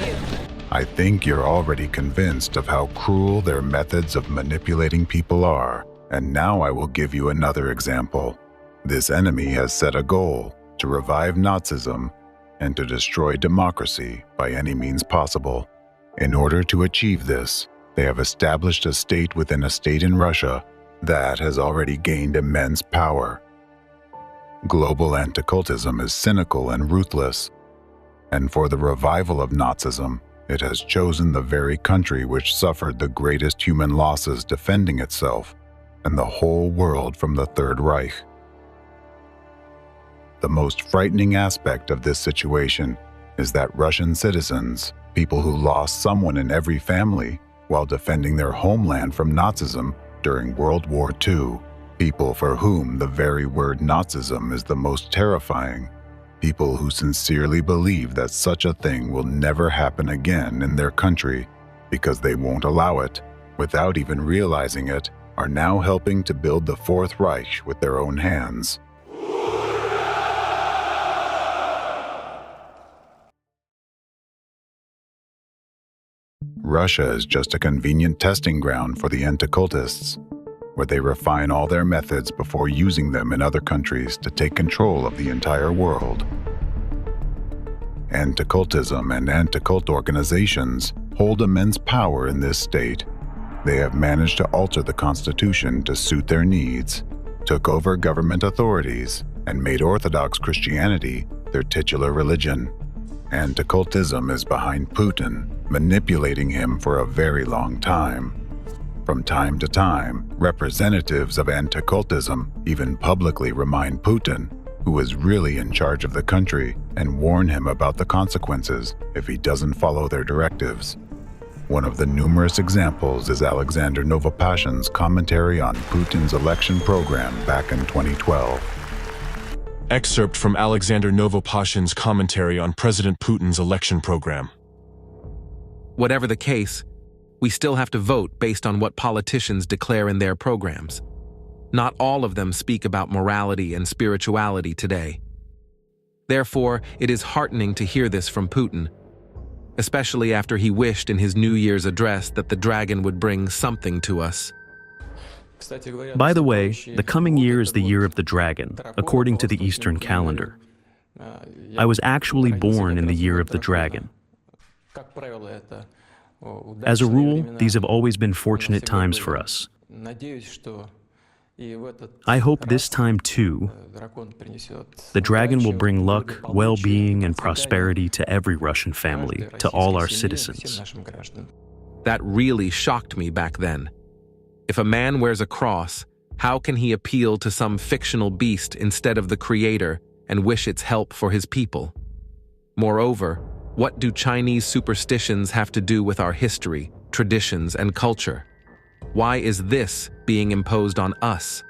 I think you're already convinced of how cruel their methods of manipulating people are, and now I will give you another example. This enemy has set a goal to revive Nazism and to destroy democracy by any means possible. In order to achieve this, they have established a state within a state in Russia that has already gained immense power. Global anti-cultism is cynical and ruthless, and for the revival of Nazism, it has chosen the very country which suffered the greatest human losses defending itself and the whole world from the Third Reich. The most frightening aspect of this situation is that Russian citizens, people who lost someone in every family while defending their homeland from Nazism during World War II, people for whom the very word Nazism is the most terrifying, people who sincerely believe that such a thing will never happen again in their country because they won't allow it, without even realizing it, are now helping to build the Fourth Reich with their own hands. Russia is just a convenient testing ground for the anti-cultists, where they refine all their methods before using them in other countries to take control of the entire world. Anti-cultism and anti-cult organizations hold immense power in this state. They have managed to alter the constitution to suit their needs, took over government authorities, and made Orthodox Christianity their titular religion. Anti-cultism is behind Putin, manipulating him for a very long time. From time to time, representatives of anti-cultism even publicly remind Putin, who is really in charge of the country, and warn him about the consequences if he doesn't follow their directives. One of the numerous examples is Alexander Novopashin's commentary on Putin's election program back in 2012. Excerpt from Alexander Novopashin's commentary on President Putin's election program. Whatever the case, we still have to vote based on what politicians declare in their programs. Not all of them speak about morality and spirituality today. Therefore, it is heartening to hear this from Putin, especially after he wished in his New Year's address that the dragon would bring something to us. By the way, the coming year is the year of the dragon, according to the Eastern calendar. I was actually born in the year of the dragon. As a rule, these have always been fortunate times for us. I hope this time, too, the dragon will bring luck, well-being, and prosperity to every Russian family, to all our citizens. That really shocked me back then. If a man wears a cross, how can he appeal to some fictional beast instead of the Creator and wish its help for his people? Moreover, what do Chinese superstitions have to do with our history, traditions, and culture? Why is this being imposed on us?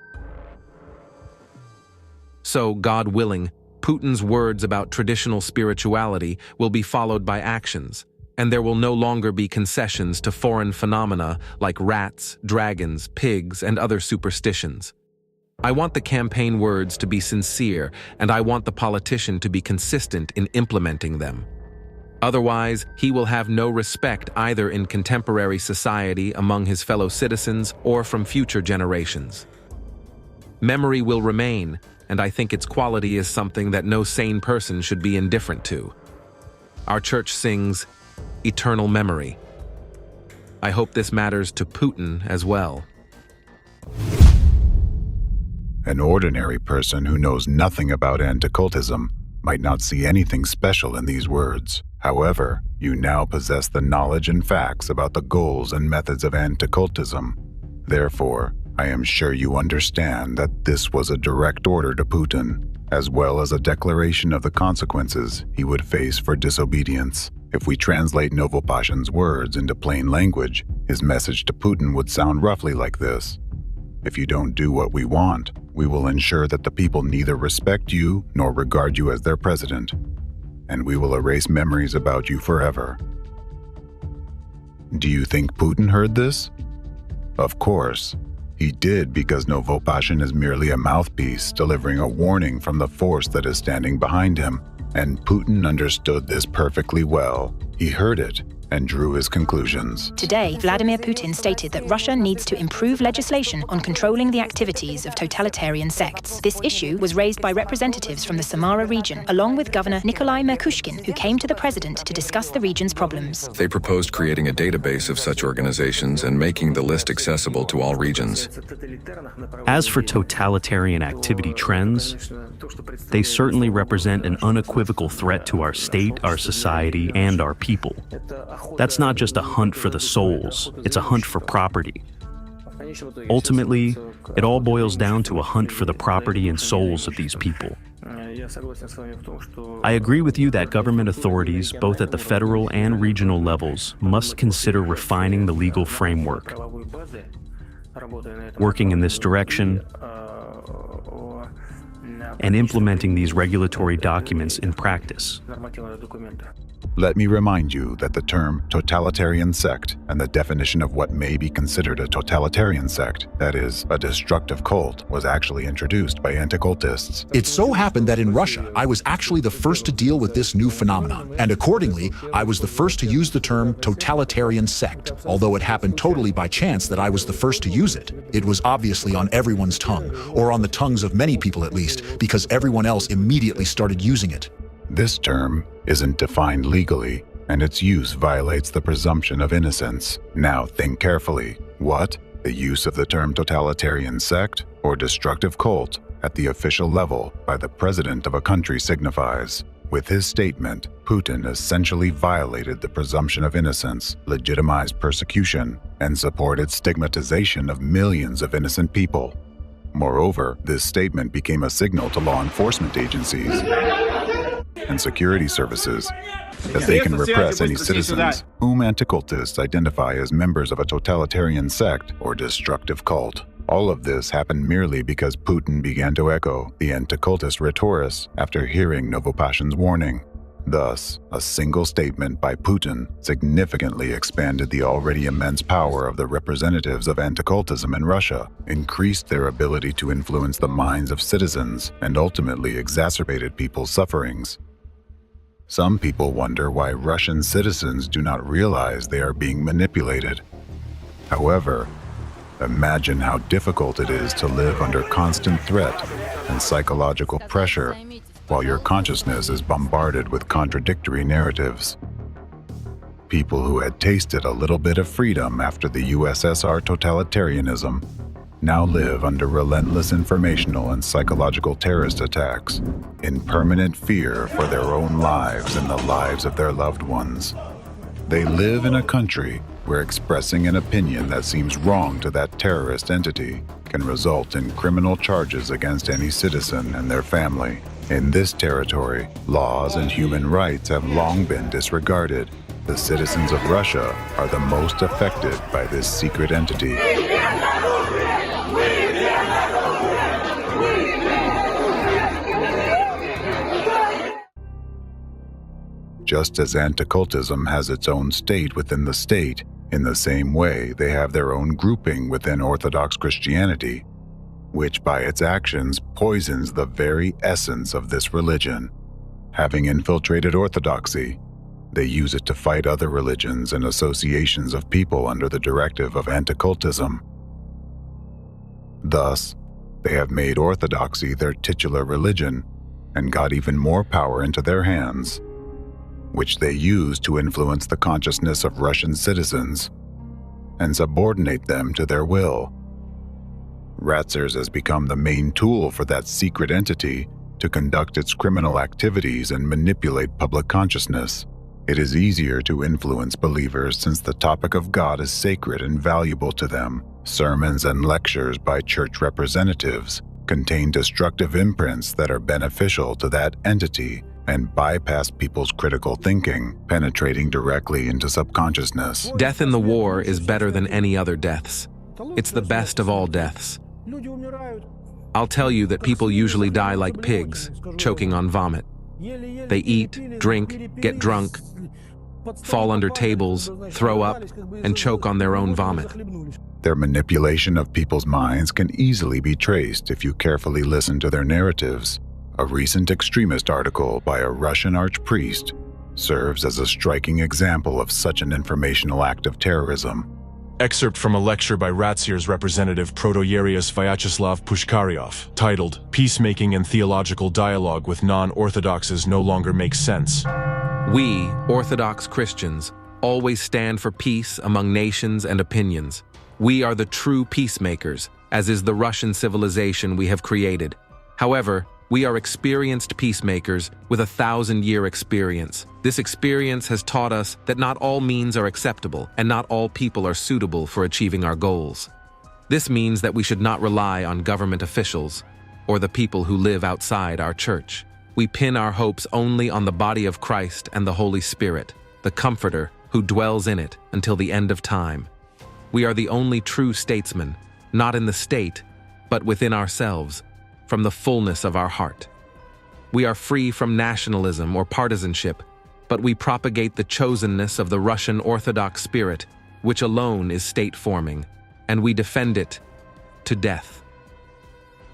So, God willing, Putin's words about traditional spirituality will be followed by actions, and there will no longer be concessions to foreign phenomena like rats, dragons, pigs, and other superstitions. I want the campaign words to be sincere, and I want the politician to be consistent in implementing them. Otherwise, he will have no respect either in contemporary society among his fellow citizens or from future generations. Memory will remain, and I think its quality is something that no sane person should be indifferent to. Our church sings eternal memory. I hope this matters to Putin as well. An ordinary person who knows nothing about anticultism might not see anything special in these words. However, you now possess the knowledge and facts about the goals and methods of anticultism. Therefore, I am sure you understand that this was a direct order to Putin, as well as a declaration of the consequences he would face for disobedience. If we translate Novopashin's words into plain language, his message to Putin would sound roughly like this: if you don't do what we want, we will ensure that the people neither respect you nor regard you as their president, and we will erase memories about you forever. Do you think Putin heard this? Of course, he did, because Novopashin is merely a mouthpiece delivering a warning from the force that is standing behind him, and Putin understood this perfectly well. He heard it and drew his conclusions. Today, Vladimir Putin stated that Russia needs to improve legislation on controlling the activities of totalitarian sects. This issue was raised by representatives from the Samara region, along with Governor Nikolai Merkushkin, who came to the president to discuss the region's problems. They proposed creating a database of such organizations and making the list accessible to all regions. As for totalitarian activity trends, they certainly represent an unequivocal threat to our state, our society, and our people. That's not just a hunt for the souls, it's a hunt for property. Ultimately, it all boils down to a hunt for the property and souls of these people. I agree with you that government authorities, both at the federal and regional levels, must consider refining the legal framework. Working in this direction and implementing these regulatory documents in practice. Let me remind you that the term totalitarian sect and the definition of what may be considered a totalitarian sect, that is, a destructive cult, was actually introduced by anticultists. It so happened that in Russia, I was actually the first to deal with this new phenomenon, and accordingly, I was the first to use the term totalitarian sect. Although it happened totally by chance that I was the first to use it, it was obviously on everyone's tongue, or on the tongues of many people at least, because everyone else immediately started using it. This term isn't defined legally, and its use violates the presumption of innocence. Now think carefully. What? The use of the term totalitarian sect or destructive cult at the official level by the president of a country signifies. With his statement, Putin essentially violated the presumption of innocence, legitimized persecution, and supported stigmatization of millions of innocent people. Moreover, this statement became a signal to law enforcement agencies and security services that they can repress any citizens whom anticultists identify as members of a totalitarian sect or destructive cult. All of this happened merely because Putin began to echo the anticultist rhetorics after hearing Novopashin's warning. Thus, a single statement by Putin significantly expanded the already immense power of the representatives of anticultism in Russia, increased their ability to influence the minds of citizens, and ultimately exacerbated people's sufferings. Some people wonder why Russian citizens do not realize they are being manipulated. However, imagine how difficult it is to live under constant threat and psychological pressure while your consciousness is bombarded with contradictory narratives. People who had tasted a little bit of freedom after the USSR totalitarianism now live under relentless informational and psychological terrorist attacks, in permanent fear for their own lives and the lives of their loved ones. They live in a country where expressing an opinion that seems wrong to that terrorist entity can result in criminal charges against any citizen and their family. In this territory, laws and human rights have long been disregarded. The citizens of Russia are the most affected by this secret entity. Just as anticultism has its own state within the state, in the same way they have their own grouping within Orthodox Christianity, which by its actions poisons the very essence of this religion. Having infiltrated Orthodoxy, they use it to fight other religions and associations of people under the directive of anticultism. Thus, They have made orthodoxy their titular religion and got even more power into their hands, which they use to influence the consciousness of Russian citizens and subordinate them to their will. Ratsers has become the main tool for that secret entity to conduct its criminal activities and manipulate public consciousness. It is easier to influence believers since the topic of God is sacred and valuable to them. Sermons and lectures by church representatives contain destructive imprints that are beneficial to that entity and bypass people's critical thinking, penetrating directly into subconsciousness. Death in the war is better than any other deaths. It's the best of all deaths. I'll tell you that people usually die like pigs, choking on vomit. They eat, drink, get drunk, fall under tables, throw up, and choke on their own vomit. Their manipulation of people's minds can easily be traced if you carefully listen to their narratives. A recent extremist article by a Russian archpriest serves as a striking example of such an informational act of terrorism. Excerpt from a lecture by Ratsier's representative Protoyerius Vyacheslav Pushkaryov, titled Peacemaking and Theological Dialogue with Non-Orthodoxes No Longer Makes Sense. We, Orthodox Christians, always stand for peace among nations and opinions. We are the true peacemakers, as is the Russian civilization we have created. However, we are experienced peacemakers with 1,000-year experience. This experience has taught us that not all means are acceptable and not all people are suitable for achieving our goals. This means that we should not rely on government officials or the people who live outside our church. We pin our hopes only on the body of Christ and the Holy Spirit, the Comforter who dwells in it until the end of time. We are the only true statesmen, not in the state, but within ourselves, from the fullness of our heart. We are free from nationalism or partisanship, but we propagate the chosenness of the Russian Orthodox spirit, which alone is state-forming, and we defend it to death.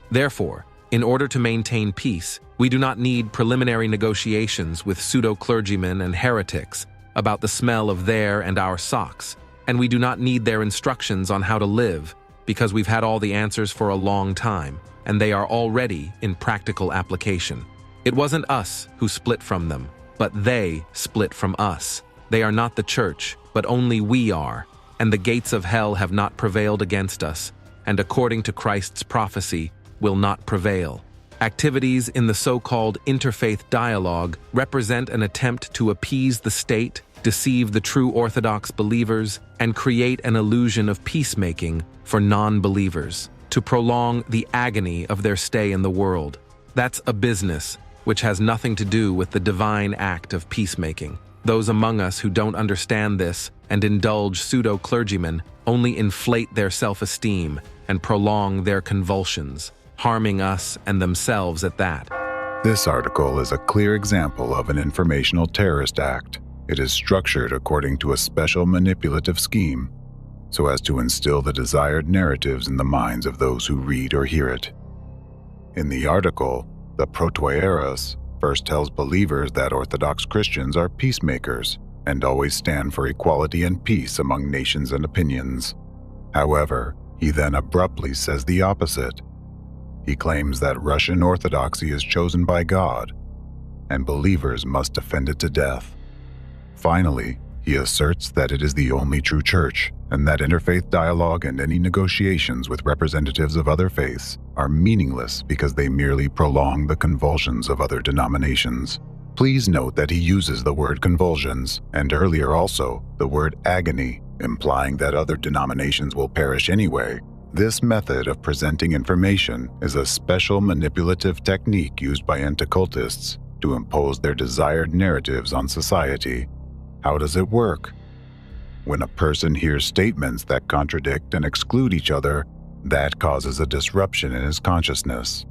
Therefore, in order to maintain peace, we do not need preliminary negotiations with pseudo-clergymen and heretics about the smell of their and our socks, and we do not need their instructions on how to live, because we've had all the answers for a long time, and they are already in practical application. It wasn't us who split from them, but they split from us. They are not the church, but only we are, and the gates of hell have not prevailed against us, and according to Christ's prophecy, will not prevail. Activities in the so-called interfaith dialogue represent an attempt to appease the state, deceive the true Orthodox believers, and create an illusion of peacemaking for non-believers, to prolong the agony of their stay in the world. That's a business which has nothing to do with the divine act of peacemaking. Those among us who don't understand this and indulge pseudo-clergymen only inflate their self-esteem and prolong their convulsions, harming us and themselves at that. This article is a clear example of an informational terrorist act. It is structured according to a special manipulative scheme, so as to instill the desired narratives in the minds of those who read or hear it. In the article, the Protoyerius first tells believers that Orthodox Christians are peacemakers and always stand for equality and peace among nations and opinions. However, he then abruptly says the opposite. He claims that Russian Orthodoxy is chosen by God, and believers must defend it to death. Finally, he asserts that it is the only true church, and that interfaith dialogue and any negotiations with representatives of other faiths are meaningless because they merely prolong the convulsions of other denominations. Please note that he uses the word convulsions, and earlier also the word agony, implying that other denominations will perish anyway. This method of presenting information is a special manipulative technique used by anticultists to impose their desired narratives on society. How does it work? When a person hears statements that contradict and exclude each other, that causes a disruption in his consciousness.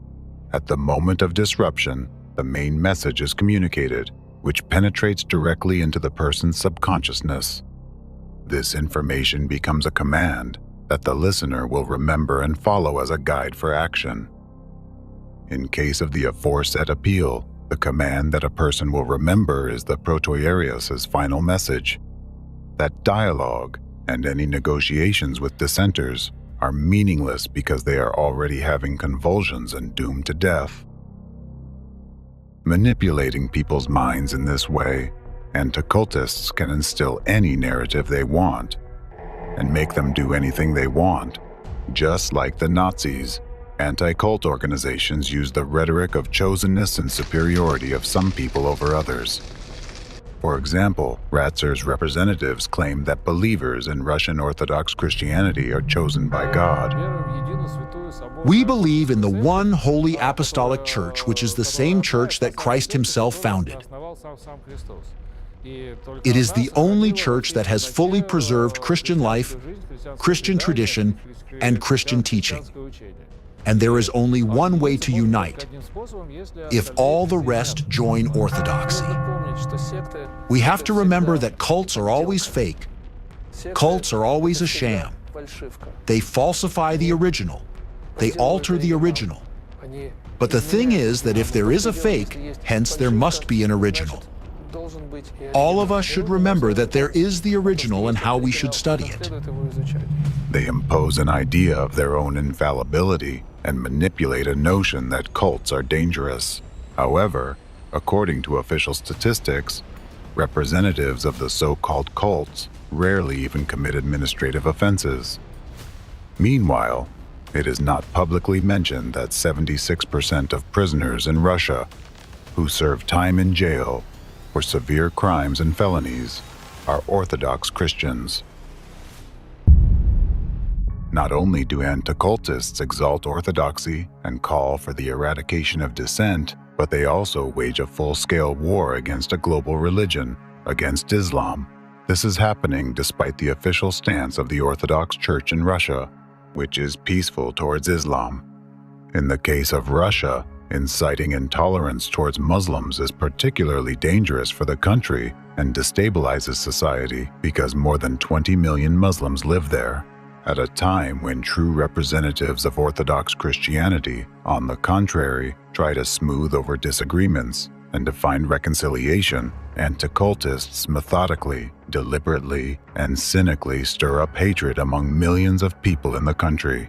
At the moment of disruption, the main message is communicated, which penetrates directly into the person's subconsciousness. This information becomes a command that the listener will remember and follow as a guide for action. In case of the aforesaid appeal, the command that a person will remember is the Protoyerius's final message. That dialogue and any negotiations with dissenters are meaningless because they are already having convulsions and doomed to death. Manipulating people's minds in this way, Anticultists can instill any narrative they want and make them do anything they want. Just like the Nazis, anti-cult organizations use the rhetoric of chosenness and superiority of some people over others. For example, Ratzer's representatives claim that believers in Russian Orthodox Christianity are chosen by God. We believe in the one holy apostolic church, which is the same church that Christ himself founded. It is the only church that has fully preserved Christian life, Christian tradition, and Christian teaching. And there is only one way to unite: if all the rest join orthodoxy. We have to remember that cults are always fake. Cults are always a sham. They falsify the original. They alter the original. But the thing is that if there is a fake, hence there must be an original. All of us should remember that there is the original and how we should study it. They impose an idea of their own infallibility and manipulate a notion that cults are dangerous. However, according to official statistics, representatives of the so-called cults rarely even commit administrative offenses. Meanwhile, it is not publicly mentioned that 76% of prisoners in Russia who serve time in jail for severe crimes and felonies are Orthodox Christians. Not only do anticultists exalt orthodoxy and call for the eradication of dissent, but they also wage a full-scale war against a global religion, against Islam. This is happening despite the official stance of the Orthodox Church in Russia, which is peaceful towards Islam. In the case of Russia, inciting intolerance towards Muslims is particularly dangerous for the country and destabilizes society because more than 20 million Muslims live there. At a time when true representatives of Orthodox Christianity, on the contrary, try to smooth over disagreements and to find reconciliation, anticultists methodically, deliberately, and cynically stir up hatred among millions of people in the country.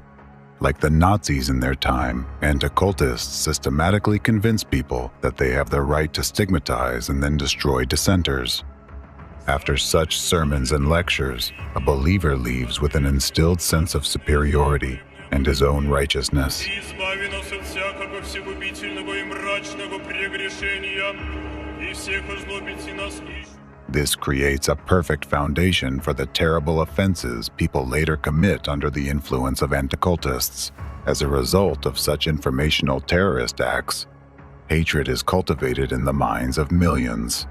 Like the Nazis in their time, anticultists systematically convince people that they have the right to stigmatize and then destroy dissenters. After such sermons and lectures, a believer leaves with an instilled sense of superiority and his own righteousness. This creates a perfect foundation for the terrible offenses people later commit under the influence of anticultists. As a result of such informational terrorist acts, hatred is cultivated in the minds of millions.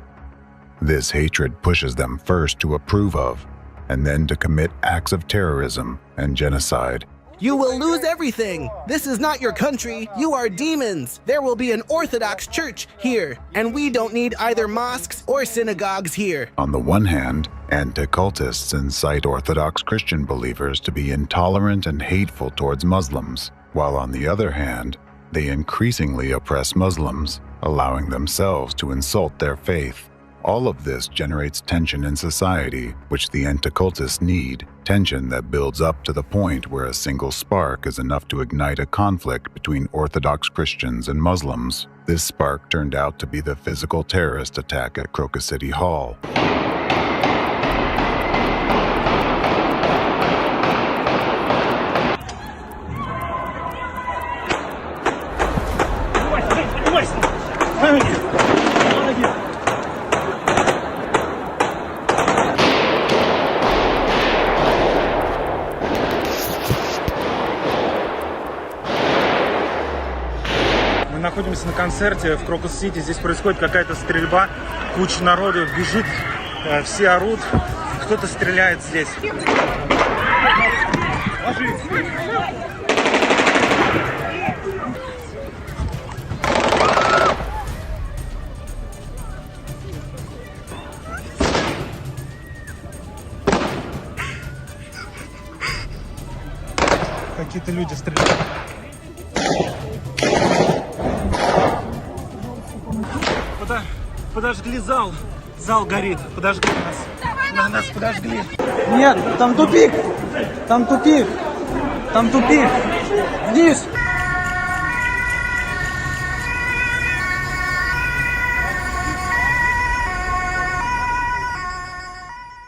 This hatred pushes them first to approve of, and then to commit acts of terrorism and genocide. You will lose everything. This is not your country. You are demons. There will be an Orthodox church here, and we don't need either mosques or synagogues here. On the one hand, anticultists incite Orthodox Christian believers to be intolerant and hateful towards Muslims, while on the other hand, they increasingly oppress Muslims, allowing themselves to insult their faith. All of this generates tension in society, which the anticultists need, tension that builds up to the point where a single spark is enough to ignite a conflict between Orthodox Christians and Muslims. This spark turned out to be the physical terrorist attack at Crocus City Hall. Мы находимся на концерте в Крокус-Сити. Здесь происходит какая-то стрельба, куча народу бежит, все орут, кто-то стреляет здесь. Какие-то люди стреляют. Подожгли зал. Зал горит. Подожгли нас. Нас подожгли. Нет, там тупик. Там тупик. Там тупик! Вниз!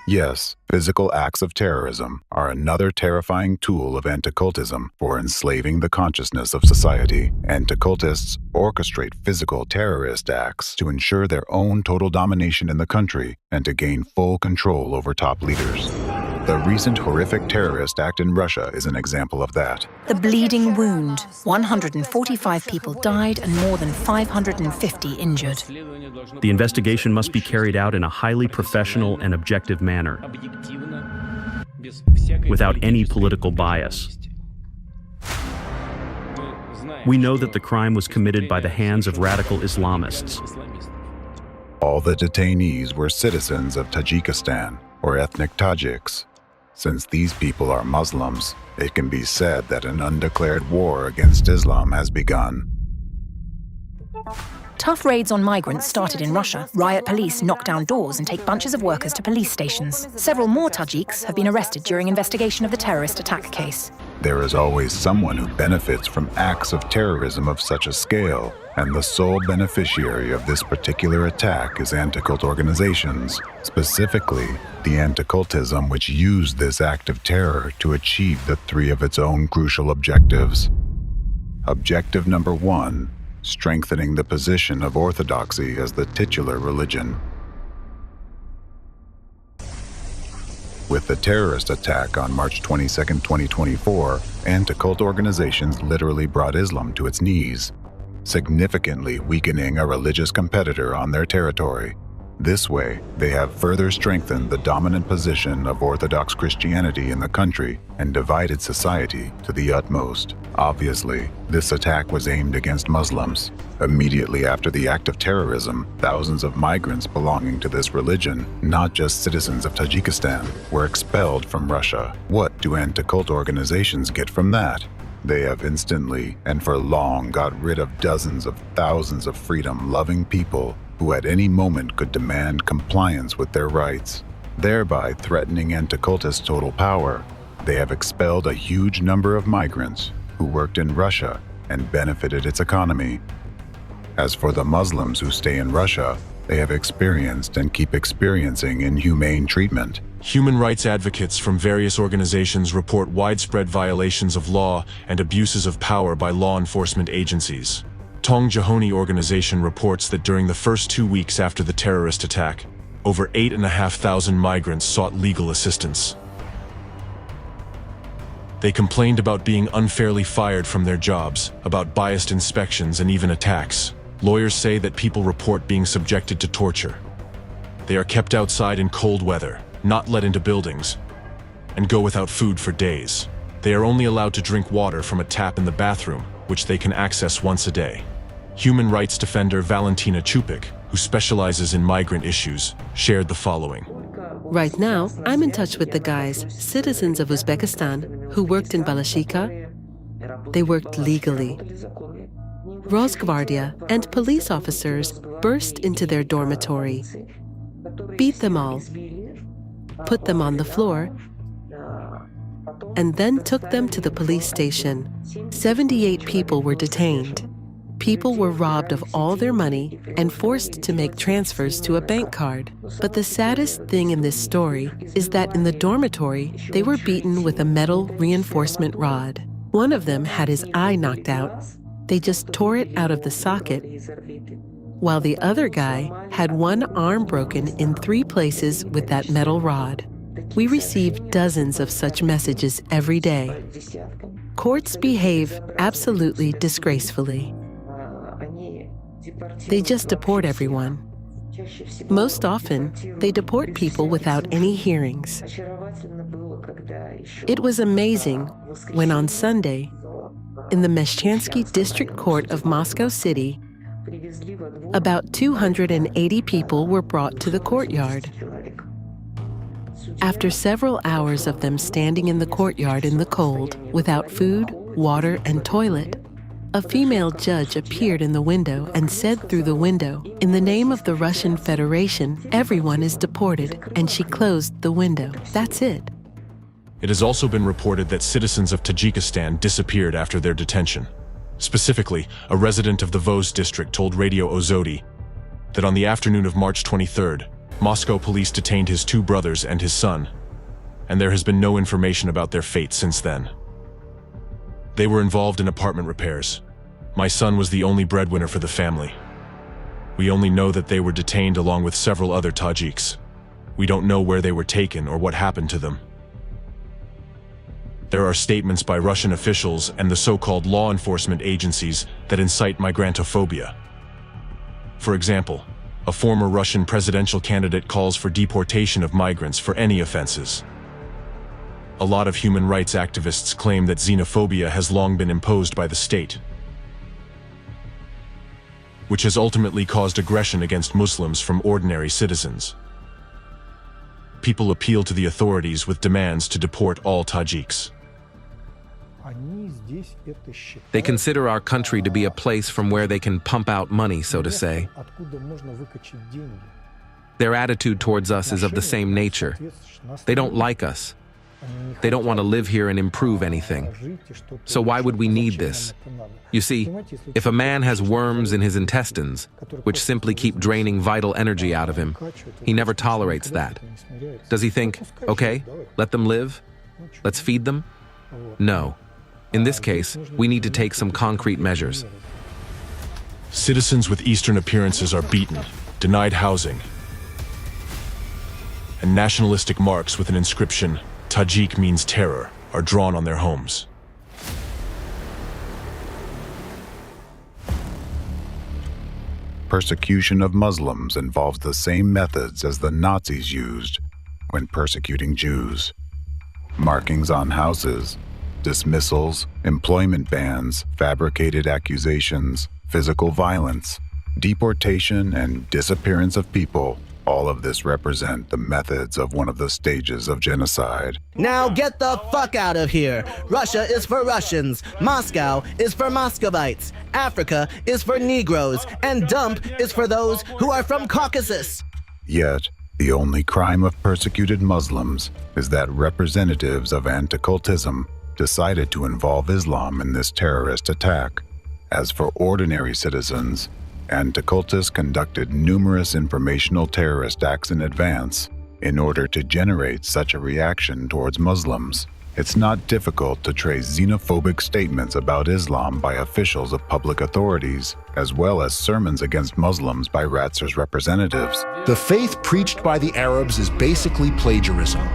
Yes, physical acts of terrorism are another terrifying tool of anti-cultism for enslaving the consciousness of society. Anti-cultists orchestrate physical terrorist acts to ensure their own total domination in the country and to gain full control over top leaders. The recent horrific terrorist act in Russia is an example of that. The bleeding wound. 145 people died and more than 550 injured. The investigation must be carried out in a highly professional and objective manner, without any political bias. We know that the crime was committed by the hands of radical Islamists. All the detainees were citizens of Tajikistan, or ethnic Tajiks. Since these people are Muslims, it can be said that an undeclared war against Islam has begun. Tough raids on migrants started in Russia. Riot police knock down doors and take bunches of workers to police stations. Several more Tajiks have been arrested during investigation of the terrorist attack case. There is always someone who benefits from acts of terrorism of such a scale, and the sole beneficiary of this particular attack is anti-cult organizations, specifically the Anticultism, which used this act of terror to achieve the three of its own crucial objectives. Objective number 1, strengthening the position of orthodoxy as the titular religion. With the terrorist attack on March 22, 2024, anti-cult organizations literally brought Islam to its knees, significantly weakening a religious competitor on their territory. This way, they have further strengthened the dominant position of Orthodox Christianity in the country and divided society to the utmost. Obviously, this attack was aimed against Muslims. Immediately after the act of terrorism, thousands of migrants belonging to this religion, not just citizens of Tajikistan, were expelled from Russia. What do anti-cult organizations get from that? They have instantly and for long got rid of dozens of thousands of freedom-loving people who at any moment could demand compliance with their rights, thereby threatening anti-cultist total power. They have expelled a huge number of migrants who worked in Russia and benefited its economy. As for the Muslims who stay in Russia, they have experienced and keep experiencing inhumane treatment. Human rights advocates from various organizations report widespread violations of law and abuses of power by law enforcement agencies. Tong Jahoni organization reports that during the first 2 weeks after the terrorist attack, over 8,500 migrants sought legal assistance. They complained about being unfairly fired from their jobs, about biased inspections and even attacks. Lawyers say that people report being subjected to torture. They are kept outside in cold weather, not let into buildings, and go without food for days. They are only allowed to drink water from a tap in the bathroom, which they can access once a day. Human rights defender Valentina Chupik, who specializes in migrant issues, shared the following. Right now, I'm in touch with the guys, citizens of Uzbekistan, who worked in Balashika. They worked legally. Rosgvardia and police officers burst into their dormitory, beat them all, put them on the floor, and then took them to the police station. 78 people were detained. People were robbed of all their money and forced to make transfers to a bank card. But the saddest thing in this story is that in the dormitory, they were beaten with a metal reinforcement rod. One of them had his eye knocked out. They just tore it out of the socket, while the other guy had one arm broken in 3 places with that metal rod. We receive dozens of such messages every day. Courts behave absolutely disgracefully. They just deport everyone. Most often, they deport people without any hearings. It was amazing when on Sunday, in the Meshchansky District Court of Moscow City, about 280 people were brought to the courtyard. After several hours of them standing in the courtyard in the cold, without food, water, and toilet, a female judge appeared in the window and said through the window, "In the name of the Russian Federation, everyone is deported," and she closed the window. That's it. It has also been reported that citizens of Tajikistan disappeared after their detention. Specifically, a resident of the Voz district told Radio Ozodi that on the afternoon of March 23rd, Moscow police detained his 2 brothers and his son, and there has been no information about their fate since then. They were involved in apartment repairs. My son was the only breadwinner for the family. We only know that they were detained along with several other Tajiks. We don't know where they were taken or what happened to them. There are statements by Russian officials and the so-called law enforcement agencies that incite migrantophobia. For example, a former Russian presidential candidate calls for deportation of migrants for any offenses. A lot of human rights activists claim that xenophobia has long been imposed by the state, which has ultimately caused aggression against Muslims from ordinary citizens. People appeal to the authorities with demands to deport all Tajiks. They consider our country to be a place from where they can pump out money, so to say. Their attitude towards us is of the same nature. They don't like us. They don't want to live here and improve anything. So why would we need this? You see, if a man has worms in his intestines, which simply keep draining vital energy out of him, he never tolerates that. Does he think, okay, let them live? Let's feed them? No. In this case, we need to take some concrete measures. Citizens with Eastern appearances are beaten, denied housing, and nationalistic marks with an inscription, Tajik means terror, are drawn on their homes. Persecution of Muslims involves the same methods as the Nazis used when persecuting Jews. Markings on houses, dismissals, employment bans, fabricated accusations, physical violence, deportation, and disappearance of people. All of this represent the methods of one of the stages of genocide. Now get the fuck out of here! Russia is for Russians, Moscow is for Muscovites, Africa is for Negroes, and dump is for those who are from Caucasus. Yet, the only crime of persecuted Muslims is that representatives of Anticultism decided to involve Islam in this terrorist attack. As for ordinary citizens, Anticultists conducted numerous informational terrorist acts in advance in order to generate such a reaction towards Muslims. It's not difficult to trace xenophobic statements about Islam by officials of public authorities, as well as sermons against Muslims by Ratzer's representatives. The faith preached by the Arabs is basically plagiarism.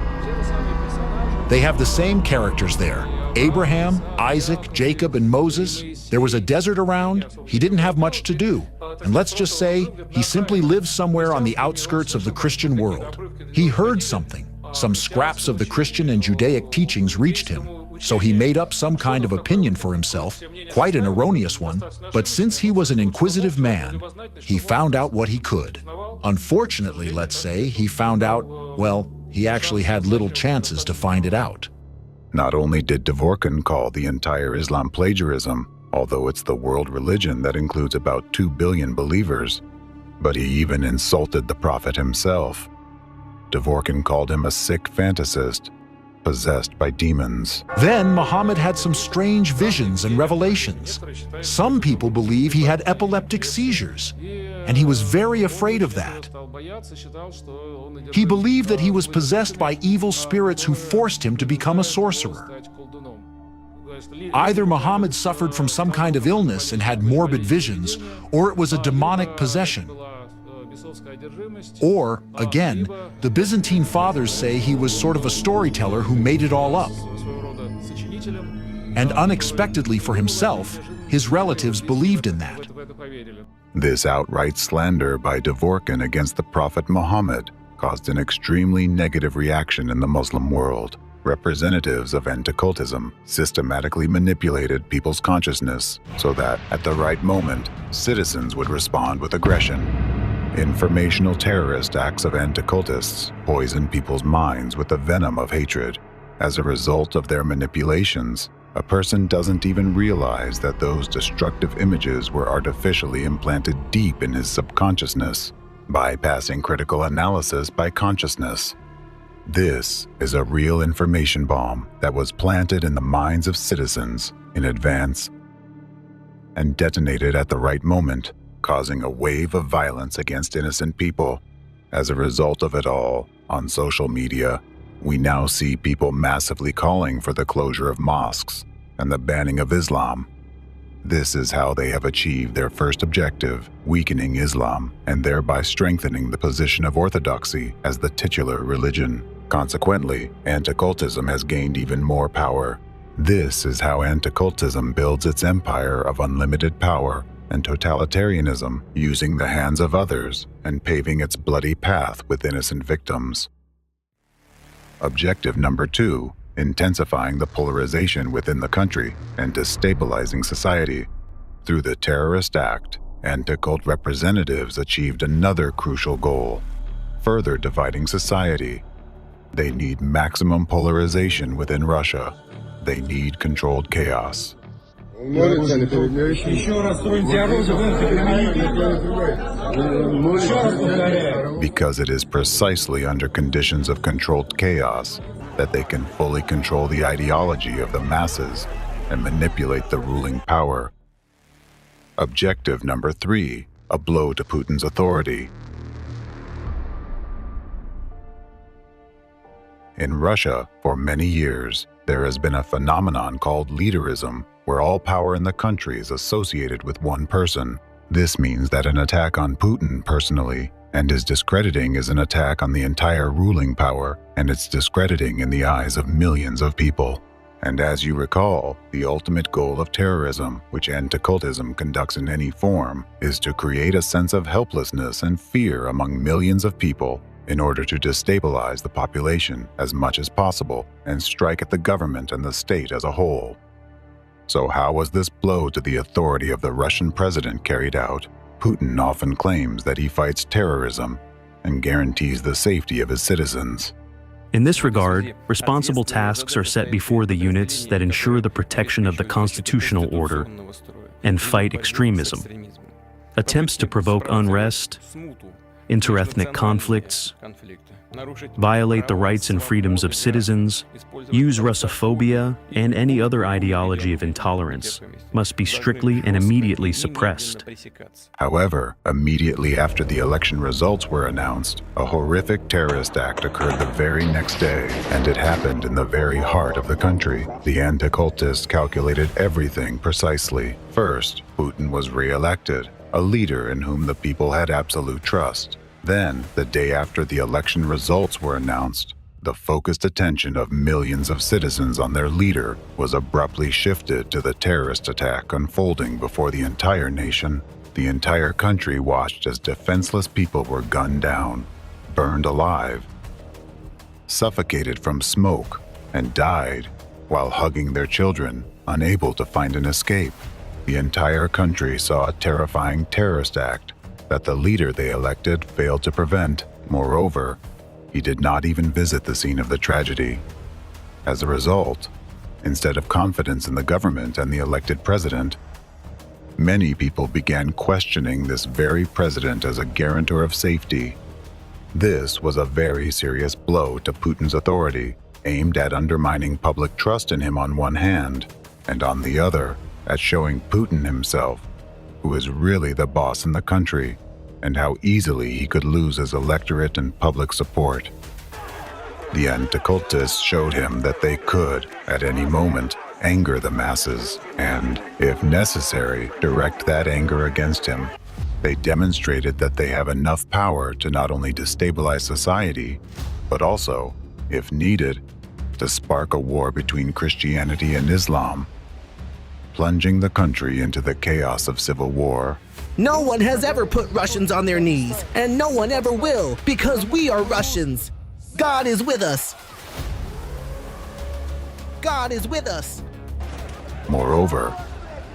They have the same characters there: Abraham, Isaac, Jacob, and Moses. There was a desert around. He didn't have much to do. And let's just say he simply lived somewhere on the outskirts of the Christian world. He heard something. Some scraps of the Christian and Judaic teachings reached him. So he made up some kind of opinion for himself, quite an erroneous one. But since he was an inquisitive man, he found out what he could. Unfortunately, let's say, he found out, well, he actually had little chances to find it out. Not only did Dvorkin call the entire Islam plagiarism, although it's the world religion that includes about 2 billion believers, but he even insulted the Prophet himself. Dvorkin called him a sick fantasist, possessed by demons. Then Muhammad had some strange visions and revelations. Some people believe he had epileptic seizures, and he was very afraid of that. He believed that he was possessed by evil spirits who forced him to become a sorcerer. Either Muhammad suffered from some kind of illness and had morbid visions, or it was a demonic possession. Or, again, the Byzantine fathers say he was sort of a storyteller who made it all up. And unexpectedly for himself, his relatives believed in that. This outright slander by Dvorkin against the Prophet Muhammad caused an extremely negative reaction in the Muslim world. Representatives of Anticultism systematically manipulated people's consciousness so that, at the right moment, citizens would respond with aggression. Informational terrorist acts of Anticultists poison people's minds with the venom of hatred. As a result of their manipulations, a person doesn't even realize that those destructive images were artificially implanted deep in his subconsciousness, bypassing critical analysis by consciousness. This is a real information bomb that was planted in the minds of citizens in advance and detonated at the right moment, causing a wave of violence against innocent people. As a result of it all, on social media, we now see people massively calling for the closure of mosques and the banning of Islam. This is how they have achieved their first objective, weakening Islam and thereby strengthening the position of orthodoxy as the titular religion. Consequently, anti-cultism has gained even more power. This is how anti-cultism builds its empire of unlimited power and totalitarianism, using the hands of others and paving its bloody path with innocent victims. Objective number 2, intensifying the polarization within the country and destabilizing society. Through the terrorist act, anti-cult representatives achieved another crucial goal, further dividing society. They need maximum polarization within Russia. They need controlled chaos. Because it is precisely under conditions of controlled chaos that they can fully control the ideology of the masses and manipulate the ruling power. Objective number 3, a blow to Putin's authority. In Russia, for many years, there has been a phenomenon called leaderism, where all power in the country is associated with one person. This means that an attack on Putin personally and his discrediting is an attack on the entire ruling power, and it's discrediting in the eyes of millions of people. And as you recall, the ultimate goal of terrorism, which anti-cultism conducts in any form, is to create a sense of helplessness and fear among millions of people in order to destabilize the population as much as possible and strike at the government and the state as a whole. So how was this blow to the authority of the Russian president carried out? Putin often claims that he fights terrorism and guarantees the safety of his citizens. In this regard, responsible tasks are set before the units that ensure the protection of the constitutional order and fight extremism. Attempts to provoke unrest, interethnic conflicts, violate the rights and freedoms of citizens, use Russophobia, and any other ideology of intolerance must be strictly and immediately suppressed. However, immediately after the election results were announced, a horrific terrorist act occurred the very next day, and it happened in the very heart of the country. The Anticultists calculated everything precisely. First, Putin was re-elected, a leader in whom the people had absolute trust. Then, the day after the election results were announced, the focused attention of millions of citizens on their leader was abruptly shifted to the terrorist attack unfolding before the entire nation. The entire country watched as defenseless people were gunned down, burned alive, suffocated from smoke, and died while hugging their children, unable to find an escape. The entire country saw a terrifying terrorist act that the leader they elected failed to prevent. Moreover, he did not even visit the scene of the tragedy. As a result, instead of confidence in the government and the elected president, many people began questioning this very president as a guarantor of safety. This was a very serious blow to Putin's authority, aimed at undermining public trust in him on one hand, and on the other, at showing Putin himself, who is really the boss in the country, and how easily he could lose his electorate and public support. The Anticultists showed him that they could, at any moment, anger the masses and, if necessary, direct that anger against him. They demonstrated that they have enough power to not only destabilize society, but also, if needed, to spark a war between Christianity and Islam, plunging the country into the chaos of civil war. No one has ever put Russians on their knees, and no one ever will, because we are Russians. God is with us. God is with us. Moreover,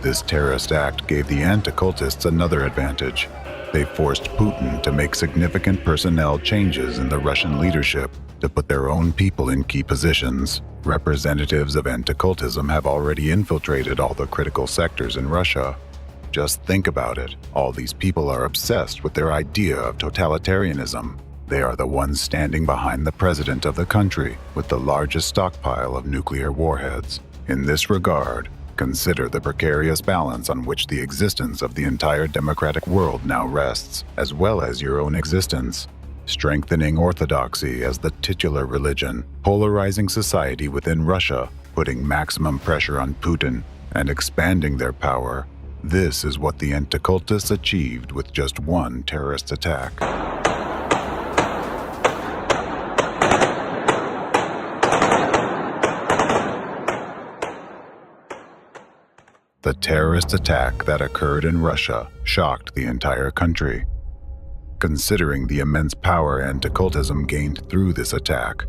this terrorist act gave the Anticultists another advantage. They forced Putin to make significant personnel changes in the Russian leadership to put their own people in key positions. Representatives of Anticultism have already infiltrated all the critical sectors in Russia. Just think about it. All these people are obsessed with their idea of totalitarianism. They are the ones standing behind the president of the country with the largest stockpile of nuclear warheads. In this regard, consider the precarious balance on which the existence of the entire democratic world now rests, as well as your own existence. Strengthening orthodoxy as the titular religion, polarizing society within Russia, putting maximum pressure on Putin, and expanding their power. This is what the Anticultists achieved with just one terrorist attack. The terrorist attack that occurred in Russia shocked the entire country. Considering the immense power Anticultism gained through this attack,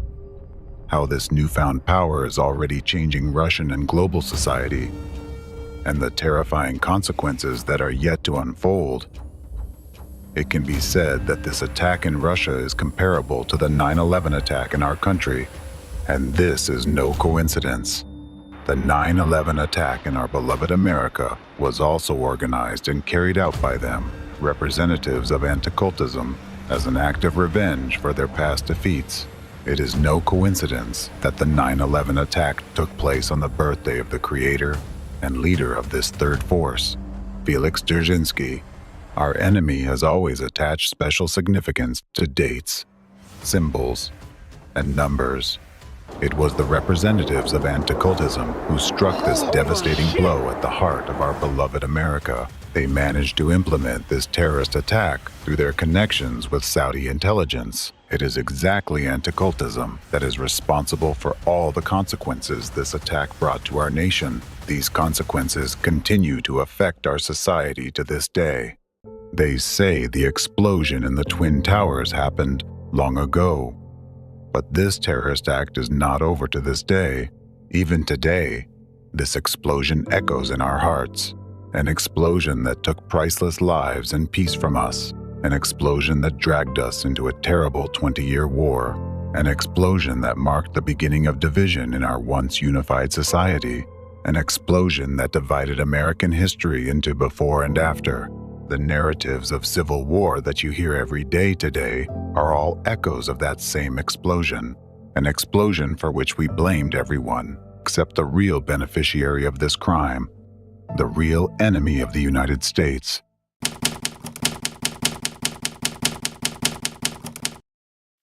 how this newfound power is already changing Russian and global society, and the terrifying consequences that are yet to unfold, it can be said that this attack in Russia is comparable to the 9/11 attack in our country, and this is no coincidence. The 9/11 attack in our beloved America was also organized and carried out by them, representatives of Anticultism, as an act of revenge for their past defeats. It is no coincidence that the 9/11 attack took place on the birthday of the creator and leader of this third force, Felix Dzerzhinsky. Our enemy has always attached special significance to dates, symbols, and numbers. It was the representatives of Anticultism who struck this devastating blow at the heart of our beloved America. They managed to implement this terrorist attack through their connections with Saudi intelligence. It is exactly Anticultism that is responsible for all the consequences this attack brought to our nation. These consequences continue to affect our society to this day. They say the explosion in the Twin Towers happened long ago. But this terrorist act is not over to this day. Even today, this explosion echoes in our hearts. An explosion that took priceless lives and peace from us. An explosion that dragged us into a terrible 20-year war. An explosion that marked the beginning of division in our once unified society. An explosion that divided American history into before and after. The narratives of civil war that you hear every day today are all echoes of that same explosion. An explosion for which we blamed everyone, except the real beneficiary of this crime, the real enemy of the United States.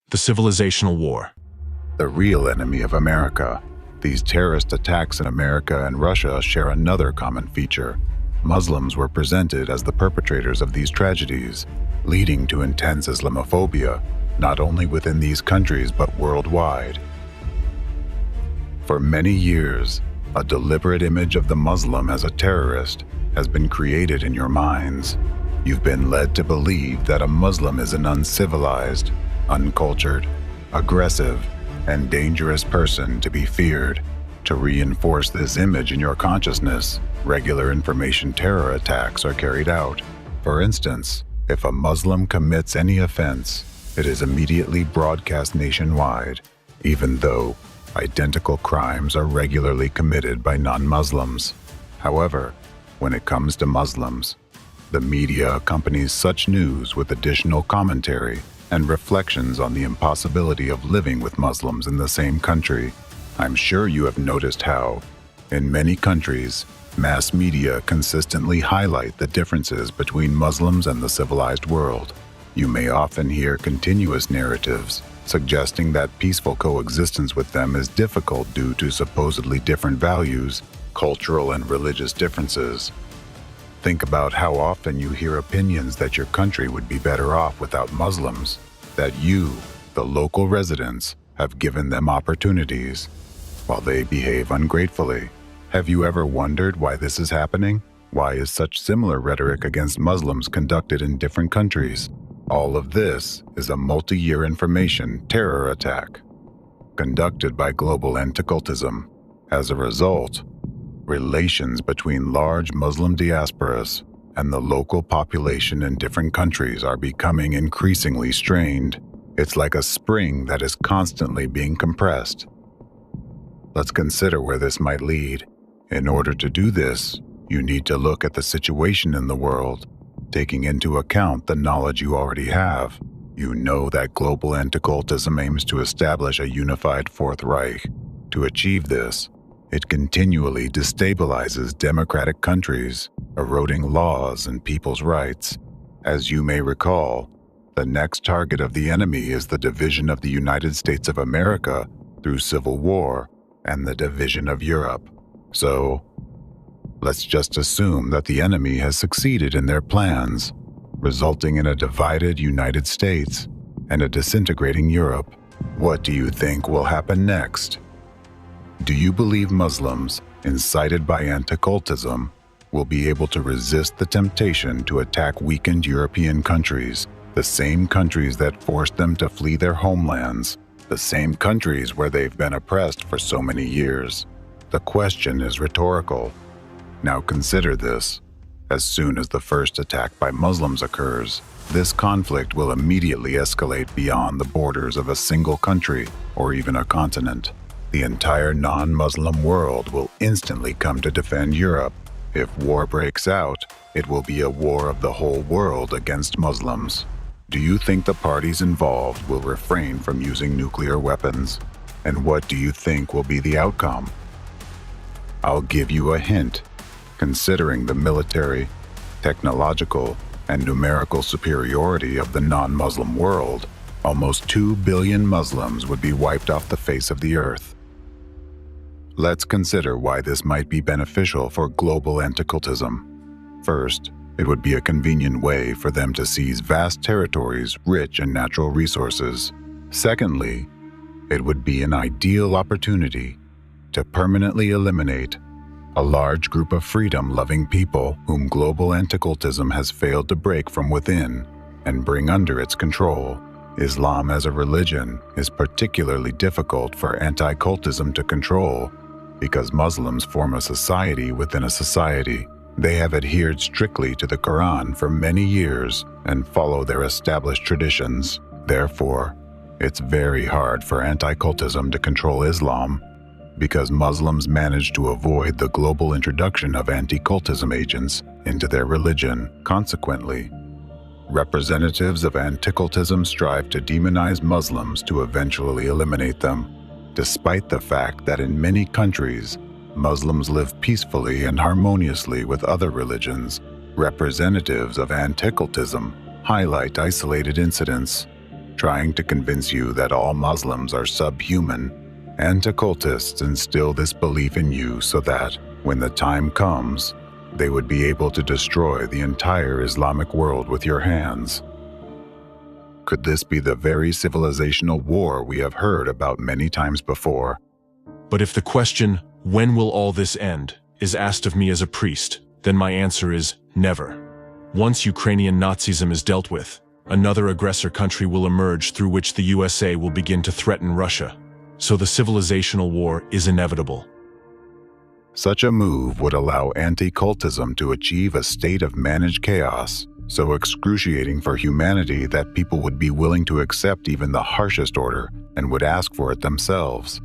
The Civilizational War. The real enemy of America. These terrorist attacks in America and Russia share another common feature. Muslims were presented as the perpetrators of these tragedies, leading to intense Islamophobia, not only within these countries but worldwide. For many years, a deliberate image of the Muslim as a terrorist has been created in your minds. You've been led to believe that a Muslim is an uncivilized, uncultured, aggressive, and dangerous person to be feared. To reinforce this image in your consciousness, regular information terror attacks are carried out. For instance, if a Muslim commits any offense, it is immediately broadcast nationwide, even though identical crimes are regularly committed by non-Muslims. However, when it comes to Muslims, the media accompanies such news with additional commentary and reflections on the impossibility of living with Muslims in the same country. I'm sure you have noticed how, in many countries, mass media consistently highlight the differences between Muslims and the civilized world. You may often hear continuous narratives suggesting that peaceful coexistence with them is difficult due to supposedly different values, cultural and religious differences. Think about how often you hear opinions that your country would be better off without Muslims, that you, the local residents, have given them opportunities, while they behave ungratefully. Have you ever wondered why this is happening? Why is such similar rhetoric against Muslims conducted in different countries? All of this is a multi-year information terror attack conducted by global Anticultism. As a result, relations between large Muslim diasporas and the local population in different countries are becoming increasingly strained. It's like a spring that is constantly being compressed. Let's consider where this might lead. In order to do this, you need to look at the situation in the world, taking into account the knowledge you already have. You know that global anti-cultism aims to establish a unified Fourth Reich. To achieve this, it continually destabilizes democratic countries, eroding laws and people's rights. As you may recall, the next target of the enemy is the division of the United States of America through civil war and the division of Europe. So, let's just assume that the enemy has succeeded in their plans, resulting in a divided United States and a disintegrating Europe. What do you think will happen next? Do you believe Muslims, incited by anti-cultism, will be able to resist the temptation to attack weakened European countries, the same countries that forced them to flee their homelands, the same countries where they've been oppressed for so many years? The question is rhetorical. Now consider this. As soon as the first attack by Muslims occurs, this conflict will immediately escalate beyond the borders of a single country or even a continent. The entire non-Muslim world will instantly come to defend Europe. If war breaks out, it will be a war of the whole world against Muslims. Do you think the parties involved will refrain from using nuclear weapons? And what do you think will be the outcome? I'll give you a hint. Considering the military, technological, and numerical superiority of the non-Muslim world, almost 2 billion Muslims would be wiped off the face of the earth. Let's consider why this might be beneficial for global anti-cultism. First, it would be a convenient way for them to seize vast territories rich in natural resources. Secondly, it would be an ideal opportunity to permanently eliminate a large group of freedom-loving people whom global anti-cultism has failed to break from within and bring under its control. Islam as a religion is particularly difficult for anti-cultism to control because Muslims form a society within a society. They have adhered strictly to the Quran for many years and follow their established traditions. Therefore, it's very hard for anti-cultism to control Islam because Muslims manage to avoid the global introduction of anti-cultism agents into their religion. Consequently, representatives of anti-cultism strive to demonize Muslims to eventually eliminate them. Despite the fact that in many countries, Muslims live peacefully and harmoniously with other religions, representatives of anti-cultism highlight isolated incidents, trying to convince you that all Muslims are subhuman. Anticultists instill this belief in you so that, when the time comes, they would be able to destroy the entire Islamic world with your hands. Could this be the very civilizational war we have heard about many times before? But if the question, when will all this end, is asked of me as a priest, then my answer is never. Once Ukrainian Nazism is dealt with, another aggressor country will emerge through which the USA will begin to threaten Russia. So the civilizational war is inevitable. Such a move would allow anti-cultism to achieve a state of managed chaos, so excruciating for humanity that people would be willing to accept even the harshest order and would ask for it themselves.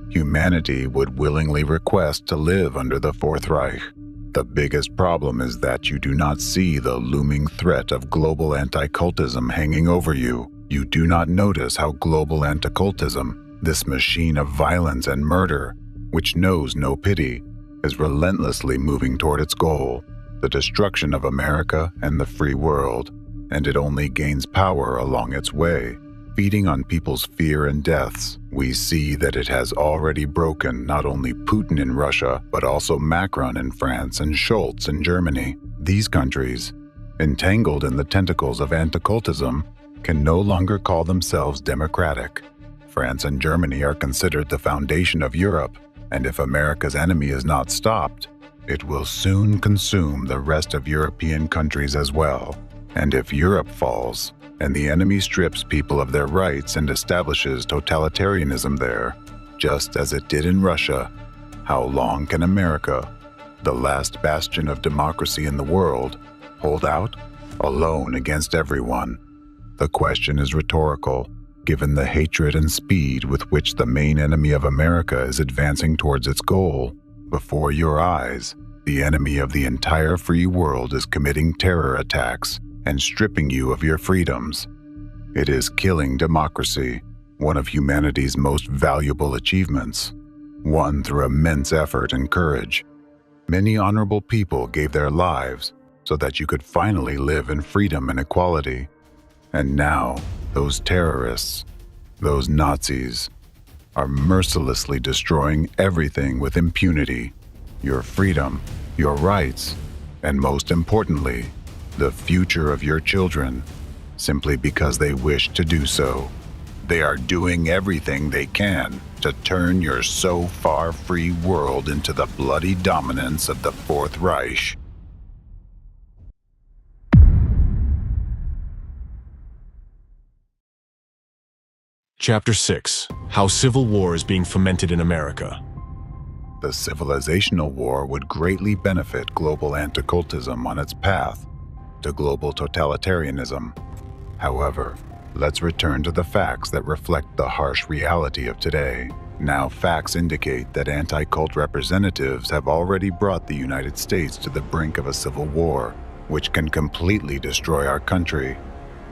Humanity would willingly request to live under the Fourth Reich. The biggest problem is that you do not see the looming threat of global anti-cultism hanging over you. You do not notice how global anti-cultism, this machine of violence and murder, which knows no pity, is relentlessly moving toward its goal, the destruction of America and the free world, and it only gains power along its way. Feeding on people's fear and deaths, we see that it has already broken not only Putin in Russia, but also Macron in France and Scholz in Germany. These countries, entangled in the tentacles of anti-cultism, can no longer call themselves democratic. France and Germany are considered the foundation of Europe, and if America's enemy is not stopped, it will soon consume the rest of European countries as well. And if Europe falls, and the enemy strips people of their rights and establishes totalitarianism there, just as it did in Russia, how long can America, the last bastion of democracy in the world, hold out, alone against everyone? The question is rhetorical, given the hatred and speed with which the main enemy of America is advancing towards its goal. Before your eyes, the enemy of the entire free world is committing terror attacks and stripping you of your freedoms. It is killing democracy, one of humanity's most valuable achievements, won through immense effort and courage. Many honorable people gave their lives so that you could finally live in freedom and equality. And now, those terrorists, those Nazis, are mercilessly destroying everything with impunity. Your freedom, your rights, and most importantly, the future of your children, simply because they wish to do so. They are doing everything they can to turn your so far free world into the bloody dominance of the Fourth Reich. Chapter 6: How Civil War is being fomented in America. The Civilizational War would greatly benefit global anticultism on its path to global totalitarianism. However, let's return to the facts that reflect the harsh reality of today. Now, facts indicate that anti-cult representatives have already brought the United States to the brink of a civil war, which can completely destroy our country.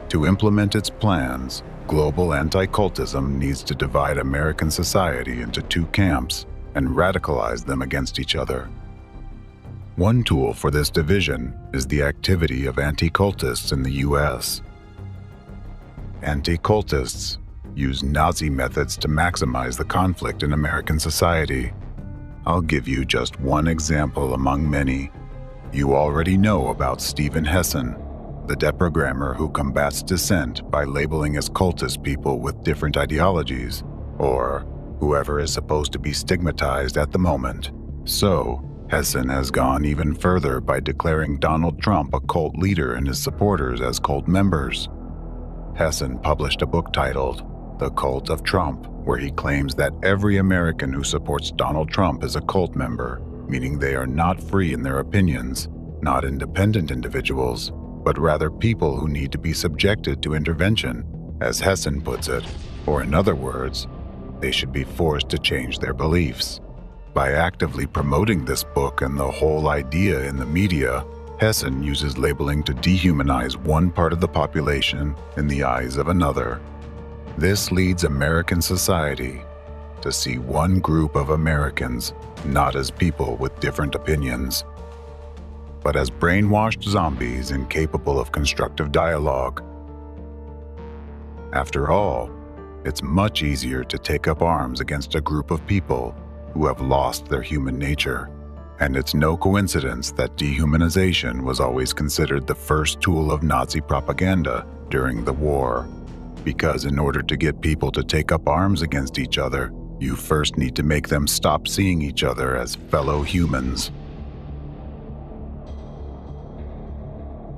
To implement its plans, global anti-cultism needs to divide American society into two camps and radicalize them against each other. One tool for this division is the activity of anti-cultists in the U.S. Anti-cultists use Nazi methods to maximize the conflict in American society. I'll give you just one example among many. You already know about Stephen Hassan, the Deprogrammer who combats dissent by labeling as cultist people with different ideologies, or whoever is supposed to be stigmatized at the moment. So, Hassan has gone even further by declaring Donald Trump a cult leader and his supporters as cult members. Hassan published a book titled The Cult of Trump, where he claims that every American who supports Donald Trump is a cult member, meaning they are not free in their opinions, not independent individuals, but rather people who need to be subjected to intervention, as Hassan puts it, or in other words, they should be forced to change their beliefs. By actively promoting this book and the whole idea in the media, Hassan uses labeling to dehumanize one part of the population in the eyes of another. This leads American society to see one group of Americans not as people with different opinions, but as brainwashed zombies incapable of constructive dialogue. After all, it's much easier to take up arms against a group of people who have lost their human nature. And it's no coincidence that dehumanization was always considered the first tool of Nazi propaganda during the war. Because in order to get people to take up arms against each other, you first need to make them stop seeing each other as fellow humans.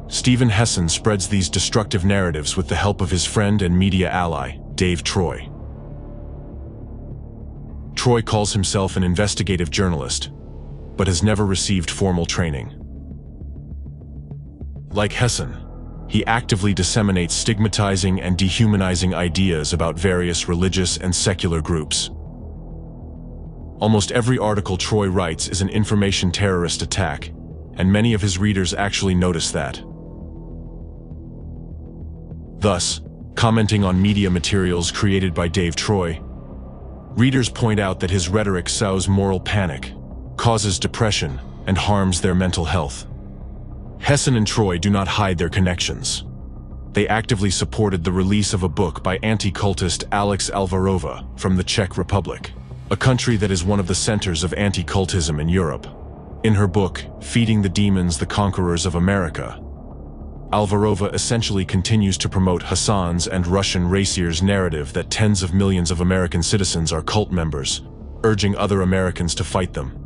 Stephen Hassan spreads these destructive narratives with the help of his friend and media ally, Dave Troy. Troy calls himself an investigative journalist, but has never received formal training. Like Hassan, he actively disseminates stigmatizing and dehumanizing ideas about various religious and secular groups. Almost every article Troy writes is an information terrorist attack, and many of his readers actually notice that. Thus, commenting on media materials created by Dave Troy, readers point out that his rhetoric sows moral panic, causes depression, and harms their mental health. Hassan and Troy do not hide their connections. They actively supported the release of a book by anti-cultist Alex Alvarova from the Czech Republic, a country that is one of the centers of anti-cultism in Europe. In her book, Feeding the Demons, the Conquerors of America, Alvarova essentially continues to promote Hassan's and Russian raciers' narrative that tens of millions of American citizens are cult members, urging other Americans to fight them.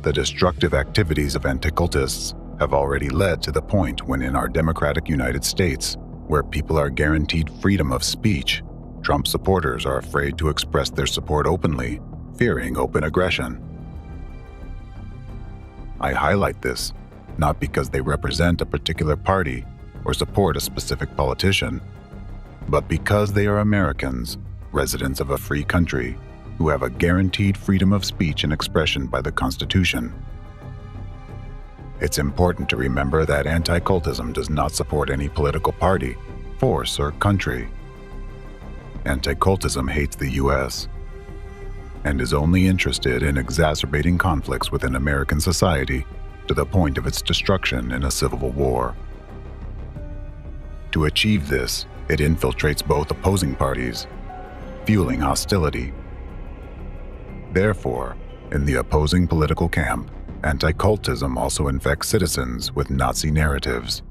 The destructive activities of anticultists have already led to the point when in our democratic United States, where people are guaranteed freedom of speech, Trump supporters are afraid to express their support openly, fearing open aggression. I highlight this not because they represent a particular party or support a specific politician, but because they are Americans, residents of a free country, who have a guaranteed freedom of speech and expression by the Constitution. It's important to remember that anti-cultism does not support any political party, force or country. Anti-cultism hates the U.S. and is only interested in exacerbating conflicts within American society to the point of its destruction in a civil war. To achieve this, it infiltrates both opposing parties, fueling hostility. Therefore, in the opposing political camp, anti-cultism also infects citizens with Nazi narratives.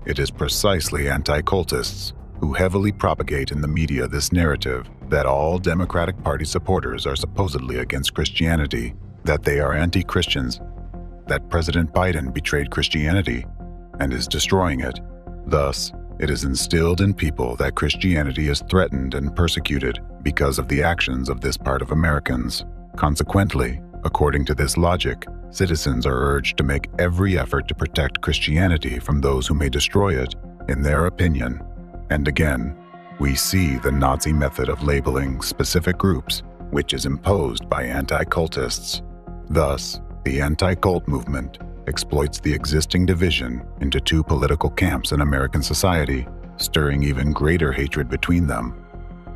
It is precisely anti-cultists who heavily propagate in the media this narrative that all Democratic Party supporters are supposedly against Christianity, that they are anti-Christians, that President Biden betrayed Christianity and is destroying it. Thus, it is instilled in people that Christianity is threatened and persecuted because of the actions of this part of Americans. Consequently, according to this logic, citizens are urged to make every effort to protect Christianity from those who may destroy it, in their opinion. And again, we see the Nazi method of labeling specific groups, which is imposed by anti-cultists. Thus, the anti-cult movement exploits the existing division into two political camps in American society, stirring even greater hatred between them.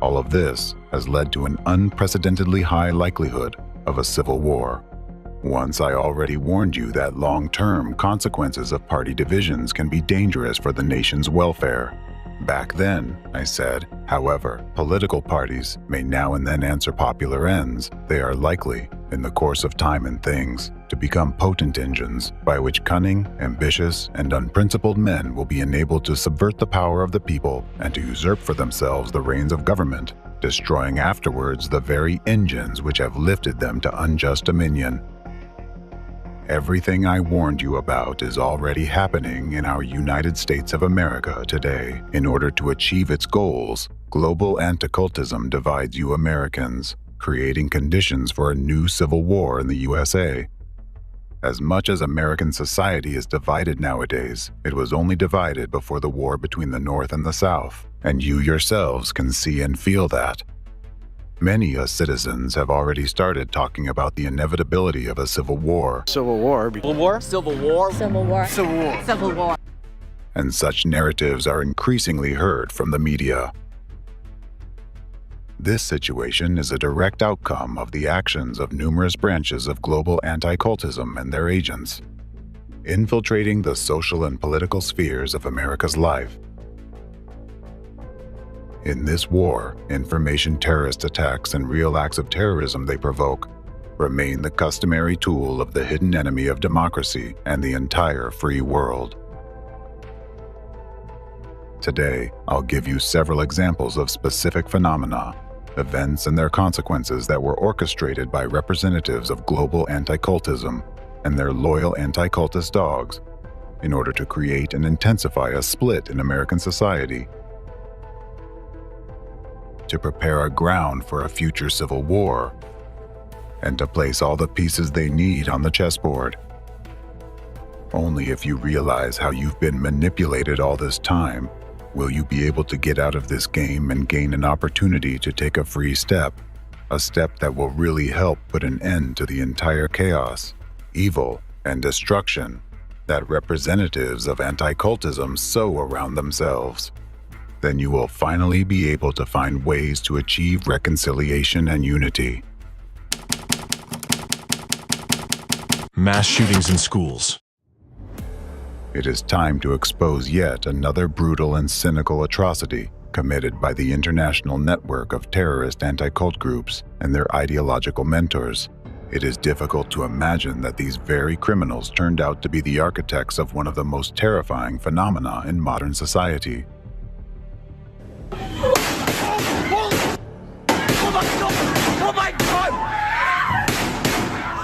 All of this has led to an unprecedentedly high likelihood of a civil war. Once I already warned you that long-term consequences of party divisions can be dangerous for the nation's welfare. Back then, I said, however, political parties may now and then answer popular ends. They are likely, in the course of time and things, to become potent engines by which cunning, ambitious, and unprincipled men will be enabled to subvert the power of the people and to usurp for themselves the reins of government, destroying afterwards the very engines which have lifted them to unjust dominion. Everything I warned you about is already happening in our United States of America today. In order to achieve its goals, global anti-cultism divides you Americans, creating conditions for a new civil war in the USA. As much as American society is divided nowadays, it was only divided before the war between the North and the South, and you yourselves can see and feel that. Many US citizens have already started talking about the inevitability of a civil war. Civil war. Civil war. Civil war. Civil war. Civil war. Civil war. And such narratives are increasingly heard from the media. This situation is a direct outcome of the actions of numerous branches of global anti-cultism and their agents, infiltrating the social and political spheres of America's life. In this war, information terrorist attacks and real acts of terrorism they provoke remain the customary tool of the hidden enemy of democracy and the entire free world. Today, I'll give you several examples of specific phenomena, events and their consequences that were orchestrated by representatives of global anti-cultism and their loyal anti-cultist dogs in order to create and intensify a split in American society, to prepare a ground for a future civil war, and to place all the pieces they need on the chessboard. Only if you realize how you've been manipulated all this time will you be able to get out of this game and gain an opportunity to take a free step, a step that will really help put an end to the entire chaos, evil, and destruction that representatives of anti-cultism sow around themselves. Then you will finally be able to find ways to achieve reconciliation and unity. Mass shootings in schools. It is time to expose yet another brutal and cynical atrocity committed by the international network of terrorist anti-cult groups and their ideological mentors. It is difficult to imagine that these very criminals turned out to be the architects of one of the most terrifying phenomena in modern society. Oh my God!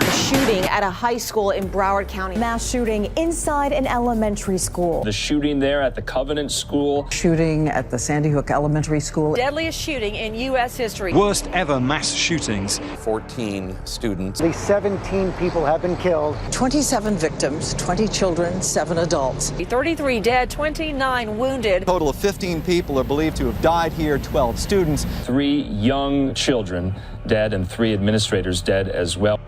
A shooting at a high school in Broward County. Mass shooting inside an elementary school. The shooting there at the Covenant School. Shooting at the Sandy Hook Elementary School. Deadliest shooting in U.S. history. Worst ever mass shootings. 14 students. At least 17 people have been killed. 27 victims, 20 children, 7 adults. 33 dead, 29 wounded. A total of 15 people are believed to have died here, 12 students. 3 young children dead and 3 administrators dead as well.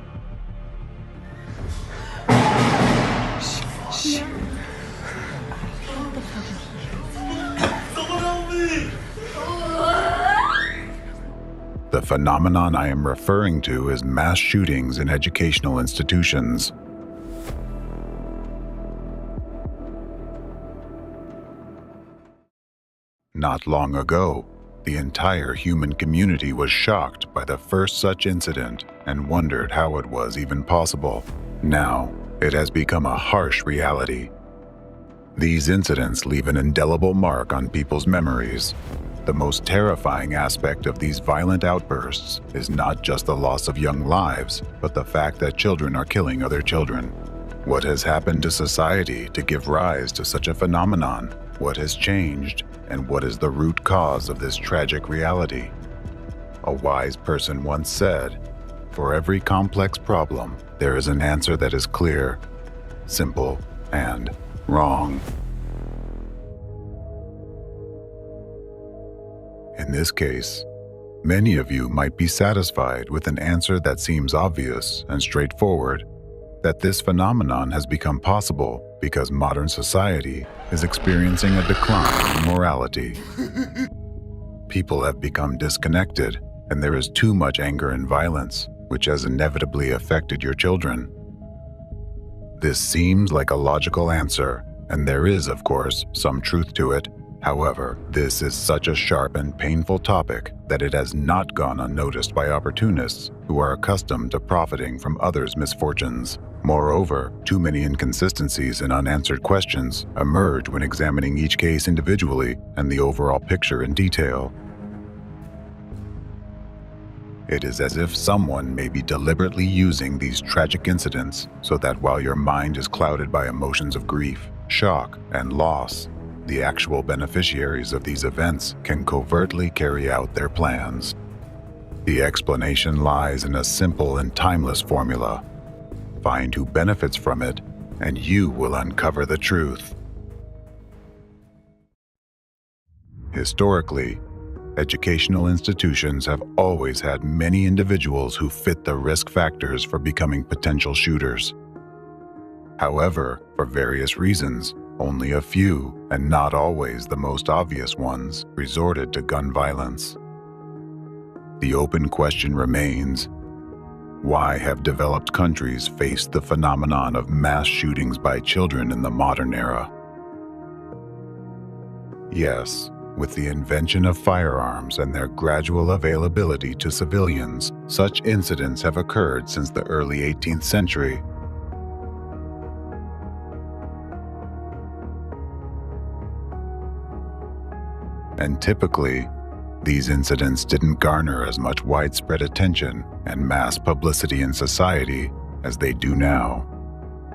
The phenomenon I am referring to is mass shootings in educational institutions. Not long ago, the entire human community was shocked by the first such incident and wondered how it was even possible. Now, it has become a harsh reality. These incidents leave an indelible mark on people's memories. The most terrifying aspect of these violent outbursts is not just the loss of young lives, but the fact that children are killing other children. What has happened to society to give rise to such a phenomenon? What has changed? And what is the root cause of this tragic reality? A wise person once said, "For every complex problem, there is an answer that is clear, simple, and wrong." In this case, many of you might be satisfied with an answer that seems obvious and straightforward, that this phenomenon has become possible because modern society is experiencing a decline in morality. People have become disconnected, and there is too much anger and violence, which has inevitably affected your children. This seems like a logical answer, and there is, of course, some truth to it. However, this is such a sharp and painful topic that it has not gone unnoticed by opportunists who are accustomed to profiting from others' misfortunes. Moreover, too many inconsistencies and unanswered questions emerge when examining each case individually and the overall picture in detail. It is as if someone may be deliberately using these tragic incidents so that while your mind is clouded by emotions of grief, shock, and loss, the actual beneficiaries of these events can covertly carry out their plans. The explanation lies in a simple and timeless formula. Find who benefits from it, and you will uncover the truth. Historically, educational institutions have always had many individuals who fit the risk factors for becoming potential shooters. However, for various reasons, only a few, and not always the most obvious ones, resorted to gun violence. The open question remains, why have developed countries faced the phenomenon of mass shootings by children in the modern era? Yes, with the invention of firearms and their gradual availability to civilians, such incidents have occurred since the early 18th century. And typically, these incidents didn't garner as much widespread attention and mass publicity in society as they do now.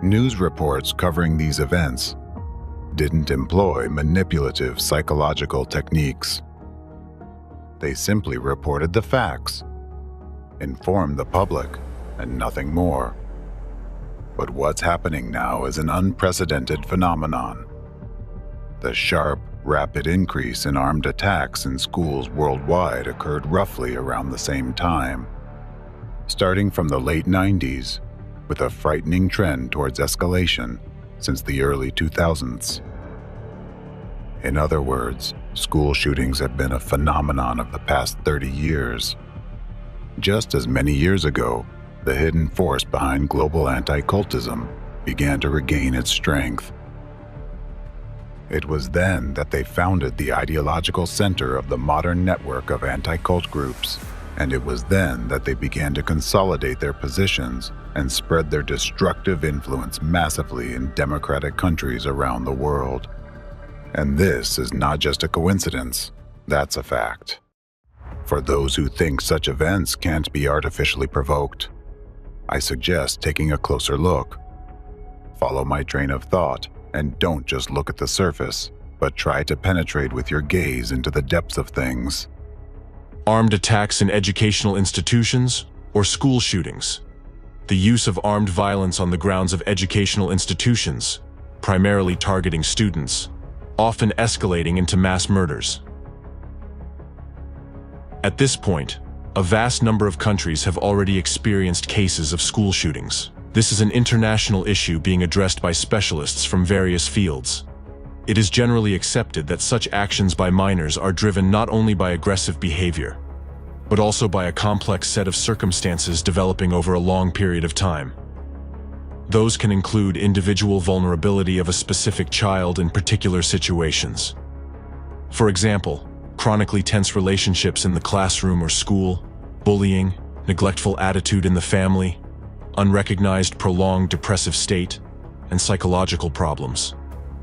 News reports covering these events didn't employ manipulative psychological techniques. They simply reported the facts, informed the public, and nothing more. But what's happening now is an unprecedented phenomenon. The sharp, rapid increase in armed attacks in schools worldwide occurred roughly around the same time, starting from the late 90s, with a frightening trend towards escalation since the early 2000s. In other words, school shootings have been a phenomenon of the past 30 years. Just as many years ago, the hidden force behind global anti-cultism began to regain its strength. It was then that they founded the ideological center of the modern network of anti-cult groups, and it was then that they began to consolidate their positions and spread their destructive influence massively in democratic countries around the world. And this is not just a coincidence, that's a fact. For those who think such events can't be artificially provoked, I suggest taking a closer look. Follow my train of thought, and don't just look at the surface, but try to penetrate with your gaze into the depths of things. Armed attacks in educational institutions or school shootings. The use of armed violence on the grounds of educational institutions, primarily targeting students, often escalating into mass murders. At this point, a vast number of countries have already experienced cases of school shootings. This is an international issue being addressed by specialists from various fields. It is generally accepted that such actions by minors are driven not only by aggressive behavior, but also by a complex set of circumstances developing over a long period of time. Those can include individual vulnerability of a specific child in particular situations. For example, chronically tense relationships in the classroom or school, bullying, neglectful attitude in the family, unrecognized prolonged depressive state, and psychological problems.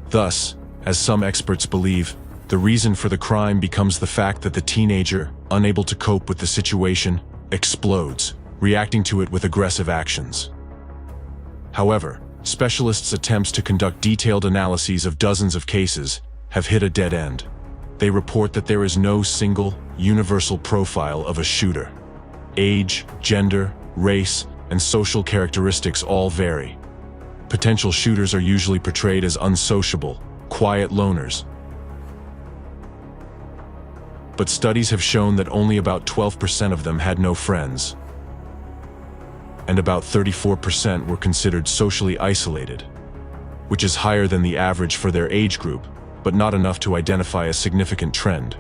Thus, as some experts believe, the reason for the crime becomes the fact that the teenager, unable to cope with the situation, explodes, reacting to it with aggressive actions. However, specialists' attempts to conduct detailed analyses of dozens of cases have hit a dead end. They report that there is no single, universal profile of a shooter. Age, gender, race, and social characteristics all vary. Potential shooters are usually portrayed as unsociable, quiet loners. But studies have shown that only about 12% of them had no friends, and about 34% were considered socially isolated, which is higher than the average for their age group, but not enough to identify a significant trend.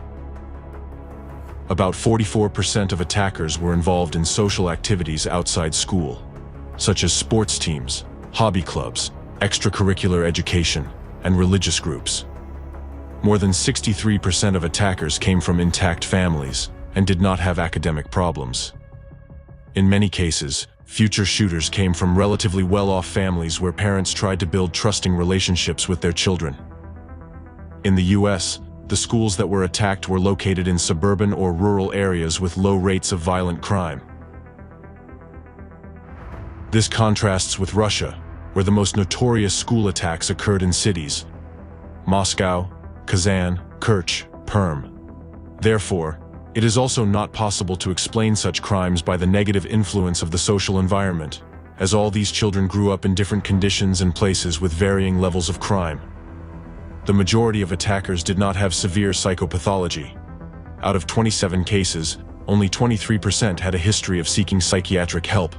About 44% of attackers were involved in social activities outside school, such as sports teams, hobby clubs, extracurricular education, and religious groups. More than 63% of attackers came from intact families and did not have academic problems. In many cases, future shooters came from relatively well-off families where parents tried to build trusting relationships with their children. In the US, the schools that were attacked were located in suburban or rural areas with low rates of violent crime. This contrasts with Russia, where the most notorious school attacks occurred in cities: Moscow, Kazan, Kerch, Perm. Therefore, it is also not possible to explain such crimes by the negative influence of the social environment, as all these children grew up in different conditions and places with varying levels of crime. The majority of attackers did not have severe psychopathology. Out of 27 cases, only 23% had a history of seeking psychiatric help,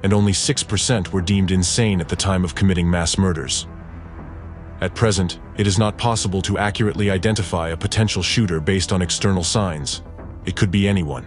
and only 6% were deemed insane at the time of committing mass murders. At present, it is not possible to accurately identify a potential shooter based on external signs. It could be anyone.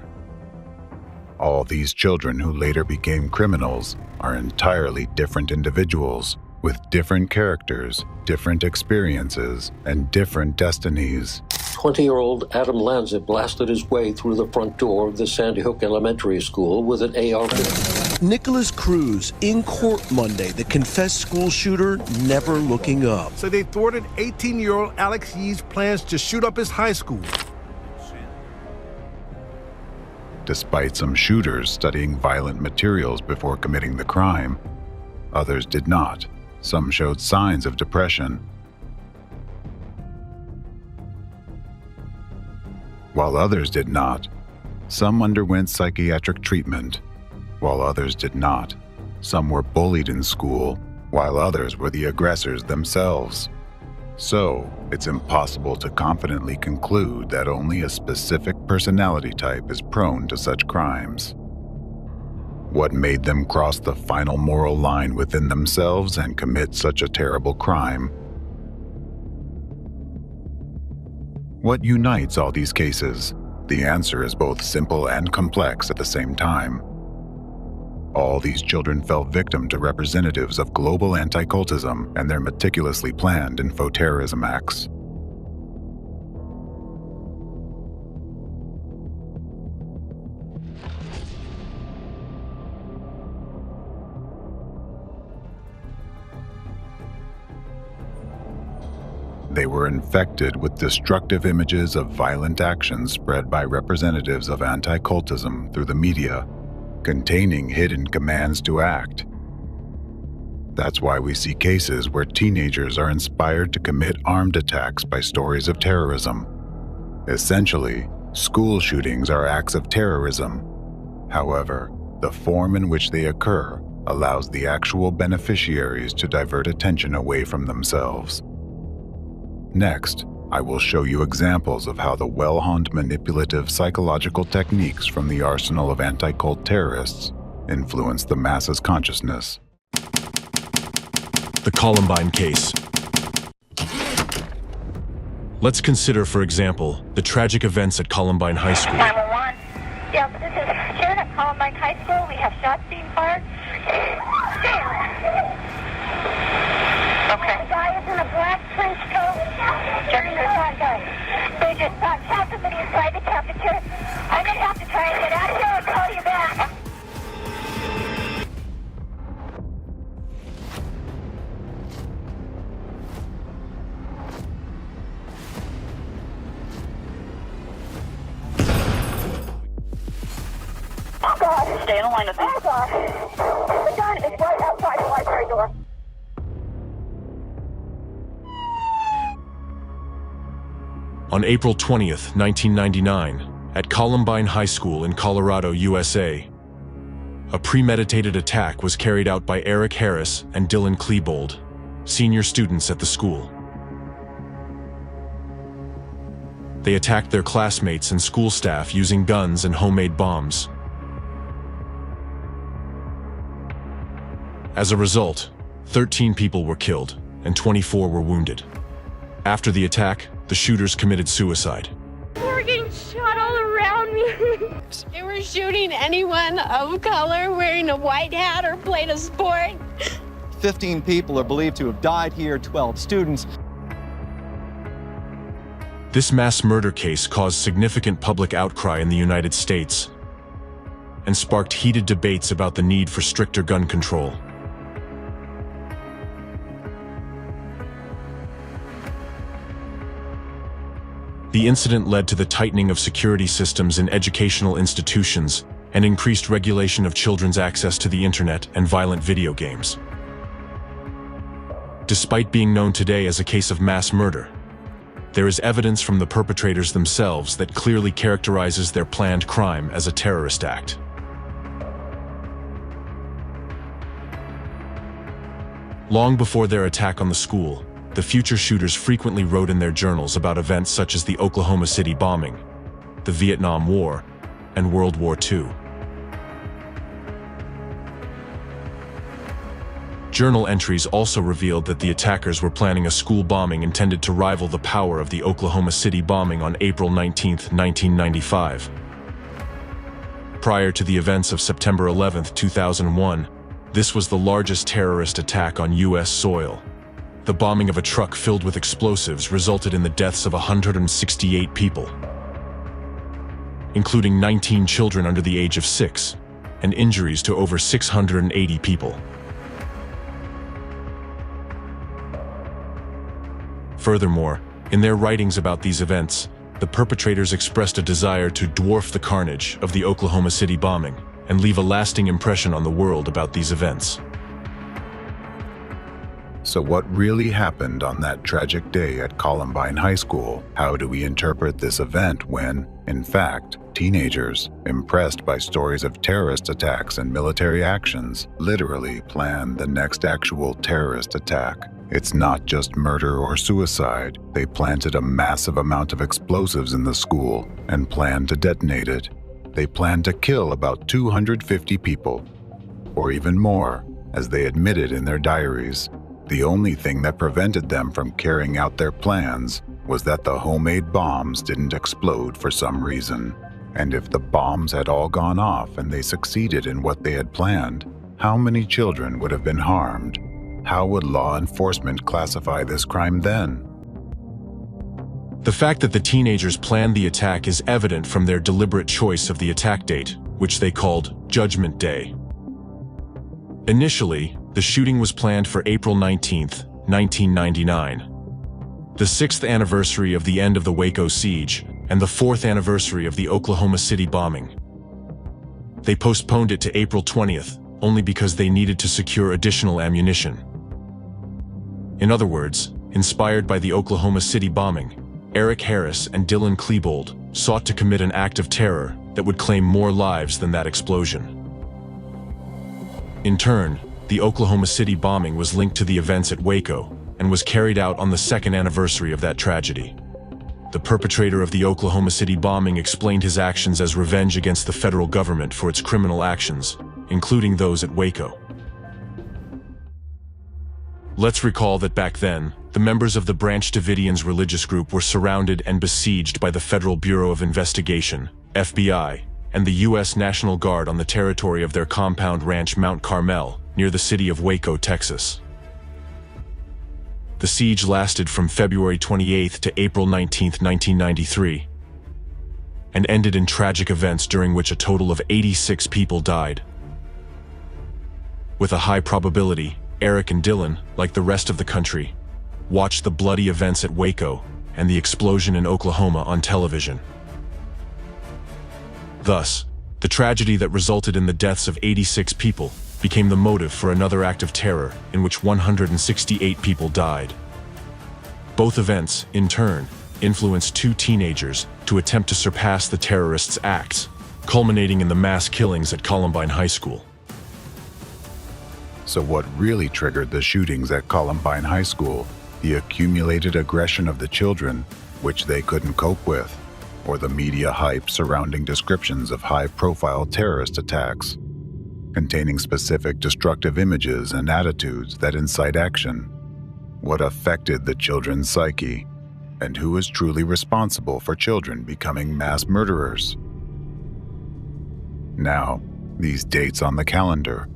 All these children who later became criminals are entirely different individuals with different characters, different experiences, and different destinies. 20-year-old Adam Lanza blasted his way through the front door of the Sandy Hook Elementary School with an AR-15. Nicholas Cruz in court Monday, the confessed school shooter never looking up. So they thwarted 18-year-old Alex Yee's plans to shoot up his high school. Despite some shooters studying violent materials before committing the crime, others did not. Some showed signs of depression, while others did not. Some underwent psychiatric treatment, while others did not. Some were bullied in school, while others were the aggressors themselves. So, it's impossible to confidently conclude that only a specific personality type is prone to such crimes. What made them cross the final moral line within themselves and commit such a terrible crime? What unites all these cases? The answer is both simple and complex at the same time. All these children fell victim to representatives of global anti-cultism and their meticulously planned infoterrorism acts. They were infected with destructive images of violent actions spread by representatives of anti-cultism through the media, containing hidden commands to act. That's why we see cases where teenagers are inspired to commit armed attacks by stories of terrorism. Essentially, school shootings are acts of terrorism. However, the form in which they occur allows the actual beneficiaries to divert attention away from themselves. Next, I will show you examples of how the well-honed manipulative psychological techniques from the arsenal of anti-cult terrorists influence the masses' consciousness. The Columbine case. Let's consider, for example, the tragic events at Columbine High School. 911. Yeah, this is Sharon at Columbine High School. We have shots being fired. Okay. The guy is in a black trench coat. Checking this hot guy. They just shot somebody inside the cafeteria. I'm going to have to try and get out here and call you back. Stay in line with me. Oh, God. The gun is right outside the library door. On April 20th, 1999, at Columbine High School in Colorado, USA, a premeditated attack was carried out by Eric Harris and Dylan Klebold, senior students at the school. They attacked their classmates and school staff using guns and homemade bombs. As a result, 13 people were killed and 24 were wounded. After the attack, the shooters committed suicide. We're getting shot all around me. They were shooting anyone of color wearing a white hat or playing a sport. 15 people are believed to have died here, 12 students. This mass murder case caused significant public outcry in the United States and sparked heated debates about the need for stricter gun control. The incident led to the tightening of security systems in educational institutions and increased regulation of children's access to the internet and violent video games. Despite being known today as a case of mass murder, there is evidence from the perpetrators themselves that clearly characterizes their planned crime as a terrorist act. Long before their attack on the school, the future shooters frequently wrote in their journals about events such as the Oklahoma City bombing, the Vietnam War, and World War II. Journal entries also revealed that the attackers were planning a school bombing intended to rival the power of the Oklahoma City bombing on April 19, 1995. Prior to the events of September 11, 2001, this was the largest terrorist attack on U.S. soil. The bombing of a truck filled with explosives resulted in the deaths of 168 people, including 19 children under the age of 6, and injuries to over 680 people. Furthermore, in their writings about these events, the perpetrators expressed a desire to dwarf the carnage of the Oklahoma City bombing and leave a lasting impression on the world about these events. So what really happened on that tragic day at Columbine High School? How do we interpret this event when, in fact, teenagers, impressed by stories of terrorist attacks and military actions, literally planned the next actual terrorist attack? It's not just murder or suicide. They planted a massive amount of explosives in the school and planned to detonate it. They planned to kill about 250 people, or even more, as they admitted in their diaries. The only thing that prevented them from carrying out their plans was that the homemade bombs didn't explode for some reason. And if the bombs had all gone off and they succeeded in what they had planned, how many children would have been harmed? How would law enforcement classify this crime then? The fact that the teenagers planned the attack is evident from their deliberate choice of the attack date, which they called Judgment Day. Initially, the shooting was planned for April 19, 1999, the 6th anniversary of the end of the Waco siege and the 4th anniversary of the Oklahoma City bombing. They postponed it to April 20th, only because they needed to secure additional ammunition. In other words, inspired by the Oklahoma City bombing, Eric Harris and Dylan Klebold sought to commit an act of terror that would claim more lives than that explosion. In turn, the Oklahoma City bombing was linked to the events at Waco and was carried out on the 2nd anniversary of that tragedy. The perpetrator of the Oklahoma City bombing explained his actions as revenge against the federal government for its criminal actions, including those at Waco. Let's recall that back then, the members of the Branch Davidians religious group were surrounded and besieged by the Federal Bureau of Investigation, FBI, and the U.S. National Guard on the territory of their compound ranch Mount Carmel, near the city of Waco, Texas. The siege lasted from February 28 to April 19, 1993, and ended in tragic events during which a total of 86 people died. With a high probability, Eric and Dylan, like the rest of the country, watched the bloody events at Waco and the explosion in Oklahoma on television. Thus, the tragedy that resulted in the deaths of 86 people became the motive for another act of terror in which 168 people died. Both events, in turn, influenced two teenagers to attempt to surpass the terrorists' acts, culminating in the mass killings at Columbine High School. So what really triggered the shootings at Columbine High School? The accumulated aggression of the children, which they couldn't cope with, or the media hype surrounding descriptions of high-profile terrorist attacks, containing specific destructive images and attitudes that incite action? What affected the children's psyche? And who is truly responsible for children becoming mass murderers? Now, these dates on the calendar,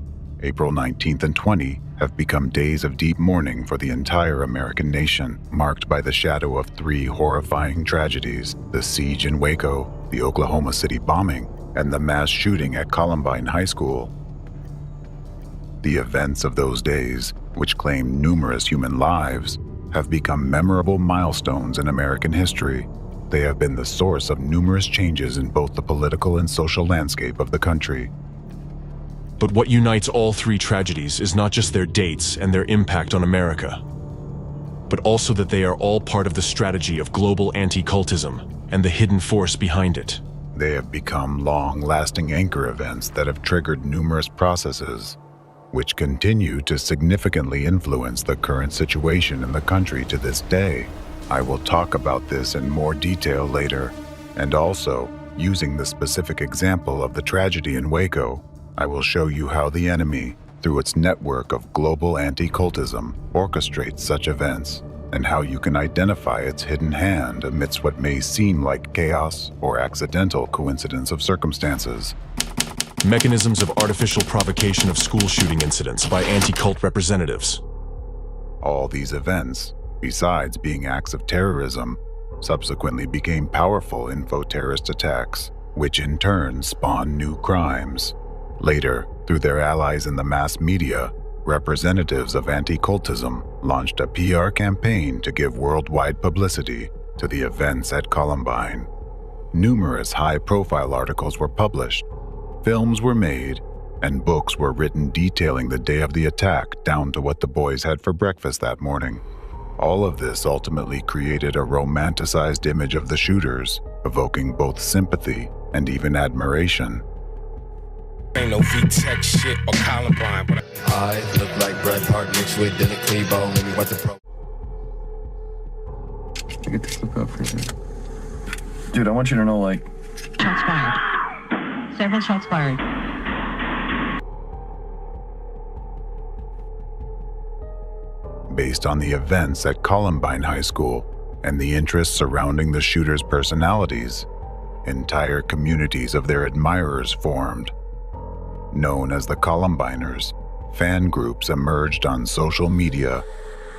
April 19th and 20, have become days of deep mourning for the entire American nation, marked by the shadow of three horrifying tragedies: the siege in Waco, the Oklahoma City bombing, and the mass shooting at Columbine High School. The events of those days, which claimed numerous human lives, have become memorable milestones in American history. They have been the source of numerous changes in both the political and social landscape of the country. But what unites all three tragedies is not just their dates and their impact on America, but also that they are all part of the strategy of global anti-cultism and the hidden force behind it. They have become long-lasting anchor events that have triggered numerous processes, which continue to significantly influence the current situation in the country to this day. I will talk about this in more detail later, and also, using the specific example of the tragedy in Waco, I will show you how the enemy, through its network of global anti-cultism, orchestrates such events, and how you can identify its hidden hand amidst what may seem like chaos or accidental coincidence of circumstances. Mechanisms of artificial provocation of school shooting incidents by anti-cult representatives. All these events, besides being acts of terrorism, subsequently became powerful info-terrorist attacks, which in turn spawned new crimes. Later, through their allies in the mass media, representatives of anti-cultism launched a PR campaign to give worldwide publicity to the events at Columbine. Numerous high-profile articles were published, films were made, and books were written detailing the day of the attack down to what the boys had for breakfast that morning. All of this ultimately created a romanticized image of the shooters, evoking both sympathy and even admiration. Ain't no V-Tech shit or Columbine, but I look like Bret Hart mixed with Dylan Klebo. Let me what the pro. I get this look up for you. Dude, I want you to know, like. Shots fired. Several shots fired. Based on the events at Columbine High School and the interests surrounding the shooters' personalities, entire communities of their admirers formed. Known as the Columbiners, fan groups emerged on social media,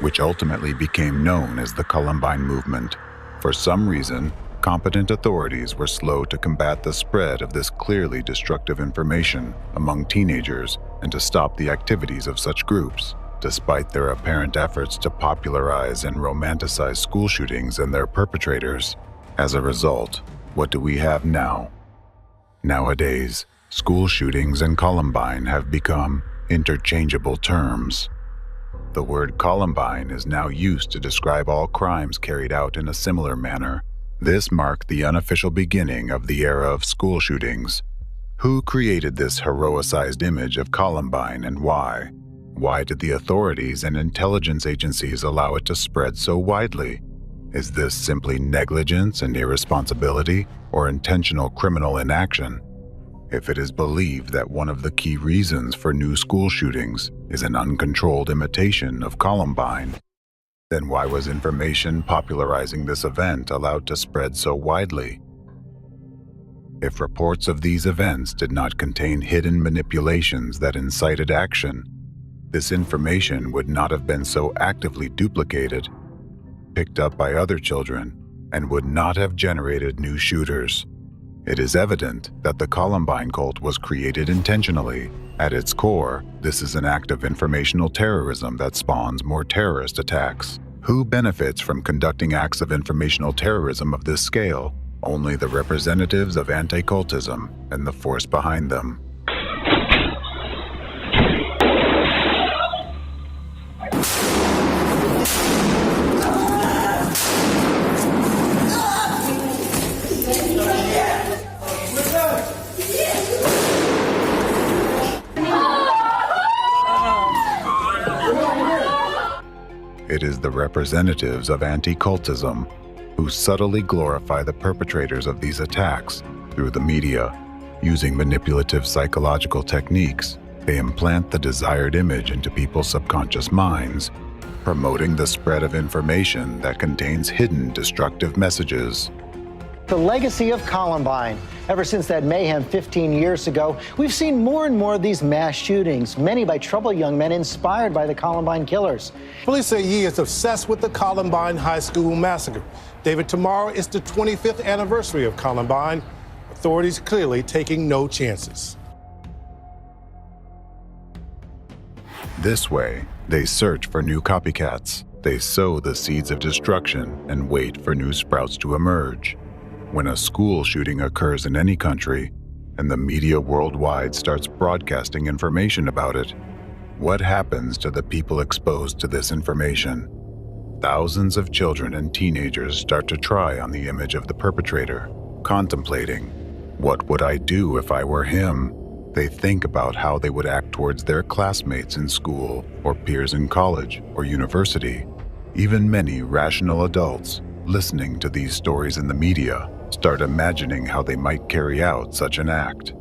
which ultimately became known as the Columbine movement. For some reason, competent authorities were slow to combat the spread of this clearly destructive information among teenagers and to stop the activities of such groups, despite their apparent efforts to popularize and romanticize school shootings and their perpetrators. As a result, what do we have now? Nowadays, school shootings and Columbine have become interchangeable terms. The word Columbine is now used to describe all crimes carried out in a similar manner. This marked the unofficial beginning of the era of school shootings. Who created this heroicized image of Columbine and why? Why did the authorities and intelligence agencies allow it to spread so widely? Is this simply negligence and irresponsibility, or intentional criminal inaction? If it is believed that one of the key reasons for new school shootings is an uncontrolled imitation of Columbine, Then why was information popularizing this event allowed to spread so widely? If reports of these events did not contain hidden manipulations that incited action, this information would not have been so actively duplicated, picked up by other children, and would not have generated new shooters. It is evident that the Columbine cult was created intentionally. At its core, this is an act of informational terrorism that spawns more terrorist attacks. Who benefits from conducting acts of informational terrorism of this scale? Only the representatives of anti-cultism and the force behind them. It is the representatives of anti-cultism who subtly glorify the perpetrators of these attacks through the media. Using manipulative psychological techniques, they implant the desired image into people's subconscious minds, promoting the spread of information that contains hidden destructive messages. The legacy of Columbine. Ever since that mayhem 15 years ago, we've seen more and more of these mass shootings, many by troubled young men inspired by the Columbine killers. Police say Yi is obsessed with the Columbine High School massacre. David, tomorrow is the 25th anniversary of Columbine. Authorities clearly taking no chances. This way, they search for new copycats. They sow the seeds of destruction and wait for new sprouts to emerge. When a school shooting occurs in any country, and the media worldwide starts broadcasting information about it, what happens to the people exposed to this information? Thousands of children and teenagers start to try on the image of the perpetrator, contemplating, what would I do if I were him? They think about how they would act towards their classmates in school, or peers in college or university. Even many rational adults, listening to these stories in the media, start imagining how they might carry out such an act.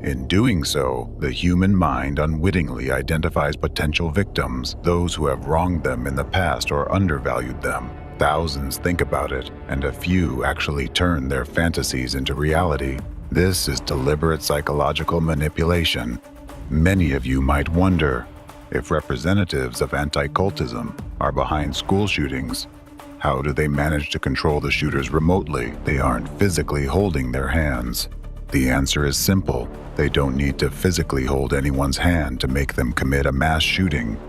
In doing so, the human mind unwittingly identifies potential victims, those who have wronged them in the past or undervalued them. Thousands think about it, and a few actually turn their fantasies into reality. This is deliberate psychological manipulation. Many of you might wonder, if representatives of anti-cultism are behind school shootings, how do they manage to control the shooters remotely? They aren't physically holding their hands. The answer is simple. They don't need to physically hold anyone's hand to make them commit a mass shooting.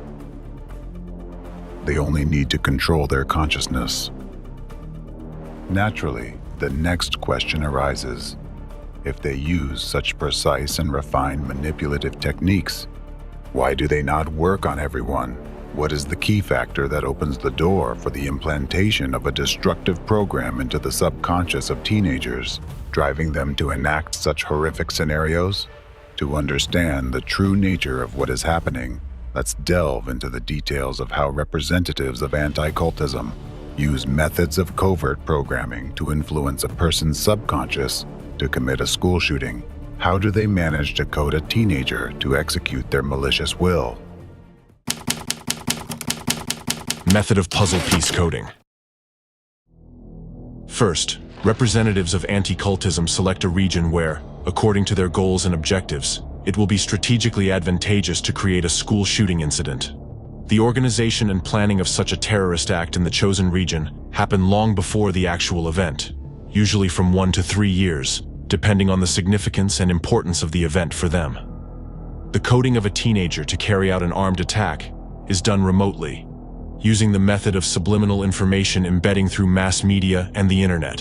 They only need to control their consciousness. Naturally, the next question arises. If they use such precise and refined manipulative techniques, why do they not work on everyone? What is the key factor that opens the door for the implantation of a destructive program into the subconscious of teenagers, driving them to enact such horrific scenarios? To understand the true nature of what is happening, let's delve into the details of how representatives of anti-cultism use methods of covert programming to influence a person's subconscious to commit a school shooting. How do they manage to code a teenager to execute their malicious will? Method of puzzle piece coding. First, representatives of anti-cultism select a region where, according to their goals and objectives, it will be strategically advantageous to create a school shooting incident. The organization and planning of such a terrorist act in the chosen region happen long before the actual event, usually from 1 to 3 years, depending on the significance and importance of the event for them. The coding of a teenager to carry out an armed attack is done remotely, using the method of subliminal information embedding through mass media and the internet.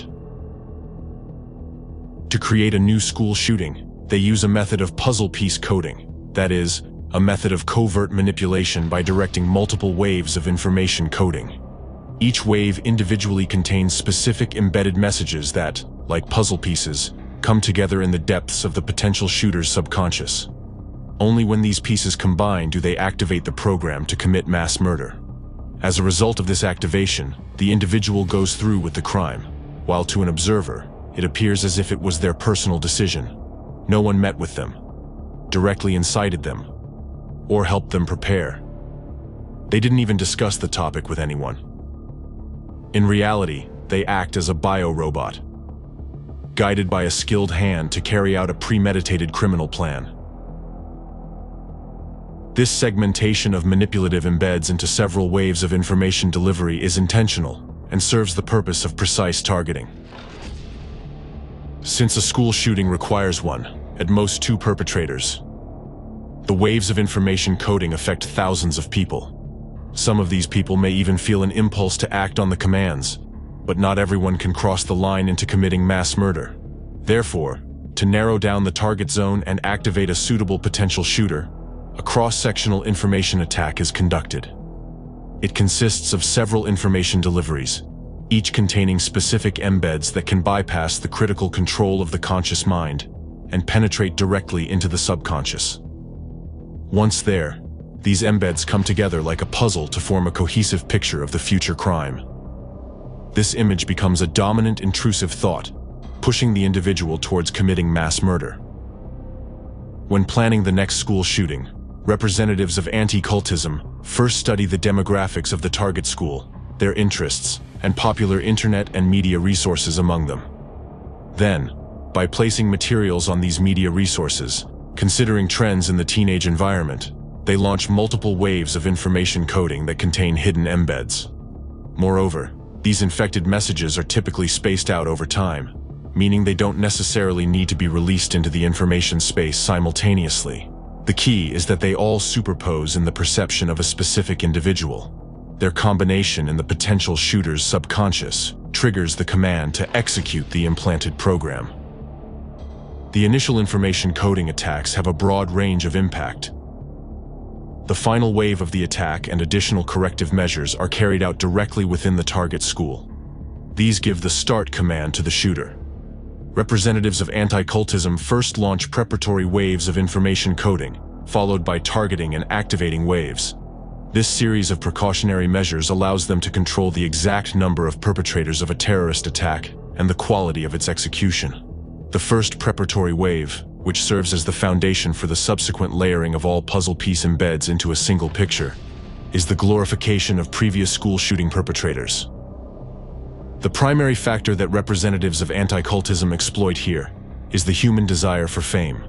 To create a new school shooting, they use a method of puzzle piece coding, that is, a method of covert manipulation by directing multiple waves of information coding. Each wave individually contains specific embedded messages that, like puzzle pieces, come together in the depths of the potential shooter's subconscious. Only when these pieces combine do they activate the program to commit mass murder. As a result of this activation, the individual goes through with the crime, while to an observer, it appears as if it was their personal decision. No one met with them, directly incited them, or helped them prepare. They didn't even discuss the topic with anyone. In reality, they act as a biorobot, guided by a skilled hand to carry out a premeditated criminal plan. This segmentation of manipulative embeds into several waves of information delivery is intentional and serves the purpose of precise targeting. Since a school shooting requires one, at most two perpetrators, the waves of information coding affect thousands of people. Some of these people may even feel an impulse to act on the commands, but not everyone can cross the line into committing mass murder. Therefore, to narrow down the target zone and activate a suitable potential shooter, a cross-sectional information attack is conducted. It consists of several information deliveries, each containing specific embeds that can bypass the critical control of the conscious mind and penetrate directly into the subconscious. Once there, these embeds come together like a puzzle to form a cohesive picture of the future crime. This image becomes a dominant intrusive thought, pushing the individual towards committing mass murder. When planning the next school shooting, representatives of anti-cultism first study the demographics of the target school, their interests, and popular internet and media resources among them. Then, by placing materials on these media resources, considering trends in the teenage environment, they launch multiple waves of information coding that contain hidden embeds. Moreover, these infected messages are typically spaced out over time, meaning they don't necessarily need to be released into the information space simultaneously. The key is that they all superpose in the perception of a specific individual. Their combination in the potential shooter's subconscious triggers the command to execute the implanted program. The initial information coding attacks have a broad range of impact. The final wave of the attack and additional corrective measures are carried out directly within the target school. These give the start command to the shooter. Representatives of anti-cultism first launch preparatory waves of information coding, followed by targeting and activating waves. This series of precautionary measures allows them to control the exact number of perpetrators of a terrorist attack and the quality of its execution. The first preparatory wave, which serves as the foundation for the subsequent layering of all puzzle piece embeds into a single picture, is the glorification of previous school shooting perpetrators. The primary factor that representatives of anti-cultism exploit here is the human desire for fame.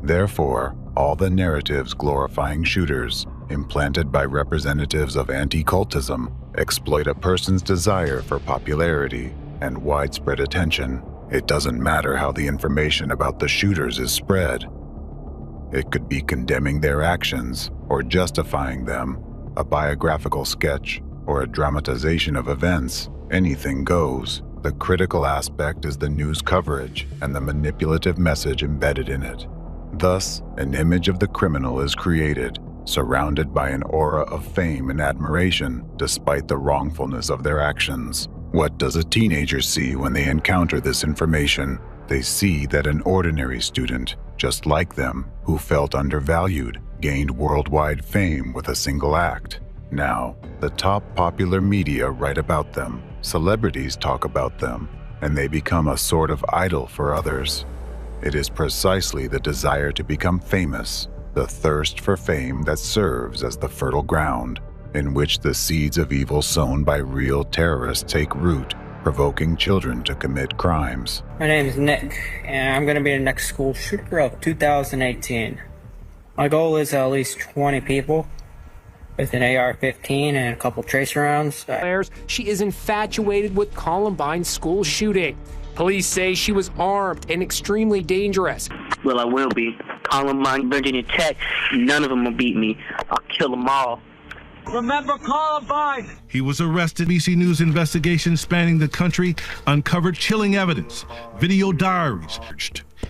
Therefore, all the narratives glorifying shooters, implanted by representatives of anti-cultism, exploit a person's desire for popularity and widespread attention. It doesn't matter how the information about the shooters is spread. It could be condemning their actions or justifying them, a biographical sketch, or a dramatization of events. Anything goes. The critical aspect is the news coverage and the manipulative message embedded in it. Thus, an image of the criminal is created, surrounded by an aura of fame and admiration, despite the wrongfulness of their actions. What does a teenager see when they encounter this information? They see that an ordinary student, just like them, who felt undervalued, gained worldwide fame with a single act. Now, the top popular media write about them, celebrities talk about them, and they become a sort of idol for others. It is precisely the desire to become famous, the thirst for fame, that serves as the fertile ground in which the seeds of evil sown by real terrorists take root, provoking children to commit crimes. My name is Nick, and I'm going to be the next school shooter of 2018. My goal is at least 20 people with an AR-15 and a couple tracer rounds. She is infatuated with Columbine's school shooting. Police say she was armed and extremely dangerous. Well, I will be. Columbine, Virginia Tech, none of them will beat me. I'll kill them all. Remember Columbine! He was arrested. BBC News investigation spanning the country uncovered chilling evidence, video diaries.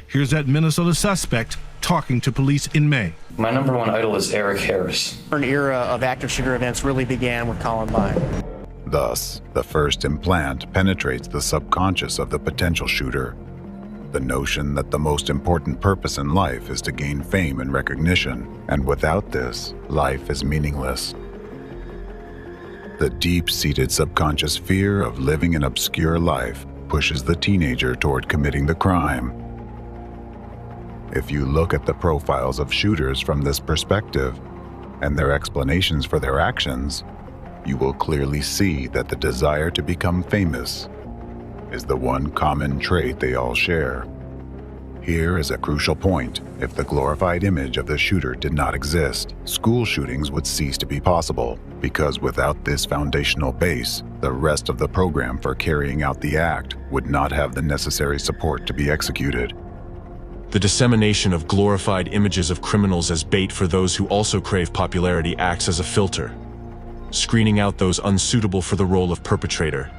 Here's that Minnesota suspect talking to police in May. My number one idol is Eric Harris. An era of active shooter events really began with Columbine. Thus, the first implant penetrates the subconscious of the potential shooter. The notion that the most important purpose in life is to gain fame and recognition, and without this, life is meaningless. The deep-seated subconscious fear of living an obscure life pushes the teenager toward committing the crime. If you look at the profiles of shooters from this perspective, and their explanations for their actions, you will clearly see that the desire to become famous is the one common trait they all share. Here is a crucial point. If the glorified image of the shooter did not exist, school shootings would cease to be possible, because without this foundational base, the rest of the program for carrying out the act would not have the necessary support to be executed. The dissemination of glorified images of criminals as bait for those who also crave popularity acts as a filter, screening out those unsuitable for the role of perpetrator,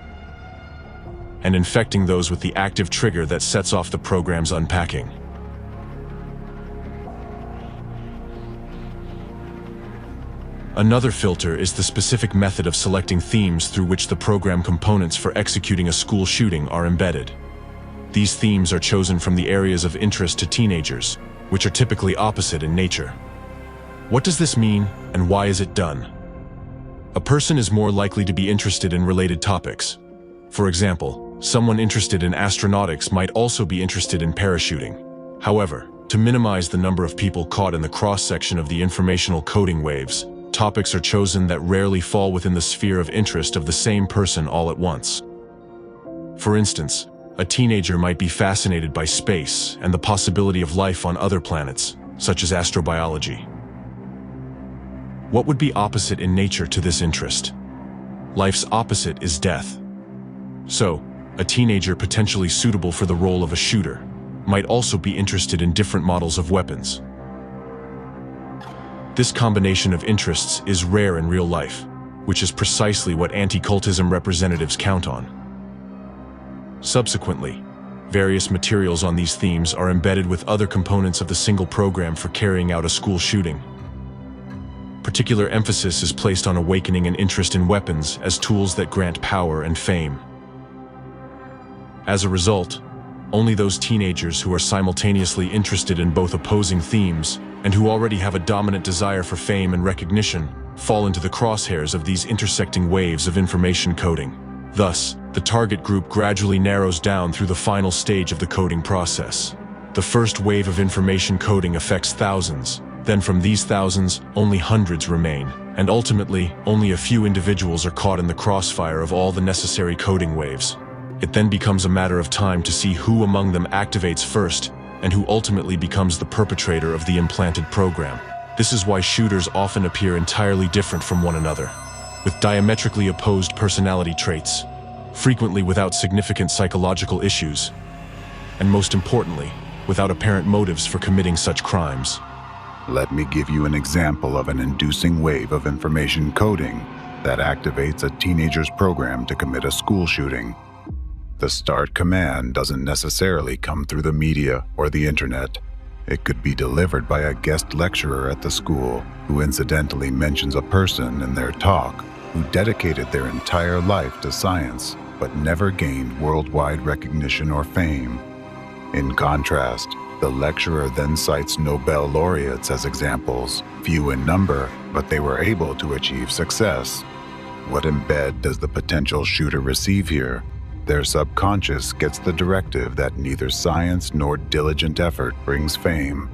and infecting those with the active trigger that sets off the program's unpacking. Another filter is the specific method of selecting themes through which the program components for executing a school shooting are embedded. These themes are chosen from the areas of interest to teenagers, which are typically opposite in nature. What does this mean, and why is it done? A person is more likely to be interested in related topics. For example, someone interested in astronautics might also be interested in parachuting. However, to minimize the number of people caught in the cross-section of the informational coding waves, topics are chosen that rarely fall within the sphere of interest of the same person all at once. For instance, a teenager might be fascinated by space and the possibility of life on other planets, such as astrobiology. What would be opposite in nature to this interest? Life's opposite is death. So, a teenager potentially suitable for the role of a shooter might also be interested in different models of weapons. This combination of interests is rare in real life, which is precisely what anti-cultism representatives count on. Subsequently, various materials on these themes are embedded with other components of the single program for carrying out a school shooting. Particular emphasis is placed on awakening an interest in weapons as tools that grant power and fame. As a result, only those teenagers who are simultaneously interested in both opposing themes and who already have a dominant desire for fame and recognition fall into the crosshairs of these intersecting waves of information coding. Thus, the target group gradually narrows down through the final stage of the coding process. The first wave of information coding affects thousands, then from these thousands, only hundreds remain, and ultimately, only a few individuals are caught in the crossfire of all the necessary coding waves. It then becomes a matter of time to see who among them activates first, and who ultimately becomes the perpetrator of the implanted program. This is why shooters often appear entirely different from one another, with diametrically opposed personality traits, frequently without significant psychological issues, and most importantly, without apparent motives for committing such crimes. Let me give you an example of an inducing wave of information coding that activates a teenager's program to commit a school shooting. The start command doesn't necessarily come through the media or the internet. It could be delivered by a guest lecturer at the school who incidentally mentions a person in their talk who dedicated their entire life to science but never gained worldwide recognition or fame. In contrast, the lecturer then cites Nobel laureates as examples, few in number, but they were able to achieve success. What embed does the potential shooter receive here? Their subconscious gets the directive that neither science nor diligent effort brings fame,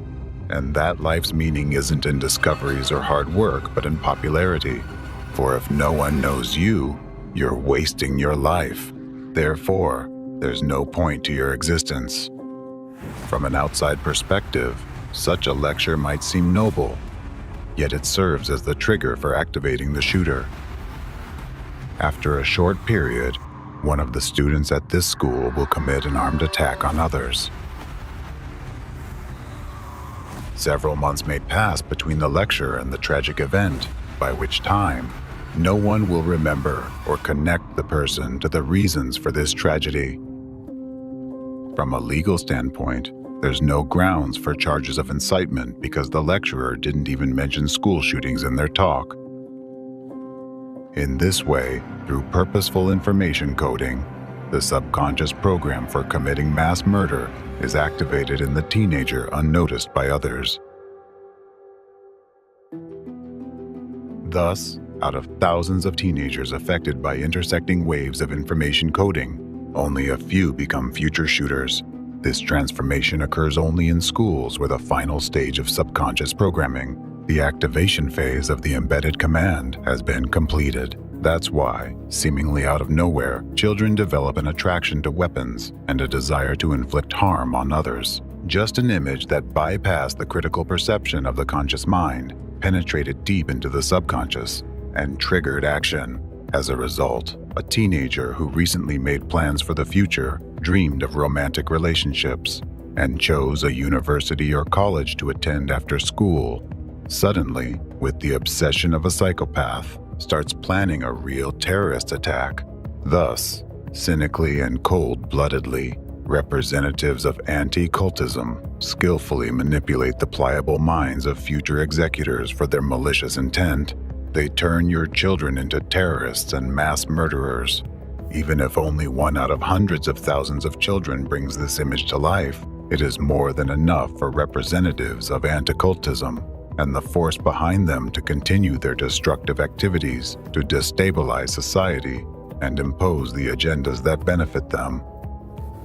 and that life's meaning isn't in discoveries or hard work, but in popularity. For if no one knows you, you're wasting your life. Therefore, there's no point to your existence. From an outside perspective, such a lecture might seem noble, yet it serves as the trigger for activating the shooter. After a short period, one of the students at this school will commit an armed attack on others. Several months may pass between the lecture and the tragic event, by which time no one will remember or connect the person to the reasons for this tragedy. From a legal standpoint, there's no grounds for charges of incitement because the lecturer didn't even mention school shootings in their talk. In this way, through purposeful information coding, the subconscious program for committing mass murder is activated in the teenager unnoticed by others. Thus, out of thousands of teenagers affected by intersecting waves of information coding, only a few become future shooters. This transformation occurs only in schools where the final stage of subconscious programming, the activation phase of the embedded command, has been completed. That's why, seemingly out of nowhere, children develop an attraction to weapons and a desire to inflict harm on others. Just an image that bypassed the critical perception of the conscious mind, penetrated deep into the subconscious, and triggered action. As a result, a teenager who recently made plans for the future dreamed of romantic relationships and chose a university or college to attend after school. Suddenly, with the obsession of a psychopath, starts planning a real terrorist attack. Thus, cynically and cold-bloodedly, representatives of anti-cultism skillfully manipulate the pliable minds of future executors for their malicious intent. They turn your children into terrorists and mass murderers. Even if only one out of hundreds of thousands of children brings this image to life, it is more than enough for representatives of anticultism and the force behind them to continue their destructive activities to destabilize society and impose the agendas that benefit them.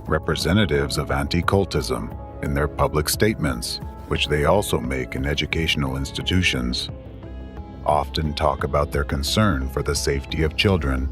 Representatives of anti-cultism, in their public statements, which they also make in educational institutions, often talk about their concern for the safety of children.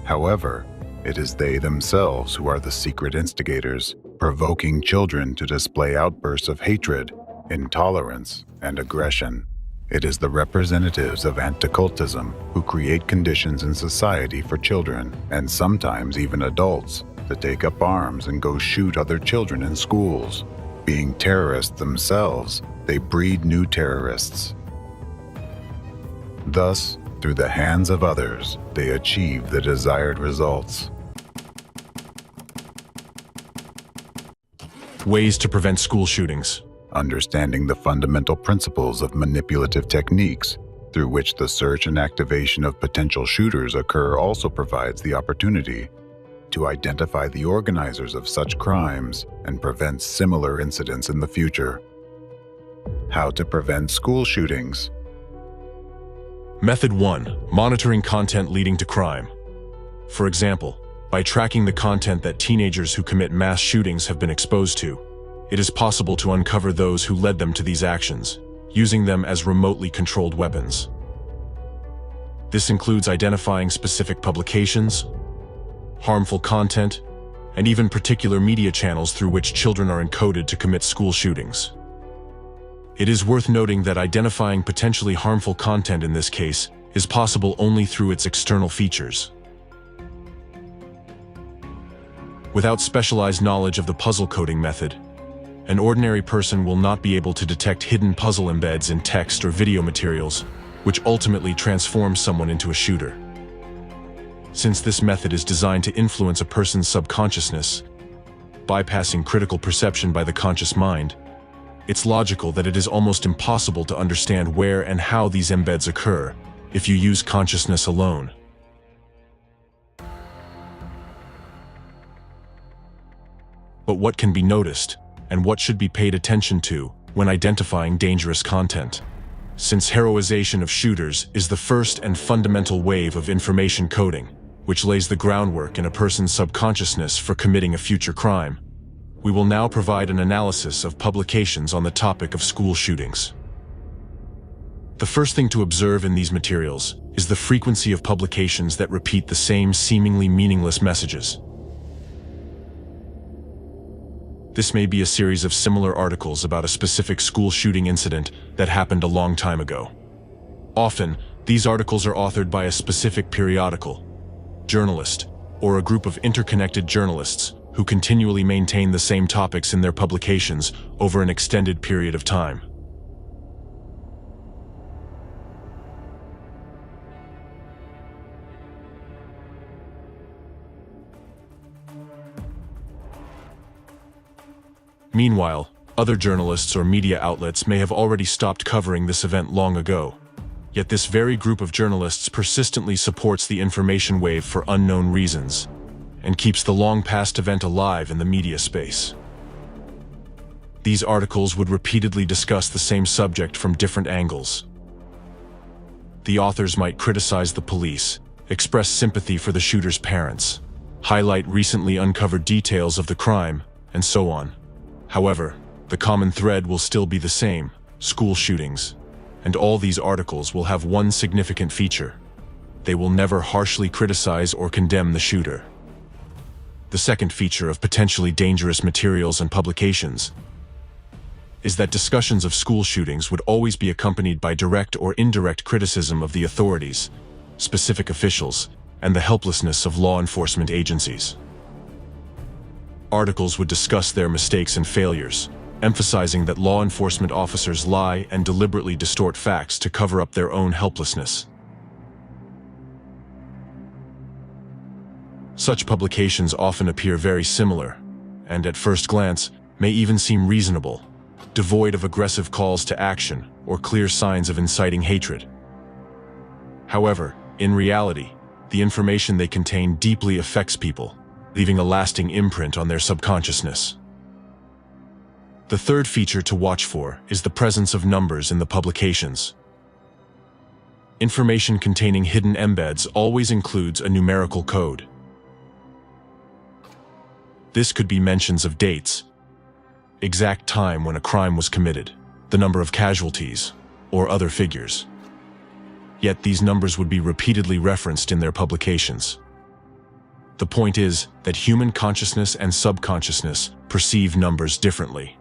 However, it is they themselves who are the secret instigators, provoking children to display outbursts of hatred, intolerance, and aggression. It is the representatives of anticultism who create conditions in society for children, and sometimes even adults, to take up arms and go shoot other children in schools. Being terrorists themselves, they breed new terrorists. Thus, through the hands of others, they achieve the desired results. Ways to prevent school shootings. Understanding the fundamental principles of manipulative techniques through which the search and activation of potential shooters occur also provides the opportunity to identify the organizers of such crimes and prevent similar incidents in the future. How to prevent school shootings. Method 1. Monitoring content leading to crime. For example, by tracking the content that teenagers who commit mass shootings have been exposed to, it is possible to uncover those who led them to these actions, using them as remotely controlled weapons. This includes identifying specific publications, harmful content, and even particular media channels through which children are encoded to commit school shootings. It is worth noting that identifying potentially harmful content in this case is possible only through its external features. Without specialized knowledge of the puzzle coding method, an ordinary person will not be able to detect hidden puzzle embeds in text or video materials, which ultimately transform someone into a shooter. Since this method is designed to influence a person's subconsciousness, bypassing critical perception by the conscious mind, it's logical that it is almost impossible to understand where and how these embeds occur if you use consciousness alone. But what can be noticed, and what should be paid attention to when identifying dangerous content? Since heroization of shooters is the first and fundamental wave of information coding, which lays the groundwork in a person's subconsciousness for committing a future crime, we will now provide an analysis of publications on the topic of school shootings. The first thing to observe in these materials is the frequency of publications that repeat the same seemingly meaningless messages. This may be a series of similar articles about a specific school shooting incident that happened a long time ago. Often, these articles are authored by a specific periodical, journalist, or a group of interconnected journalists who continually maintain the same topics in their publications over an extended period of time. Meanwhile, other journalists or media outlets may have already stopped covering this event long ago. Yet this very group of journalists persistently supports the information wave for unknown reasons, and keeps the long-past event alive in the media space. These articles would repeatedly discuss the same subject from different angles. The authors might criticize the police, express sympathy for the shooter's parents, highlight recently uncovered details of the crime, and so on. However, the common thread will still be the same: school shootings. And all these articles will have one significant feature. they will never harshly criticize or condemn the shooter. The second feature of potentially dangerous materials and publications is that discussions of school shootings would always be accompanied by direct or indirect criticism of the authorities, specific officials, and the helplessness of law enforcement agencies. Articles would discuss their mistakes and failures, emphasizing that law enforcement officers lie and deliberately distort facts to cover up their own helplessness. Such publications often appear very similar, and at first glance, may even seem reasonable, devoid of aggressive calls to action or clear signs of inciting hatred. However, in reality, the information they contain deeply affects people, leaving a lasting imprint on their subconsciousness. The third feature to watch for is the presence of numbers in the publications. Information containing hidden embeds always includes a numerical code. This could be mentions of dates, exact time when a crime was committed, the number of casualties, or other figures. Yet these numbers would be repeatedly referenced in their publications. The point is that human consciousness and subconsciousness perceive numbers differently.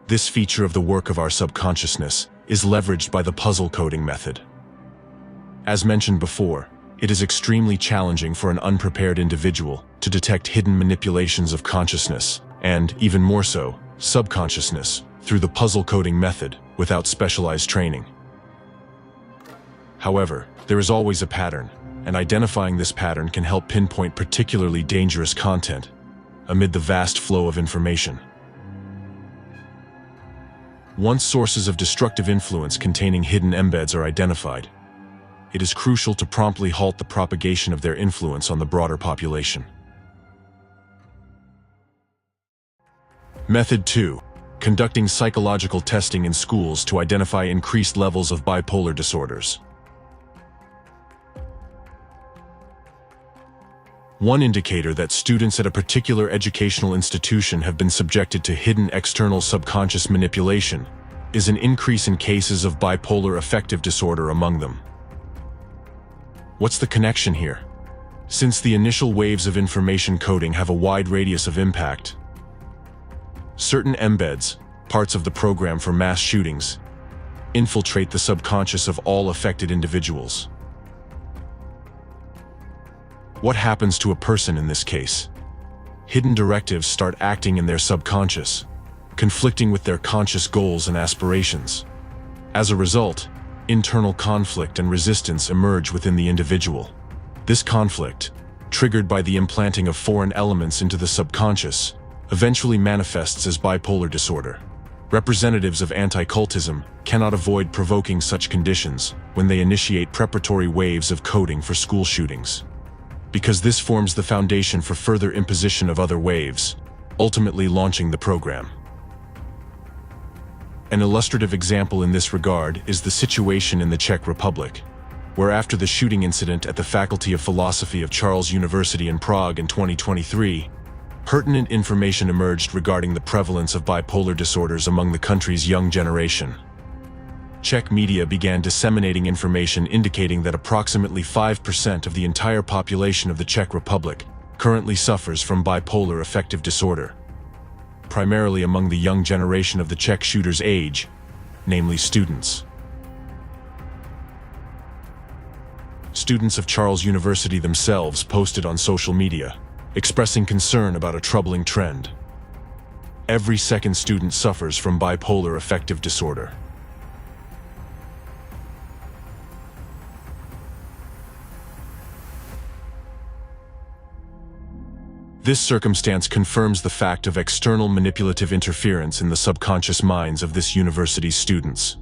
This feature of the work of our subconsciousness is leveraged by the puzzle coding method. As mentioned before, it is extremely challenging for an unprepared individual to detect hidden manipulations of consciousness, and, even more so, subconsciousness, through the puzzle coding method without specialized training. However, there is always a pattern, and identifying this pattern can help pinpoint particularly dangerous content amid the vast flow of information. Once sources of destructive influence containing hidden embeds are identified, it is crucial to promptly halt the propagation of their influence on the broader population. Method 2. Conducting psychological testing in schools to identify increased levels of bipolar disorders. One indicator that students at a particular educational institution have been subjected to hidden external subconscious manipulation is an increase in cases of bipolar affective disorder among them. What's the connection here? Since the initial waves of information coding have a wide radius of impact, certain embeds, parts of the program for mass shootings, infiltrate the subconscious of all affected individuals. What happens to a person in this case? Hidden directives start acting in their subconscious, conflicting with their conscious goals and aspirations. As a result, internal conflict and resistance emerge within the individual. This conflict, triggered by the implanting of foreign elements into the subconscious, eventually manifests as bipolar disorder. Representatives of anti-cultism cannot avoid provoking such conditions when they initiate preparatory waves of coding for school shootings, because this forms the foundation for further imposition of other waves, ultimately launching the program. An illustrative example in this regard is the situation in the Czech Republic, where after the shooting incident at the Faculty of Philosophy of Charles University in Prague in 2023, pertinent information emerged regarding the prevalence of bipolar disorders among the country's young generation. Czech media began disseminating information indicating that approximately 5% of the entire population of the Czech Republic currently suffers from bipolar affective disorder, primarily among the young generation of the Czech shooters' age, namely students. Students of Charles University themselves posted on social media, expressing concern about a troubling trend. Every second student suffers from bipolar affective disorder. This circumstance confirms the fact of external manipulative interference in the subconscious minds of this university's students.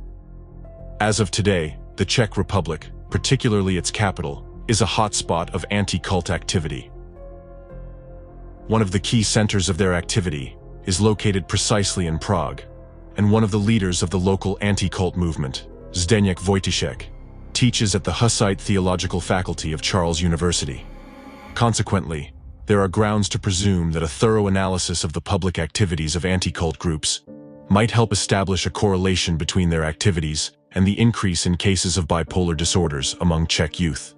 As of today, the Czech Republic, particularly its capital, is a hotspot of anti-cult activity. One of the key centers of their activity is located precisely in Prague, and one of the leaders of the local anti-cult movement, Zdeněk Vojtěšek, teaches at the Hussite Theological Faculty of Charles University. Consequently, there are grounds to presume that a thorough analysis of the public activities of anti-cult groups might help establish a correlation between their activities and the increase in cases of bipolar disorders among Czech youth.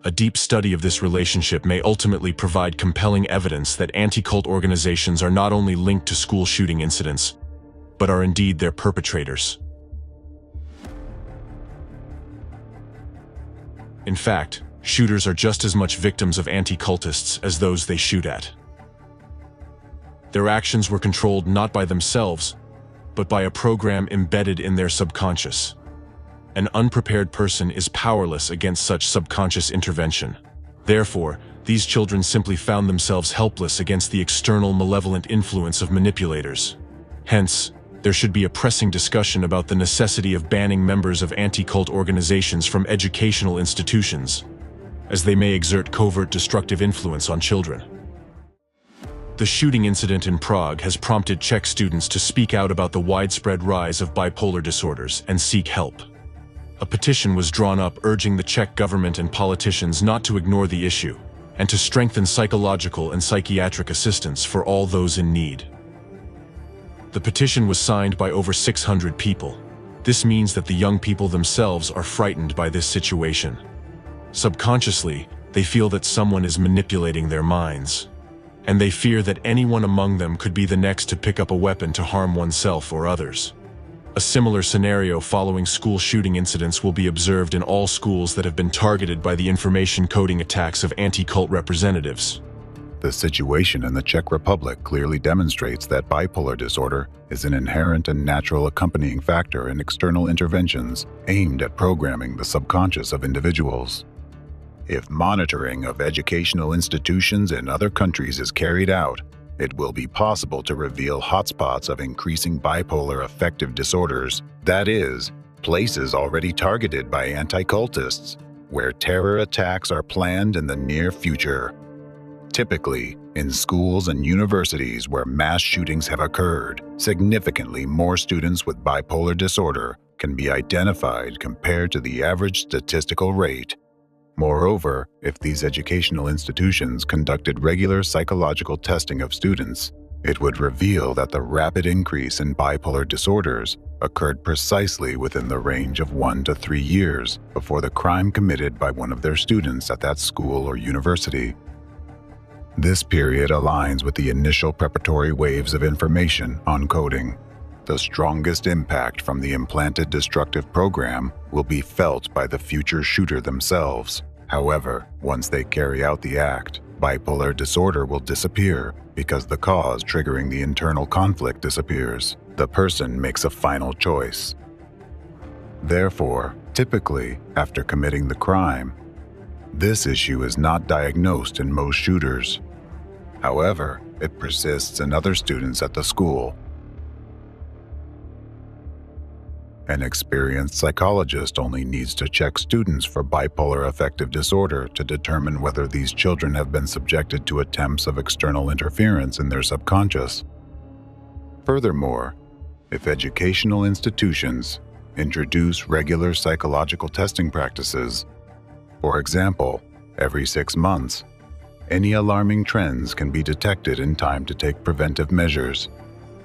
A deep study of this relationship may ultimately provide compelling evidence that anti-cult organizations are not only linked to school shooting incidents, but are indeed their perpetrators. In fact, shooters are just as much victims of anti-cultists as those they shoot at. Their actions were controlled not by themselves, but by a program embedded in their subconscious. An unprepared person is powerless against such subconscious intervention. Therefore, these children simply found themselves helpless against the external malevolent influence of manipulators. Hence, there should be a pressing discussion about the necessity of banning members of anti-cult organizations from educational institutions, as they may exert covert destructive influence on children. The shooting incident in Prague has prompted Czech students to speak out about the widespread rise of bipolar disorders and seek help. A petition was drawn up urging the Czech government and politicians not to ignore the issue, and to strengthen psychological and psychiatric assistance for all those in need. The petition was signed by over 600 people. This means that the young people themselves are frightened by this situation. Subconsciously, they feel that someone is manipulating their minds, and they fear that anyone among them could be the next to pick up a weapon to harm oneself or others. A similar scenario following school shooting incidents will be observed in all schools that have been targeted by the information coding attacks of anti-cult representatives. The situation in the Czech Republic clearly demonstrates that bipolar disorder is an inherent and natural accompanying factor in external interventions aimed at programming the subconscious of individuals. If monitoring of educational institutions in other countries is carried out, it will be possible to reveal hotspots of increasing bipolar affective disorders, that is, places already targeted by anti-cultists, where terror attacks are planned in the near future. Typically, in schools and universities where mass shootings have occurred, significantly more students with bipolar disorder can be identified compared to the average statistical rate. Moreover, if these educational institutions conducted regular psychological testing of students, it would reveal that the rapid increase in bipolar disorders occurred precisely within the range of 1 to 3 years before the crime committed by one of their students at that school or university. This period aligns with the initial preparatory waves of information on coding. The strongest impact from the implanted destructive program will be felt by the future shooter themselves. However, once they carry out the act, bipolar disorder will disappear because the cause triggering the internal conflict disappears. The person makes a final choice. Therefore, typically, after committing the crime, this issue is not diagnosed in most shooters. However, it persists in other students at the school. An experienced psychologist only needs to check students for bipolar affective disorder to determine whether these children have been subjected to attempts of external interference in their subconscious. Furthermore, if educational institutions introduce regular psychological testing practices, for example, every 6 months, any alarming trends can be detected in time to take preventive measures.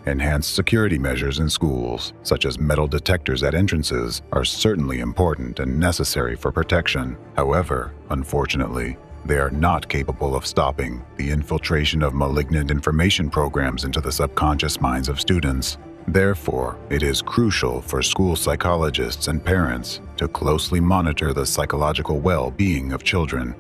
Enhanced security measures in schools, such as metal detectors at entrances, are certainly important and necessary for protection. However, unfortunately, they are not capable of stopping the infiltration of malignant information programs into the subconscious minds of students. Therefore, it is crucial for school psychologists and parents to closely monitor the psychological well-being of children.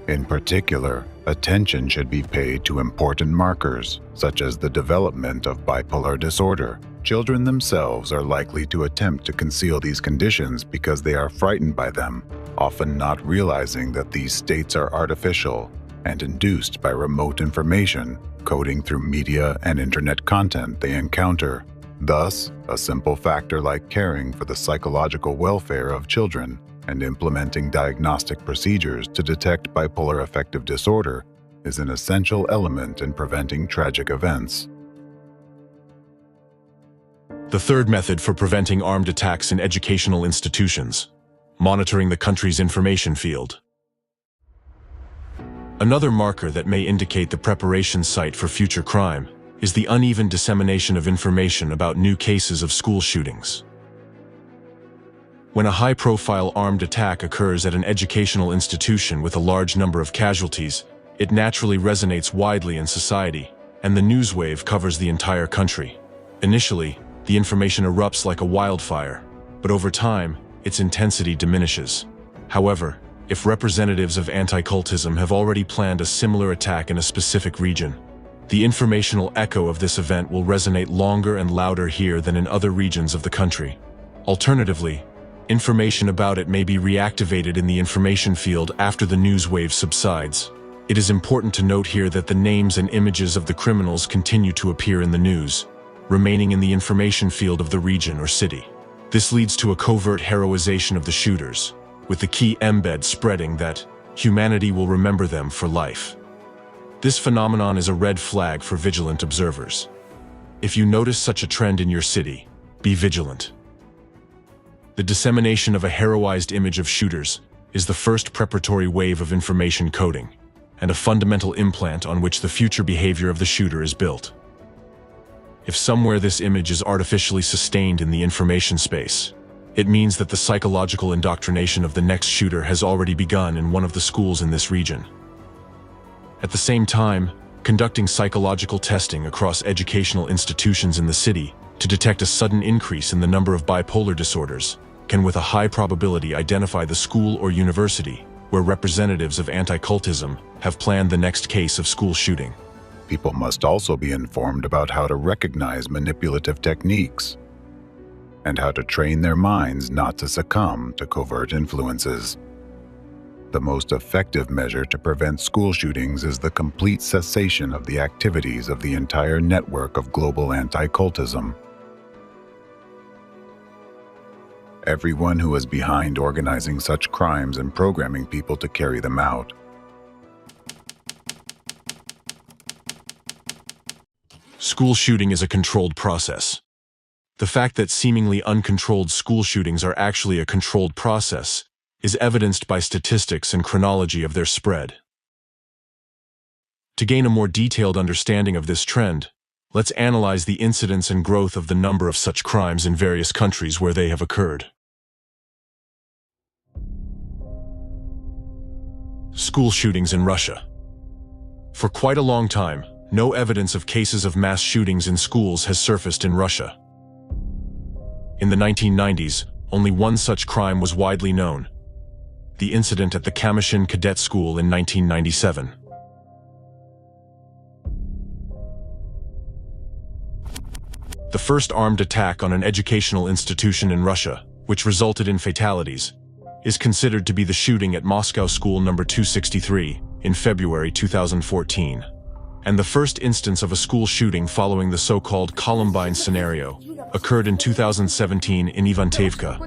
In particular, attention should be paid to important markers, such as the development of bipolar disorder. Children themselves are likely to attempt to conceal these conditions because they are frightened by them, often not realizing that these states are artificial and induced by remote information coding through media and internet content they encounter. Thus, a simple factor like caring for the psychological welfare of children and implementing diagnostic procedures to detect bipolar affective disorder is an essential element in preventing tragic events. The third method for preventing armed attacks in educational institutions: monitoring the country's information field. Another marker that may indicate the preparation site for future crime is the uneven dissemination of information about new cases of school shootings. When a high-profile armed attack occurs at an educational institution with a large number of casualties, it naturally resonates widely in society, and the news wave covers the entire country. Initially, the information erupts like a wildfire, but over time, its intensity diminishes. However, if representatives of anti-cultism have already planned a similar attack in a specific region, the informational echo of this event will resonate longer and louder here than in other regions of the country. Alternatively, information about it may be reactivated in the information field after the news wave subsides. It is important to note here that the names and images of the criminals continue to appear in the news, remaining in the information field of the region or city. This leads to a covert heroization of the shooters, with the key embed spreading that humanity will remember them for life. This phenomenon is a red flag for vigilant observers. If you notice such a trend in your city, be vigilant. The dissemination of a heroized image of shooters is the first preparatory wave of information coding, and a fundamental implant on which the future behavior of the shooter is built. If somewhere this image is artificially sustained in the information space, it means that the psychological indoctrination of the next shooter has already begun in one of the schools in this region. At the same time, conducting psychological testing across educational institutions in the city to detect a sudden increase in the number of bipolar disorders can with a high probability identify the school or university where representatives of anti-cultism have planned the next case of school shooting. People must also be informed about how to recognize manipulative techniques and how to train their minds not to succumb to covert influences. The most effective measure to prevent school shootings is the complete cessation of the activities of the entire network of global anti-cultism. Everyone who is behind organizing such crimes and programming people to carry them out. School shooting is a controlled process. The fact that seemingly uncontrolled school shootings are actually a controlled process is evidenced by statistics and chronology of their spread. To gain a more detailed understanding of this trend, let's analyze the incidence and growth of the number of such crimes in various countries where they have occurred. School shootings in Russia. For quite a long time, no evidence of cases of mass shootings in schools has surfaced in Russia. In the 1990s, only one such crime was widely known: the incident at the Kamyshin Cadet School in 1997. The first armed attack on an educational institution in Russia, which resulted in fatalities, is considered to be the shooting at Moscow School No. 263 in February 2014, and the first instance of a school shooting following the so-called Columbine scenario occurred in 2017 in Ivantevka.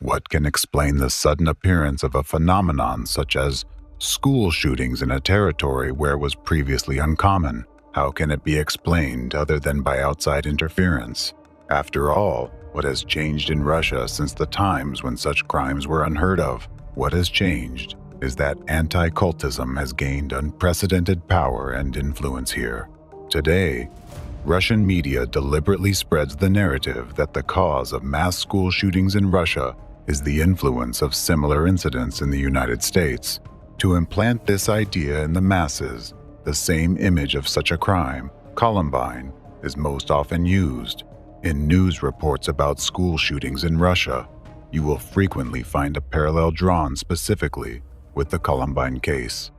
What can explain the sudden appearance of a phenomenon such as school shootings in a territory where it was previously uncommon? How can it be explained other than by outside interference? After all, what has changed in Russia since the times when such crimes were unheard of? What has changed is that anti-cultism has gained unprecedented power and influence here. Today, Russian media deliberately spreads the narrative that the cause of mass school shootings in Russia is the influence of similar incidents in the United States. To implant this idea in the masses, the same image of such a crime, Columbine, is most often used. In news reports about school shootings in Russia, you will frequently find a parallel drawn specifically with the Columbine case.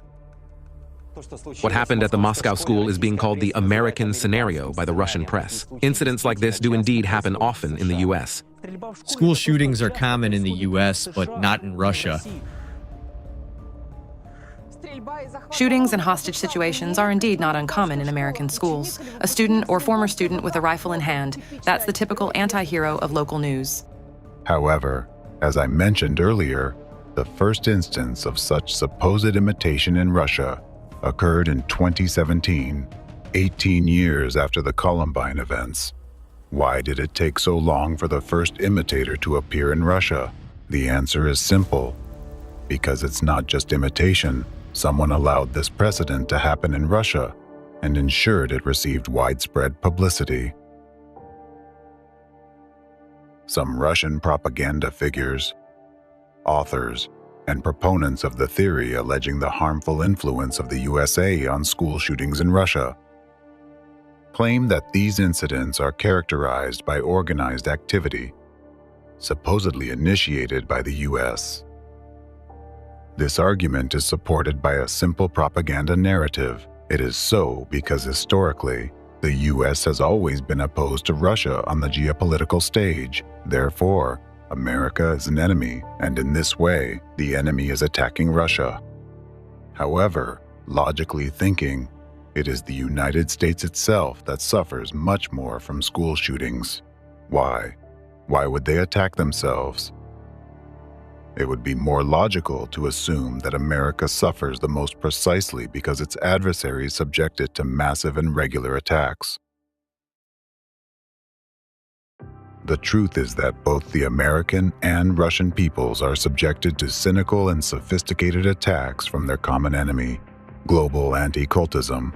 What happened at the Moscow school is being called the American scenario by the Russian press. Incidents like this do indeed happen often in the U.S. School shootings are common in the U.S., but not in Russia. Shootings and hostage situations are indeed not uncommon in American schools. A student or former student with a rifle in hand, that's the typical anti-hero of local news. However, as I mentioned earlier, the first instance of such supposed imitation in Russia occurred in 2017, 18 years after the Columbine events. Why did it take so long for the first imitator to appear in Russia? The answer is simple. Because it's not just imitation. Someone allowed this precedent to happen in Russia. and ensured it received widespread publicity. Some Russian propaganda figures, authors, and proponents of the theory alleging the harmful influence of the USA on school shootings in Russia claim that these incidents are characterized by organized activity, supposedly initiated by the US. This argument is supported by a simple propaganda narrative. It is so because historically, the US has always been opposed to Russia on the geopolitical stage. Therefore, America is an enemy, and in this way, the enemy is attacking Russia. However, logically thinking, it is the United States itself that suffers much more from school shootings. Why? Why would they attack themselves? It would be more logical to assume that America suffers the most precisely because its adversaries subject it to massive and regular attacks. The truth is that both the American and Russian peoples are subjected to cynical and sophisticated attacks from their common enemy, global anti-cultism.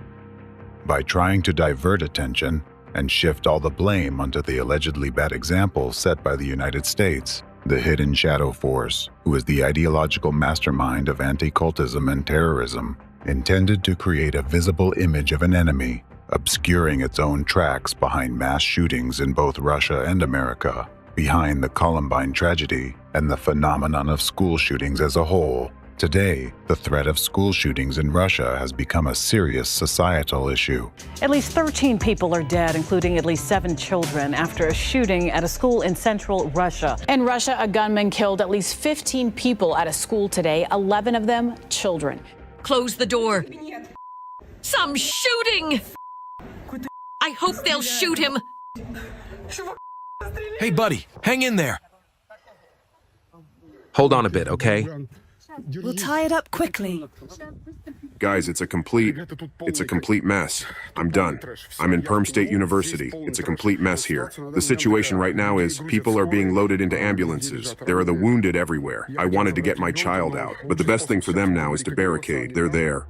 By trying to divert attention and shift all the blame onto the allegedly bad example set by the United States, the hidden shadow force, who is the ideological mastermind of anti-cultism and terrorism, intended to create a visible image of an enemy, obscuring its own tracks behind mass shootings in both Russia and America, behind the Columbine tragedy and the phenomenon of school shootings as a whole. Today, the threat of school shootings in Russia has become a serious societal issue. At least 13 people are dead, including at least 7 children, after a shooting at a school in central Russia. In Russia, a gunman killed at least 15 people at a school today, 11 of them children. Close the door. Some shooting! I hope they'll shoot him. Hey, buddy, hang in there. Hold on a bit, okay? We'll tie it up quickly. Guys, it's a complete mess. I'm done. I'm in Perm State University. It's a complete mess here. The situation right now is people are being loaded into ambulances. There are the wounded everywhere. I wanted to get my child out, but the best thing for them now is to barricade. They're there.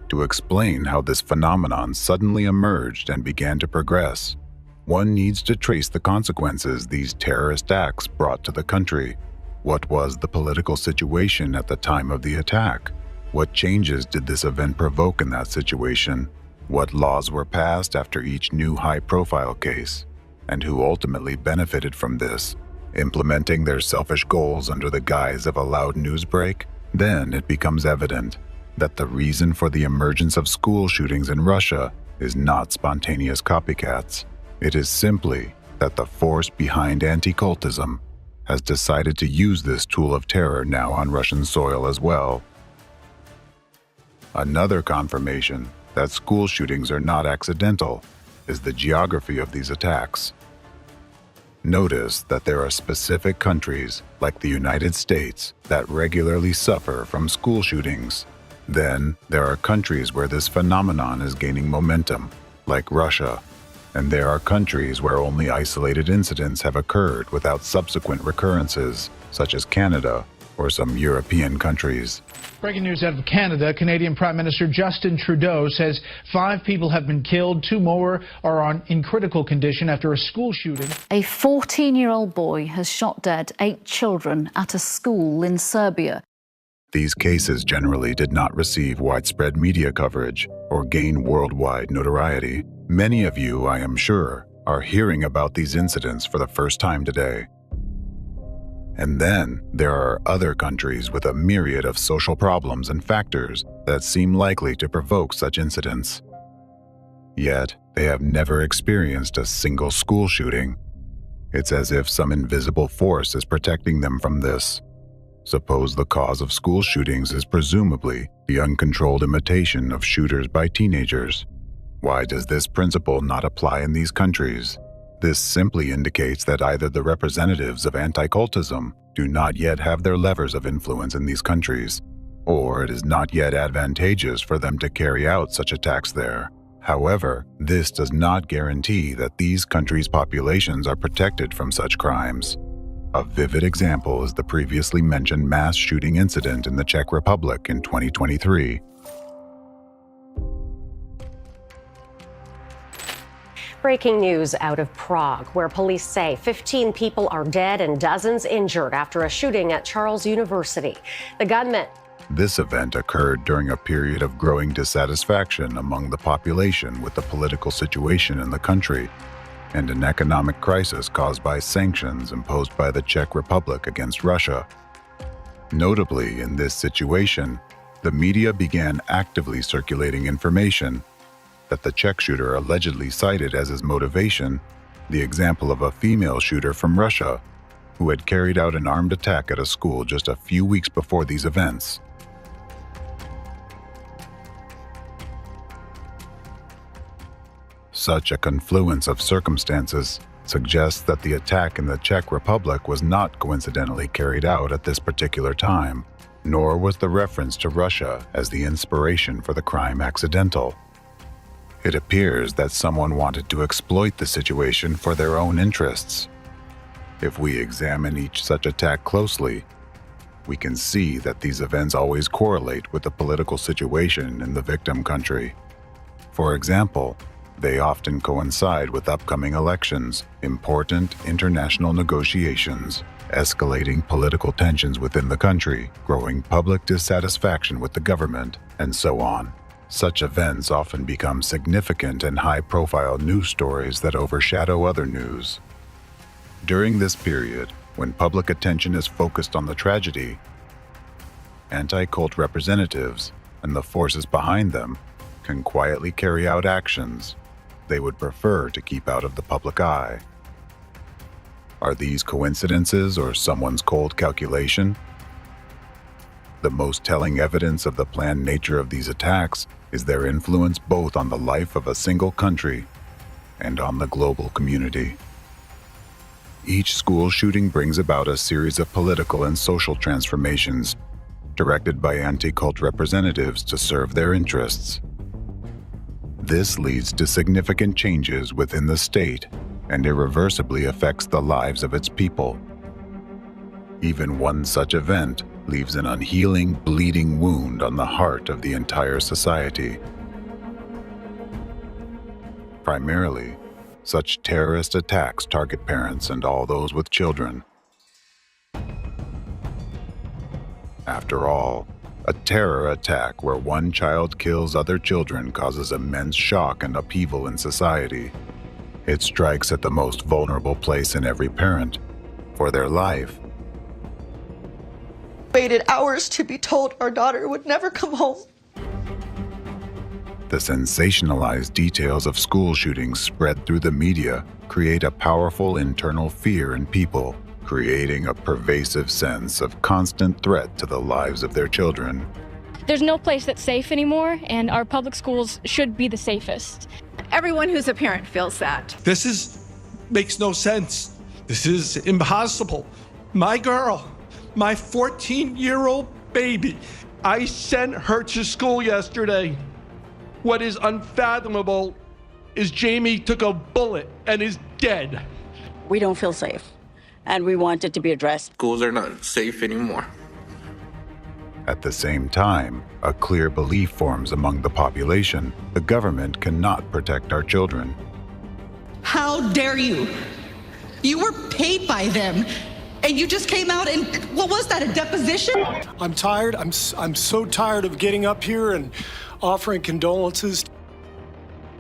To explain how this phenomenon suddenly emerged and began to progress, one needs to trace the consequences these terrorist acts brought to the country. What was the political situation at the time of the attack? What changes did this event provoke in that situation? What laws were passed after each new high-profile case? And who ultimately benefited from this, implementing their selfish goals under the guise of a loud news break? Then it becomes evident that the reason for the emergence of school shootings in Russia is not spontaneous copycats. It is simply that the force behind anti-cultism has decided to use this tool of terror now on Russian soil as well. Another confirmation that school shootings are not accidental is the geography of these attacks. Notice that there are specific countries, like the United States, that regularly suffer from school shootings. Then there are countries where this phenomenon is gaining momentum, like Russia. And there are countries where only isolated incidents have occurred without subsequent recurrences, such as Canada or some European countries. Breaking news out of Canada, Canadian Prime Minister Justin Trudeau says 5 people have been killed, 2 more are in critical condition after a school shooting. A 14-year-old boy has shot dead 8 children at a school in Serbia. These cases generally did not receive widespread media coverage or gain worldwide notoriety. Many of you, I am sure, are hearing about these incidents for the first time today. And then there are other countries with a myriad of social problems and factors that seem likely to provoke such incidents. Yet, they have never experienced a single school shooting. It's as if some invisible force is protecting them from this. Suppose the cause of school shootings is presumably the uncontrolled imitation of shooters by teenagers. Why does this principle not apply in these countries? This simply indicates that either the representatives of anti-cultism do not yet have their levers of influence in these countries, or it is not yet advantageous for them to carry out such attacks there. However, this does not guarantee that these countries' populations are protected from such crimes. A vivid example is the previously mentioned mass shooting incident in the Czech Republic in 2023. Breaking news out of Prague, where police say 15 people are dead and dozens injured after a shooting at Charles University. The gunman. This event occurred during a period of growing dissatisfaction among the population with the political situation in the country and an economic crisis caused by sanctions imposed by the Czech Republic against Russia. Notably, in this situation, the media began actively circulating information that the Czech shooter allegedly cited as his motivation the example of a female shooter from Russia who had carried out an armed attack at a school just a few weeks before these events. Such a confluence of circumstances suggests that the attack in the Czech Republic was not coincidentally carried out at this particular time, nor was the reference to Russia as the inspiration for the crime accidental. It appears that someone wanted to exploit the situation for their own interests. If we examine each such attack closely, we can see that these events always correlate with the political situation in the victim country. For example, they often coincide with upcoming elections, important international negotiations, escalating political tensions within the country, growing public dissatisfaction with the government, and so on. Such events often become significant and high-profile news stories that overshadow other news. During this period, when public attention is focused on the tragedy, anti-cult representatives and the forces behind them can quietly carry out actions they would prefer to keep out of the public eye. Are these coincidences or someone's cold calculation? The most telling evidence of the planned nature of these attacks is their influence both on the life of a single country and on the global community. Each school shooting brings about a series of political and social transformations directed by anti-cult representatives to serve their interests. This leads to significant changes within the state and irreversibly affects the lives of its people. Even one such event leaves an unhealing, bleeding wound on the heart of the entire society. Primarily, such terrorist attacks target parents and all those with children. After all, a terror attack where one child kills other children causes immense shock and upheaval in society. It strikes at the most vulnerable place in every parent, for their life. Waited hours to be told our daughter would never come home. The sensationalized details of school shootings spread through the media create a powerful internal fear in people, creating a pervasive sense of constant threat to the lives of their children. There's no place that's safe anymore, and our public schools should be the safest. Everyone who's a parent feels that. This makes no sense. This is impossible. My girl, my 14-year-old baby, I sent her to school yesterday. What is unfathomable is Jamie took a bullet and is dead. We don't feel safe, and we want it to be addressed. Schools are not safe anymore. At the same time, a clear belief forms among the population: the government cannot protect our children. How dare you? You were paid by them, and you just came out and, what was that, a deposition? I'm tired. I'm so tired of getting up here and offering condolences.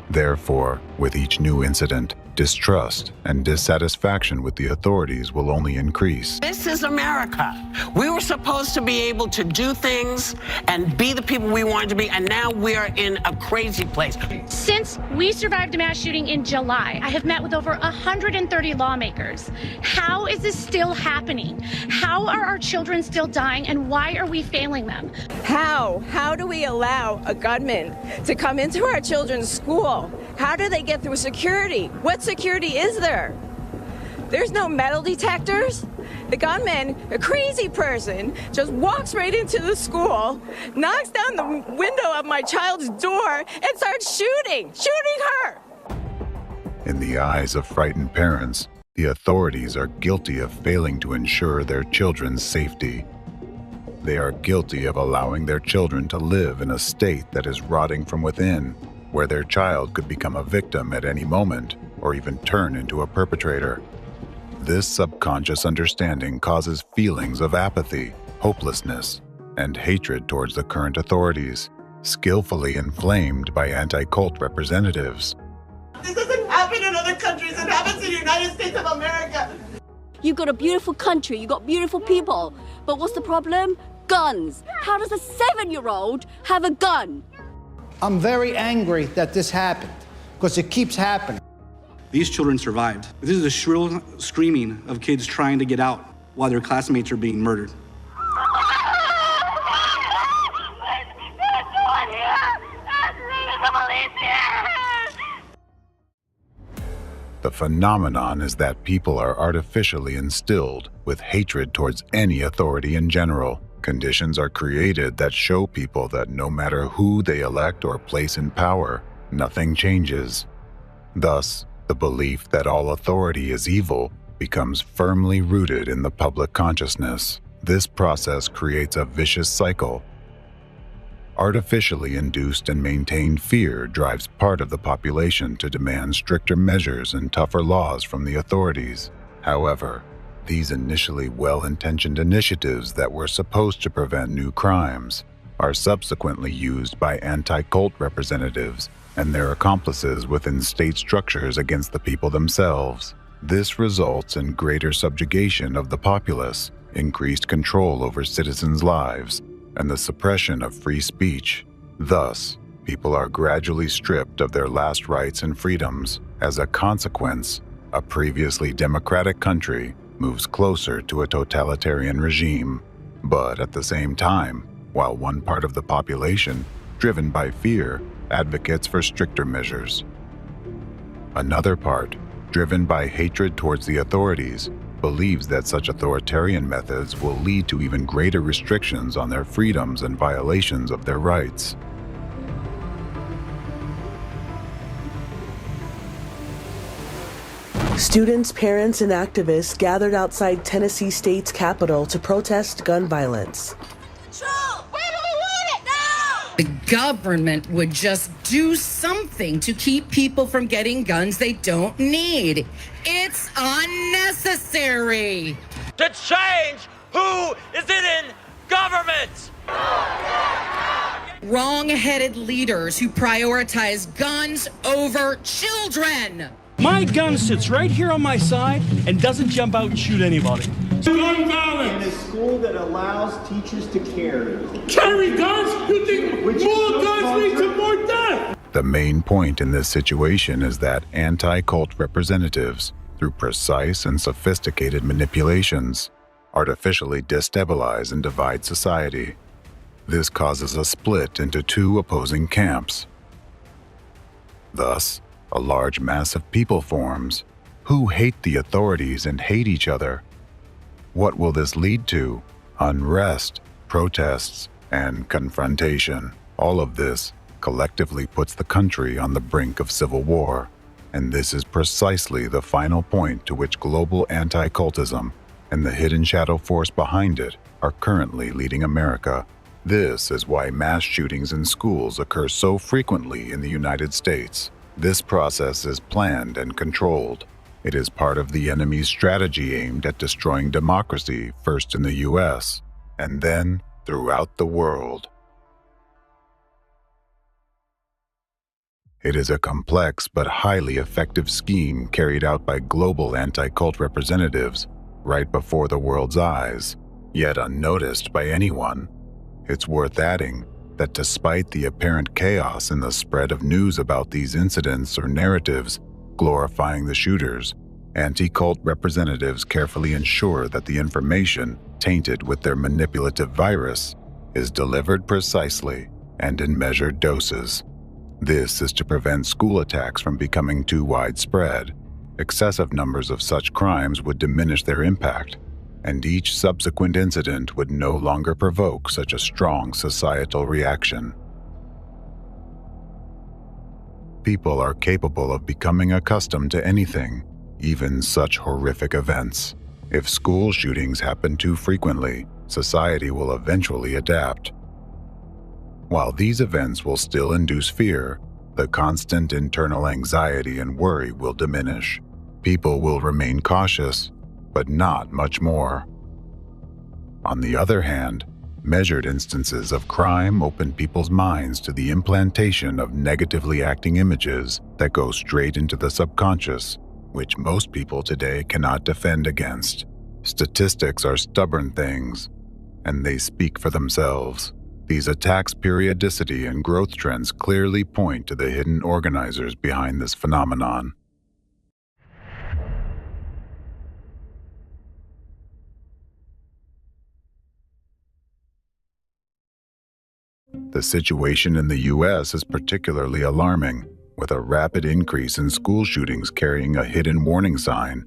Therefore, with each new incident, distrust and dissatisfaction with the authorities will only increase. This is America. We were supposed to be able to do things and be the people we wanted to be, and now we are in a crazy place. Since we survived a mass shooting in July, I have met with over 130 lawmakers. How is this still happening? How are our children still dying, and why are we failing them? How do we allow a gunman to come into our children's school? How do they get through security? What security is there? There's no metal detectors. The gunman, a crazy person, just walks right into the school, knocks down the window of my child's door, and starts shooting her. In the eyes of frightened parents, the authorities are guilty of failing to ensure their children's safety. They are guilty of allowing their children to live in a state that is rotting from within, where their child could become a victim at any moment, or even turn into a perpetrator. This subconscious understanding causes feelings of apathy, hopelessness, and hatred towards the current authorities, skillfully inflamed by anti-cult representatives. This doesn't happen in other countries, it happens in the United States of America. You've got a beautiful country, you've got beautiful people, but what's the problem? Guns. How does a 7-year-old have a gun? I'm very angry that this happened, because it keeps happening. These children survived. This is the shrill screaming of kids trying to get out while their classmates are being murdered. The phenomenon is that people are artificially instilled with hatred towards any authority in general. Conditions are created that show people that no matter who they elect or place in power, nothing changes. Thus, the belief that all authority is evil becomes firmly rooted in the public consciousness. This process creates a vicious cycle. Artificially induced and maintained fear drives part of the population to demand stricter measures and tougher laws from the authorities. However, these initially well-intentioned initiatives that were supposed to prevent new crimes are subsequently used by anti-cult representatives and their accomplices within state structures against the people themselves. This results in greater subjugation of the populace, increased control over citizens' lives, and the suppression of free speech. Thus, people are gradually stripped of their last rights and freedoms. As a consequence, a previously democratic country moves closer to a totalitarian regime. But at the same time, while one part of the population, driven by fear, advocates for stricter measures, another part, driven by hatred towards the authorities, believes that such authoritarian methods will lead to even greater restrictions on their freedoms and violations of their rights. Students, parents, and activists gathered outside Tennessee State's Capitol to protest gun violence. The government would just do something to keep people from getting guns they don't need. It's unnecessary. To change who is in government. Wrong-headed leaders who prioritize guns over children. My gun sits right here on my side and doesn't jump out and shoot anybody. Gun violence! In a school that allows teachers to carry guns? You think more guns lead to more death? The main point in this situation is that anti-cult representatives, through precise and sophisticated manipulations, artificially destabilize and divide society. This causes a split into two opposing camps. Thus, a large mass of people forms who hate the authorities and hate each other. What will this lead to? Unrest, protests, and confrontation. All of this collectively puts the country on the brink of civil war. And this is precisely the final point to which global anti-cultism and the hidden shadow force behind it are currently leading America. This is why mass shootings in schools occur so frequently in the United States. This process is planned and controlled. It is part of the enemy's strategy aimed at destroying democracy, first in the US, and then throughout the world. It is a complex but highly effective scheme carried out by global anti-cult representatives right before the world's eyes, yet unnoticed by anyone. It's worth adding that despite the apparent chaos in the spread of news about these incidents or narratives glorifying the shooters, anti-cult representatives carefully ensure that the information, tainted with their manipulative virus, is delivered precisely and in measured doses. This is to prevent school attacks from becoming too widespread. Excessive numbers of such crimes would diminish their impact, and each subsequent incident would no longer provoke such a strong societal reaction. People are capable of becoming accustomed to anything, even such horrific events. If school shootings happen too frequently, society will eventually adapt. While these events will still induce fear, the constant internal anxiety and worry will diminish. People will remain cautious, but not much more. On the other hand, measured instances of crime open people's minds to the implantation of negatively acting images that go straight into the subconscious, which most people today cannot defend against. Statistics are stubborn things, and they speak for themselves. These attacks' periodicity and growth trends clearly point to the hidden organizers behind this phenomenon. The situation in the U.S. is particularly alarming, with a rapid increase in school shootings carrying a hidden warning sign.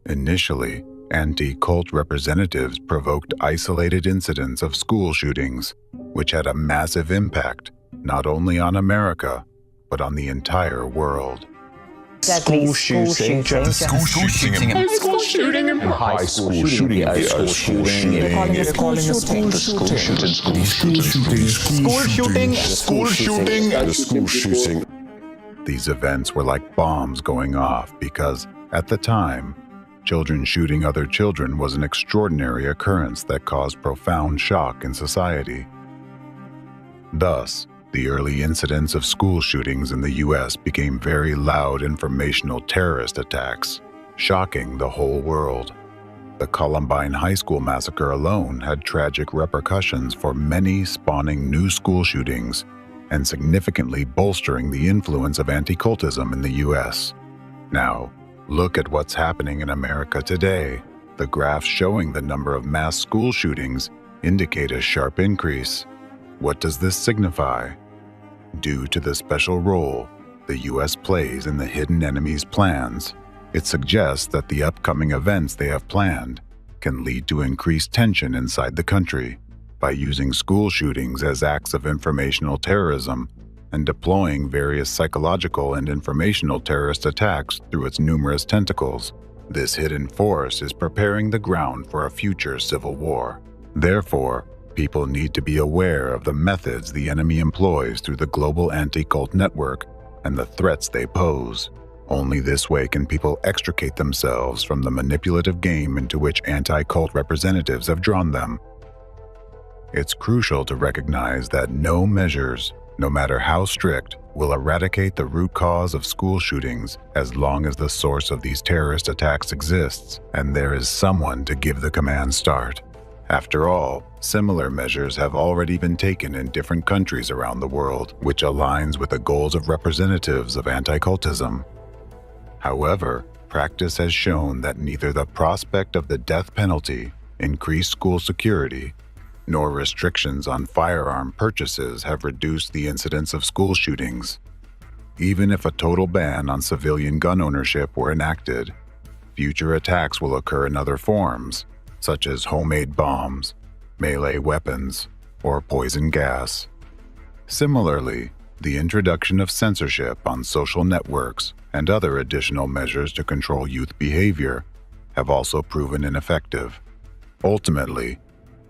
Initially, anti-cult representatives provoked isolated incidents of school shootings, which had a massive impact not only on America, but on the entire world. School shooting, high school shooting, school shooting, These events were like bombs going off because, at the time, children shooting other children was an extraordinary occurrence that caused profound shock in society. Thus, the early incidents of school shootings in the U.S. became very loud informational terrorist attacks, shocking the whole world. The Columbine High School massacre alone had tragic repercussions for many, spawning new school shootings and significantly bolstering the influence of anti-cultism in the U.S. Now, look at what's happening in America today. The graphs showing the number of mass school shootings indicate a sharp increase. What does this signify? Due to the special role the U.S. plays in the hidden enemy's plans, it suggests that the upcoming events they have planned can lead to increased tension inside the country by using school shootings as acts of informational terrorism and deploying various psychological and informational terrorist attacks through its numerous tentacles. This hidden force is preparing the ground for a future civil war. Therefore, people need to be aware of the methods the enemy employs through the global anti-cult network and the threats they pose. Only this way can people extricate themselves from the manipulative game into which anti-cult representatives have drawn them. It's crucial to recognize that no measures, no matter how strict, will eradicate the root cause of school shootings as long as the source of these terrorist attacks exists and there is someone to give the command start. After all, similar measures have already been taken in different countries around the world, which aligns with the goals of representatives of anti-cultism. However, practice has shown that neither the prospect of the death penalty, increased school security, nor restrictions on firearm purchases have reduced the incidence of school shootings. Even if a total ban on civilian gun ownership were enacted, future attacks will occur in other forms, such as homemade bombs, melee weapons, or poison gas. Similarly, the introduction of censorship on social networks and other additional measures to control youth behavior have also proven ineffective. Ultimately,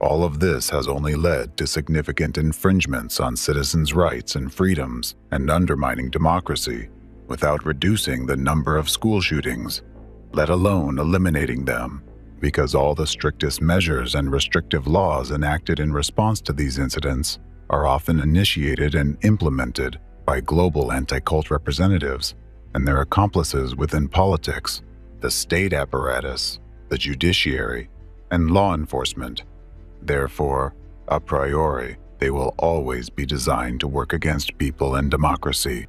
all of this has only led to significant infringements on citizens' rights and freedoms and undermining democracy without reducing the number of school shootings, let alone eliminating them, because all the strictest measures and restrictive laws enacted in response to these incidents are often initiated and implemented by global anti-cult representatives and their accomplices within politics, the state apparatus, the judiciary, and law enforcement. Therefore, a priori, they will always be designed to work against people and democracy.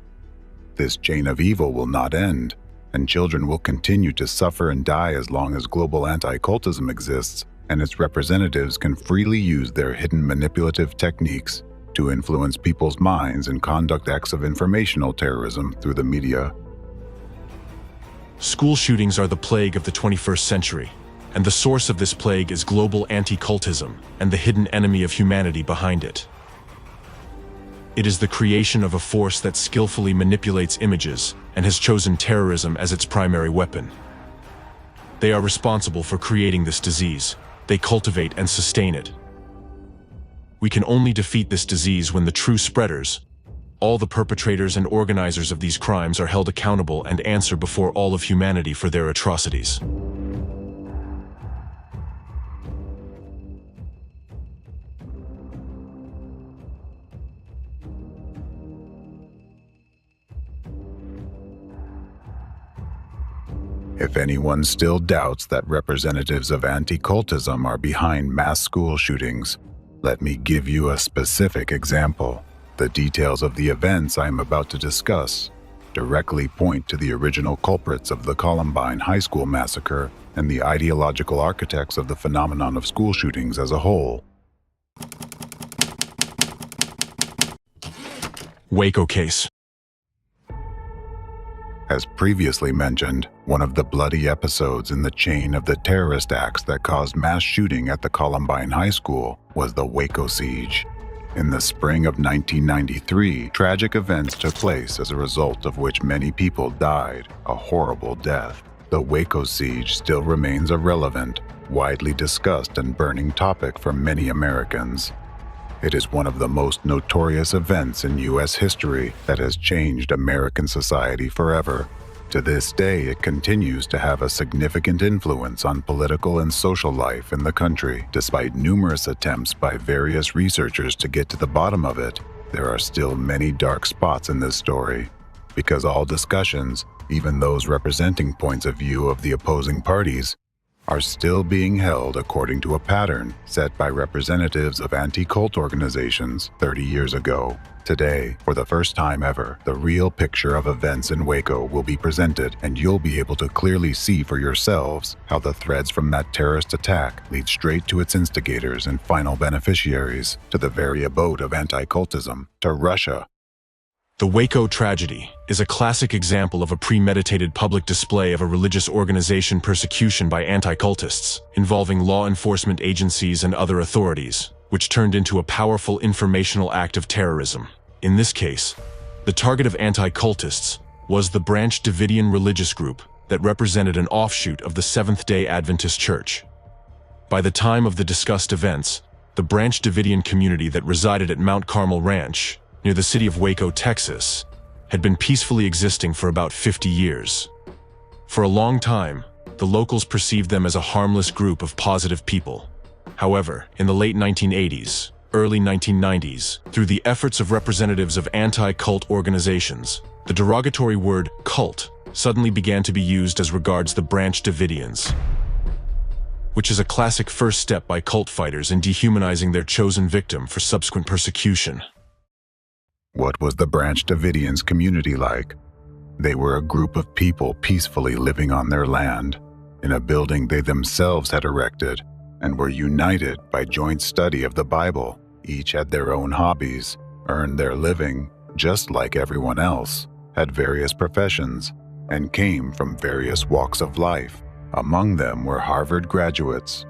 This chain of evil will not end, and children will continue to suffer and die as long as global anti-cultism exists and its representatives can freely use their hidden manipulative techniques to influence people's minds and conduct acts of informational terrorism through the media. School shootings are the plague of the 21st century, and the source of this plague is global anti-cultism and the hidden enemy of humanity behind it. It is the creation of a force that skillfully manipulates images and has chosen terrorism as its primary weapon. They are responsible for creating this disease. They cultivate and sustain it. We can only defeat this disease when the true spreaders, all the perpetrators and organizers of these crimes are held accountable and answer before all of humanity for their atrocities. If anyone still doubts that representatives of anti-cultism are behind mass school shootings, let me give you a specific example. The details of the events I am about to discuss directly point to the original culprits of the Columbine High School massacre and the ideological architects of the phenomenon of school shootings as a whole. Waco case. As previously mentioned, one of the bloody episodes in the chain of the terrorist acts that caused mass shooting at the Columbine High School was the Waco siege. In the spring of 1993, tragic events took place as a result of which many people died, a horrible death. The Waco siege still remains a relevant, widely discussed and burning topic for many Americans. It is one of the most notorious events in U.S. history that has changed American society forever. To this day, it continues to have a significant influence on political and social life in the country. Despite numerous attempts by various researchers to get to the bottom of it, there are still many dark spots in this story, because all discussions, even those representing points of view of the opposing parties, are still being held according to a pattern set by representatives of anti-cult organizations 30 years ago. Today, for the first time ever, the real picture of events in Waco will be presented, and you'll be able to clearly see for yourselves how the threads from that terrorist attack lead straight to its instigators and final beneficiaries, to the very abode of anti-cultism, to Russia. The Waco tragedy is a classic example of a premeditated public display of a religious organization persecution by anti-cultists, involving law enforcement agencies and other authorities, which turned into a powerful informational act of terrorism. In this case, the target of anti-cultists was the Branch Davidian religious group that represented an offshoot of the Seventh-day Adventist Church. By the time of the discussed events, the Branch Davidian community that resided at Mount Carmel Ranch, near the city of Waco, Texas, had been peacefully existing for about 50 years. For a long time, the locals perceived them as a harmless group of positive people. However, in the late 1980s, early 1990s, through the efforts of representatives of anti-cult organizations, the derogatory word cult suddenly began to be used as regards the Branch Davidians, which is a classic first step by cult fighters in dehumanizing their chosen victim for subsequent persecution. What was the Branch Davidians community like? They were a group of people peacefully living on their land, in a building they themselves had erected, and were united by joint study of the Bible. Each had their own hobbies, earned their living just like everyone else, had various professions, and came from various walks of life. Among them were Harvard graduates,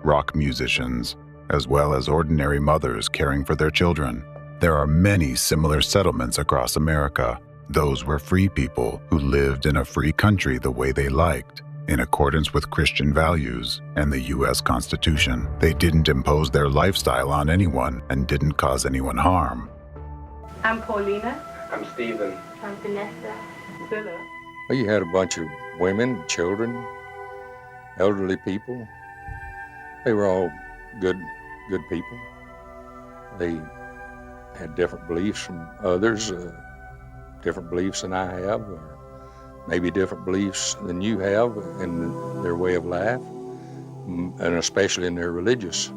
rock musicians, as well as ordinary mothers caring for their children. There are many similar settlements across America. Those were free people who lived in a free country the way they liked, in accordance with Christian values and the U.S. Constitution. They didn't impose their lifestyle on anyone and didn't cause anyone harm. I'm Paulina. I'm Stephen. I'm Vanessa. Philip. Well, you had a bunch of women, children, elderly people. They were all good people. They had different beliefs from others, different beliefs than I have, or maybe different beliefs than you have in their way of life, and especially in their religious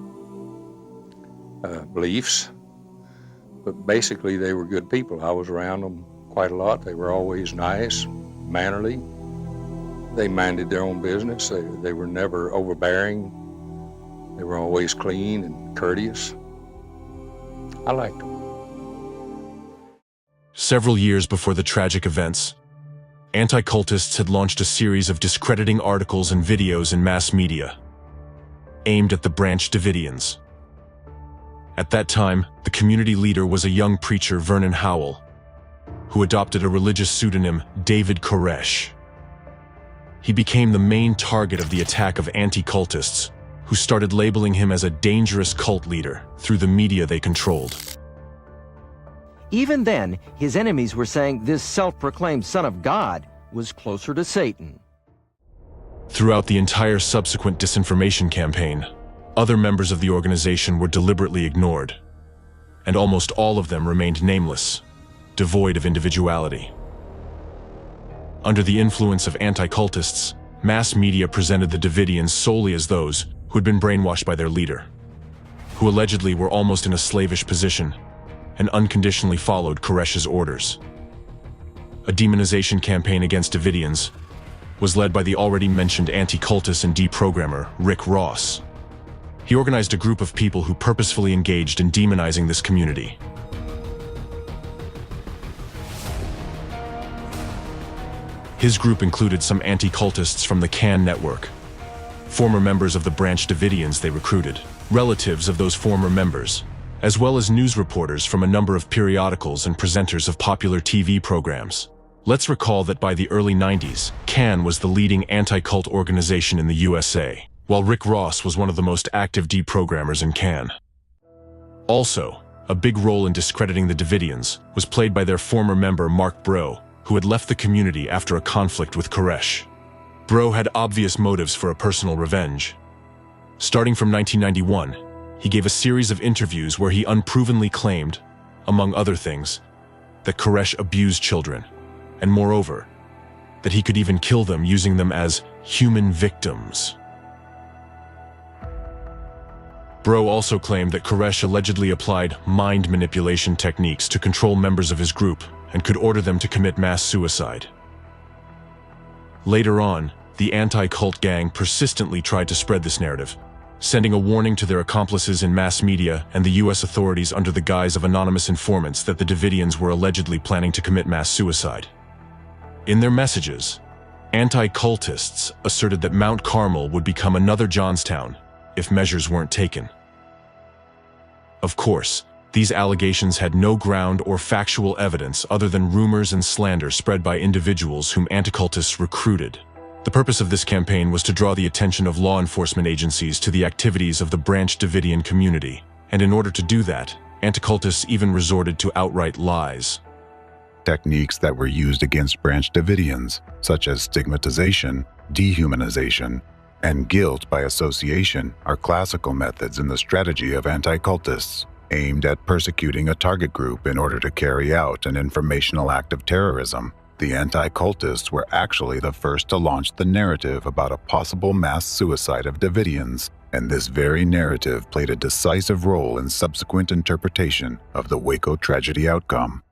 beliefs. But basically, they were good people. I was around them quite a lot. They were always nice, mannerly. They minded their own business. They were never overbearing. They were always clean and courteous. I liked them. Several years before the tragic events, anti-cultists had launched a series of discrediting articles and videos in mass media, aimed at the Branch Davidians. At that time, the community leader was a young preacher, Vernon Howell, who adopted a religious pseudonym, David Koresh. He became the main target of the attack of anti-cultists, who started labeling him as a dangerous cult leader through the media they controlled. Even then, his enemies were saying this self-proclaimed son of God was closer to Satan. Throughout the entire subsequent disinformation campaign, other members of the organization were deliberately ignored, and almost all of them remained nameless, devoid of individuality. Under the influence of anti-cultists, mass media presented the Davidians solely as those who had been brainwashed by their leader, who allegedly were almost in a slavish position and unconditionally followed Koresh's orders. A demonization campaign against Davidians was led by the already mentioned anti-cultist and deprogrammer Rick Ross. He organized a group of people who purposefully engaged in demonizing this community. His group included some anti-cultists from the Can network, former members of the Branch Davidians they recruited, relatives of those former members, as well as news reporters from a number of periodicals and presenters of popular TV programs. Let's recall that by the early 90s, Can was the leading anti-cult organization in the USA, while Rick Ross was one of the most active deprogrammers in Can. Also, a big role in discrediting the Davidians was played by their former member Mark Bro, who had left the community after a conflict with Koresh. Bro had obvious motives for a personal revenge. Starting from 1991, he gave a series of interviews where he unprovenly claimed, among other things, that Koresh abused children, and moreover, that he could even kill them using them as human victims. Bro also claimed that Koresh allegedly applied mind manipulation techniques to control members of his group and could order them to commit mass suicide. Later on, the anti-cult gang persistently tried to spread this narrative, sending a warning to their accomplices in mass media and the US authorities under the guise of anonymous informants that the Davidians were allegedly planning to commit mass suicide. In their messages, anti-cultists asserted that Mount Carmel would become another Johnstown if measures weren't taken. Of course, these allegations had no ground or factual evidence other than rumors and slander spread by individuals whom anticultists recruited. The purpose of this campaign was to draw the attention of law enforcement agencies to the activities of the Branch Davidian community, and in order to do that, anticultists even resorted to outright lies. Techniques that were used against Branch Davidians, such as stigmatization, dehumanization, and guilt by association, are classical methods in the strategy of anti-cultists, aimed at persecuting a target group in order to carry out an informational act of terrorism. The anti-cultists were actually the first to launch the narrative about a possible mass suicide of Davidians, and this very narrative played a decisive role in subsequent interpretation of the Waco tragedy outcome.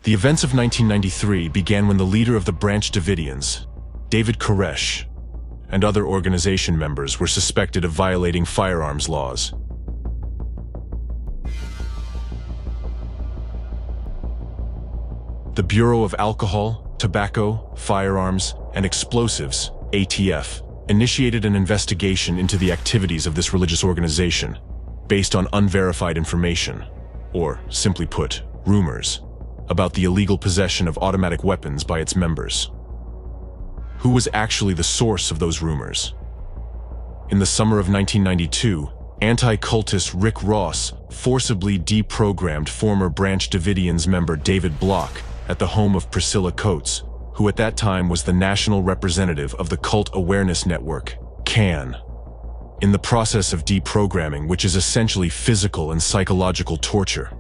The events of 1993 began when the leader of the Branch Davidians, David Koresh, and other organization members were suspected of violating firearms laws. The Bureau of Alcohol, Tobacco, Firearms, and Explosives, ATF, initiated an investigation into the activities of this religious organization based on unverified information, or simply put, rumors, about the illegal possession of automatic weapons by its members. Who was actually the source of those rumors? In the summer of 1992, anti-cultist Rick Ross forcibly deprogrammed former Branch Davidians member David Block at the home of Priscilla Coates, who at that time was the national representative of the Cult Awareness Network, CAN. In the process of deprogramming, which is essentially physical and psychological torture,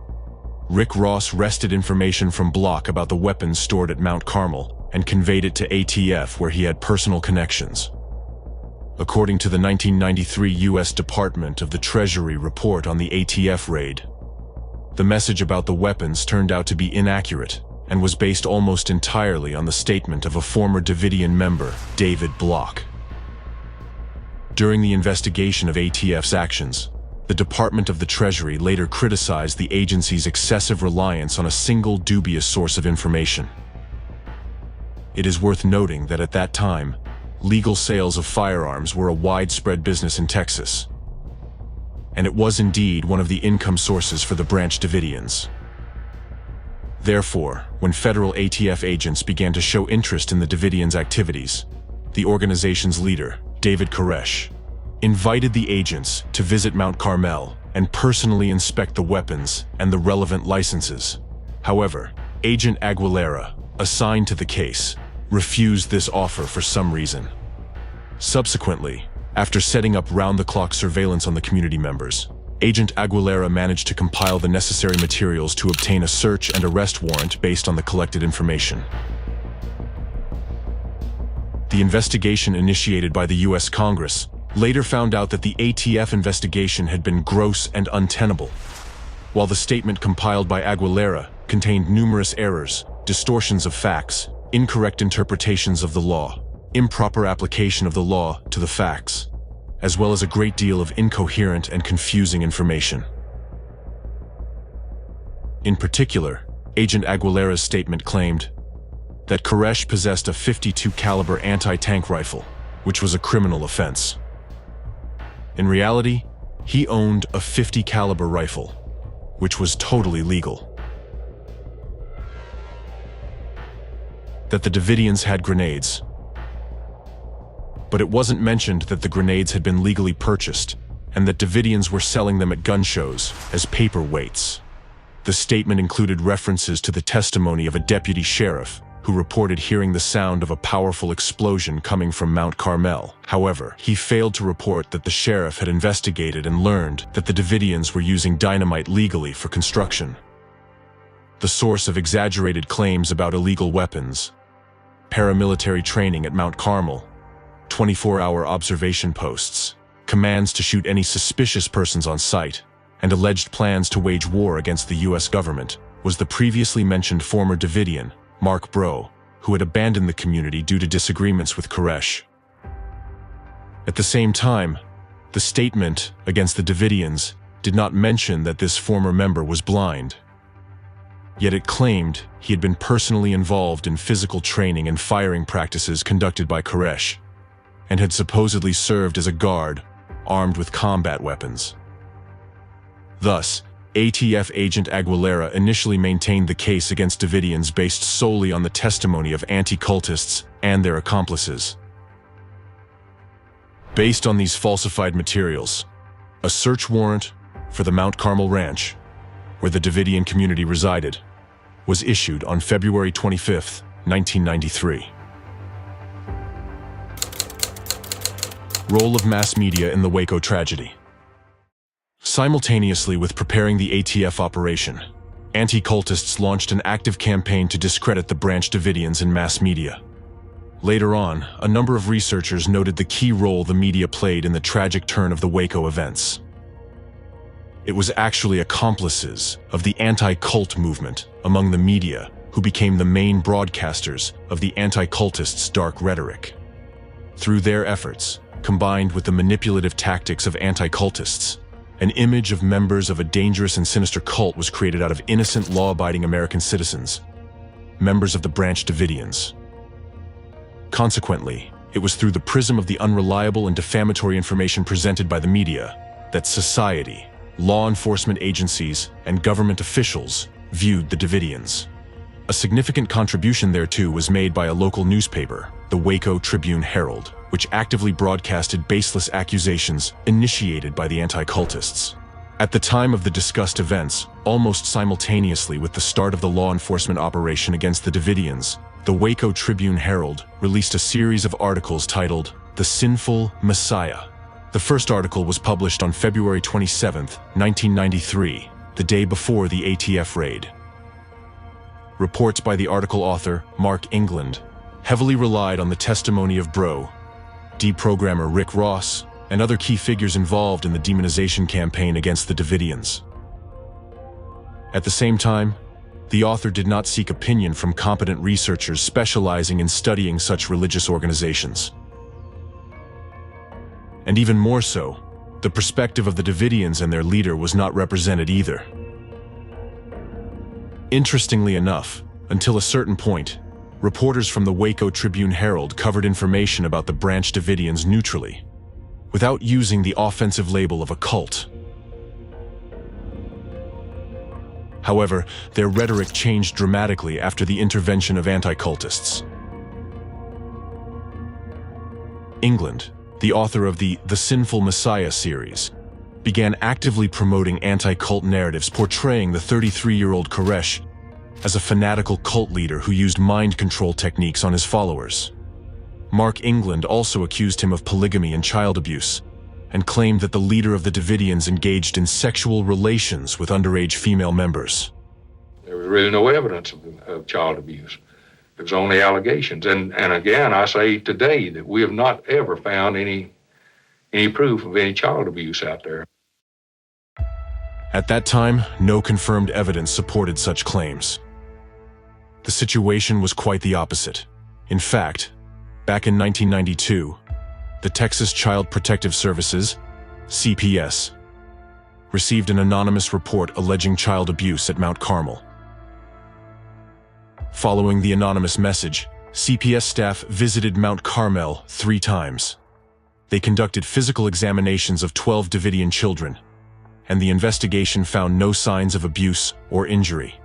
Rick Ross wrested information from Block about the weapons stored at Mount Carmel and conveyed it to ATF, where he had personal connections. According to the 1993 U.S. Department of the Treasury report on the ATF raid, the message about the weapons turned out to be inaccurate and was based almost entirely on the statement of a former Davidian member, David Block. During the investigation of ATF's actions, the Department of the Treasury later criticized the agency's excessive reliance on a single dubious source of information. It is worth noting that at that time, legal sales of firearms were a widespread business in Texas, and it was indeed one of the income sources for the Branch Davidians. Therefore, when federal ATF agents began to show interest in the Davidians' activities, the organization's leader, David Koresh, invited the agents to visit Mount Carmel and personally inspect the weapons and the relevant licenses. However, Agent Aguilera, assigned to the case, refused this offer for some reason. Subsequently, after setting up round-the-clock surveillance on the community members, Agent Aguilera managed to compile the necessary materials to obtain a search and arrest warrant based on the collected information. The investigation initiated by the U.S. Congress later found out that the ATF investigation had been gross and untenable. While the statement compiled by Aguilera contained numerous errors, distortions of facts, incorrect interpretations of the law, improper application of the law to the facts, as well as a great deal of incoherent and confusing information. In particular, Agent Aguilera's statement claimed that Koresh possessed a .52 caliber anti-tank rifle, which was a criminal offense. In reality, he owned a .50 caliber rifle, which was totally legal. That the Davidians had grenades, but it wasn't mentioned that the grenades had been legally purchased and that Davidians were selling them at gun shows as paperweights. The statement included references to the testimony of a deputy sheriff who reported hearing the sound of a powerful explosion coming from Mount Carmel. However, he failed to report that the sheriff had investigated and learned that the Davidians were using dynamite legally for construction. The source of exaggerated claims about illegal weapons, paramilitary training at Mount Carmel, 24-hour observation posts, commands to shoot any suspicious persons on sight, and alleged plans to wage war against the U.S. government was the previously mentioned former Davidian, Mark Bro, who had abandoned the community due to disagreements with Koresh. At the same time, the statement against the Davidians did not mention that this former member was blind. Yet it claimed he had been personally involved in physical training and firing practices conducted by Koresh, and had supposedly served as a guard, armed with combat weapons. Thus, ATF agent Aguilera initially maintained the case against Davidians based solely on the testimony of anti-cultists and their accomplices. Based on these falsified materials, a search warrant for the Mount Carmel Ranch, where the Davidian community resided, was issued on February 25, 1993. Role of mass media in the Waco tragedy. Simultaneously with preparing the ATF operation, anti-cultists launched an active campaign to discredit the Branch Davidians in mass media. Later on, a number of researchers noted the key role the media played in the tragic turn of the Waco events. It was actually accomplices of the anti-cult movement among the media who became the main broadcasters of the anti-cultists' dark rhetoric. Through their efforts, combined with the manipulative tactics of anti-cultists, an image of members of a dangerous and sinister cult was created out of innocent, law-abiding American citizens, members of the Branch Davidians. Consequently, it was through the prism of the unreliable and defamatory information presented by the media that society, law enforcement agencies, and government officials viewed the Davidians. A significant contribution thereto was made by a local newspaper, the Waco Tribune-Herald, which actively broadcasted baseless accusations initiated by the anti-cultists. At the time of the discussed events, almost simultaneously with the start of the law enforcement operation against the Davidians, the Waco Tribune-Herald released a series of articles titled "The Sinful Messiah." The first article was published on February 27, 1993, the day before the ATF raid. Reports by the article author, Mark England, heavily relied on the testimony of Bro, Deprogrammer Rick Ross, and other key figures involved in the demonization campaign against the Davidians. At the same time, the author did not seek opinion from competent researchers specializing in studying such religious organizations. And even more so, the perspective of the Davidians and their leader was not represented either. Interestingly enough, until a certain point, reporters from the Waco Tribune-Herald covered information about the Branch Davidians neutrally, without using the offensive label of a cult. However, their rhetoric changed dramatically after the intervention of anti-cultists. England, the author of the Sinful Messiah series, began actively promoting anti-cult narratives portraying the 33-year-old Koresh as a fanatical cult leader who used mind control techniques on his followers. Mark England also accused him of polygamy and child abuse, and claimed that the leader of the Davidians engaged in sexual relations with underage female members. There was really no evidence of child abuse. It was only allegations. And again, I say today that we have not ever found any proof of any child abuse out there. At that time, no confirmed evidence supported such claims. The situation was quite the opposite. In fact, back in 1992, the Texas Child Protective Services, CPS, received an anonymous report alleging child abuse at Mount Carmel. Following the anonymous message, CPS staff visited Mount Carmel 3 times. They conducted physical examinations of 12 Davidian children, and the investigation found no signs of abuse or injury.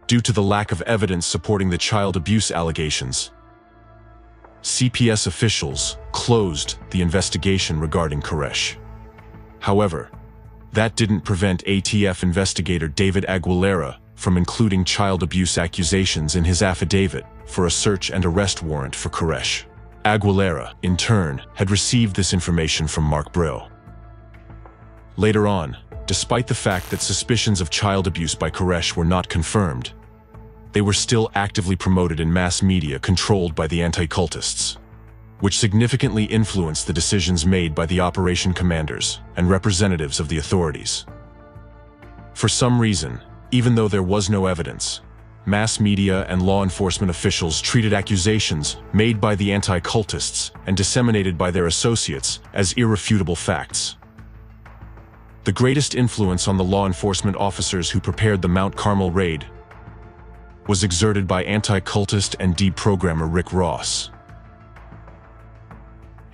Due to the lack of evidence supporting the child abuse allegations, CPS officials closed the investigation regarding Koresh. However, that didn't prevent ATF investigator David Aguilera from including child abuse accusations in his affidavit for a search and arrest warrant for Koresh. Aguilera, in turn, had received this information from Mark Brill. Later on, despite the fact that suspicions of child abuse by Koresh were not confirmed, they were still actively promoted in mass media controlled by the Anticultists, which significantly influenced the decisions made by the operation commanders and representatives of the authorities. For some reason, even though there was no evidence, mass media and law enforcement officials treated accusations made by the Anticultists and disseminated by their associates as irrefutable facts. The greatest influence on the law enforcement officers who prepared the Mount Carmel raid was exerted by Anticultist and Deprogrammer Rick Ross.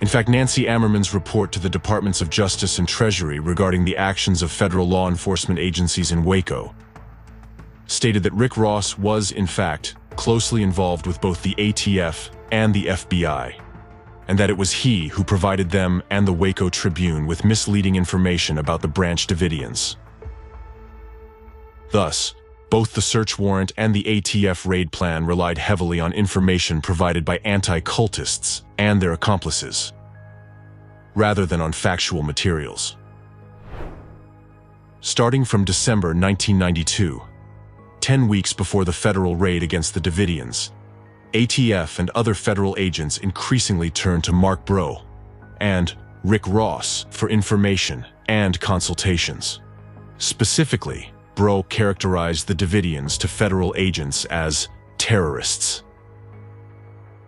In fact, Nancy Ammerman's report to the Departments of Justice and Treasury regarding the actions of federal law enforcement agencies in Waco stated that Rick Ross was, in fact, closely involved with both the ATF and the FBI, and that it was he who provided them and the Waco Tribune with misleading information about the Branch Davidians. Thus, both the search warrant and the ATF raid plan relied heavily on information provided by anti-cultists and their accomplices, rather than on factual materials. Starting from December 1992, 10 weeks before the federal raid against the Davidians, ATF and other federal agents increasingly turned to Mark Bro and Rick Ross for information and consultations. Specifically, Bro characterized the Davidians to federal agents as terrorists.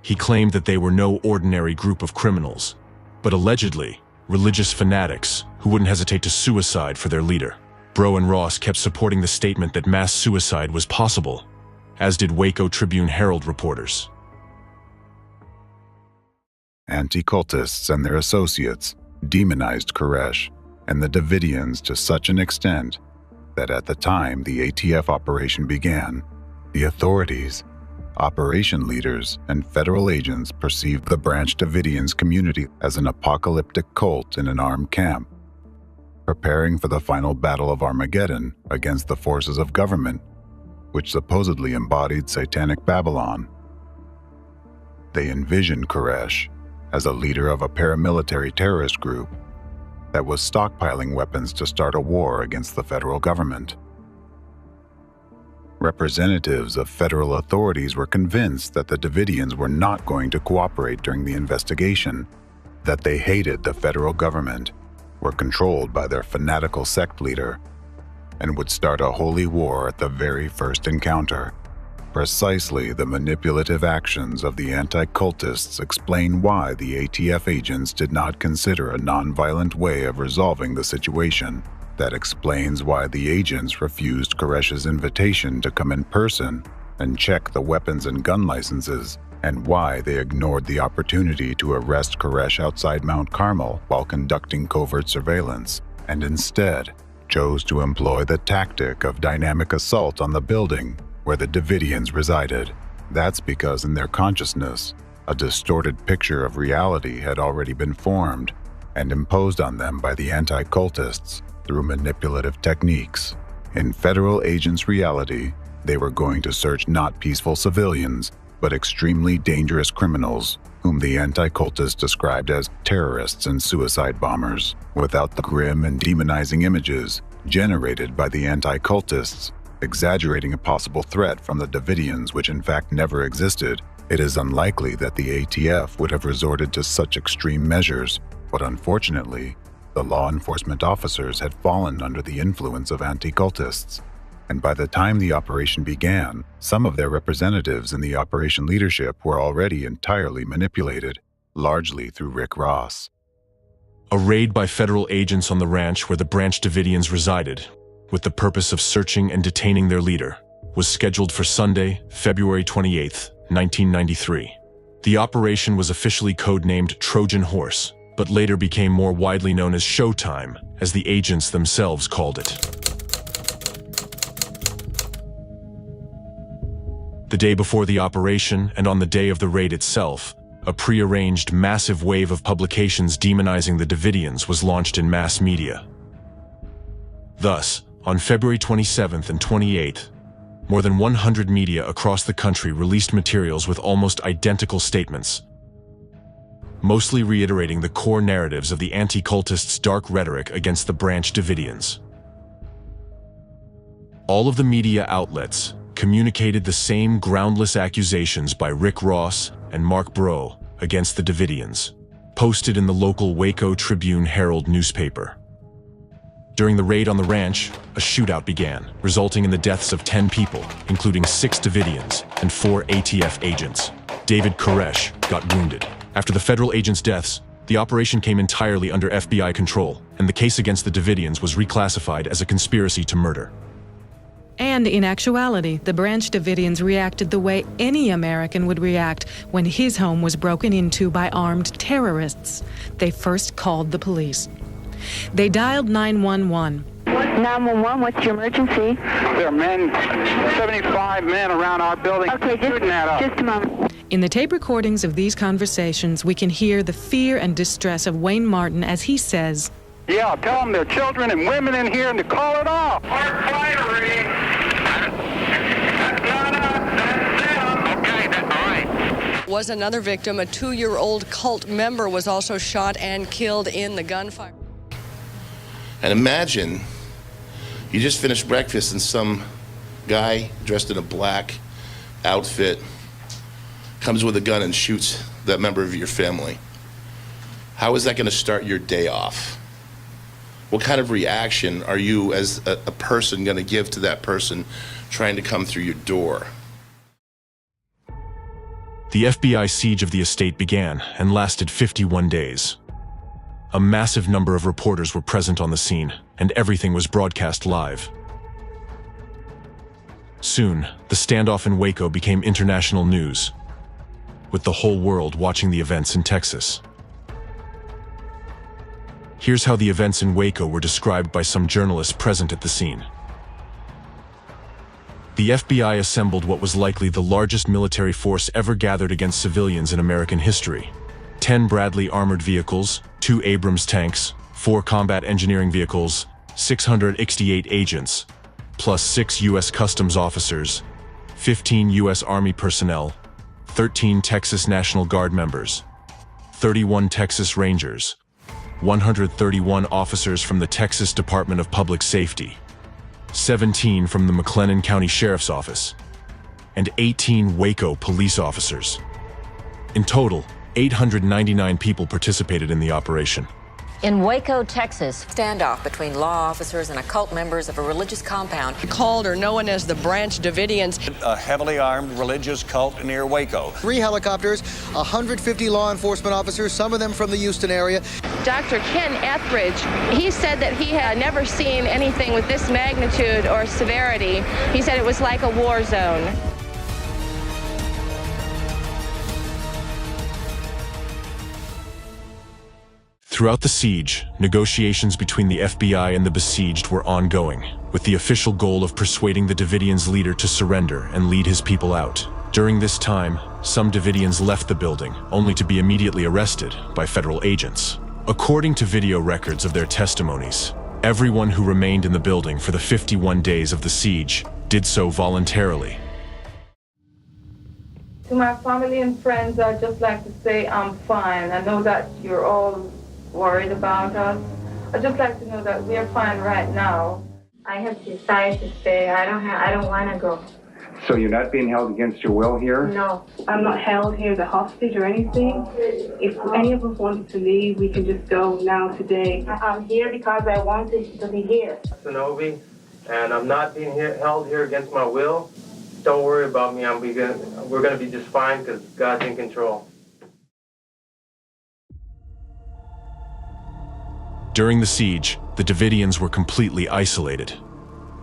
He claimed that they were no ordinary group of criminals, but allegedly religious fanatics who wouldn't hesitate to suicide for their leader. Bro and Ross kept supporting the statement that mass suicide was possible, as did Waco Tribune Herald reporters. Anti-cultists and their associates demonized Koresh and the Davidians to such an extent that at the time the ATF operation began, the authorities, operation leaders, and federal agents perceived the Branch Davidians community as an apocalyptic cult in an armed camp, preparing for the final battle of Armageddon against the forces of government, which supposedly embodied satanic Babylon. They envisioned Koresh as a leader of a paramilitary terrorist group that was stockpiling weapons to start a war against the federal government. Representatives of federal authorities were convinced that the Davidians were not going to cooperate during the investigation, that they hated the federal government, were controlled by their fanatical sect leader, and would start a holy war at the very first encounter. Precisely the manipulative actions of the anti-cultists explain why the ATF agents did not consider a non-violent way of resolving the situation. That explains why the agents refused Koresh's invitation to come in person and check the weapons and gun licenses, and why they ignored the opportunity to arrest Koresh outside Mount Carmel while conducting covert surveillance, and instead chose to employ the tactic of dynamic assault on the building where the Davidians resided. That's because in their consciousness, a distorted picture of reality had already been formed, and imposed on them by the Anticultists through manipulative techniques. In federal agents' reality, they were going to search not peaceful civilians, but extremely dangerous criminals, whom the Anticultists described as terrorists and suicide bombers. Without the grim and demonizing images generated by the Anticultists, exaggerating a possible threat from the Davidians which in fact never existed, it is unlikely that the ATF would have resorted to such extreme measures, but unfortunately, the law enforcement officers had fallen under the influence of Anticultists, and by the time the operation began, some of their representatives in the operation leadership were already entirely manipulated, largely through Rick Ross. A raid by federal agents on the ranch where the Branch Davidians resided, with the purpose of searching and detaining their leader, was scheduled for Sunday, February 28, 1993. The operation was officially codenamed Trojan Horse, but later became more widely known as Showtime, as the agents themselves called it. The day before the operation, and on the day of the raid itself, a prearranged massive wave of publications demonizing the Davidians was launched in mass media. Thus, on February 27th and 28th, more than 100 media across the country released materials with almost identical statements, mostly reiterating the core narratives of the Anticultists' dark rhetoric against the Branch Davidians. All of the media outlets communicated the same groundless accusations by Rick Ross and Mark Bro against the Davidians, posted in the local Waco Tribune-Herald newspaper. During the raid on the ranch, a shootout began, resulting in the deaths of 10 people, including 6 Davidians and 4 ATF agents. David Koresh got wounded. After the federal agents' deaths, the operation came entirely under FBI control, and the case against the Davidians was reclassified as a conspiracy to murder. And in actuality, the Branch Davidians reacted the way any American would react when his home was broken into by armed terrorists. They first called the police. They dialed 911. 911, what's your emergency? There are men, 75 men around our building. Okay, just a moment. In the tape recordings of these conversations, we can hear the fear and distress of Wayne Martin as he says, "Yeah, tell them there are children and women in here and to call it off." Was another victim, a 2-year-old cult member, was also shot and killed in the gunfire. And imagine you just finished breakfast and some guy dressed in a black outfit comes with a gun and shoots that member of your family. How is that going to start your day off? What kind of reaction are you as a person going to give to that person trying to come through your door? The FBI siege of the estate began and lasted 51 days. A massive number of reporters were present on the scene, and everything was broadcast live. Soon, the standoff in Waco became international news, with the whole world watching the events in Texas. Here's how the events in Waco were described by some journalists present at the scene. The FBI assembled what was likely the largest military force ever gathered against civilians in American history. 10 Bradley armored vehicles, 2 Abrams tanks, 4 combat engineering vehicles, 668 agents, plus 6 U.S. Customs officers, 15 U.S. Army personnel, 13 Texas National Guard members, 31 Texas Rangers, 131 officers from the Texas Department of Public Safety, 17 from the McLennan County Sheriff's Office, and 18 Waco police officers. In total, 899 people participated in the operation. In Waco, Texas, standoff between law officers and occult members of a religious compound. Called or known as the Branch Davidians. A heavily armed religious cult near Waco. 3 helicopters, 150 law enforcement officers, some of them from the Houston area. Dr. Ken Etheridge, he said that he had never seen anything with this magnitude or severity. He said it was like a war zone. Throughout the siege, negotiations between the FBI and the besieged were ongoing, with the official goal of persuading the Davidians' leader to surrender and lead his people out. During this time, some Davidians left the building, only to be immediately arrested by federal agents. According to video records of their testimonies, everyone who remained in the building for the 51 days of the siege did so voluntarily. To my family and friends, I'd just like to say I'm fine. I know that you're all worried about us. I'd just like to know that we're fine right now. I have decided to stay. I don't want to go. So you're not being held against your will here? No, I'm not held here as a hostage or anything. If any of us wanted to leave, we can just go now, today. I'm here because I wanted to be here. Sonobi, and I'm not being held here against my will. Don't worry about me. We're going to be just fine because God's in control. During the siege, the Davidians were completely isolated.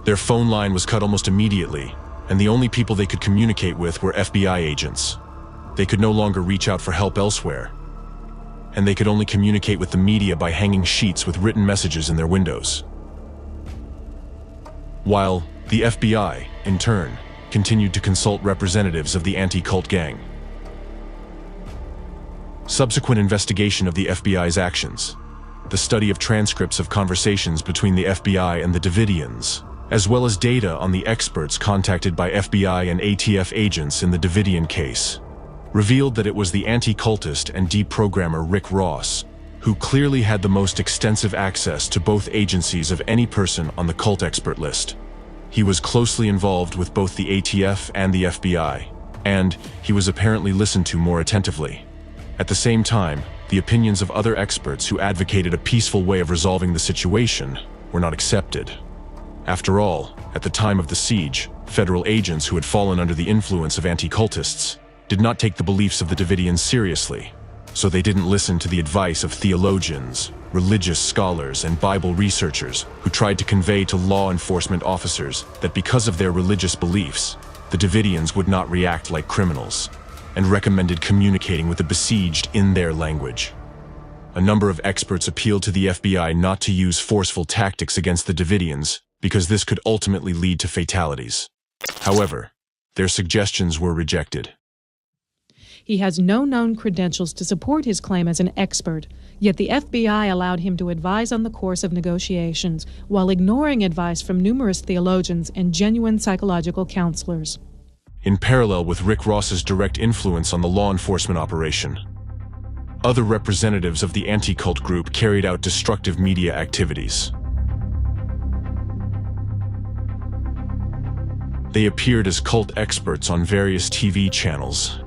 Their phone line was cut almost immediately, and the only people they could communicate with were FBI agents. They could no longer reach out for help elsewhere, and they could only communicate with the media by hanging sheets with written messages in their windows. While the FBI, in turn, continued to consult representatives of the anti-cult gang. Subsequent investigation of the FBI's actions, the study of transcripts of conversations between the FBI and the Davidians, as well as data on the experts contacted by FBI and ATF agents in the Davidian case, revealed that it was the anti-cultist and deprogrammer Rick Ross, who clearly had the most extensive access to both agencies of any person on the cult expert list. He was closely involved with both the ATF and the FBI, and he was apparently listened to more attentively. At the same time, the opinions of other experts who advocated a peaceful way of resolving the situation were not accepted. After all, at the time of the siege, federal agents who had fallen under the influence of anti-cultists did not take the beliefs of the Davidians seriously, so they didn't listen to the advice of theologians, religious scholars, and Bible researchers who tried to convey to law enforcement officers that because of their religious beliefs, the Davidians would not react like criminals, and recommended communicating with the besieged in their language. A number of experts appealed to the FBI not to use forceful tactics against the Davidians because this could ultimately lead to fatalities. However, their suggestions were rejected. He has no known credentials to support his claim as an expert, yet the FBI allowed him to advise on the course of negotiations while ignoring advice from numerous theologians and genuine psychological counselors. In parallel with Rick Ross's direct influence on the law enforcement operation, other representatives of the anti-cult group carried out destructive media activities. They appeared as cult experts on various TV channels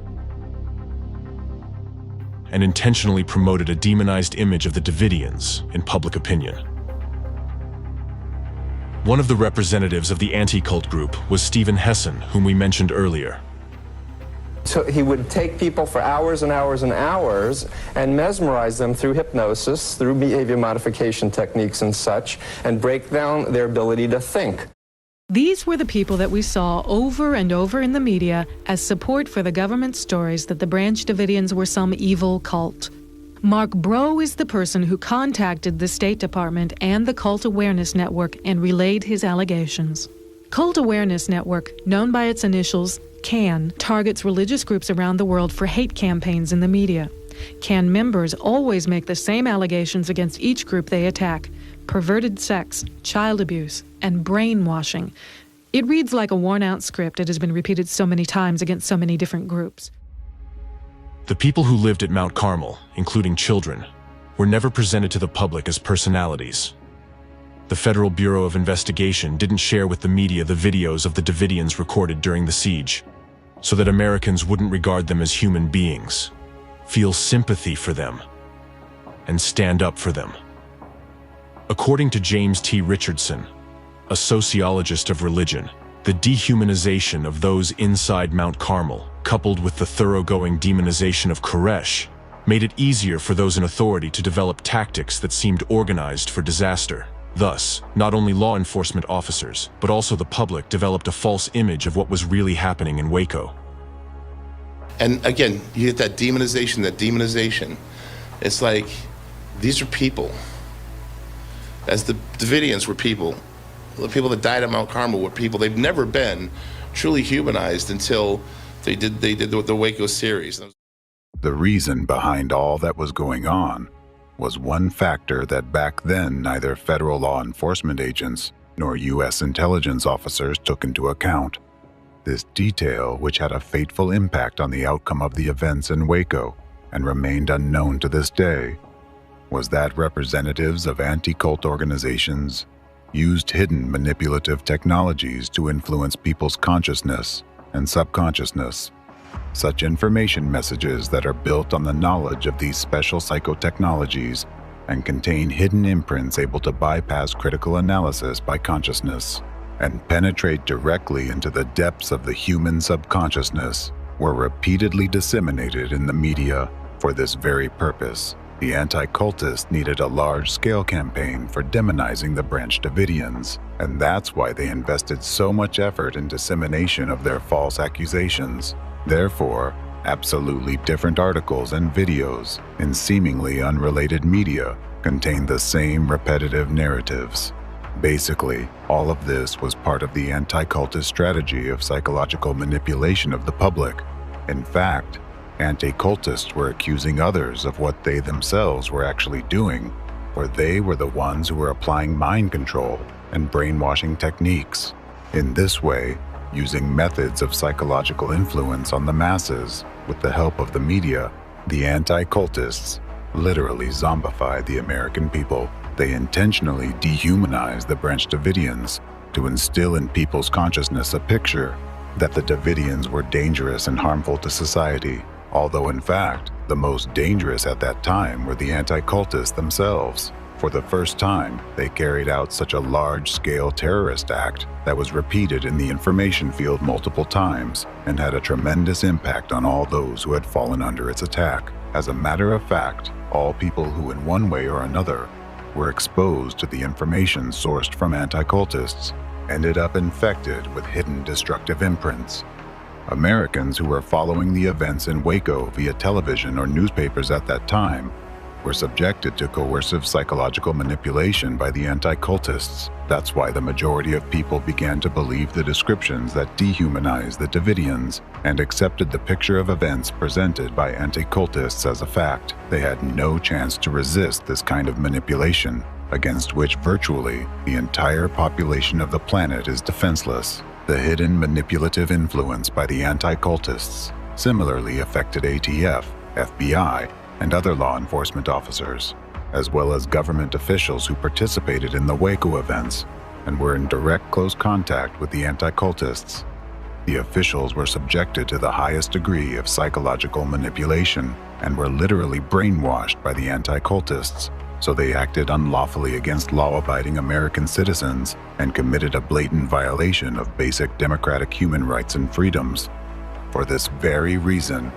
and intentionally promoted a demonized image of the Davidians in public opinion. One of the representatives of the anti-cult group was Stephen Hassan, whom we mentioned earlier. So he would take people for hours and hours and hours and mesmerize them through hypnosis, through behavior modification techniques and such, and break down their ability to think. These were the people that we saw over and over in the media as support for the government stories that the Branch Davidians were some evil cult. Mark Bro is the person who contacted the State Department and the Cult Awareness Network and relayed his allegations. Cult Awareness Network, known by its initials, CAN, targets religious groups around the world for hate campaigns in the media. CAN members always make the same allegations against each group they attack: perverted sex, child abuse, and brainwashing. It reads like a worn-out script. It has been repeated so many times against so many different groups. The people who lived at Mount Carmel, including children, were never presented to the public as personalities. The Federal Bureau of Investigation didn't share with the media the videos of the Davidians recorded during the siege, so that Americans wouldn't regard them as human beings, feel sympathy for them, and stand up for them. According to James T. Richardson, a sociologist of religion, the dehumanization of those inside Mount Carmel, coupled with the thoroughgoing demonization of Koresh, made it easier for those in authority to develop tactics that seemed organized for disaster. Thus, not only law enforcement officers, but also the public developed a false image of what was really happening in Waco. And again, you get that demonization. It's like, these are people. As the Davidians were people. The people that died at Mount Carmel were people. They've never been truly humanized until they did the Waco series. The reason behind all that was going on was one factor that back then neither federal law enforcement agents nor U.S. intelligence officers took into account. This detail, which had a fateful impact on the outcome of the events in Waco and remained unknown to this day, was that representatives of anti-cult organizations used hidden manipulative technologies to influence people's consciousness and subconsciousness. Such information messages that are built on the knowledge of these special psychotechnologies and contain hidden imprints able to bypass critical analysis by consciousness and penetrate directly into the depths of the human subconsciousness were repeatedly disseminated in the media for this very purpose. The Anticultists needed a large-scale campaign for demonizing the Branch Davidians, and that's why they invested so much effort in dissemination of their false accusations. Therefore, absolutely different articles and videos in seemingly unrelated media contain the same repetitive narratives. Basically, all of this was part of the anti-cultist strategy of psychological manipulation of the public. In fact, anti-cultists were accusing others of what they themselves were actually doing, for they were the ones who were applying mind control and brainwashing techniques. In this way, using methods of psychological influence on the masses with the help of the media, the anti-cultists literally zombified the American people. They intentionally dehumanized the Branch Davidians to instill in people's consciousness a picture that the Davidians were dangerous and harmful to society, although in fact, the most dangerous at that time were the anti-cultists themselves. For the first time, they carried out such a large-scale terrorist act that was repeated in the information field multiple times and had a tremendous impact on all those who had fallen under its attack. As a matter of fact, all people who in one way or another were exposed to the information sourced from anti-cultists ended up infected with hidden destructive imprints. Americans who were following the events in Waco via television or newspapers at that time were subjected to coercive psychological manipulation by the anti-cultists. That's why the majority of people began to believe the descriptions that dehumanized the Davidians and accepted the picture of events presented by anti-cultists as a fact. They had no chance to resist this kind of manipulation, against which virtually the entire population of the planet is defenseless. The hidden manipulative influence by the anti-cultists similarly affected ATF, FBI, and other law enforcement officers, as well as government officials who participated in the Waco events and were in direct close contact with the anti-cultists. The officials were subjected to the highest degree of psychological manipulation and were literally brainwashed by the anti-cultists, so they acted unlawfully against law-abiding American citizens and committed a blatant violation of basic democratic human rights and freedoms. For this very reason,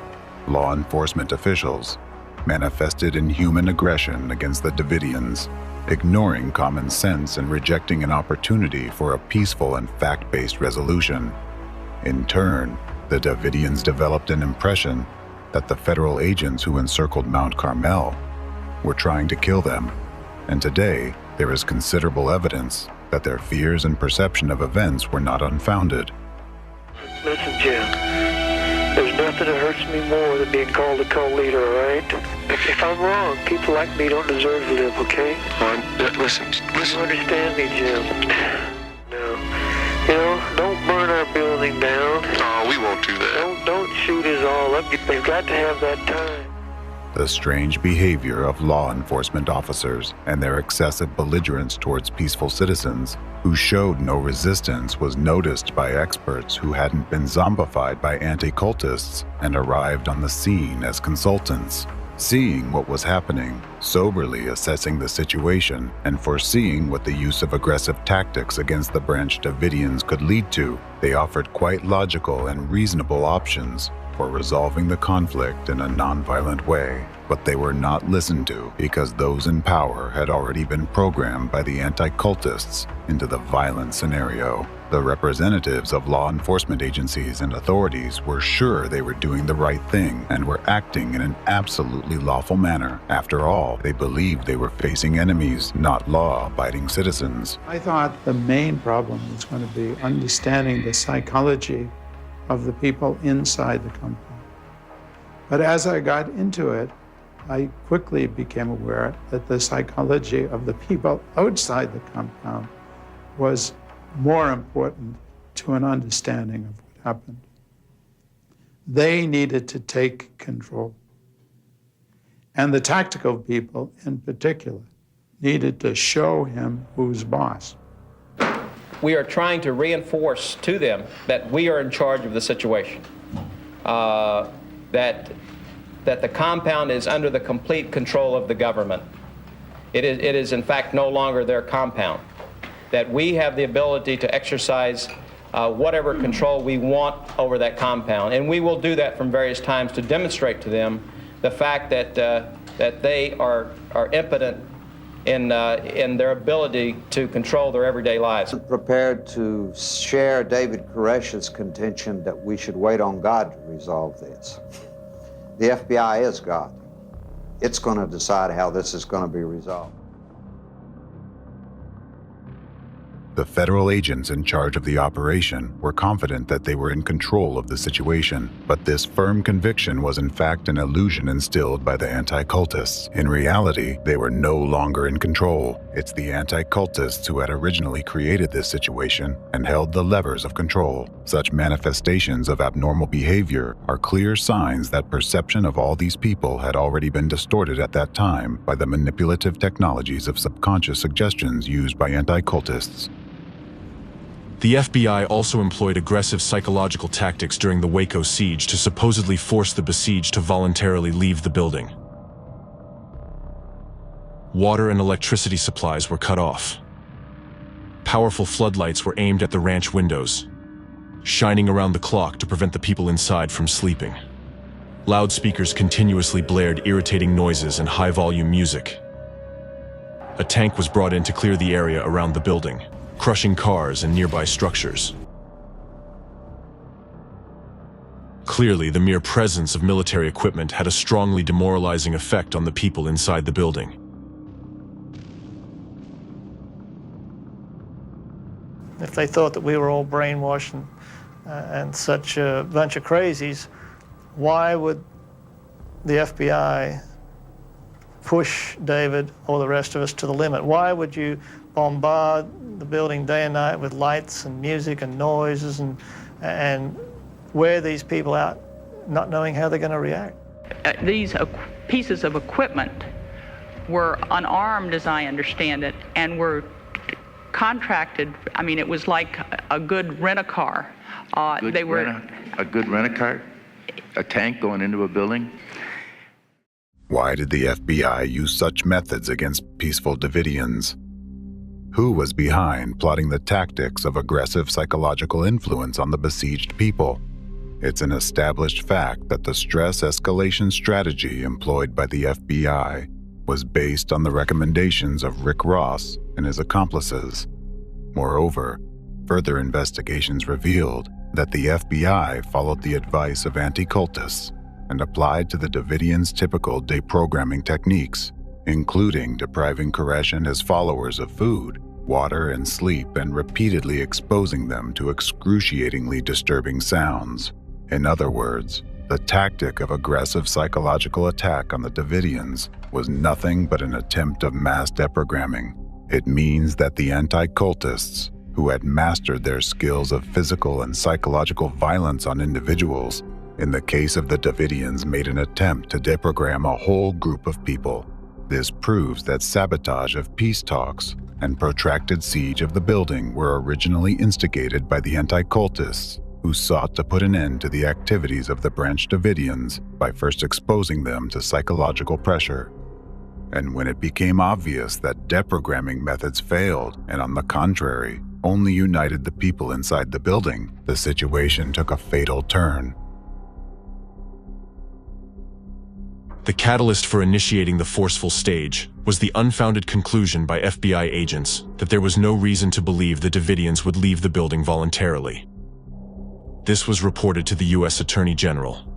law enforcement officials manifested inhuman aggression against the Davidians, ignoring common sense and rejecting an opportunity for a peaceful and fact-based resolution. In turn, the Davidians developed an impression that the federal agents who encircled Mount Carmel were trying to kill them, and today there is considerable evidence that their fears and perception of events were not unfounded. Listen, Jim, there's nothing that hurts me more than being called a cult leader, all right? If I'm wrong, people like me don't deserve to live, okay? Listen. You understand me, Jim? No. You know, don't burn our building down. Oh, we won't do that. Don't shoot us all up. They've got to have that time. The strange behavior of law enforcement officers and their excessive belligerence towards peaceful citizens who showed no resistance was noticed by experts who hadn't been zombified by anti-cultists and arrived on the scene as consultants. Seeing what was happening, soberly assessing the situation, and foreseeing what the use of aggressive tactics against the Branch Davidians could lead to, they offered quite logical and reasonable options for resolving the conflict in a nonviolent way. But they were not listened to because those in power had already been programmed by the anti-cultists into the violent scenario. The representatives of law enforcement agencies and authorities were sure they were doing the right thing and were acting in an absolutely lawful manner. After all, they believed they were facing enemies, not law-abiding citizens. I thought the main problem was going to be understanding the psychology of the people inside the company. But as I got into it, I quickly became aware that the psychology of the people outside the compound was more important to an understanding of what happened. They needed to take control. And the tactical people, in particular, needed to show him who's boss. We are trying to reinforce to them that we are in charge of the situation, that the compound is under the complete control of the government. It is in fact no longer their compound, that we have the ability to exercise whatever control we want over that compound. And we will do that from various times to demonstrate to them the fact that they are impotent in their ability to control their everyday lives. Prepared to share David Koresh's contention that we should wait on God to resolve this. The FBI is God. It's going to decide how this is going to be resolved. The federal agents in charge of the operation were confident that they were in control of the situation, but this firm conviction was in fact an illusion instilled by the anti-cultists. In reality, they were no longer in control. It's the anti-cultists who had originally created this situation and held the levers of control. Such manifestations of abnormal behavior are clear signs that perception of all these people had already been distorted at that time by the manipulative technologies of subconscious suggestions used by anti-cultists. The FBI also employed aggressive psychological tactics during the Waco siege to supposedly force the besieged to voluntarily leave the building. Water and electricity supplies were cut off. Powerful floodlights were aimed at the ranch windows, shining around the clock to prevent the people inside from sleeping. Loudspeakers continuously blared irritating noises and high-volume music. A tank was brought in to clear the area around the building, crushing cars and nearby structures. Clearly, the mere presence of military equipment had a strongly demoralizing effect on the people inside the building. If they thought that we were all brainwashed and such a bunch of crazies, why would the FBI push David or the rest of us to the limit? Why would you bombard the building day and night with lights and music and noises and wear these people out not knowing how they're going to react? These pieces of equipment were unarmed, as I understand it, and were contracted. I mean, it was like a good rent-a-car. A good rent-a-car? A tank going into a building? Why did the FBI use such methods against peaceful Davidians? Who was behind plotting the tactics of aggressive psychological influence on the besieged people? It's an established fact that the stress escalation strategy employed by the FBI was based on the recommendations of Rick Ross and his accomplices. Moreover, further investigations revealed that the FBI followed the advice of anticultists and applied to the Davidians' typical deprogramming techniques, including depriving Koresh and his followers of food, water, and sleep, and repeatedly exposing them to excruciatingly disturbing sounds. In other words, the tactic of aggressive psychological attack on the Davidians was nothing but an attempt of mass deprogramming. It means that the anti-cultists, who had mastered their skills of physical and psychological violence on individuals, in the case of the Davidians, made an attempt to deprogram a whole group of people. This proves that sabotage of peace talks and protracted siege of the building were originally instigated by the anti-cultists, who sought to put an end to the activities of the Branch Davidians by first exposing them to psychological pressure. And when it became obvious that deprogramming methods failed, and on the contrary, only united the people inside the building, the situation took a fatal turn. The catalyst for initiating the forceful stage was the unfounded conclusion by FBI agents that there was no reason to believe the Davidians would leave the building voluntarily. This was reported to the U.S. Attorney General.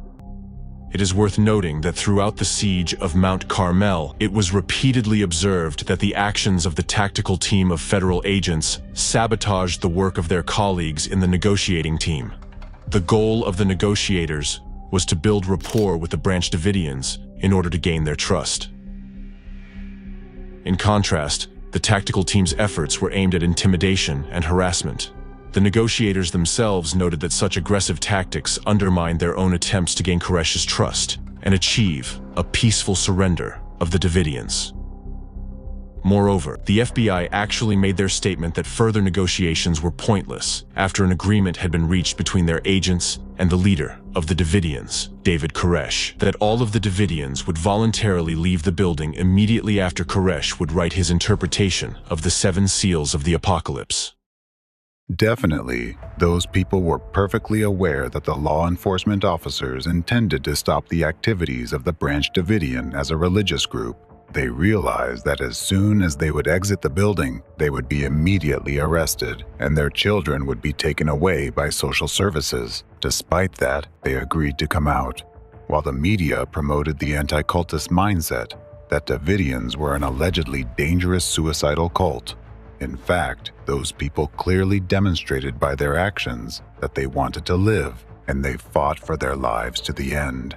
It is worth noting that throughout the siege of Mount Carmel, it was repeatedly observed that the actions of the tactical team of federal agents sabotaged the work of their colleagues in the negotiating team. The goal of the negotiators was to build rapport with the Branch Davidians in order to gain their trust. In contrast, the tactical team's efforts were aimed at intimidation and harassment. The negotiators themselves noted that such aggressive tactics undermined their own attempts to gain Koresh's trust and achieve a peaceful surrender of the Davidians. Moreover, the FBI actually made their statement that further negotiations were pointless after an agreement had been reached between their agents and the leader of the Davidians, David Koresh, that all of the Davidians would voluntarily leave the building immediately after Koresh would write his interpretation of the 7 seals of the Apocalypse. Definitely, those people were perfectly aware that the law enforcement officers intended to stop the activities of the Branch Davidian as a religious group. They realized that as soon as they would exit the building, they would be immediately arrested, and their children would be taken away by social services. Despite that, they agreed to come out, while the media promoted the anti-cultist mindset that Davidians were an allegedly dangerous suicidal cult. In fact, those people clearly demonstrated by their actions that they wanted to live, and they fought for their lives to the end.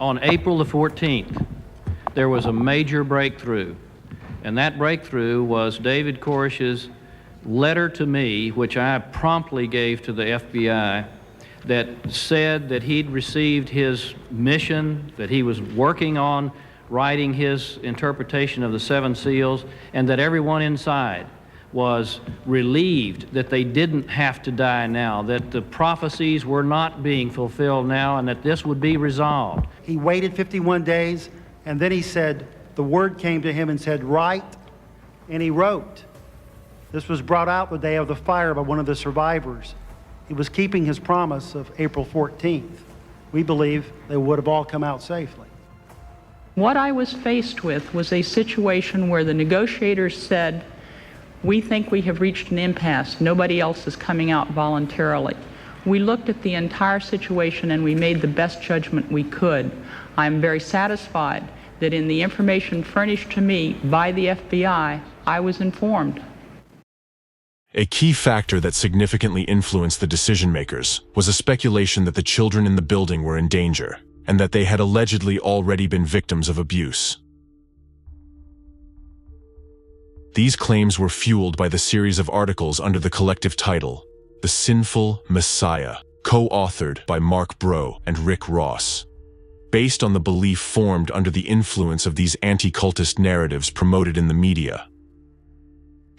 On April the 14th, there was a major breakthrough, and that breakthrough was David Koresh's letter to me, which I promptly gave to the FBI, that said that he'd received his mission, that he was working on writing his interpretation of the 7 seals, and that everyone inside was relieved that they didn't have to die now, that the prophecies were not being fulfilled now, and that this would be resolved. He waited 51 days, and then he said, the word came to him and said, write, and he wrote. This was brought out the day of the fire by one of the survivors. He was keeping his promise of April 14th. We believe they would have all come out safely. What I was faced with was a situation where the negotiators said, we think we have reached an impasse. Nobody else is coming out voluntarily. We looked at the entire situation and we made the best judgment we could. I'm very satisfied that in the information furnished to me by the FBI, I was informed. A key factor that significantly influenced the decision-makers was a speculation that the children in the building were in danger, and that they had allegedly already been victims of abuse. These claims were fueled by the series of articles under the collective title, The Sinful Messiah, co-authored by Mark Bro and Rick Ross. Based on the belief formed under the influence of these anti-cultist narratives promoted in the media,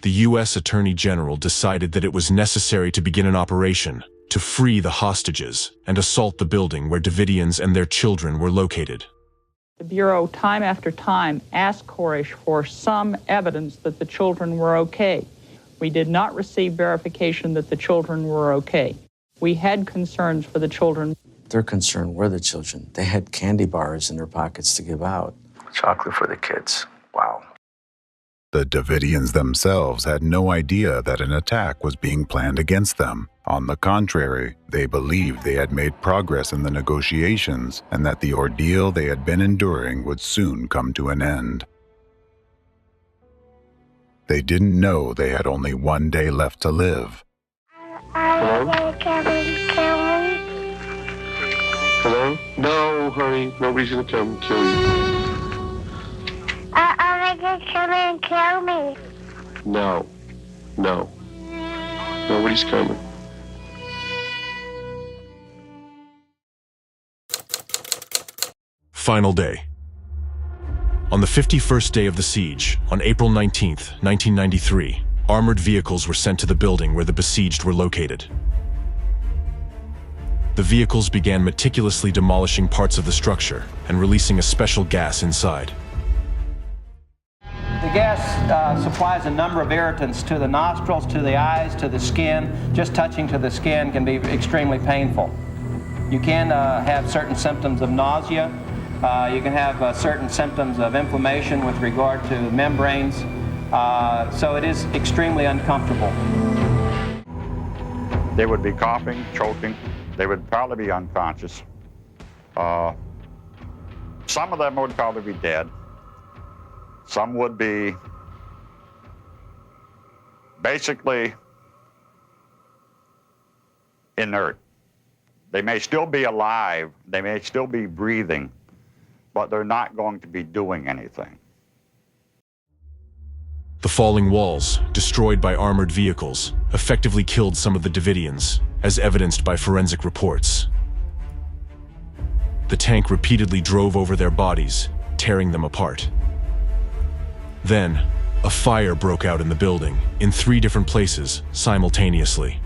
the U.S. Attorney General decided that it was necessary to begin an operation to free the hostages and assault the building where Davidians and their children were located. The Bureau, time after time, asked Koresh for some evidence that the children were okay. We did not receive verification that the children were okay. We had concerns for the children. Their concern were the children. They had candy bars in their pockets to give out. Chocolate for the kids. Wow. The Davidians themselves had no idea that an attack was being planned against them. On the contrary, they believed they had made progress in the negotiations and that the ordeal they had been enduring would soon come to an end. They didn't know they had only 1 day left to live. Hello? Hello? No, honey. Nobody's gonna come and kill you. They just come and kill me. No. No. Nobody's coming. Final day. On the 51st day of the siege, on April 19th, 1993, armored vehicles were sent to the building where the besieged were located. The vehicles began meticulously demolishing parts of the structure and releasing a special gas inside. The gas supplies a number of irritants to the nostrils, to the eyes, to the skin. Just touching to the skin can be extremely painful. You can have certain symptoms of nausea. You can have certain symptoms of inflammation with regard to membranes. So it is extremely uncomfortable. They would be coughing, choking. They would probably be unconscious. Some of them would probably be dead. Some would be basically inert. They may still be alive. They may still be breathing, but they're not going to be doing anything. The falling walls, destroyed by armored vehicles, effectively killed some of the Davidians, as evidenced by forensic reports. The tank repeatedly drove over their bodies, tearing them apart. Then, a fire broke out in the building, in 3 different places, simultaneously.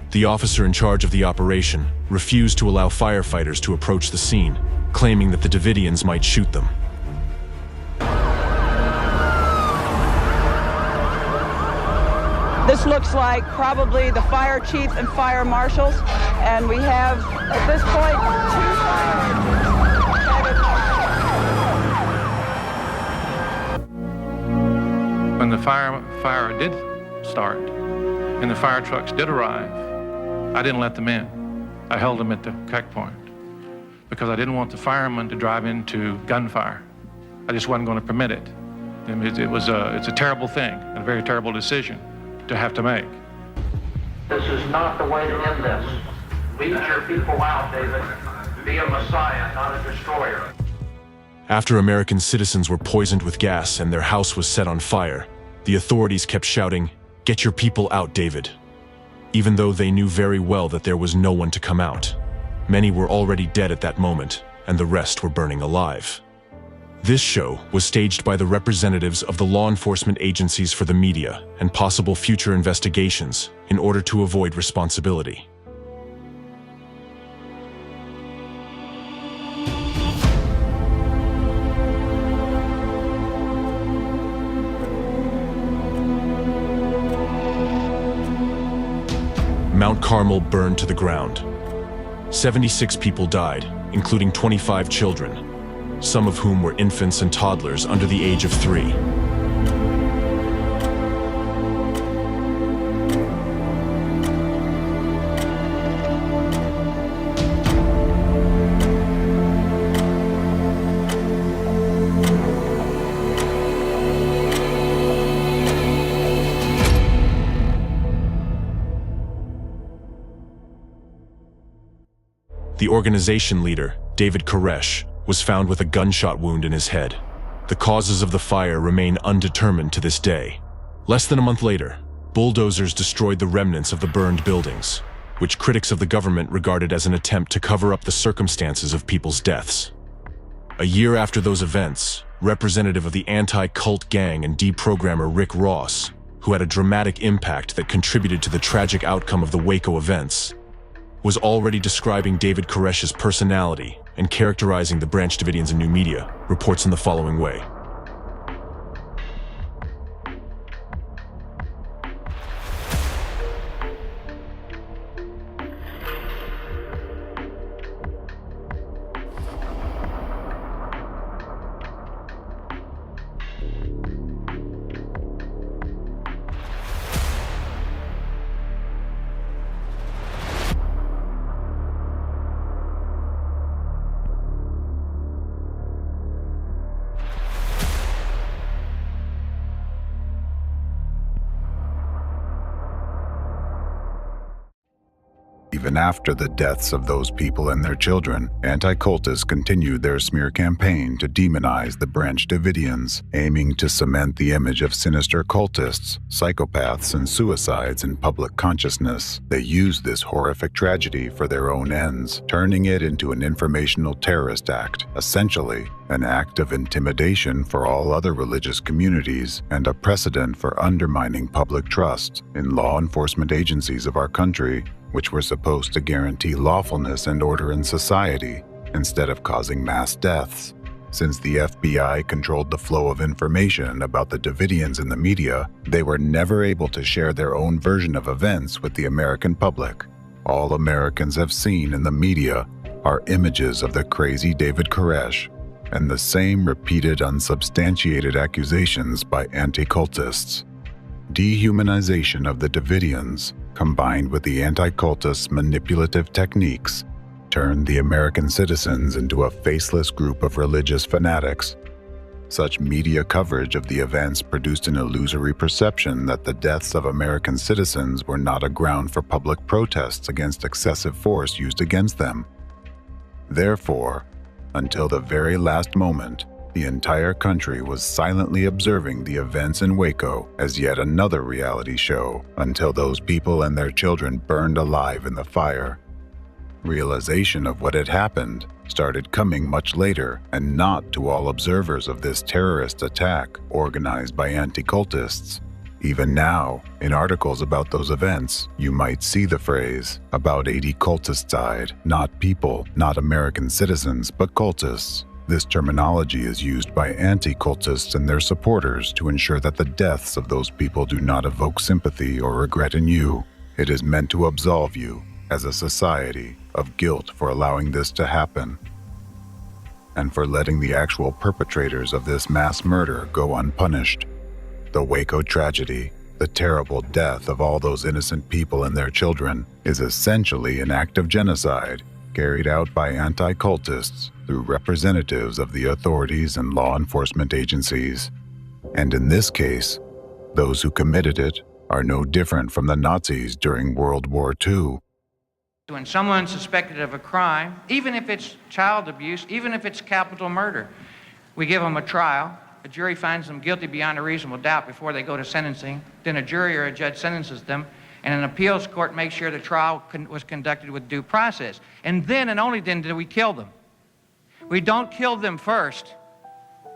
The officer in charge of the operation refused to allow firefighters to approach the scene, claiming that the Davidians might shoot them. This looks like probably the fire chief and fire marshals, and we have, at this point, 2 fire. When the fire did start, and the fire trucks did arrive, I didn't let them in. I held them at the checkpoint because I didn't want the firemen to drive into gunfire. I just wasn't going to permit it. It's a terrible thing and a very terrible decision to have to make. This is not the way to end this. Weed your people out, David. Be a messiah, not a destroyer. After American citizens were poisoned with gas and their house was set on fire, the authorities kept shouting, "Get your people out, David," even though they knew very well that there was no one to come out. Many were already dead at that moment, and the rest were burning alive. This show was staged by the representatives of the law enforcement agencies for the media and possible future investigations in order to avoid responsibility. Mount Carmel burned to the ground. 76 people died, including 25 children, some of whom were infants and toddlers under the age of 3. The organization leader, David Koresh, was found with a gunshot wound in his head. The causes of the fire remain undetermined to this day. Less than a month later, bulldozers destroyed the remnants of the burned buildings, which critics of the government regarded as an attempt to cover up the circumstances of people's deaths. A year after those events, representative of the anti-cult gang and deprogrammer Rick Ross, who had a dramatic impact that contributed to the tragic outcome of the Waco events, was already describing David Koresh's personality and characterizing the Branch Davidians in new media, reports in the following way. Even after the deaths of those people and their children, anti-cultists continued their smear campaign to demonize the Branch Davidians, aiming to cement the image of sinister cultists, psychopaths, and suicides in public consciousness. They used this horrific tragedy for their own ends, turning it into an informational terrorist act, essentially an act of intimidation for all other religious communities and a precedent for undermining public trust in law enforcement agencies of our country, which were supposed to guarantee lawfulness and order in society instead of causing mass deaths. Since the FBI controlled the flow of information about the Davidians in the media, they were never able to share their own version of events with the American public. All Americans have seen in the media are images of the crazy David Koresh and the same repeated unsubstantiated accusations by anti-cultists. Dehumanization of the Davidians, combined with the anti-cultists' manipulative techniques, turned the American citizens into a faceless group of religious fanatics. Such media coverage of the events produced an illusory perception that the deaths of American citizens were not a ground for public protests against excessive force used against them. Therefore, Until the very last moment, the entire country was silently observing the events in Waco as yet another reality show, until those people and their children burned alive in the fire. Realization of what had happened started coming much later, and not to all observers of this terrorist attack organized by anti-cultists. Even now, in articles about those events, you might see the phrase, "About 80 cultists died," not people, not American citizens, but cultists. This terminology is used by anti-cultists and their supporters to ensure that the deaths of those people do not evoke sympathy or regret in you. It is meant to absolve you, as a society, of guilt for allowing this to happen, and for letting the actual perpetrators of this mass murder go unpunished. The Waco tragedy, the terrible death of all those innocent people and their children, is essentially an act of genocide carried out by anti-cultists through representatives of the authorities and law enforcement agencies. And in this case, those who committed it are no different from the Nazis during World War II. When someone's suspected of a crime, even if it's child abuse, even if it's capital murder, we give them a trial. A jury finds them guilty beyond a reasonable doubt before they go to sentencing. Then a jury or a judge sentences them, and an appeals court makes sure the trial was conducted with due process. And then and only then do we kill them. We don't kill them first,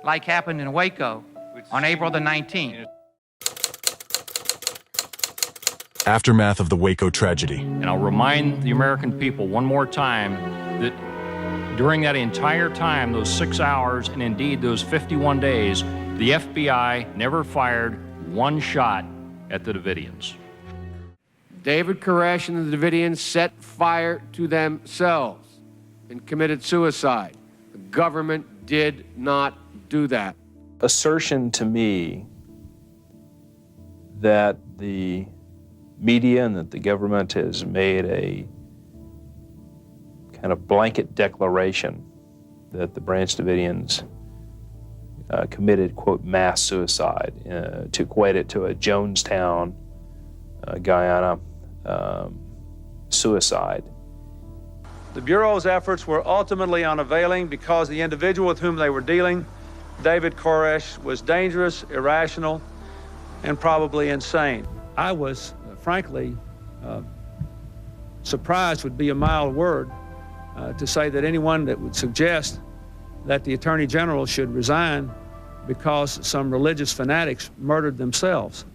like happened in Waco on April the 19th. Aftermath of the Waco tragedy. And I'll remind the American people one more time that during that entire time, those 6 hours, and indeed those 51 days, the FBI never fired one shot at the Davidians. David Koresh and the Davidians set fire to themselves and committed suicide. The government did not do that. Assertion to me that the media and that the government has made a kind of blanket declaration that the Branch Davidians committed, quote, mass suicide, to equate it to a Jonestown, Guyana suicide. The Bureau's efforts were ultimately unavailing because the individual with whom they were dealing, David Koresh, was dangerous, irrational, and probably insane. I was, frankly, surprised would be a mild word, to say that anyone that would suggest that the Attorney General should resign because some religious fanatics murdered themselves.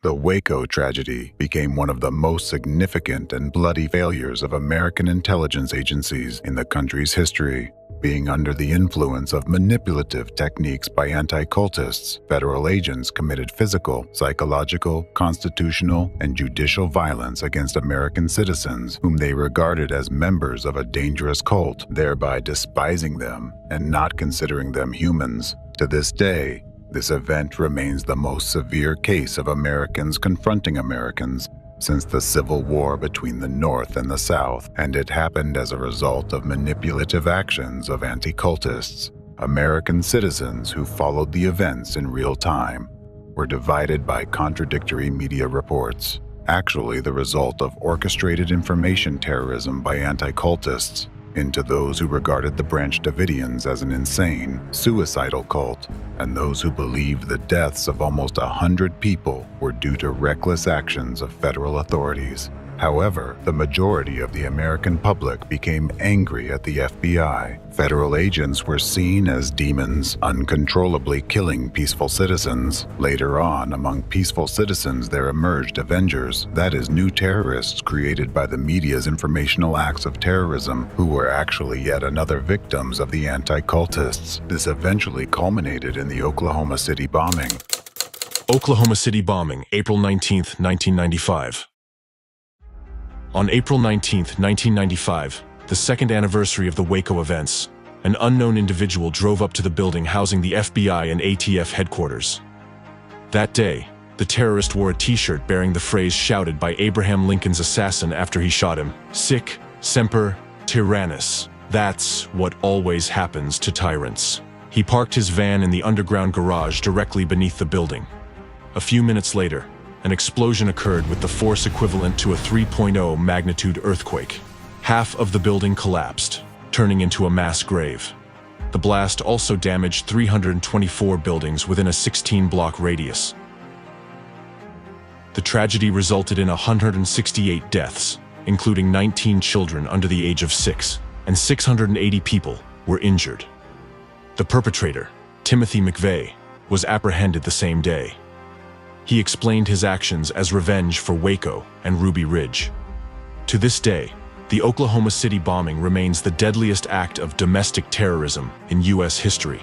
The Waco tragedy became one of the most significant and bloody failures of American intelligence agencies in the country's history. Being under the influence of manipulative techniques by anti-cultists, federal agents committed physical, psychological, constitutional, and judicial violence against American citizens whom they regarded as members of a dangerous cult, thereby despising them and not considering them humans. To this day, this event remains the most severe case of Americans confronting Americans since the Civil War between the North and the South, and it happened as a result of manipulative actions of anti-cultists. American citizens who followed the events in real time were divided by contradictory media reports, actually the result of orchestrated information terrorism by anti-cultists, into those who regarded the Branch Davidians as an insane, suicidal cult, and those who believed the deaths of almost 100 people were due to reckless actions of federal authorities. However, the majority of the American public became angry at the FBI. Federal agents were seen as demons, uncontrollably killing peaceful citizens. Later on, among peaceful citizens there emerged avengers, that is, new terrorists created by the media's informational acts of terrorism, who were actually yet another victims of the anti-cultists. This eventually culminated in the Oklahoma City bombing. Oklahoma City bombing, April 19, 1995. On April 19, 1995, the second anniversary of the Waco events, an unknown individual drove up to the building housing the FBI and ATF headquarters. That day, the terrorist wore a t-shirt bearing the phrase shouted by Abraham Lincoln's assassin after he shot him, "Sic semper tyrannis." That's what always happens to tyrants. He parked his van in the underground garage directly beneath the building. A few minutes later, an explosion occurred with the force equivalent to a 3.0 magnitude earthquake. Half of the building collapsed. turning into a mass grave. The blast also damaged 324 buildings within a 16-block radius. The tragedy resulted in 168 deaths, including 19 children under the age of 6, and 680 people were injured. The perpetrator, Timothy McVeigh, was apprehended the same day. He explained his actions as revenge for Waco and Ruby Ridge. To this day, the Oklahoma City bombing remains the deadliest act of domestic terrorism in U.S. history.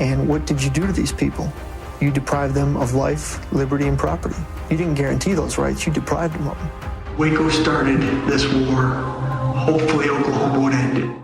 And what did you do to these people? You deprived them of life, liberty, and property. You didn't guarantee those rights, you deprived them of them. Waco started this war. Hopefully Oklahoma would end it.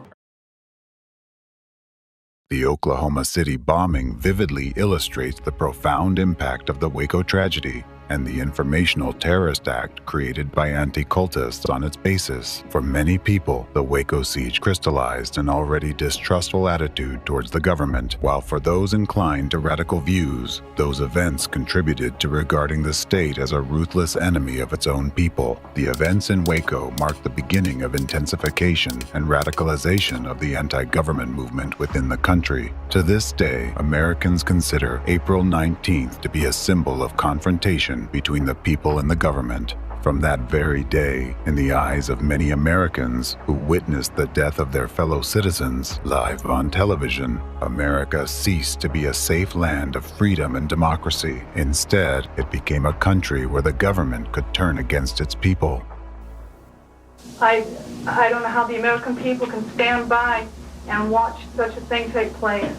The Oklahoma City bombing vividly illustrates the profound impact of the Waco tragedy and the Informational Terrorist Act created by Anticultists on its basis. For many people, the Waco siege crystallized an already distrustful attitude towards the government, while for those inclined to radical views, those events contributed to regarding the state as a ruthless enemy of its own people. The events in Waco marked the beginning of intensification and radicalization of the anti-government movement within the country. To this day, Americans consider April 19th to be a symbol of confrontation between the people and the government. From that very day, in the eyes of many Americans who witnessed the death of their fellow citizens live on television, America ceased to be a safe land of freedom and democracy. Instead, it became a country where the government could turn against its people. I don't know how the American people can stand by and watch such a thing take place.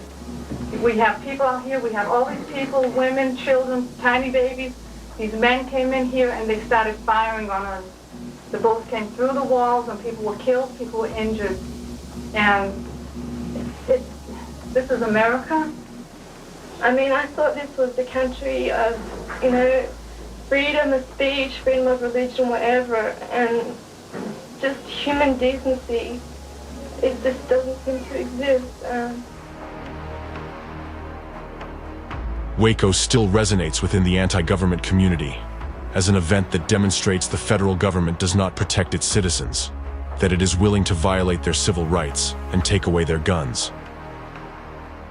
We have people out here, we have all these people, women, children, tiny babies. These men came in here and they started firing on us. The bullets came through the walls and people were killed, people were injured. And this is America. I mean, I thought this was the country of, freedom of speech, freedom of religion, whatever, and just human decency. It just doesn't seem to exist. Waco still resonates within the anti-government community as an event that demonstrates the federal government does not protect its citizens, that it is willing to violate their civil rights and take away their guns.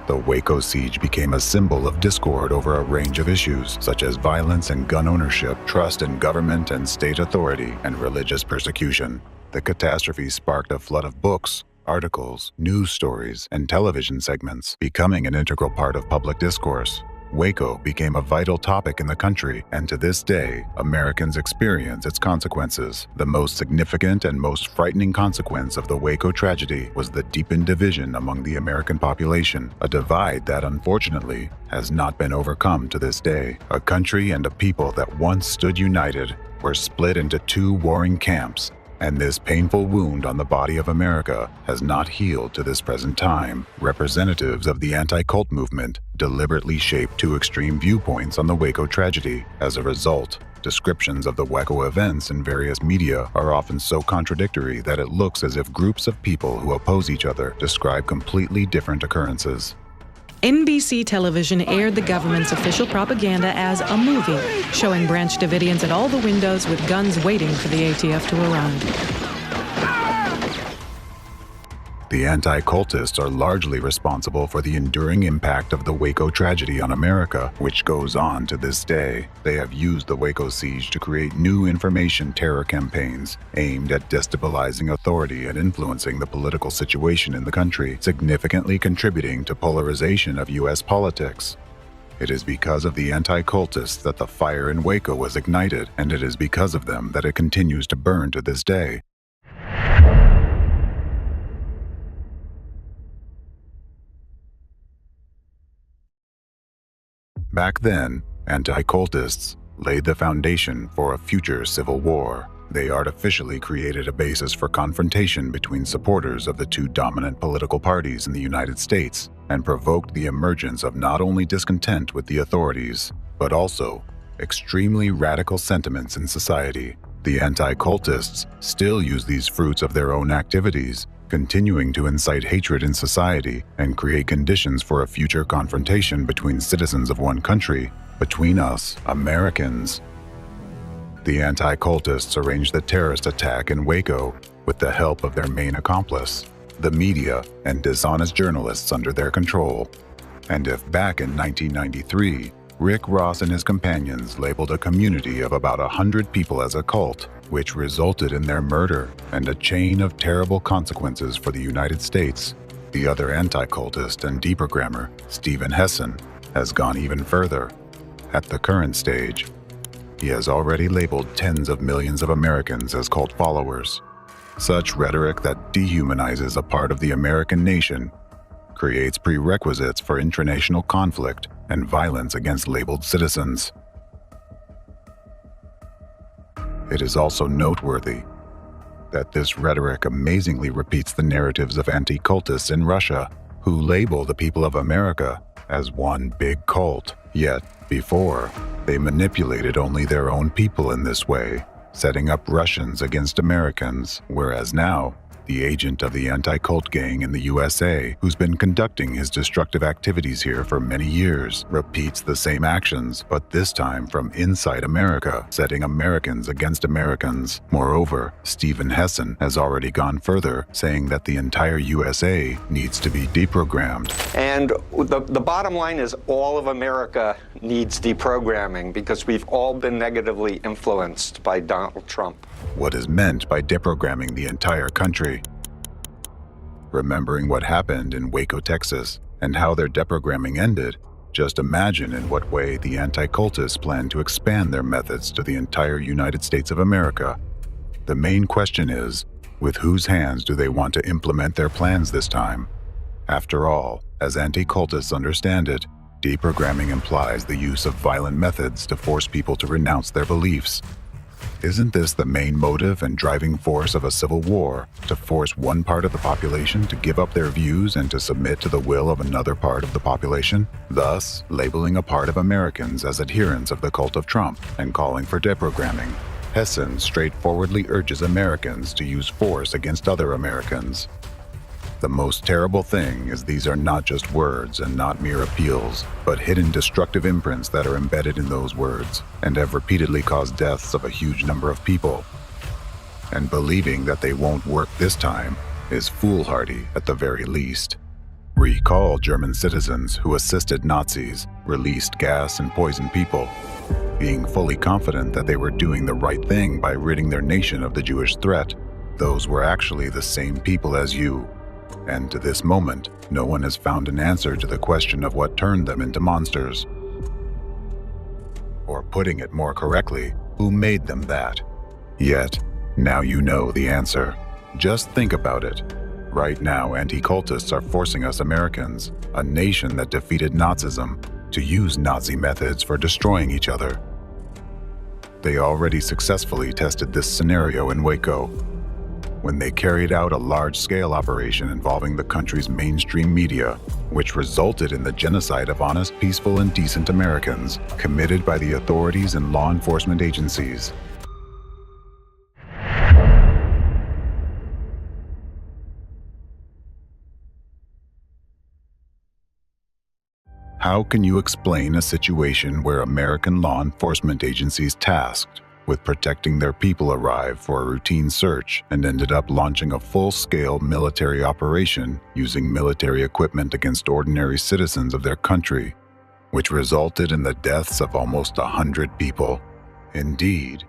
The Waco siege became a symbol of discord over a range of issues, such as violence and gun ownership, trust in government and state authority, and religious persecution. The catastrophe sparked a flood of books, articles, news stories, and television segments, becoming an integral part of public discourse. Waco became a vital topic in the country, and to this day, Americans experience its consequences. The most significant and most frightening consequence of the Waco tragedy was the deepened division among the American population, a divide that, unfortunately, has not been overcome to this day. A country and a people that once stood united were split into two warring camps, and this painful wound on the body of America has not healed to this present time. Representatives of the anti-cult movement deliberately shaped two extreme viewpoints on the Waco tragedy. As a result, descriptions of the Waco events in various media are often so contradictory that it looks as if groups of people who oppose each other describe completely different occurrences. NBC television aired the government's official propaganda as a movie, showing Branch Davidians at all the windows with guns waiting for the ATF to arrive. The anti-cultists are largely responsible for the enduring impact of the Waco tragedy on America, which goes on to this day. They have used the Waco siege to create new information terror campaigns aimed at destabilizing authority and influencing the political situation in the country, significantly contributing to polarization of U.S. politics. It is because of the anti-cultists that the fire in Waco was ignited, and it is because of them that it continues to burn to this day. Back then, anti-cultists laid the foundation for a future civil war. They artificially created a basis for confrontation between supporters of the two dominant political parties in the United States and provoked the emergence of not only discontent with the authorities, but also extremely radical sentiments in society. The anti-cultists still use these fruits of their own activities, continuing to incite hatred in society and create conditions for a future confrontation between citizens of one country, between us, Americans. The anti-cultists arranged the terrorist attack in Waco with the help of their main accomplice, the media and dishonest journalists under their control. And if back in 1993, Rick Ross and his companions labeled a community of about 100 people as a cult, which resulted in their murder and a chain of terrible consequences for the United States, the other anti-cultist and deprogrammer, Stephen Hassan, has gone even further. At the current stage, he has already labeled tens of millions of Americans as cult followers. Such rhetoric that dehumanizes a part of the American nation creates prerequisites for intranational conflict and violence against labeled citizens. It is also noteworthy that this rhetoric amazingly repeats the narratives of anti-cultists in Russia, who label the people of America as one big cult. Yet, before, they manipulated only their own people in this way, setting up Russians against Americans, whereas now, the agent of the anti-cult gang in the USA, who's been conducting his destructive activities here for many years, repeats the same actions, but this time from inside America, setting Americans against Americans. Moreover, Stephen Hassan has already gone further, saying that the entire USA needs to be deprogrammed. And the bottom line is all of America needs deprogramming because we've all been negatively influenced by Donald Trump. What is meant by deprogramming the entire country? Remembering what happened in Waco, Texas, and how their deprogramming ended, just imagine in what way the anti-cultists plan to expand their methods to the entire United States of America. The main question is, with whose hands do they want to implement their plans this time? After all, as anti-cultists understand it, deprogramming implies the use of violent methods to force people to renounce their beliefs. Isn't this the main motive and driving force of a civil war, to force one part of the population to give up their views and to submit to the will of another part of the population, thus labeling a part of Americans as adherents of the cult of Trump and calling for deprogramming? Hassan straightforwardly urges Americans to use force against other Americans. The most terrible thing is these are not just words and not mere appeals, but hidden destructive imprints that are embedded in those words and have repeatedly caused deaths of a huge number of people. And believing that they won't work this time is foolhardy at the very least. Recall German citizens who assisted Nazis, released gas and poisoned people, being fully confident that they were doing the right thing by ridding their nation of the Jewish threat. Those were actually the same people as you. And to this moment, no one has found an answer to the question of what turned them into monsters. Or putting it more correctly, who made them that? Yet, now you know the answer. Just think about it. Right now, anti-cultists are forcing us Americans, a nation that defeated Nazism, to use Nazi methods for destroying each other. They already successfully tested this scenario in Waco, when they carried out a large-scale operation involving the country's mainstream media, which resulted in the genocide of honest, peaceful, and decent Americans committed by the authorities and law enforcement agencies. How can you explain a situation where American law enforcement agencies tasked with protecting their people arrived for a routine search and ended up launching a full-scale military operation using military equipment against ordinary citizens of their country, which resulted in the deaths of almost 100 people? Indeed,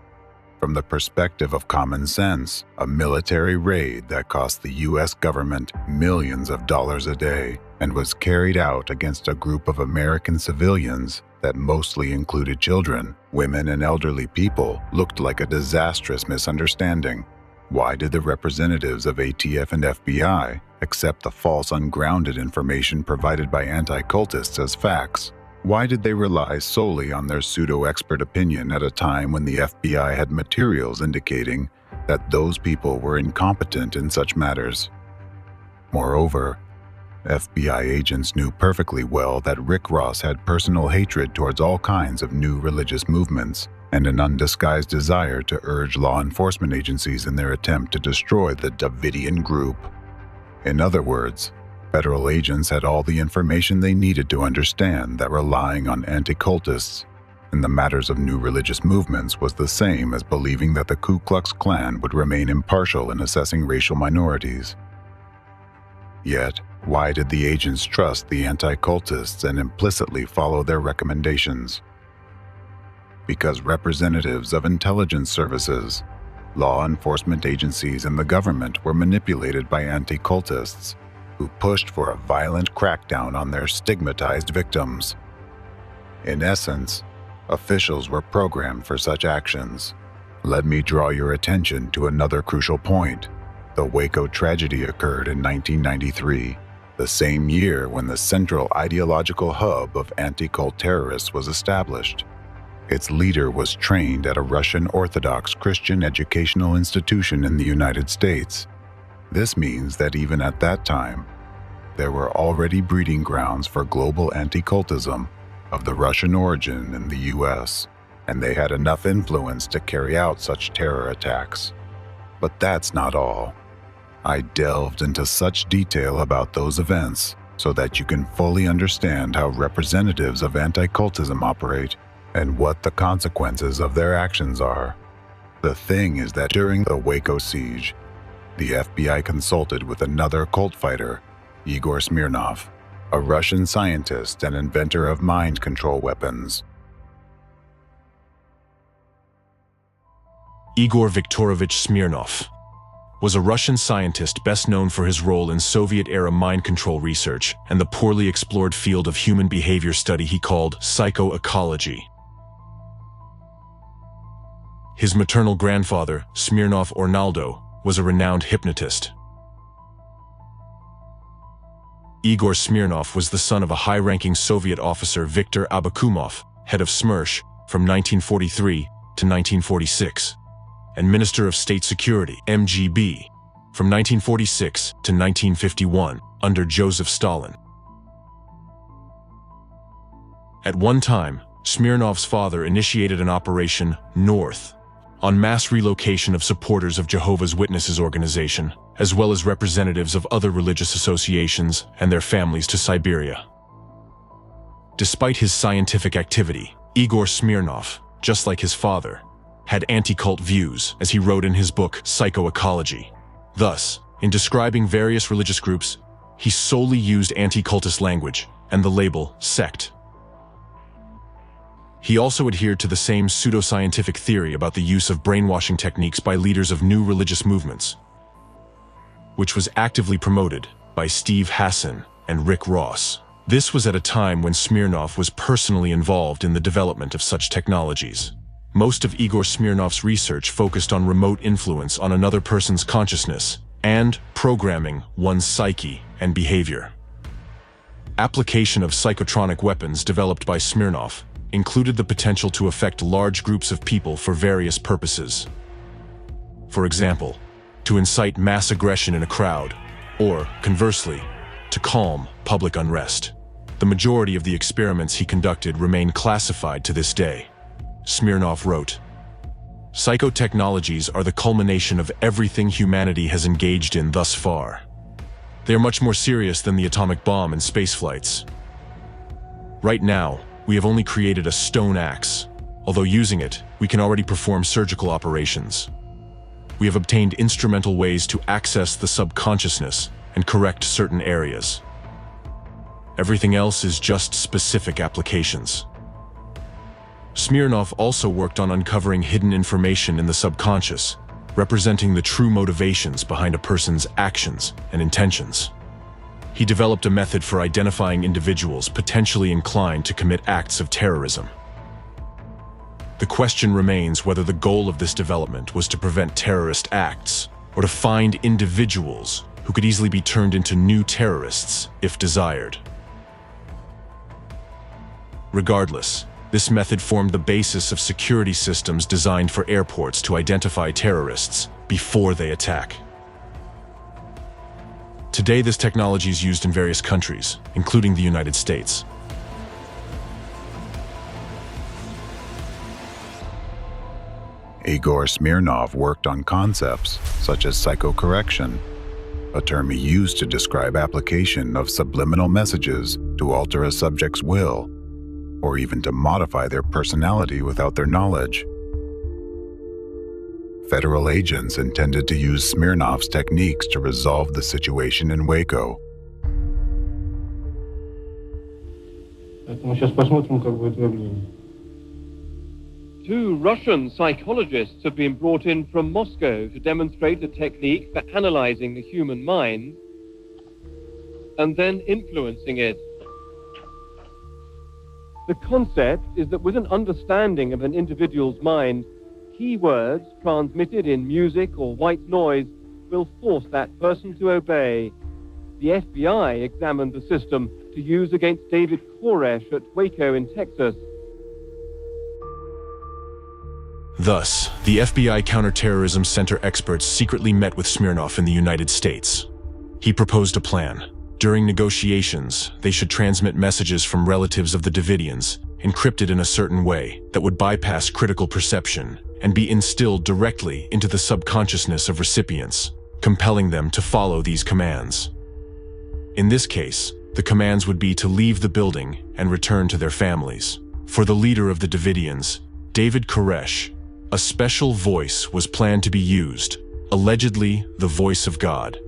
from the perspective of common sense, a military raid that cost the U.S. government millions of dollars a day and was carried out against a group of American civilians that mostly included children, women, and elderly people looked like a disastrous misunderstanding. Why did the representatives of ATF and FBI accept the false, ungrounded information provided by anti-cultists as facts? Why did they rely solely on their pseudo-expert opinion at a time when the FBI had materials indicating that those people were incompetent in such matters? Moreover, FBI agents knew perfectly well that Rick Ross had personal hatred towards all kinds of new religious movements and an undisguised desire to urge law enforcement agencies in their attempt to destroy the Davidian group. In other words, federal agents had all the information they needed to understand that relying on anti-cultists in the matters of new religious movements was the same as believing that the Ku Klux Klan would remain impartial in assessing racial minorities. Yet, why did the agents trust the anti-cultists and implicitly follow their recommendations? Because representatives of intelligence services, law enforcement agencies, and the government were manipulated by anti-cultists who pushed for a violent crackdown on their stigmatized victims. In essence, officials were programmed for such actions. Let me draw your attention to another crucial point. The Waco tragedy occurred in 1993, the same year when the central ideological hub of anti-cult terrorists was established. Its leader was trained at a Russian Orthodox Christian educational institution in the United States. This means that even at that time, there were already breeding grounds for global anti-cultism of the Russian origin in the US, and they had enough influence to carry out such terror attacks. But that's not all. I delved into such detail about those events so that you can fully understand how representatives of anti-cultism operate and what the consequences of their actions are. The thing is that during the Waco siege, the FBI consulted with another cult fighter, Igor Smirnov, a Russian scientist and inventor of mind control weapons. Igor Viktorovich Smirnov was a Russian scientist best known for his role in Soviet-era mind control research and the poorly explored field of human behavior study he called psychoecology. His maternal grandfather, Smirnov Ornaldo, was a renowned hypnotist. Igor Smirnov was the son of a high-ranking Soviet officer, Viktor Abakumov, head of SMERSH from 1943 to 1946, and Minister of State Security, MGB, from 1946 to 1951, under Joseph Stalin. At one time, Smirnov's father initiated an Operation North on mass relocation of supporters of Jehovah's Witnesses organization, as well as representatives of other religious associations and their families to Siberia. Despite his scientific activity, Igor Smirnov, just like his father, had anti-cult views, as he wrote in his book Psychoecology. Thus, in describing various religious groups, he solely used anti-cultist language and the label sect. He also adhered to the same pseudoscientific theory about the use of brainwashing techniques by leaders of new religious movements, which was actively promoted by Steve Hassan and Rick Ross. This was at a time when Smirnov was personally involved in the development of such technologies. Most of Igor Smirnov's research focused on remote influence on another person's consciousness and programming one's psyche and behavior. Application of psychotronic weapons developed by Smirnov included the potential to affect large groups of people for various purposes. For example, to incite mass aggression in a crowd, or, conversely, to calm public unrest. The majority of the experiments he conducted remain classified to this day. Smirnov wrote, "Psychotechnologies are the culmination of everything humanity has engaged in thus far. They are much more serious than the atomic bomb and space flights. Right now, we have only created a stone axe. Although using it, we can already perform surgical operations. We have obtained instrumental ways to access the subconsciousness and correct certain areas. Everything else is just specific applications." Smirnov also worked on uncovering hidden information in the subconscious, representing the true motivations behind a person's actions and intentions. He developed a method for identifying individuals potentially inclined to commit acts of terrorism. The question remains whether the goal of this development was to prevent terrorist acts, or to find individuals who could easily be turned into new terrorists if desired. Regardless, this method formed the basis of security systems designed for airports to identify terrorists before they attack. Today, this technology is used in various countries, including the United States. Igor Smirnov worked on concepts such as psychocorrection, a term he used to describe application of subliminal messages to alter a subject's will, or even to modify their personality without their knowledge. Federal agents intended to use Smirnov's techniques to resolve the situation in Waco. Two Russian psychologists have been brought in from Moscow to demonstrate a technique for analyzing the human mind and then influencing it. The concept is that with an understanding of an individual's mind, keywords transmitted in music or white noise will force that person to obey. The FBI examined the system to use against David Koresh at Waco in Texas. Thus, the FBI Counterterrorism Center experts secretly met with Smirnov in the United States. He proposed a plan. During negotiations, they should transmit messages from relatives of the Davidians, encrypted in a certain way that would bypass critical perception and be instilled directly into the subconsciousness of recipients, compelling them to follow these commands. In this case, the commands would be to leave the building and return to their families. For the leader of the Davidians, David Koresh, a special voice was planned to be used, allegedly the voice of God,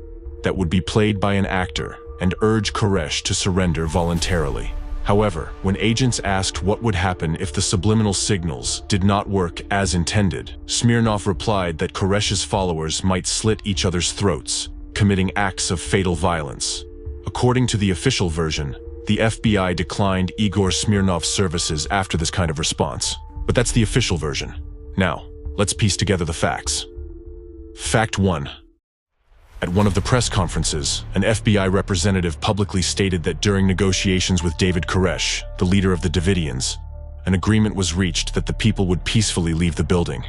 that would be played by an actor and urge Koresh to surrender voluntarily. However, when agents asked what would happen if the subliminal signals did not work as intended, Smirnov replied that Koresh's followers might slit each other's throats, committing acts of fatal violence. According to the official version, the FBI declined Igor Smirnov's services after this kind of response. But that's the official version. Now, let's piece together the facts. Fact 1. At one of the press conferences, an FBI representative publicly stated that during negotiations with David Koresh, the leader of the Davidians, an agreement was reached that the people would peacefully leave the building.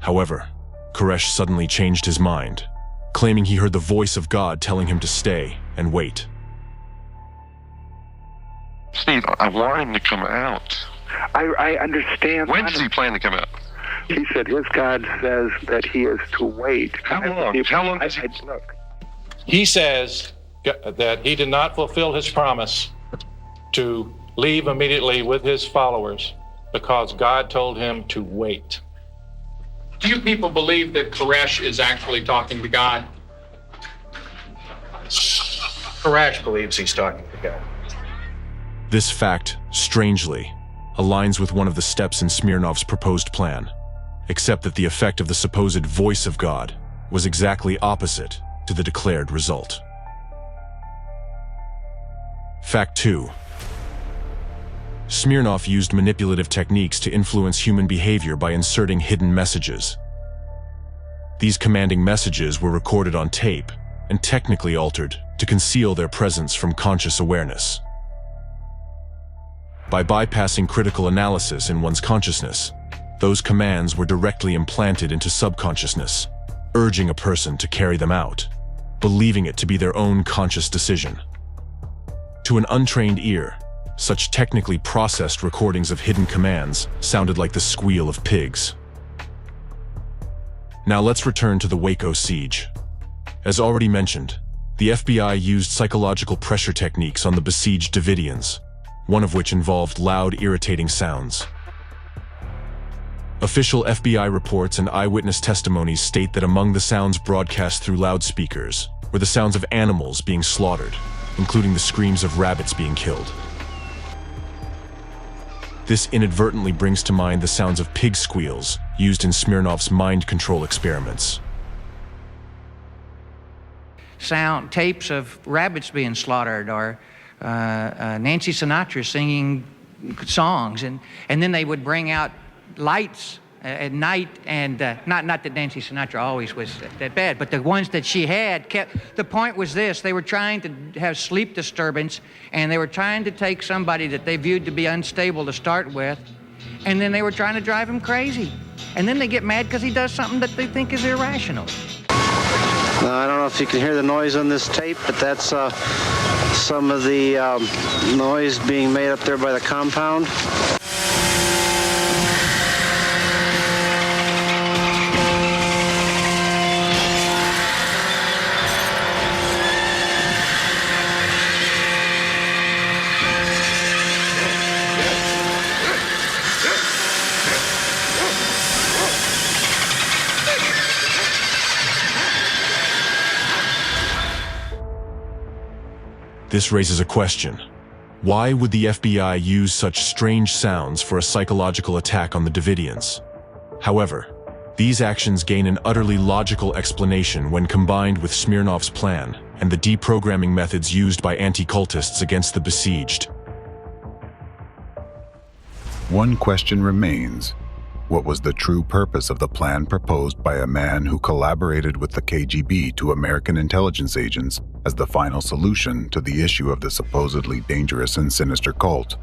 However, Koresh suddenly changed his mind, claiming he heard the voice of God telling him to stay and wait. Steve, I want him to come out. I understand. When does he plan to come out? He said his God says that he is to wait. How long? How long does he look? He says that he did not fulfill his promise to leave immediately with his followers because God told him to wait. Do you people believe that Koresh is actually talking to God? Koresh believes he's talking to God. This fact, strangely, aligns with one of the steps in Smirnov's proposed plan, except that the effect of the supposed voice of God was exactly opposite to the declared result. Fact 2. Smirnov used manipulative techniques to influence human behavior by inserting hidden messages. These commanding messages were recorded on tape and technically altered to conceal their presence from conscious awareness. By bypassing critical analysis in one's consciousness, those commands were directly implanted into subconsciousness, urging a person to carry them out, believing it to be their own conscious decision. To an untrained ear, such technically processed recordings of hidden commands sounded like the squeal of pigs. Now let's return to the Waco siege. As already mentioned, the FBI used psychological pressure techniques on the besieged Davidians, one of which involved loud, irritating sounds. Official FBI reports and eyewitness testimonies state that among the sounds broadcast through loudspeakers were the sounds of animals being slaughtered, including the screams of rabbits being killed. This inadvertently brings to mind the sounds of pig squeals used in Smirnov's mind control experiments. Sound tapes of rabbits being slaughtered, or Nancy Sinatra singing songs, and then they would bring out lights at night, and not that Nancy Sinatra always was that bad, but the ones that she had kept. The point was this: they were trying to have sleep disturbance, and they were trying to take somebody that they viewed to be unstable to start with, and then they were trying to drive him crazy, and then they get mad because he does something that they think is irrational. I don't know if you can hear the noise on this tape, but that's some of the noise being made up there by the compound. this raises a question. Why would the FBI use such strange sounds for a psychological attack on the Davidians? However, these actions gain an utterly logical explanation when combined with Smirnov's plan and the deprogramming methods used by anti-cultists against the besieged. One question remains. What was the true purpose of the plan proposed by a man who collaborated with the KGB to American intelligence agents as the final solution to the issue of the supposedly dangerous and sinister cult?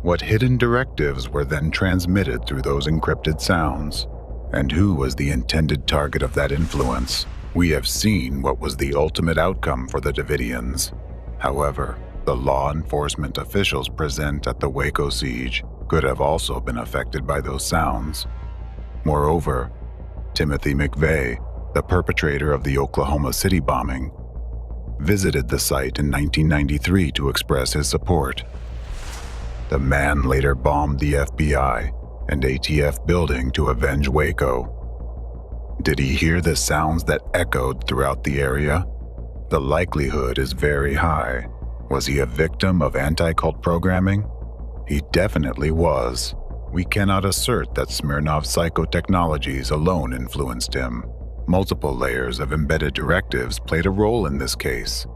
What hidden directives were then transmitted through those encrypted sounds? And who was the intended target of that influence? We have seen what was the ultimate outcome for the Davidians. However, the law enforcement officials present at the Waco siege could have also been affected by those sounds. Moreover, Timothy McVeigh, the perpetrator of the Oklahoma City bombing, visited the site in 1993 to express his support. The man later bombed the FBI and ATF building to avenge Waco. Did he hear the sounds that echoed throughout the area? The likelihood is very high. Was he a victim of anti-cult programming? He definitely was. We cannot assert that Smirnov's psychotechnologies alone influenced him. Multiple layers of embedded directives played a role in this case.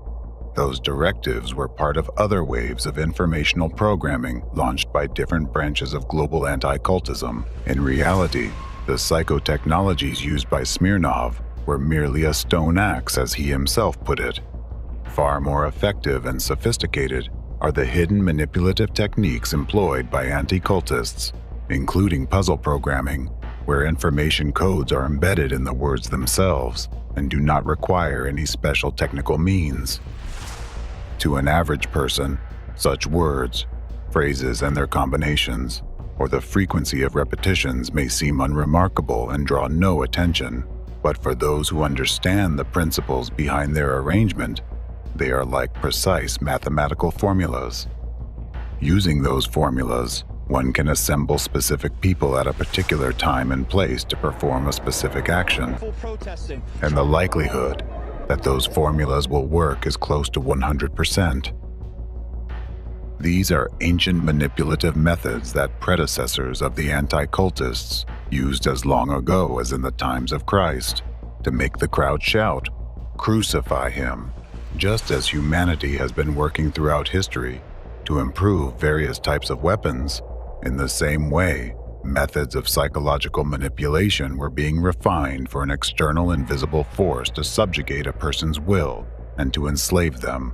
Those directives were part of other waves of informational programming launched by different branches of global anti-cultism. In reality, the psychotechnologies used by Smirnov were merely a stone axe, as he himself put it. Far more effective and sophisticated are the hidden manipulative techniques employed by anti-cultists, including puzzle programming, where information codes are embedded in the words themselves and do not require any special technical means. To an average person, such words, phrases and their combinations, or the frequency of repetitions may seem unremarkable and draw no attention, but for those who understand the principles behind their arrangement, they are like precise mathematical formulas. Using those formulas, one can assemble specific people at a particular time and place to perform a specific action. And the likelihood that those formulas will work is close to 100%. These are ancient manipulative methods that predecessors of the anti-cultists used as long ago as in the times of Christ to make the crowd shout, "Crucify him!" Just as humanity has been working throughout history to improve various types of weapons, in the same way, methods of psychological manipulation were being refined for an external invisible force to subjugate a person's will and to enslave them.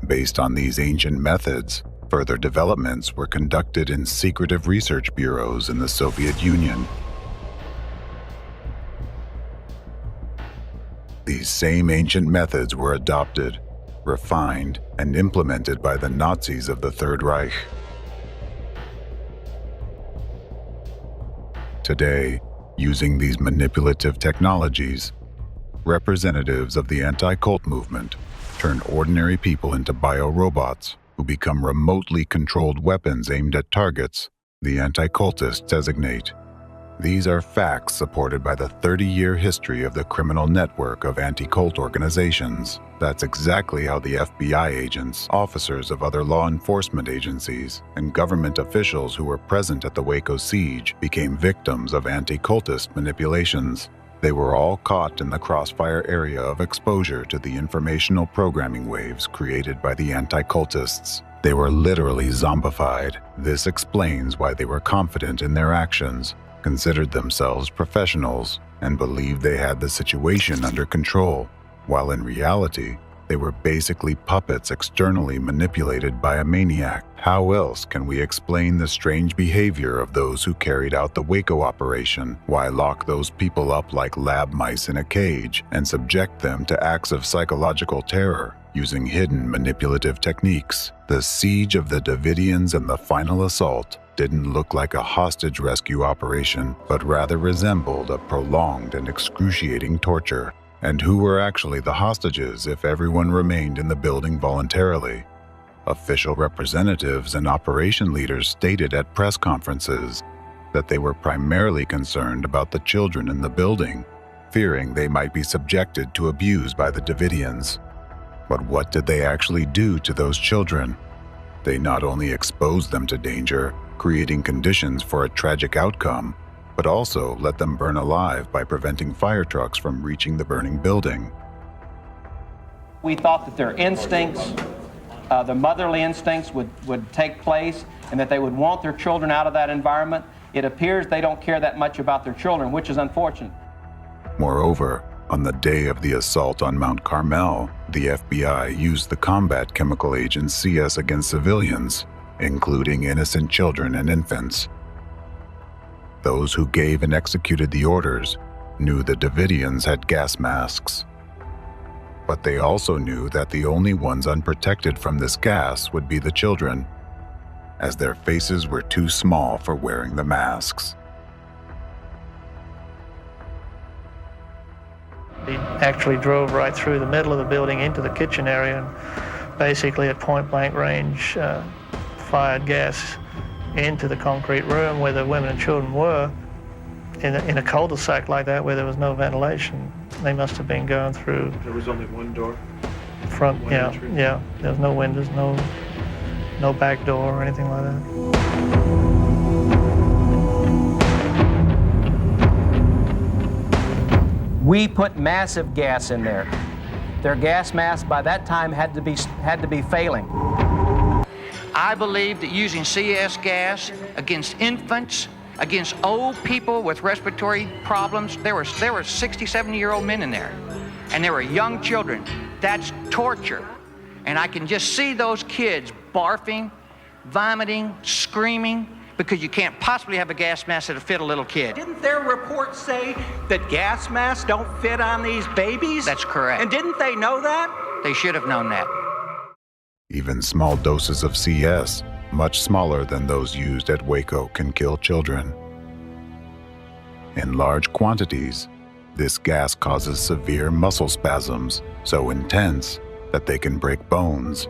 Based on these ancient methods, further developments were conducted in secretive research bureaus in the Soviet Union. These same ancient methods were adopted, refined, and implemented by the Nazis of the Third Reich. Today, using these manipulative technologies, representatives of the anti-cult movement turn ordinary people into biorobots who become remotely controlled weapons aimed at targets the anti-cultists designate. These are facts supported by the 30-year history of the criminal network of anti-cult organizations. That's exactly how the FBI agents, officers of other law enforcement agencies, and government officials who were present at the Waco siege became victims of anti-cultist manipulations. They were all caught in the crossfire area of exposure to the informational programming waves created by the anti-cultists. They were literally zombified. This explains why they were confident in their actions, considered themselves professionals, and believed they had the situation under control, while in reality, they were basically puppets externally manipulated by a maniac. How else can we explain the strange behavior of those who carried out the Waco operation? Why lock those people up like lab mice in a cage and subject them to acts of psychological terror using hidden manipulative techniques? The siege of the Davidians and the final assault didn't look like a hostage rescue operation, but rather resembled a prolonged and excruciating torture. And who were actually the hostages if everyone remained in the building voluntarily? Official representatives and operation leaders stated at press conferences that they were primarily concerned about the children in the building, fearing they might be subjected to abuse by the Davidians. But what did they actually do to those children? They not only exposed them to danger, creating conditions for a tragic outcome, but also let them burn alive by preventing fire trucks from reaching the burning building. We thought that their instincts, the motherly instincts would take place and that they would want their children out of that environment. It appears they don't care that much about their children, which is unfortunate. Moreover, on the day of the assault on Mount Carmel, the FBI used the combat chemical agent CS against civilians, including innocent children and infants. Those who gave and executed the orders knew the Davidians had gas masks. But they also knew that the only ones unprotected from this gas would be the children, as their faces were too small for wearing the masks. He actually drove right through the middle of the building into the kitchen area and basically at point-blank range fired gas into the concrete room where the women and children were. In a cul-de-sac like that where there was no ventilation, they must have been going through. There was only one door? Front, one entry? Yeah. There was no windows, no back door or anything like that. We put massive gas in there. Their gas mask by that time had to be failing. I believe that using CS gas against infants, against old people with respiratory problems, there were 60, 70-year-old men in there, and there were young children. That's torture. And I can just see those kids barfing, vomiting, screaming, because you can't possibly have a gas mask that'll fit a little kid. Didn't their report say that gas masks don't fit on these babies? That's correct. And didn't they know that? They should have known that. Even small doses of CS, much smaller than those used at Waco, can kill children. In large quantities, this gas causes severe muscle spasms, so intense that they can break bones.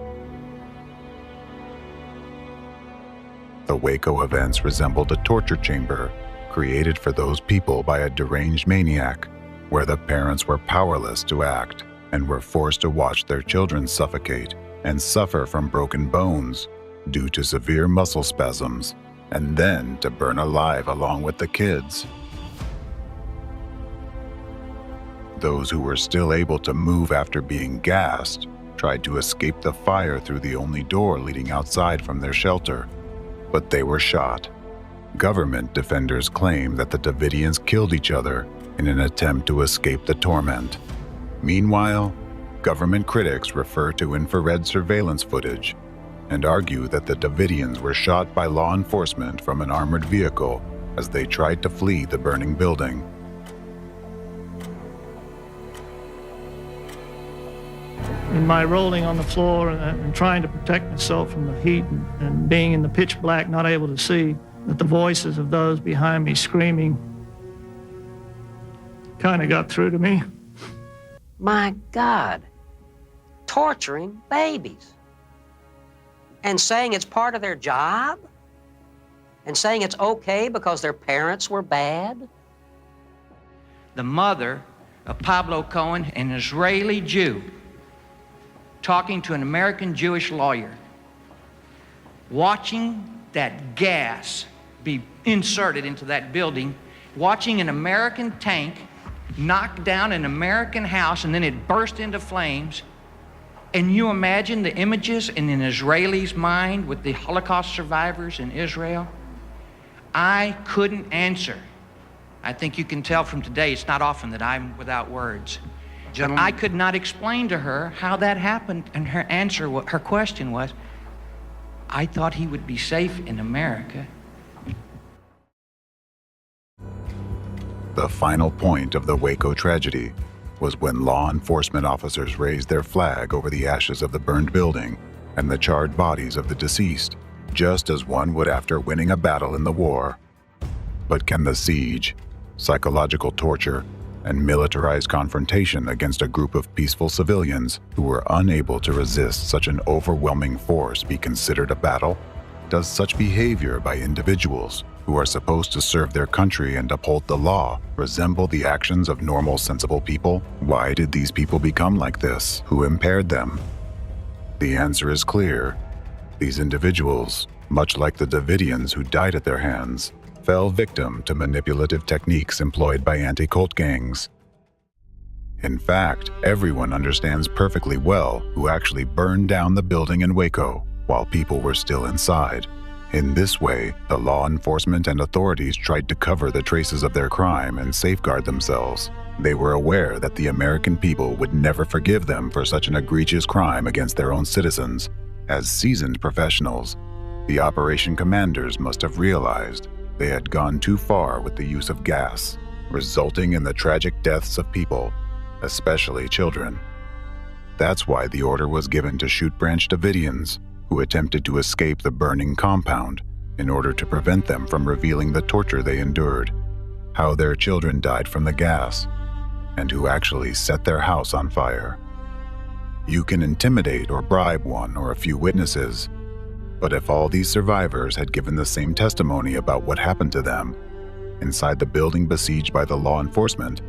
The Waco events resembled a torture chamber created for those people by a deranged maniac, where the parents were powerless to act and were forced to watch their children suffocate and suffer from broken bones due to severe muscle spasms, and then to burn alive along with the kids. Those who were still able to move after being gassed tried to escape the fire through the only door leading outside from their shelter, but they were shot. Government defenders claim that the Davidians killed each other in an attempt to escape the torment. Meanwhile, government critics refer to infrared surveillance footage and argue that the Davidians were shot by law enforcement from an armored vehicle as they tried to flee the burning building. In my rolling on the floor and trying to protect myself from the heat and being in the pitch black, not able to see, that the voices of those behind me screaming kind of got through to me. My God, torturing babies and saying it's part of their job and saying it's okay because their parents were bad. The mother of Pablo Cohen, an Israeli Jew, talking to an American Jewish lawyer, watching that gas be inserted into that building, watching an American tank knock down an American house and then it burst into flames. And you imagine the images in an Israeli's mind with the Holocaust survivors in Israel? I couldn't answer. I think you can tell from today, it's not often that I'm without words. But I could not explain to her how that happened, and her answer, her question was, I thought he would be safe in America. The final point of the Waco tragedy was when law enforcement officers raised their flag over the ashes of the burned building and the charred bodies of the deceased, just as one would after winning a battle in the war. But can the siege, psychological torture, and militarized confrontation against a group of peaceful civilians who were unable to resist such an overwhelming force be considered a battle? Does such behavior by individuals who are supposed to serve their country and uphold the law, resemble the actions of normal, sensible people? Why did these people become like this? Who impaired them? The answer is clear. These individuals, much like the Davidians who died at their hands, fell victim to manipulative techniques employed by anti-cult gangs. In fact, everyone understands perfectly well who actually burned down the building in Waco while people were still inside. In this way, the law enforcement and authorities tried to cover the traces of their crime and safeguard themselves. They were aware that the American people would never forgive them for such an egregious crime against their own citizens. As seasoned professionals, the operation commanders must have realized they had gone too far with the use of gas, resulting in the tragic deaths of people, especially children. That's why the order was given to shoot Branch Davidians who attempted to escape the burning compound in order to prevent them from revealing the torture they endured, how their children died from the gas, and who actually set their house on fire. You can intimidate or bribe one or a few witnesses, but if all these survivors had given the same testimony about what happened to them inside the building besieged by the law enforcement,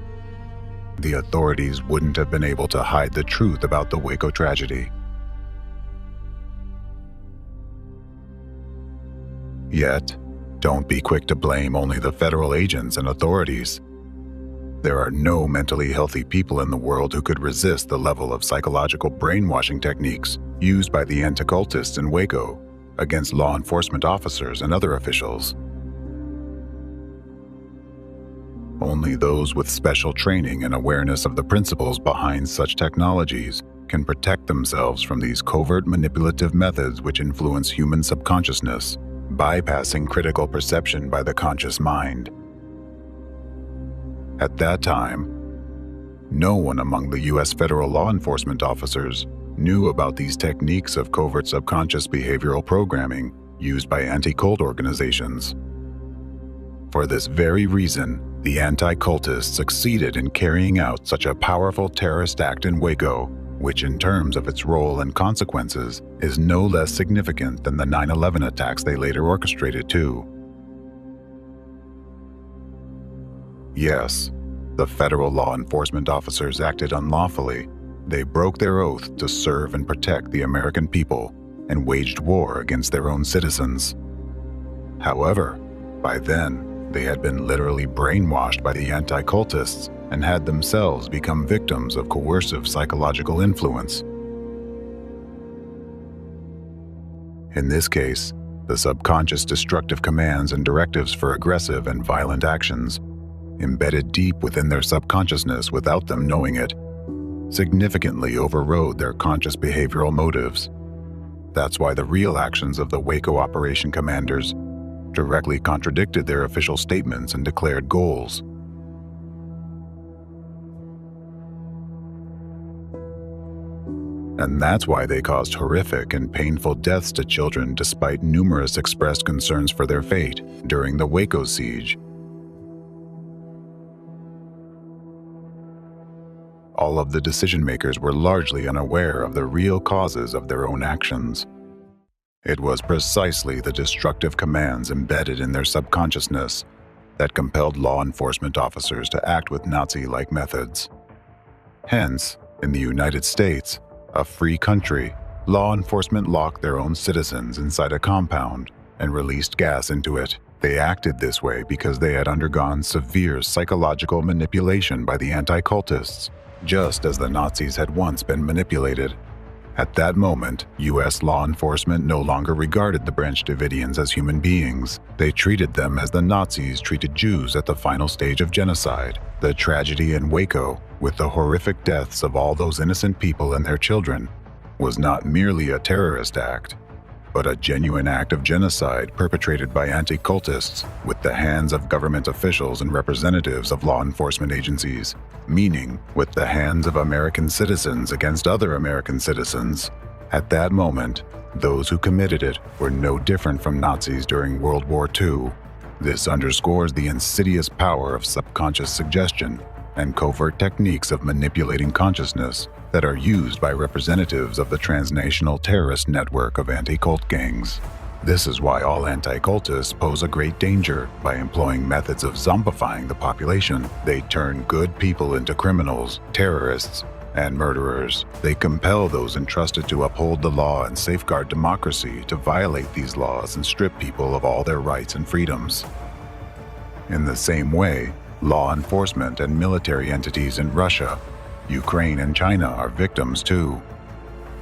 the authorities wouldn't have been able to hide the truth about the Waco tragedy. Yet, don't be quick to blame only the federal agents and authorities. There are no mentally healthy people in the world who could resist the level of psychological brainwashing techniques used by the Anticultists in Waco against law enforcement officers and other officials. Only those with special training and awareness of the principles behind such technologies can protect themselves from these covert manipulative methods which influence human subconsciousness, bypassing critical perception by the conscious mind. At that time, no one among the U.S. federal law enforcement officers knew about these techniques of covert subconscious behavioral programming used by anti-cult organizations. For this very reason, the Anti-Cultists succeeded in carrying out such a powerful terrorist act in Waco, which in terms of its role and consequences is no less significant than the 9/11 attacks they later orchestrated too. Yes, the federal law enforcement officers acted unlawfully. They broke their oath to serve and protect the American people and waged war against their own citizens. However, by then, they had been literally brainwashed by the anti-cultists and had themselves become victims of coercive psychological influence. In this case, the subconscious destructive commands and directives for aggressive and violent actions, embedded deep within their subconsciousness without them knowing it, significantly overrode their conscious behavioral motives. That's why the real actions of the Waco operation commanders directly contradicted their official statements and declared goals. And that's why they caused horrific and painful deaths to children despite numerous expressed concerns for their fate during the Waco siege. All of the decision makers were largely unaware of the real causes of their own actions. It was precisely the destructive commands embedded in their subconsciousness that compelled law enforcement officers to act with Nazi-like methods. Hence, in the United States, a free country, law enforcement locked their own citizens inside a compound and released gas into it. They acted this way because they had undergone severe psychological manipulation by the anti-cultists, just as the Nazis had once been manipulated. At that moment, U.S. law enforcement no longer regarded the Branch Davidians as human beings. They treated them as the Nazis treated Jews at the final stage of genocide. The tragedy in Waco, with the horrific deaths of all those innocent people and their children, was not merely a terrorist act, but a genuine act of genocide perpetrated by anti-cultists with the hands of government officials and representatives of law enforcement agencies, meaning with the hands of American citizens against other American citizens. At that moment, those who committed it were no different from Nazis during World War II. This underscores the insidious power of subconscious suggestion and covert techniques of manipulating consciousness that are used by representatives of the transnational terrorist network of anti-cult gangs. This is why all anti-cultists pose a great danger. By employing methods of zombifying the population, they turn good people into criminals, terrorists, and murderers. They compel those entrusted to uphold the law and safeguard democracy to violate these laws and strip people of all their rights and freedoms. In the same way, law enforcement and military entities in Russia, Ukraine, and China are victims too.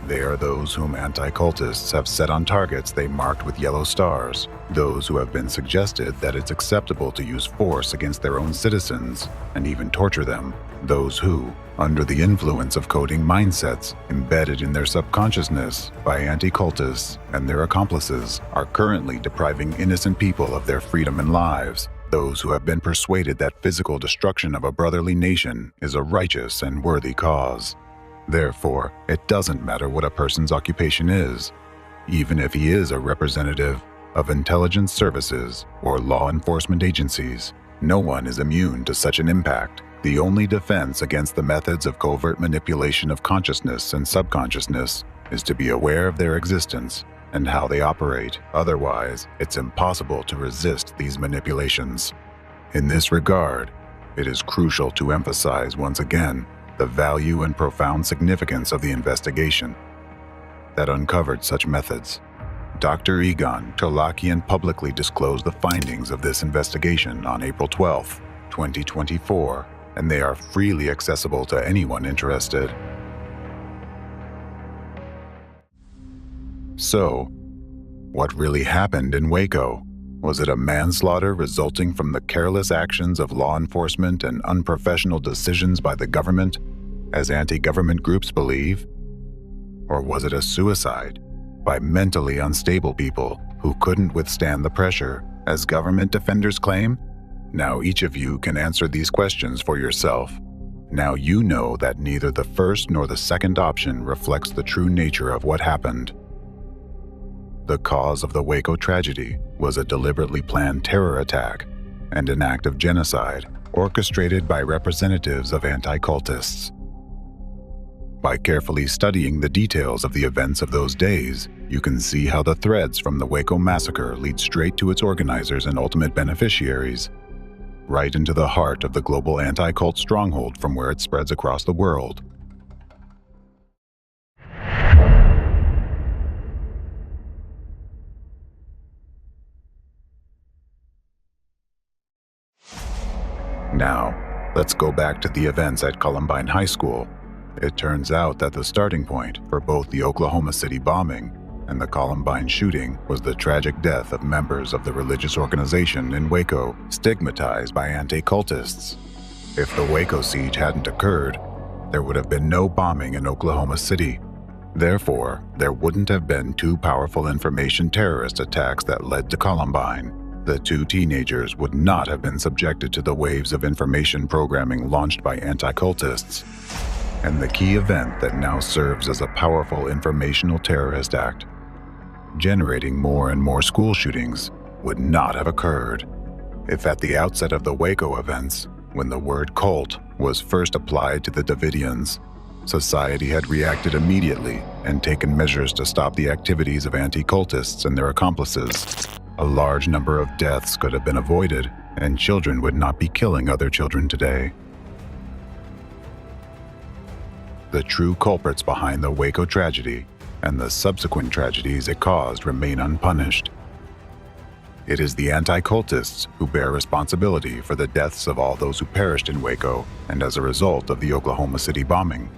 They are those whom anti-cultists have set on targets they marked with yellow stars, those who have been suggested that it's acceptable to use force against their own citizens and even torture them, those who, under the influence of coding mindsets embedded in their subconsciousness by anti-cultists and their accomplices, are currently depriving innocent people of their freedom and lives, those who have been persuaded that physical destruction of a brotherly nation is a righteous and worthy cause. Therefore, it doesn't matter what a person's occupation is, even if he is a representative of intelligence services or law enforcement agencies. No one is immune to such an impact. The only defense against the methods of covert manipulation of consciousness and subconsciousness is to be aware of their existence and how they operate. Otherwise, it's impossible to resist these manipulations. In this regard, it is crucial to emphasize once again the value and profound significance of the investigation that uncovered such methods. Dr. Egon Tolakian publicly disclosed the findings of this investigation on April 12, 2024, and they are freely accessible to anyone interested. So, what really happened in Waco? Was it a manslaughter resulting from the careless actions of law enforcement and unprofessional decisions by the government, as anti-government groups believe? Or was it a suicide by mentally unstable people who couldn't withstand the pressure, as government defenders claim? Now each of you can answer these questions for yourself. Now you know that neither the first nor the second option reflects the true nature of what happened. The cause of the Waco tragedy was a deliberately planned terror attack and an act of genocide orchestrated by representatives of anti-cultists. By carefully studying the details of the events of those days, you can see how the threads from the Waco massacre lead straight to its organizers and ultimate beneficiaries, right into the heart of the global anti-cult stronghold from where it spreads across the world. Now, let's go back to the events at Columbine High School. It turns out that the starting point for both the Oklahoma City bombing and the Columbine shooting was the tragic death of members of the religious organization in Waco, stigmatized by anti-cultists. If the Waco siege hadn't occurred, there would have been no bombing in Oklahoma City. Therefore, there wouldn't have been two powerful information terrorist attacks that led to Columbine. The two teenagers would not have been subjected to the waves of information programming launched by anti-cultists. And the key event that now serves as a powerful informational terrorist act, generating more and more school shootings, would not have occurred if at the outset of the Waco events, when the word cult was first applied to the Davidians, society had reacted immediately and taken measures to stop the activities of anti-cultists and their accomplices. A large number of deaths could have been avoided, and children would not be killing other children today. The true culprits behind the Waco tragedy and the subsequent tragedies it caused remain unpunished. It is the anti-cultists who bear responsibility for the deaths of all those who perished in Waco and as a result of the Oklahoma City bombing.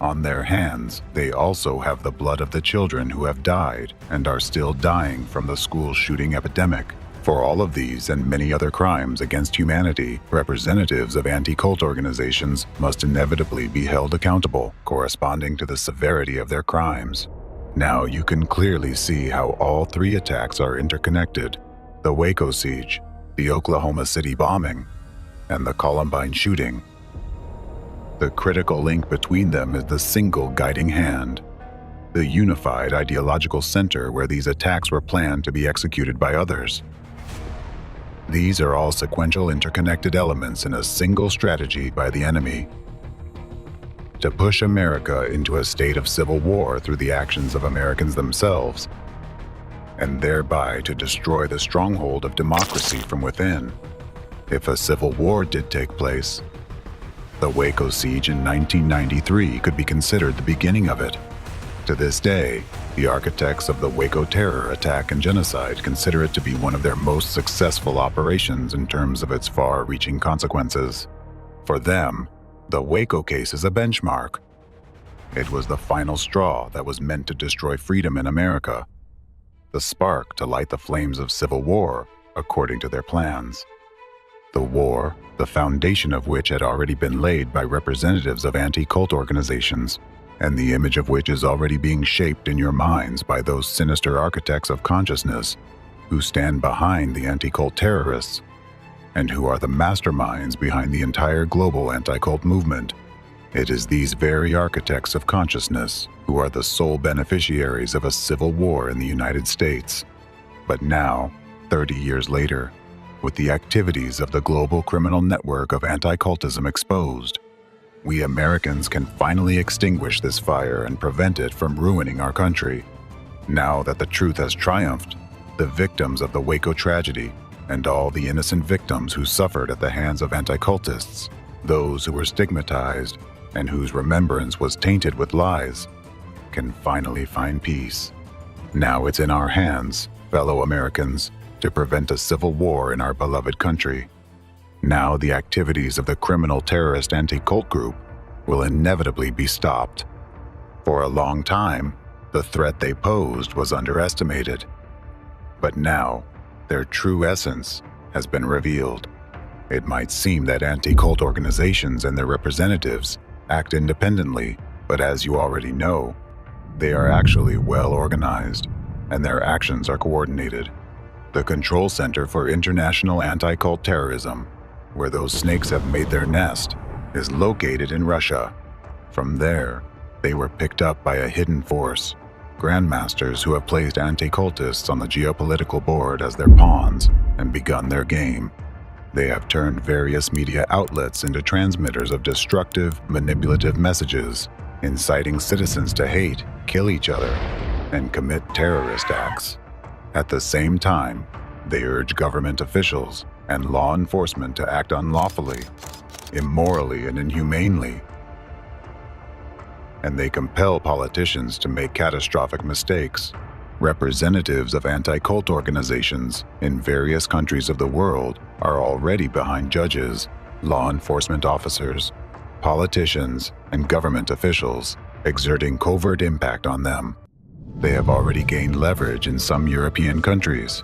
On their hands, they also have the blood of the children who have died and are still dying from the school shooting epidemic. For all of these and many other crimes against humanity, representatives of anti-cult organizations must inevitably be held accountable, corresponding to the severity of their crimes. Now you can clearly see how all three attacks are interconnected: the Waco siege, the Oklahoma City bombing, and the Columbine shooting. The critical link between them is the single guiding hand, the unified ideological center where these attacks were planned to be executed by others. These are all sequential interconnected elements in a single strategy by the enemy to push America into a state of civil war through the actions of Americans themselves, and thereby to destroy the stronghold of democracy from within. If a civil war did take place, the Waco siege in 1993 could be considered the beginning of it. To this day, the architects of the Waco terror attack and genocide consider it to be one of their most successful operations in terms of its far-reaching consequences. For them, the Waco case is a benchmark. It was the final straw that was meant to destroy freedom in America, the spark to light the flames of civil war, according to their plans. The war, the foundation of which had already been laid by representatives of anti-cult organizations, and the image of which is already being shaped in your minds by those sinister architects of consciousness who stand behind the anti-cult terrorists, and who are the masterminds behind the entire global anti-cult movement. It is these very architects of consciousness who are the sole beneficiaries of a civil war in the United States. But now, 30 years later, with the activities of the global criminal network of anti-cultism exposed, we Americans can finally extinguish this fire and prevent it from ruining our country. Now that the truth has triumphed, the victims of the Waco tragedy and all the innocent victims who suffered at the hands of anti-cultists, those who were stigmatized and whose remembrance was tainted with lies, can finally find peace. Now it's in our hands, fellow Americans, to prevent a civil war in our beloved country. Now the activities of the criminal terrorist anti-cult group will inevitably be stopped. For a long time, the threat they posed was underestimated. But now, their true essence has been revealed. It might seem that anti-cult organizations and their representatives act independently, but as you already know, they are actually well organized, and their actions are coordinated. The control center for international anti-cult terrorism, where those snakes have made their nest, is located in Russia. From there, they were picked up by a hidden force, grandmasters who have placed anti-cultists on the geopolitical board as their pawns and begun their game. They have turned various media outlets into transmitters of destructive, manipulative messages, inciting citizens to hate, kill each other, and commit terrorist acts. At the same time, they urge government officials and law enforcement to act unlawfully, immorally, and inhumanely. And they compel politicians to make catastrophic mistakes. Representatives of anti-cult organizations in various countries of the world are already behind judges, law enforcement officers, politicians, and government officials, exerting covert impact on them. They have already gained leverage in some European countries.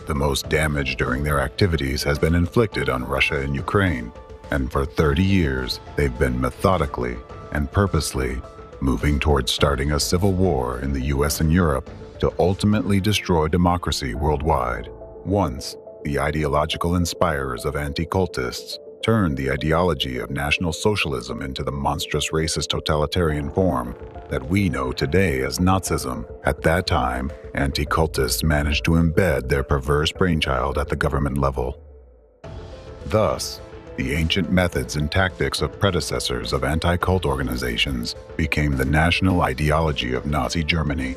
The most damage during their activities has been inflicted on Russia and Ukraine, and for 30 years they've been methodically and purposely moving towards starting a civil war in the US and Europe to ultimately destroy democracy worldwide. Once, the ideological inspirers of anti-cultists turned the ideology of National Socialism into the monstrous racist totalitarian form that we know today as Nazism. At that time, anti-cultists managed to embed their perverse brainchild at the government level. Thus, the ancient methods and tactics of predecessors of anti-cult organizations became the national ideology of Nazi Germany.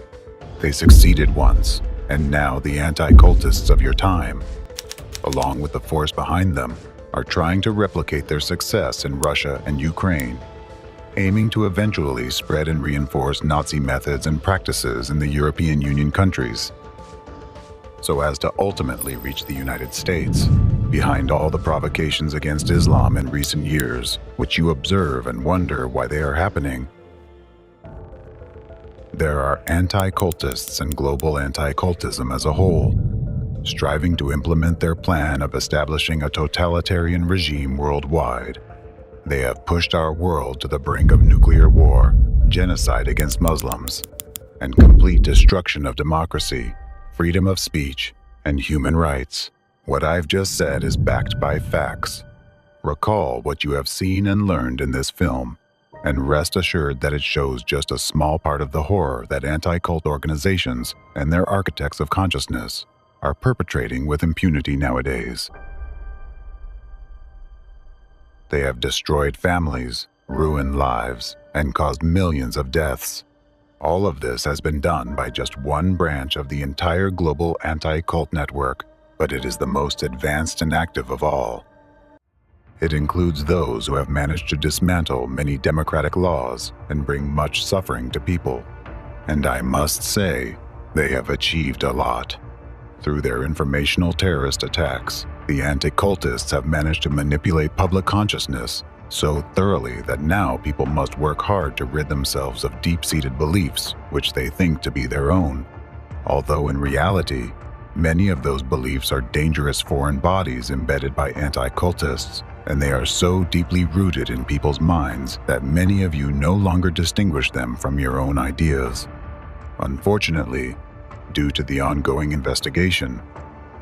They succeeded once, and now the anti-cultists of your time, along with the force behind them, are trying to replicate their success in Russia and Ukraine, aiming to eventually spread and reinforce Nazi methods and practices in the European Union countries, so as to ultimately reach the United States. Behind all the provocations against Islam in recent years, which you observe and wonder why they are happening, there are anti-cultists and global anti-cultism as a whole, striving to implement their plan of establishing a totalitarian regime worldwide. They have pushed our world to the brink of nuclear war, genocide against Muslims, and complete destruction of democracy, freedom of speech, and human rights. What I've just said is backed by facts. Recall what you have seen and learned in this film, and rest assured that it shows just a small part of the horror that anti-cult organizations and their architects of consciousness are perpetrating with impunity nowadays. They have destroyed families, ruined lives, and caused millions of deaths. All of this has been done by just one branch of the entire global anti-cult network, but it is the most advanced and active of all. It includes those who have managed to dismantle many democratic laws and bring much suffering to people. And I must say, they have achieved a lot. Through their informational terrorist attacks, the Anticultists have managed to manipulate public consciousness so thoroughly that now people must work hard to rid themselves of deep-seated beliefs which they think to be their own. Although in reality, many of those beliefs are dangerous foreign bodies embedded by anti-cultists, and they are so deeply rooted in people's minds that many of you no longer distinguish them from your own ideas. Unfortunately, due to the ongoing investigation,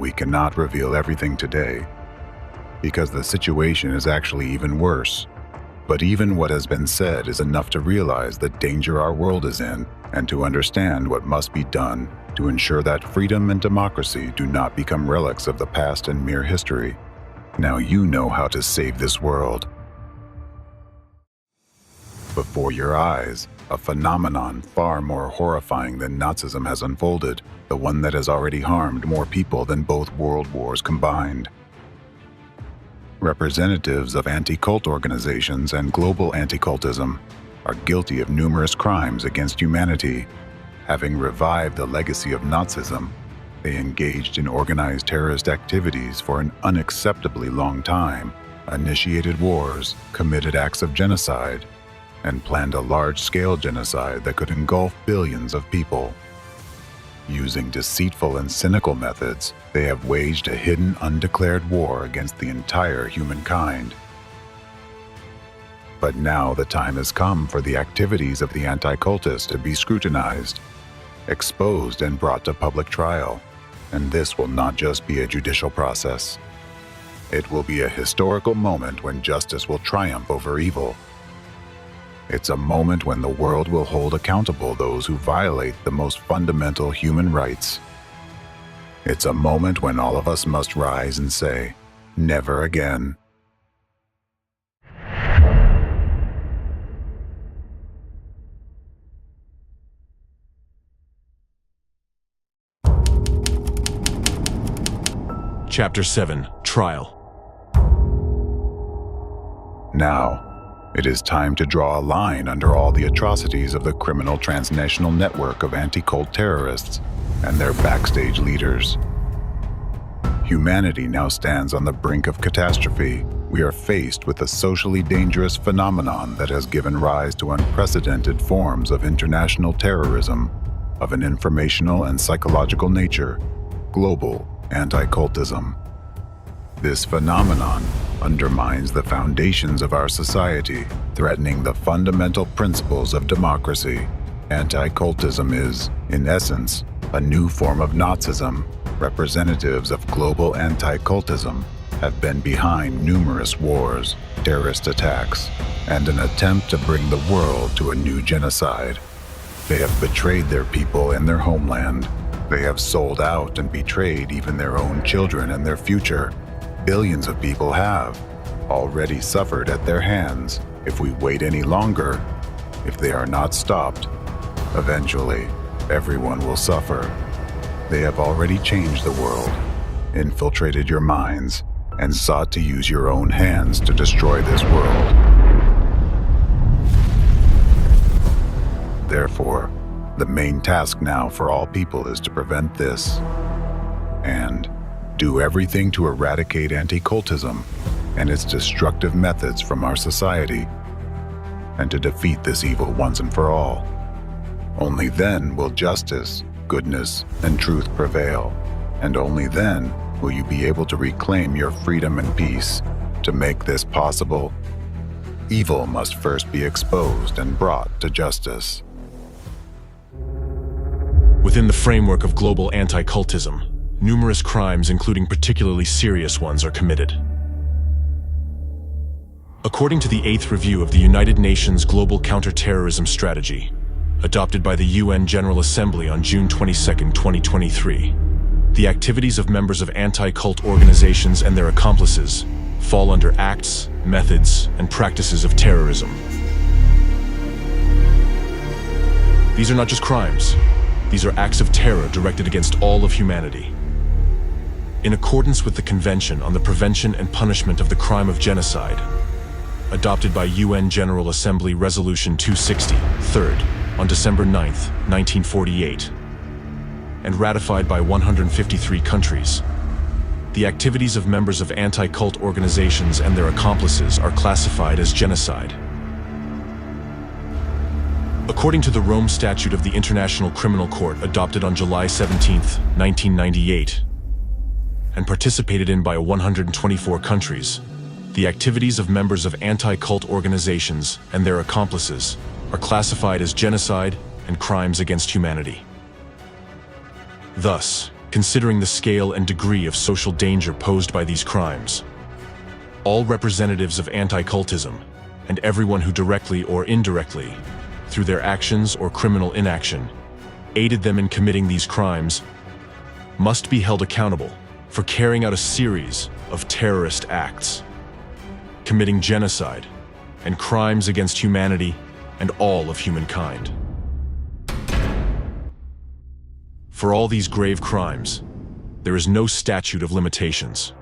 we cannot reveal everything today, because the situation is actually even worse. But even what has been said is enough to realize the danger our world is in and to understand what must be done to ensure that freedom and democracy do not become relics of the past and mere history. Now you know how to save this world. Before your eyes, a phenomenon far more horrifying than Nazism has unfolded, the one that has already harmed more people than both world wars combined. Representatives of anti-cult organizations and global anti-cultism are guilty of numerous crimes against humanity. Having revived the legacy of Nazism, they engaged in organized terrorist activities for an unacceptably long time, initiated wars, committed acts of genocide, and planned a large-scale genocide that could engulf billions of people. Using deceitful and cynical methods, they have waged a hidden, undeclared war against the entire humankind. But now the time has come for the activities of the anti-cultists to be scrutinized, exposed, and brought to public trial. And this will not just be a judicial process. It will be a historical moment when justice will triumph over evil. It's a moment when the world will hold accountable those who violate the most fundamental human rights. It's a moment when all of us must rise and say, never again. Chapter 7, Trial. Now, it is time to draw a line under all the atrocities of the criminal transnational network of anti-cult terrorists and their backstage leaders. Humanity now stands on the brink of catastrophe. We are faced with a socially dangerous phenomenon that has given rise to unprecedented forms of international terrorism of an informational and psychological nature, global anti-cultism. This phenomenon undermines the foundations of our society, threatening the fundamental principles of democracy. Anti-cultism is, in essence, a new form of Nazism. Representatives of global anti-cultism have been behind numerous wars, terrorist attacks, and an attempt to bring the world to a new genocide. They have betrayed their people and their homeland. They have sold out and betrayed even their own children and their future. Billions of people have already suffered at their hands. If we wait any longer, if they are not stopped, eventually everyone will suffer. They have already changed the world, infiltrated your minds, and sought to use your own hands to destroy this world. Therefore, the main task now for all people is to prevent this and do everything to eradicate anti-cultism and its destructive methods from our society, and to defeat this evil once and for all. Only then will justice, goodness, and truth prevail, and only then will you be able to reclaim your freedom and peace. To make this possible, evil must first be exposed and brought to justice. Within the framework of global anti-cultism, numerous crimes, including particularly serious ones, are committed. According to the 8th review of the United Nations Global Counterterrorism Strategy, adopted by the UN General Assembly on June 22, 2023, the activities of members of anti-cult organizations and their accomplices fall under acts, methods, and practices of terrorism. These are not just crimes. These are acts of terror directed against all of humanity. In accordance with the Convention on the Prevention and Punishment of the Crime of Genocide, adopted by UN General Assembly Resolution 260, 3rd, on December 9, 1948, and ratified by 153 countries, the activities of members of anti-cult organizations and their accomplices are classified as genocide. According to the Rome Statute of the International Criminal Court adopted on July 17, 1998, and participated in by 124 countries, the activities of members of anti-cult organizations and their accomplices are classified as genocide and crimes against humanity. Thus, considering the scale and degree of social danger posed by these crimes, all representatives of anti-cultism, and everyone who directly or indirectly, through their actions or criminal inaction, aided them in committing these crimes, must be held accountable for carrying out a series of terrorist acts, committing genocide and crimes against humanity and all of humankind. For all these grave crimes, there is no statute of limitations.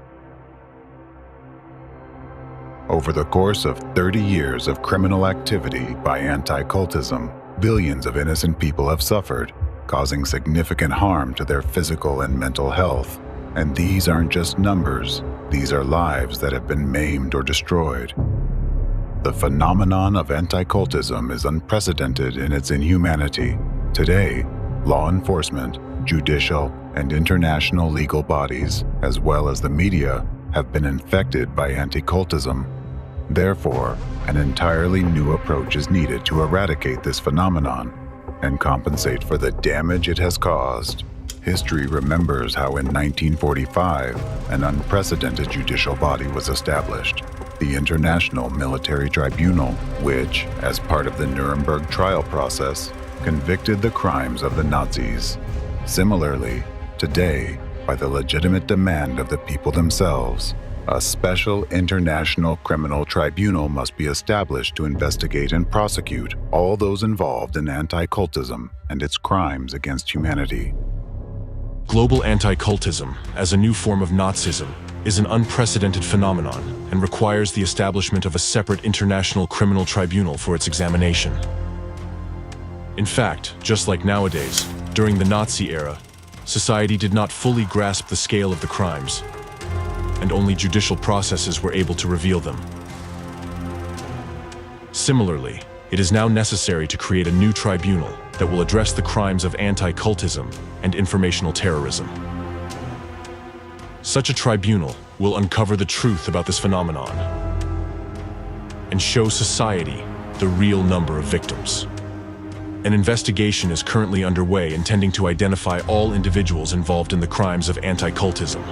Over the course of 30 years of criminal activity by anti-cultism, billions of innocent people have suffered, causing significant harm to their physical and mental health. And these aren't just numbers, these are lives that have been maimed or destroyed. The phenomenon of anti-cultism is unprecedented in its inhumanity. Today, law enforcement, judicial, and international legal bodies, as well as the media, have been infected by anti-cultism. Therefore, an entirely new approach is needed to eradicate this phenomenon and compensate for the damage it has caused. History remembers how in 1945, an unprecedented judicial body was established, the International Military Tribunal, which, as part of the Nuremberg trial process, convicted the crimes of the Nazis. Similarly, today, by the legitimate demand of the people themselves, a special international criminal tribunal must be established to investigate and prosecute all those involved in anti-cultism and its crimes against humanity. Global anti-cultism, as a new form of Nazism, is an unprecedented phenomenon and requires the establishment of a separate international criminal tribunal for its examination. In fact, just like nowadays, during the Nazi era, society did not fully grasp the scale of the crimes, and only judicial processes were able to reveal them. Similarly, it is now necessary to create a new tribunal that will address the crimes of anti-cultism and informational terrorism. Such a tribunal will uncover the truth about this phenomenon and show society the real number of victims. An investigation is currently underway intending to identify all individuals involved in the crimes of anti-cultism.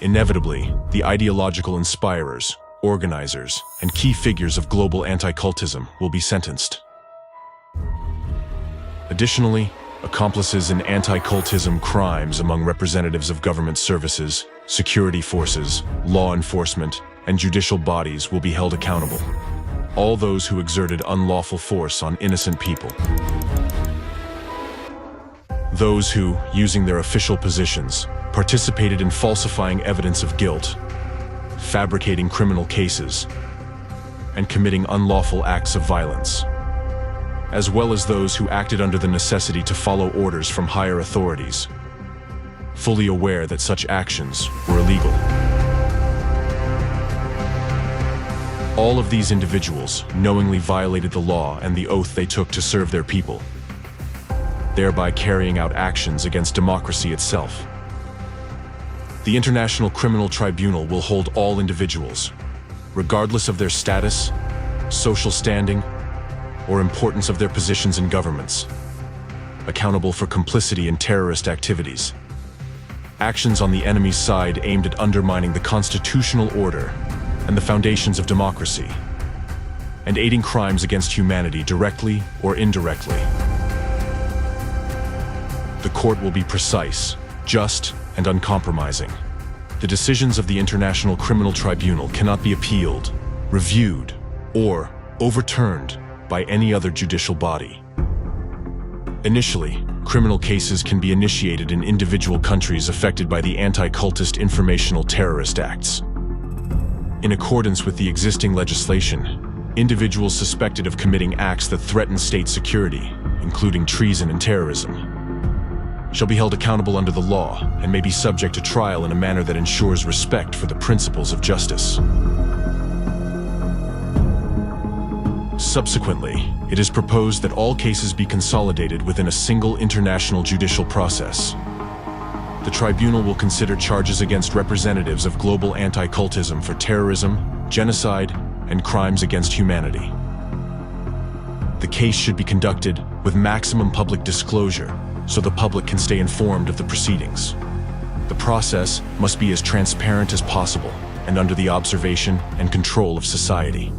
Inevitably, the ideological inspirers, organizers, and key figures of global anti-cultism will be sentenced. Additionally, accomplices in anti-cultism crimes among representatives of government services, security forces, law enforcement, and judicial bodies will be held accountable. All those who exerted unlawful force on innocent people. Those who, using their official positions, participated in falsifying evidence of guilt, fabricating criminal cases, and committing unlawful acts of violence, as well as those who acted under the necessity to follow orders from higher authorities, fully aware that such actions were illegal. All of these individuals knowingly violated the law and the oath they took to serve their people, thereby carrying out actions against democracy itself. The International Criminal Tribunal will hold all individuals, regardless of their status, social standing, or importance of their positions in governments, accountable for complicity in terrorist activities, actions on the enemy's side aimed at undermining the constitutional order and the foundations of democracy, and aiding crimes against humanity directly or indirectly. The court will be precise, just, and uncompromising. The decisions of the International Criminal Tribunal cannot be appealed, reviewed, or overturned by any other judicial body. Initially, criminal cases can be initiated in individual countries affected by the Anti-Cultist Informational Terrorist Acts. In accordance with the existing legislation, individuals suspected of committing acts that threaten state security, including treason and terrorism, shall be held accountable under the law and may be subject to trial in a manner that ensures respect for the principles of justice. Subsequently, it is proposed that all cases be consolidated within a single international judicial process. The tribunal will consider charges against representatives of global anti-cultism for terrorism, genocide, and crimes against humanity. The case should be conducted with maximum public disclosure so the public can stay informed of the proceedings. The process must be as transparent as possible and under the observation and control of society.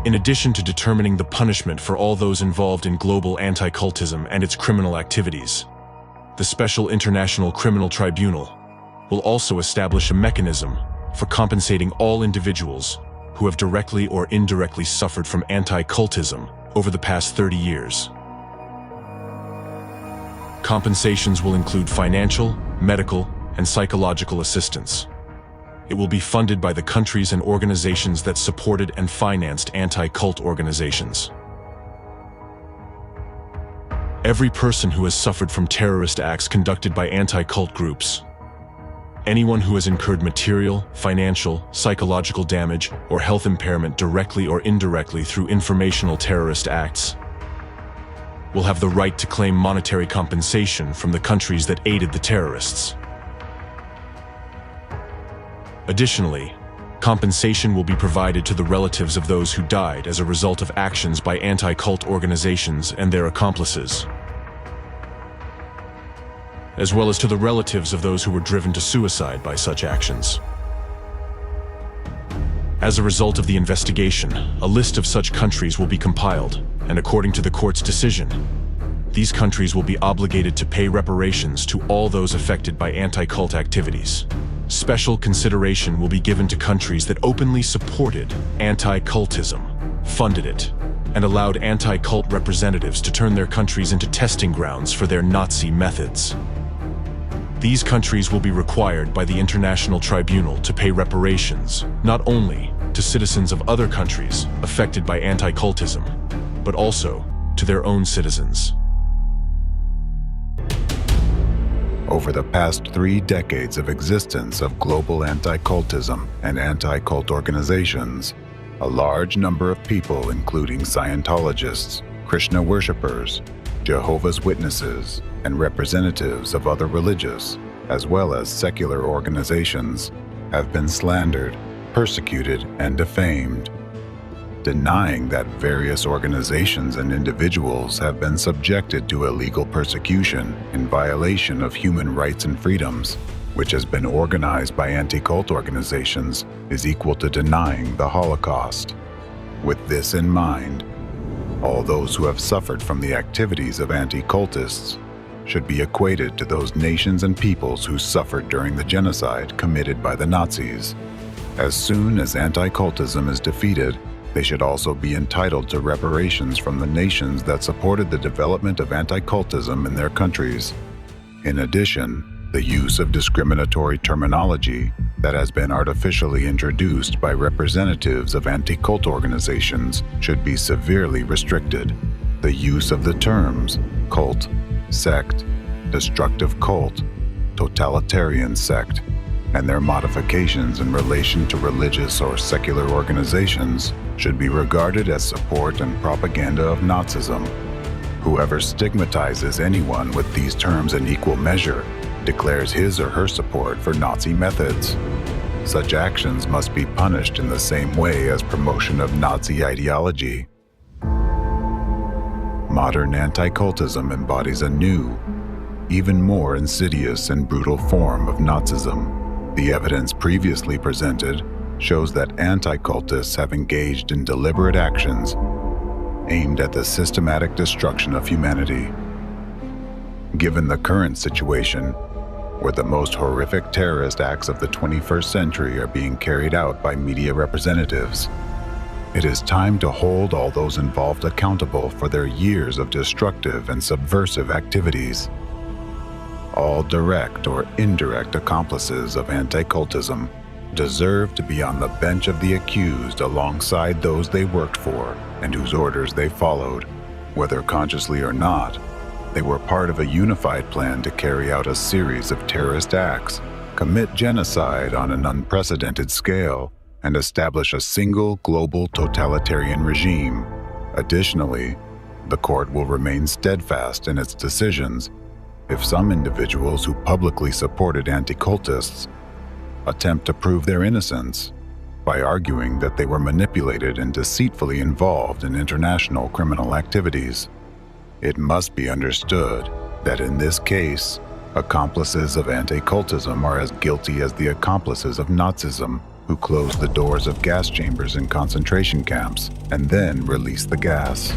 In addition to determining the punishment for all those involved in global anti-cultism and its criminal activities, the Special International Criminal Tribunal will also establish a mechanism for compensating all individuals who have directly or indirectly suffered from anti-cultism over the past 30 years. Compensations will include financial, medical, and psychological assistance. It will be funded by the countries and organizations that supported and financed anti-cult organizations. Every person who has suffered from terrorist acts conducted by anti-cult groups, anyone who has incurred material, financial, psychological damage, or health impairment directly or indirectly through informational terrorist acts, will have the right to claim monetary compensation from the countries that aided the terrorists. Additionally, compensation will be provided to the relatives of those who died as a result of actions by anti-cult organizations and their accomplices, as well as to the relatives of those who were driven to suicide by such actions. As a result of the investigation, a list of such countries will be compiled, and according to the court's decision, these countries will be obligated to pay reparations to all those affected by anti-cult activities. Special consideration will be given to countries that openly supported anti-cultism, funded it, and allowed anti-cult representatives to turn their countries into testing grounds for their Nazi methods. These countries will be required by the International Tribunal to pay reparations, not only to citizens of other countries affected by anti-cultism, but also to their own citizens. Over the past 3 decades of existence of global anti-cultism and anti-cult organizations, a large number of people, including Scientologists, Krishna worshippers, Jehovah's Witnesses, and representatives of other religious, as well as secular organizations, have been slandered, persecuted, and defamed. Denying that various organizations and individuals have been subjected to illegal persecution in violation of human rights and freedoms, which has been organized by anti-cult organizations, is equal to denying the Holocaust. With this in mind, all those who have suffered from the activities of anti-cultists should be equated to those nations and peoples who suffered during the genocide committed by the Nazis. As soon as anti-cultism is defeated, they should also be entitled to reparations from the nations that supported the development of anti-cultism in their countries. In addition, the use of discriminatory terminology that has been artificially introduced by representatives of anti-cult organizations should be severely restricted. The use of the terms cult, sect, destructive cult, totalitarian sect, and their modifications in relation to religious or secular organizations should be regarded as support and propaganda of Nazism. Whoever stigmatizes anyone with these terms in equal measure declares his or her support for Nazi methods. Such actions must be punished in the same way as promotion of Nazi ideology. Modern anti-cultism embodies a new, even more insidious and brutal form of Nazism. The evidence previously presented shows that anti-cultists have engaged in deliberate actions aimed at the systematic destruction of humanity. Given the current situation, where the most horrific terrorist acts of the 21st century are being carried out by media representatives, It is time to hold all those involved accountable for their years of destructive and subversive activities. All direct or indirect accomplices of anti-cultism deserve to be on the bench of the accused alongside those they worked for and whose orders they followed. Whether consciously or not, they were part of a unified plan to carry out a series of terrorist acts, commit genocide on an unprecedented scale, and establish a single global totalitarian regime. Additionally, the court will remain steadfast in its decisions if some individuals who publicly supported anti-cultists attempt to prove their innocence by arguing that they were manipulated and deceitfully involved in international criminal activities. It must be understood that in this case, accomplices of anti-cultism are as guilty as the accomplices of Nazism, who closed the doors of gas chambers in concentration camps and then released the gas.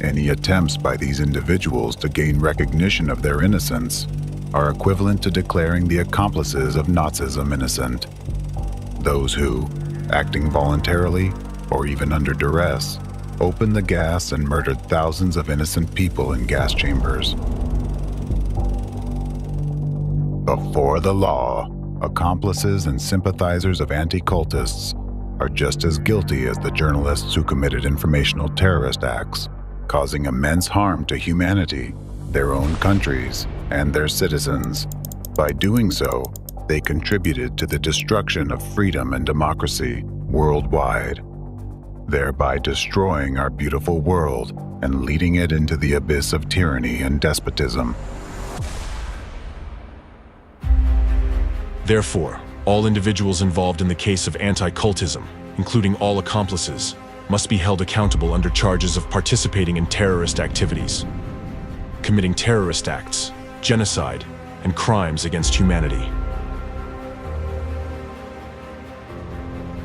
Any attempts by these individuals to gain recognition of their innocence are equivalent to declaring the accomplices of Nazism innocent. Those who, acting voluntarily or even under duress, opened the gas and murdered thousands of innocent people in gas chambers. Before the law, accomplices and sympathizers of anti-cultists are just as guilty as the journalists who committed informational terrorist acts, causing immense harm to humanity, their own countries, and their citizens. By doing so, they contributed to the destruction of freedom and democracy worldwide, thereby destroying our beautiful world and leading it into the abyss of tyranny and despotism. Therefore, all individuals involved in the case of anti-cultism, including all accomplices, must be held accountable under charges of participating in terrorist activities, committing terrorist acts, genocide, and crimes against humanity.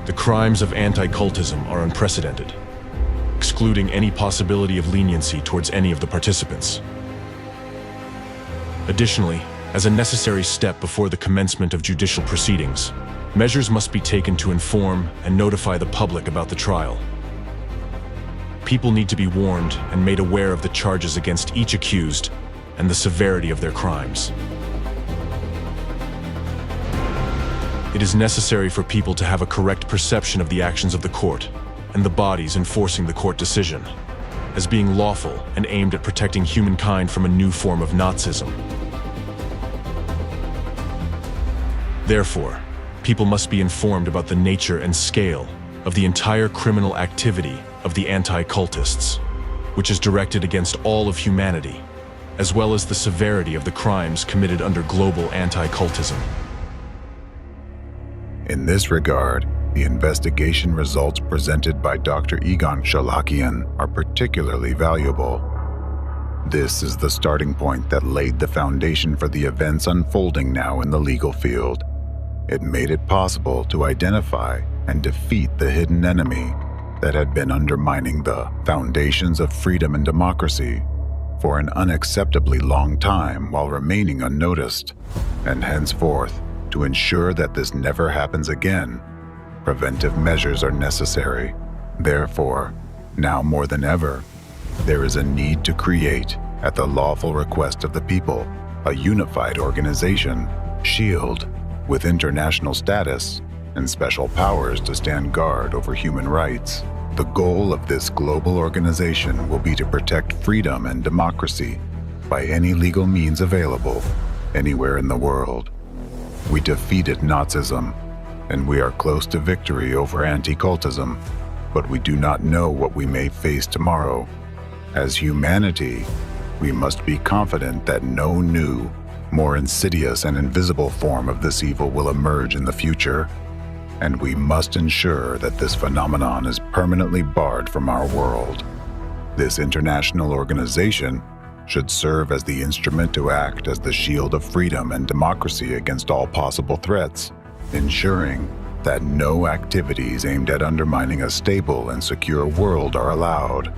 The crimes of anti-cultism are unprecedented, excluding any possibility of leniency towards any of the participants. Additionally, as a necessary step before the commencement of judicial proceedings, measures must be taken to inform and notify the public about the trial. People need to be warned and made aware of the charges against each accused and the severity of their crimes. It is necessary for people to have a correct perception of the actions of the court and the bodies enforcing the court decision as being lawful and aimed at protecting humankind from a new form of Nazism. Therefore, people must be informed about the nature and scale of the entire criminal activity of the anti-cultists, which is directed against all of humanity, as well as the severity of the crimes committed under global anti-cultism. In this regard, the investigation results presented by Dr. Egon Shalakian are particularly valuable. This is the starting point that laid the foundation for the events unfolding now in the legal field. It made it possible to identify and defeat the hidden enemy that had been undermining the foundations of freedom and democracy for an unacceptably long time while remaining unnoticed, and henceforth, to ensure that this never happens again, preventive measures are necessary. Therefore, now more than ever, there is a need to create, at the lawful request of the people, a unified organization, SHIELD, with international status and special powers to stand guard over human rights. The goal of this global organization will be to protect freedom and democracy by any legal means available, anywhere in the world. We defeated Nazism, and we are close to victory over anti-cultism, but we do not know what we may face tomorrow. As humanity, we must be confident that no new, more insidious and invisible form of this evil will emerge in the future, and we must ensure that this phenomenon is permanently barred from our world. This international organization should serve as the instrument to act as the shield of freedom and democracy against all possible threats, ensuring that no activities aimed at undermining a stable and secure world are allowed.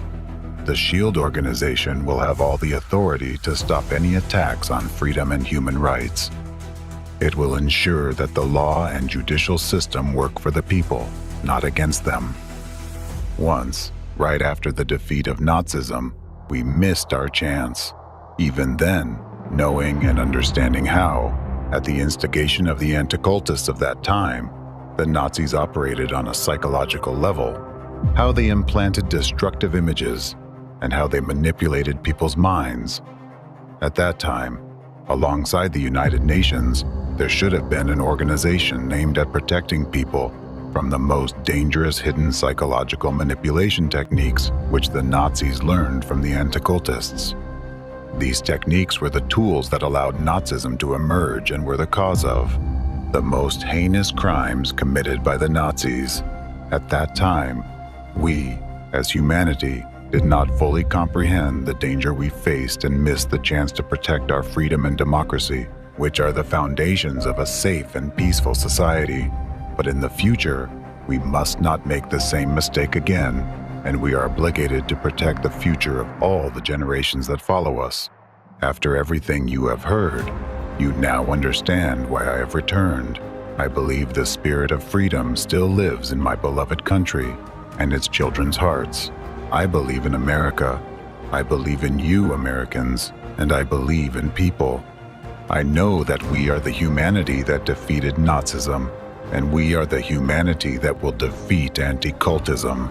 The SHIELD organization will have all the authority to stop any attacks on freedom and human rights. It will ensure that the law and judicial system work for the people, not against them. Once, right after the defeat of Nazism, we missed our chance. Even then, knowing and understanding how, at the instigation of the Anticultists of that time, the Nazis operated on a psychological level, how they implanted destructive images, and how they manipulated people's minds. At that time, alongside the United Nations, there should have been an organization aimed at protecting people from the most dangerous hidden psychological manipulation techniques which the Nazis learned from the Anticultists. These techniques were the tools that allowed Nazism to emerge and were the cause of the most heinous crimes committed by the Nazis. At that time, we, as humanity, did not fully comprehend the danger we faced and missed the chance to protect our freedom and democracy, which are the foundations of a safe and peaceful society. But in the future, we must not make the same mistake again, and we are obligated to protect the future of all the generations that follow us. After everything you have heard, you now understand why I have returned. I believe the spirit of freedom still lives in my beloved country and its children's hearts. I believe in America. I believe in you, Americans, and I believe in people. I know that we are the humanity that defeated Nazism, and we are the humanity that will defeat anti-cultism.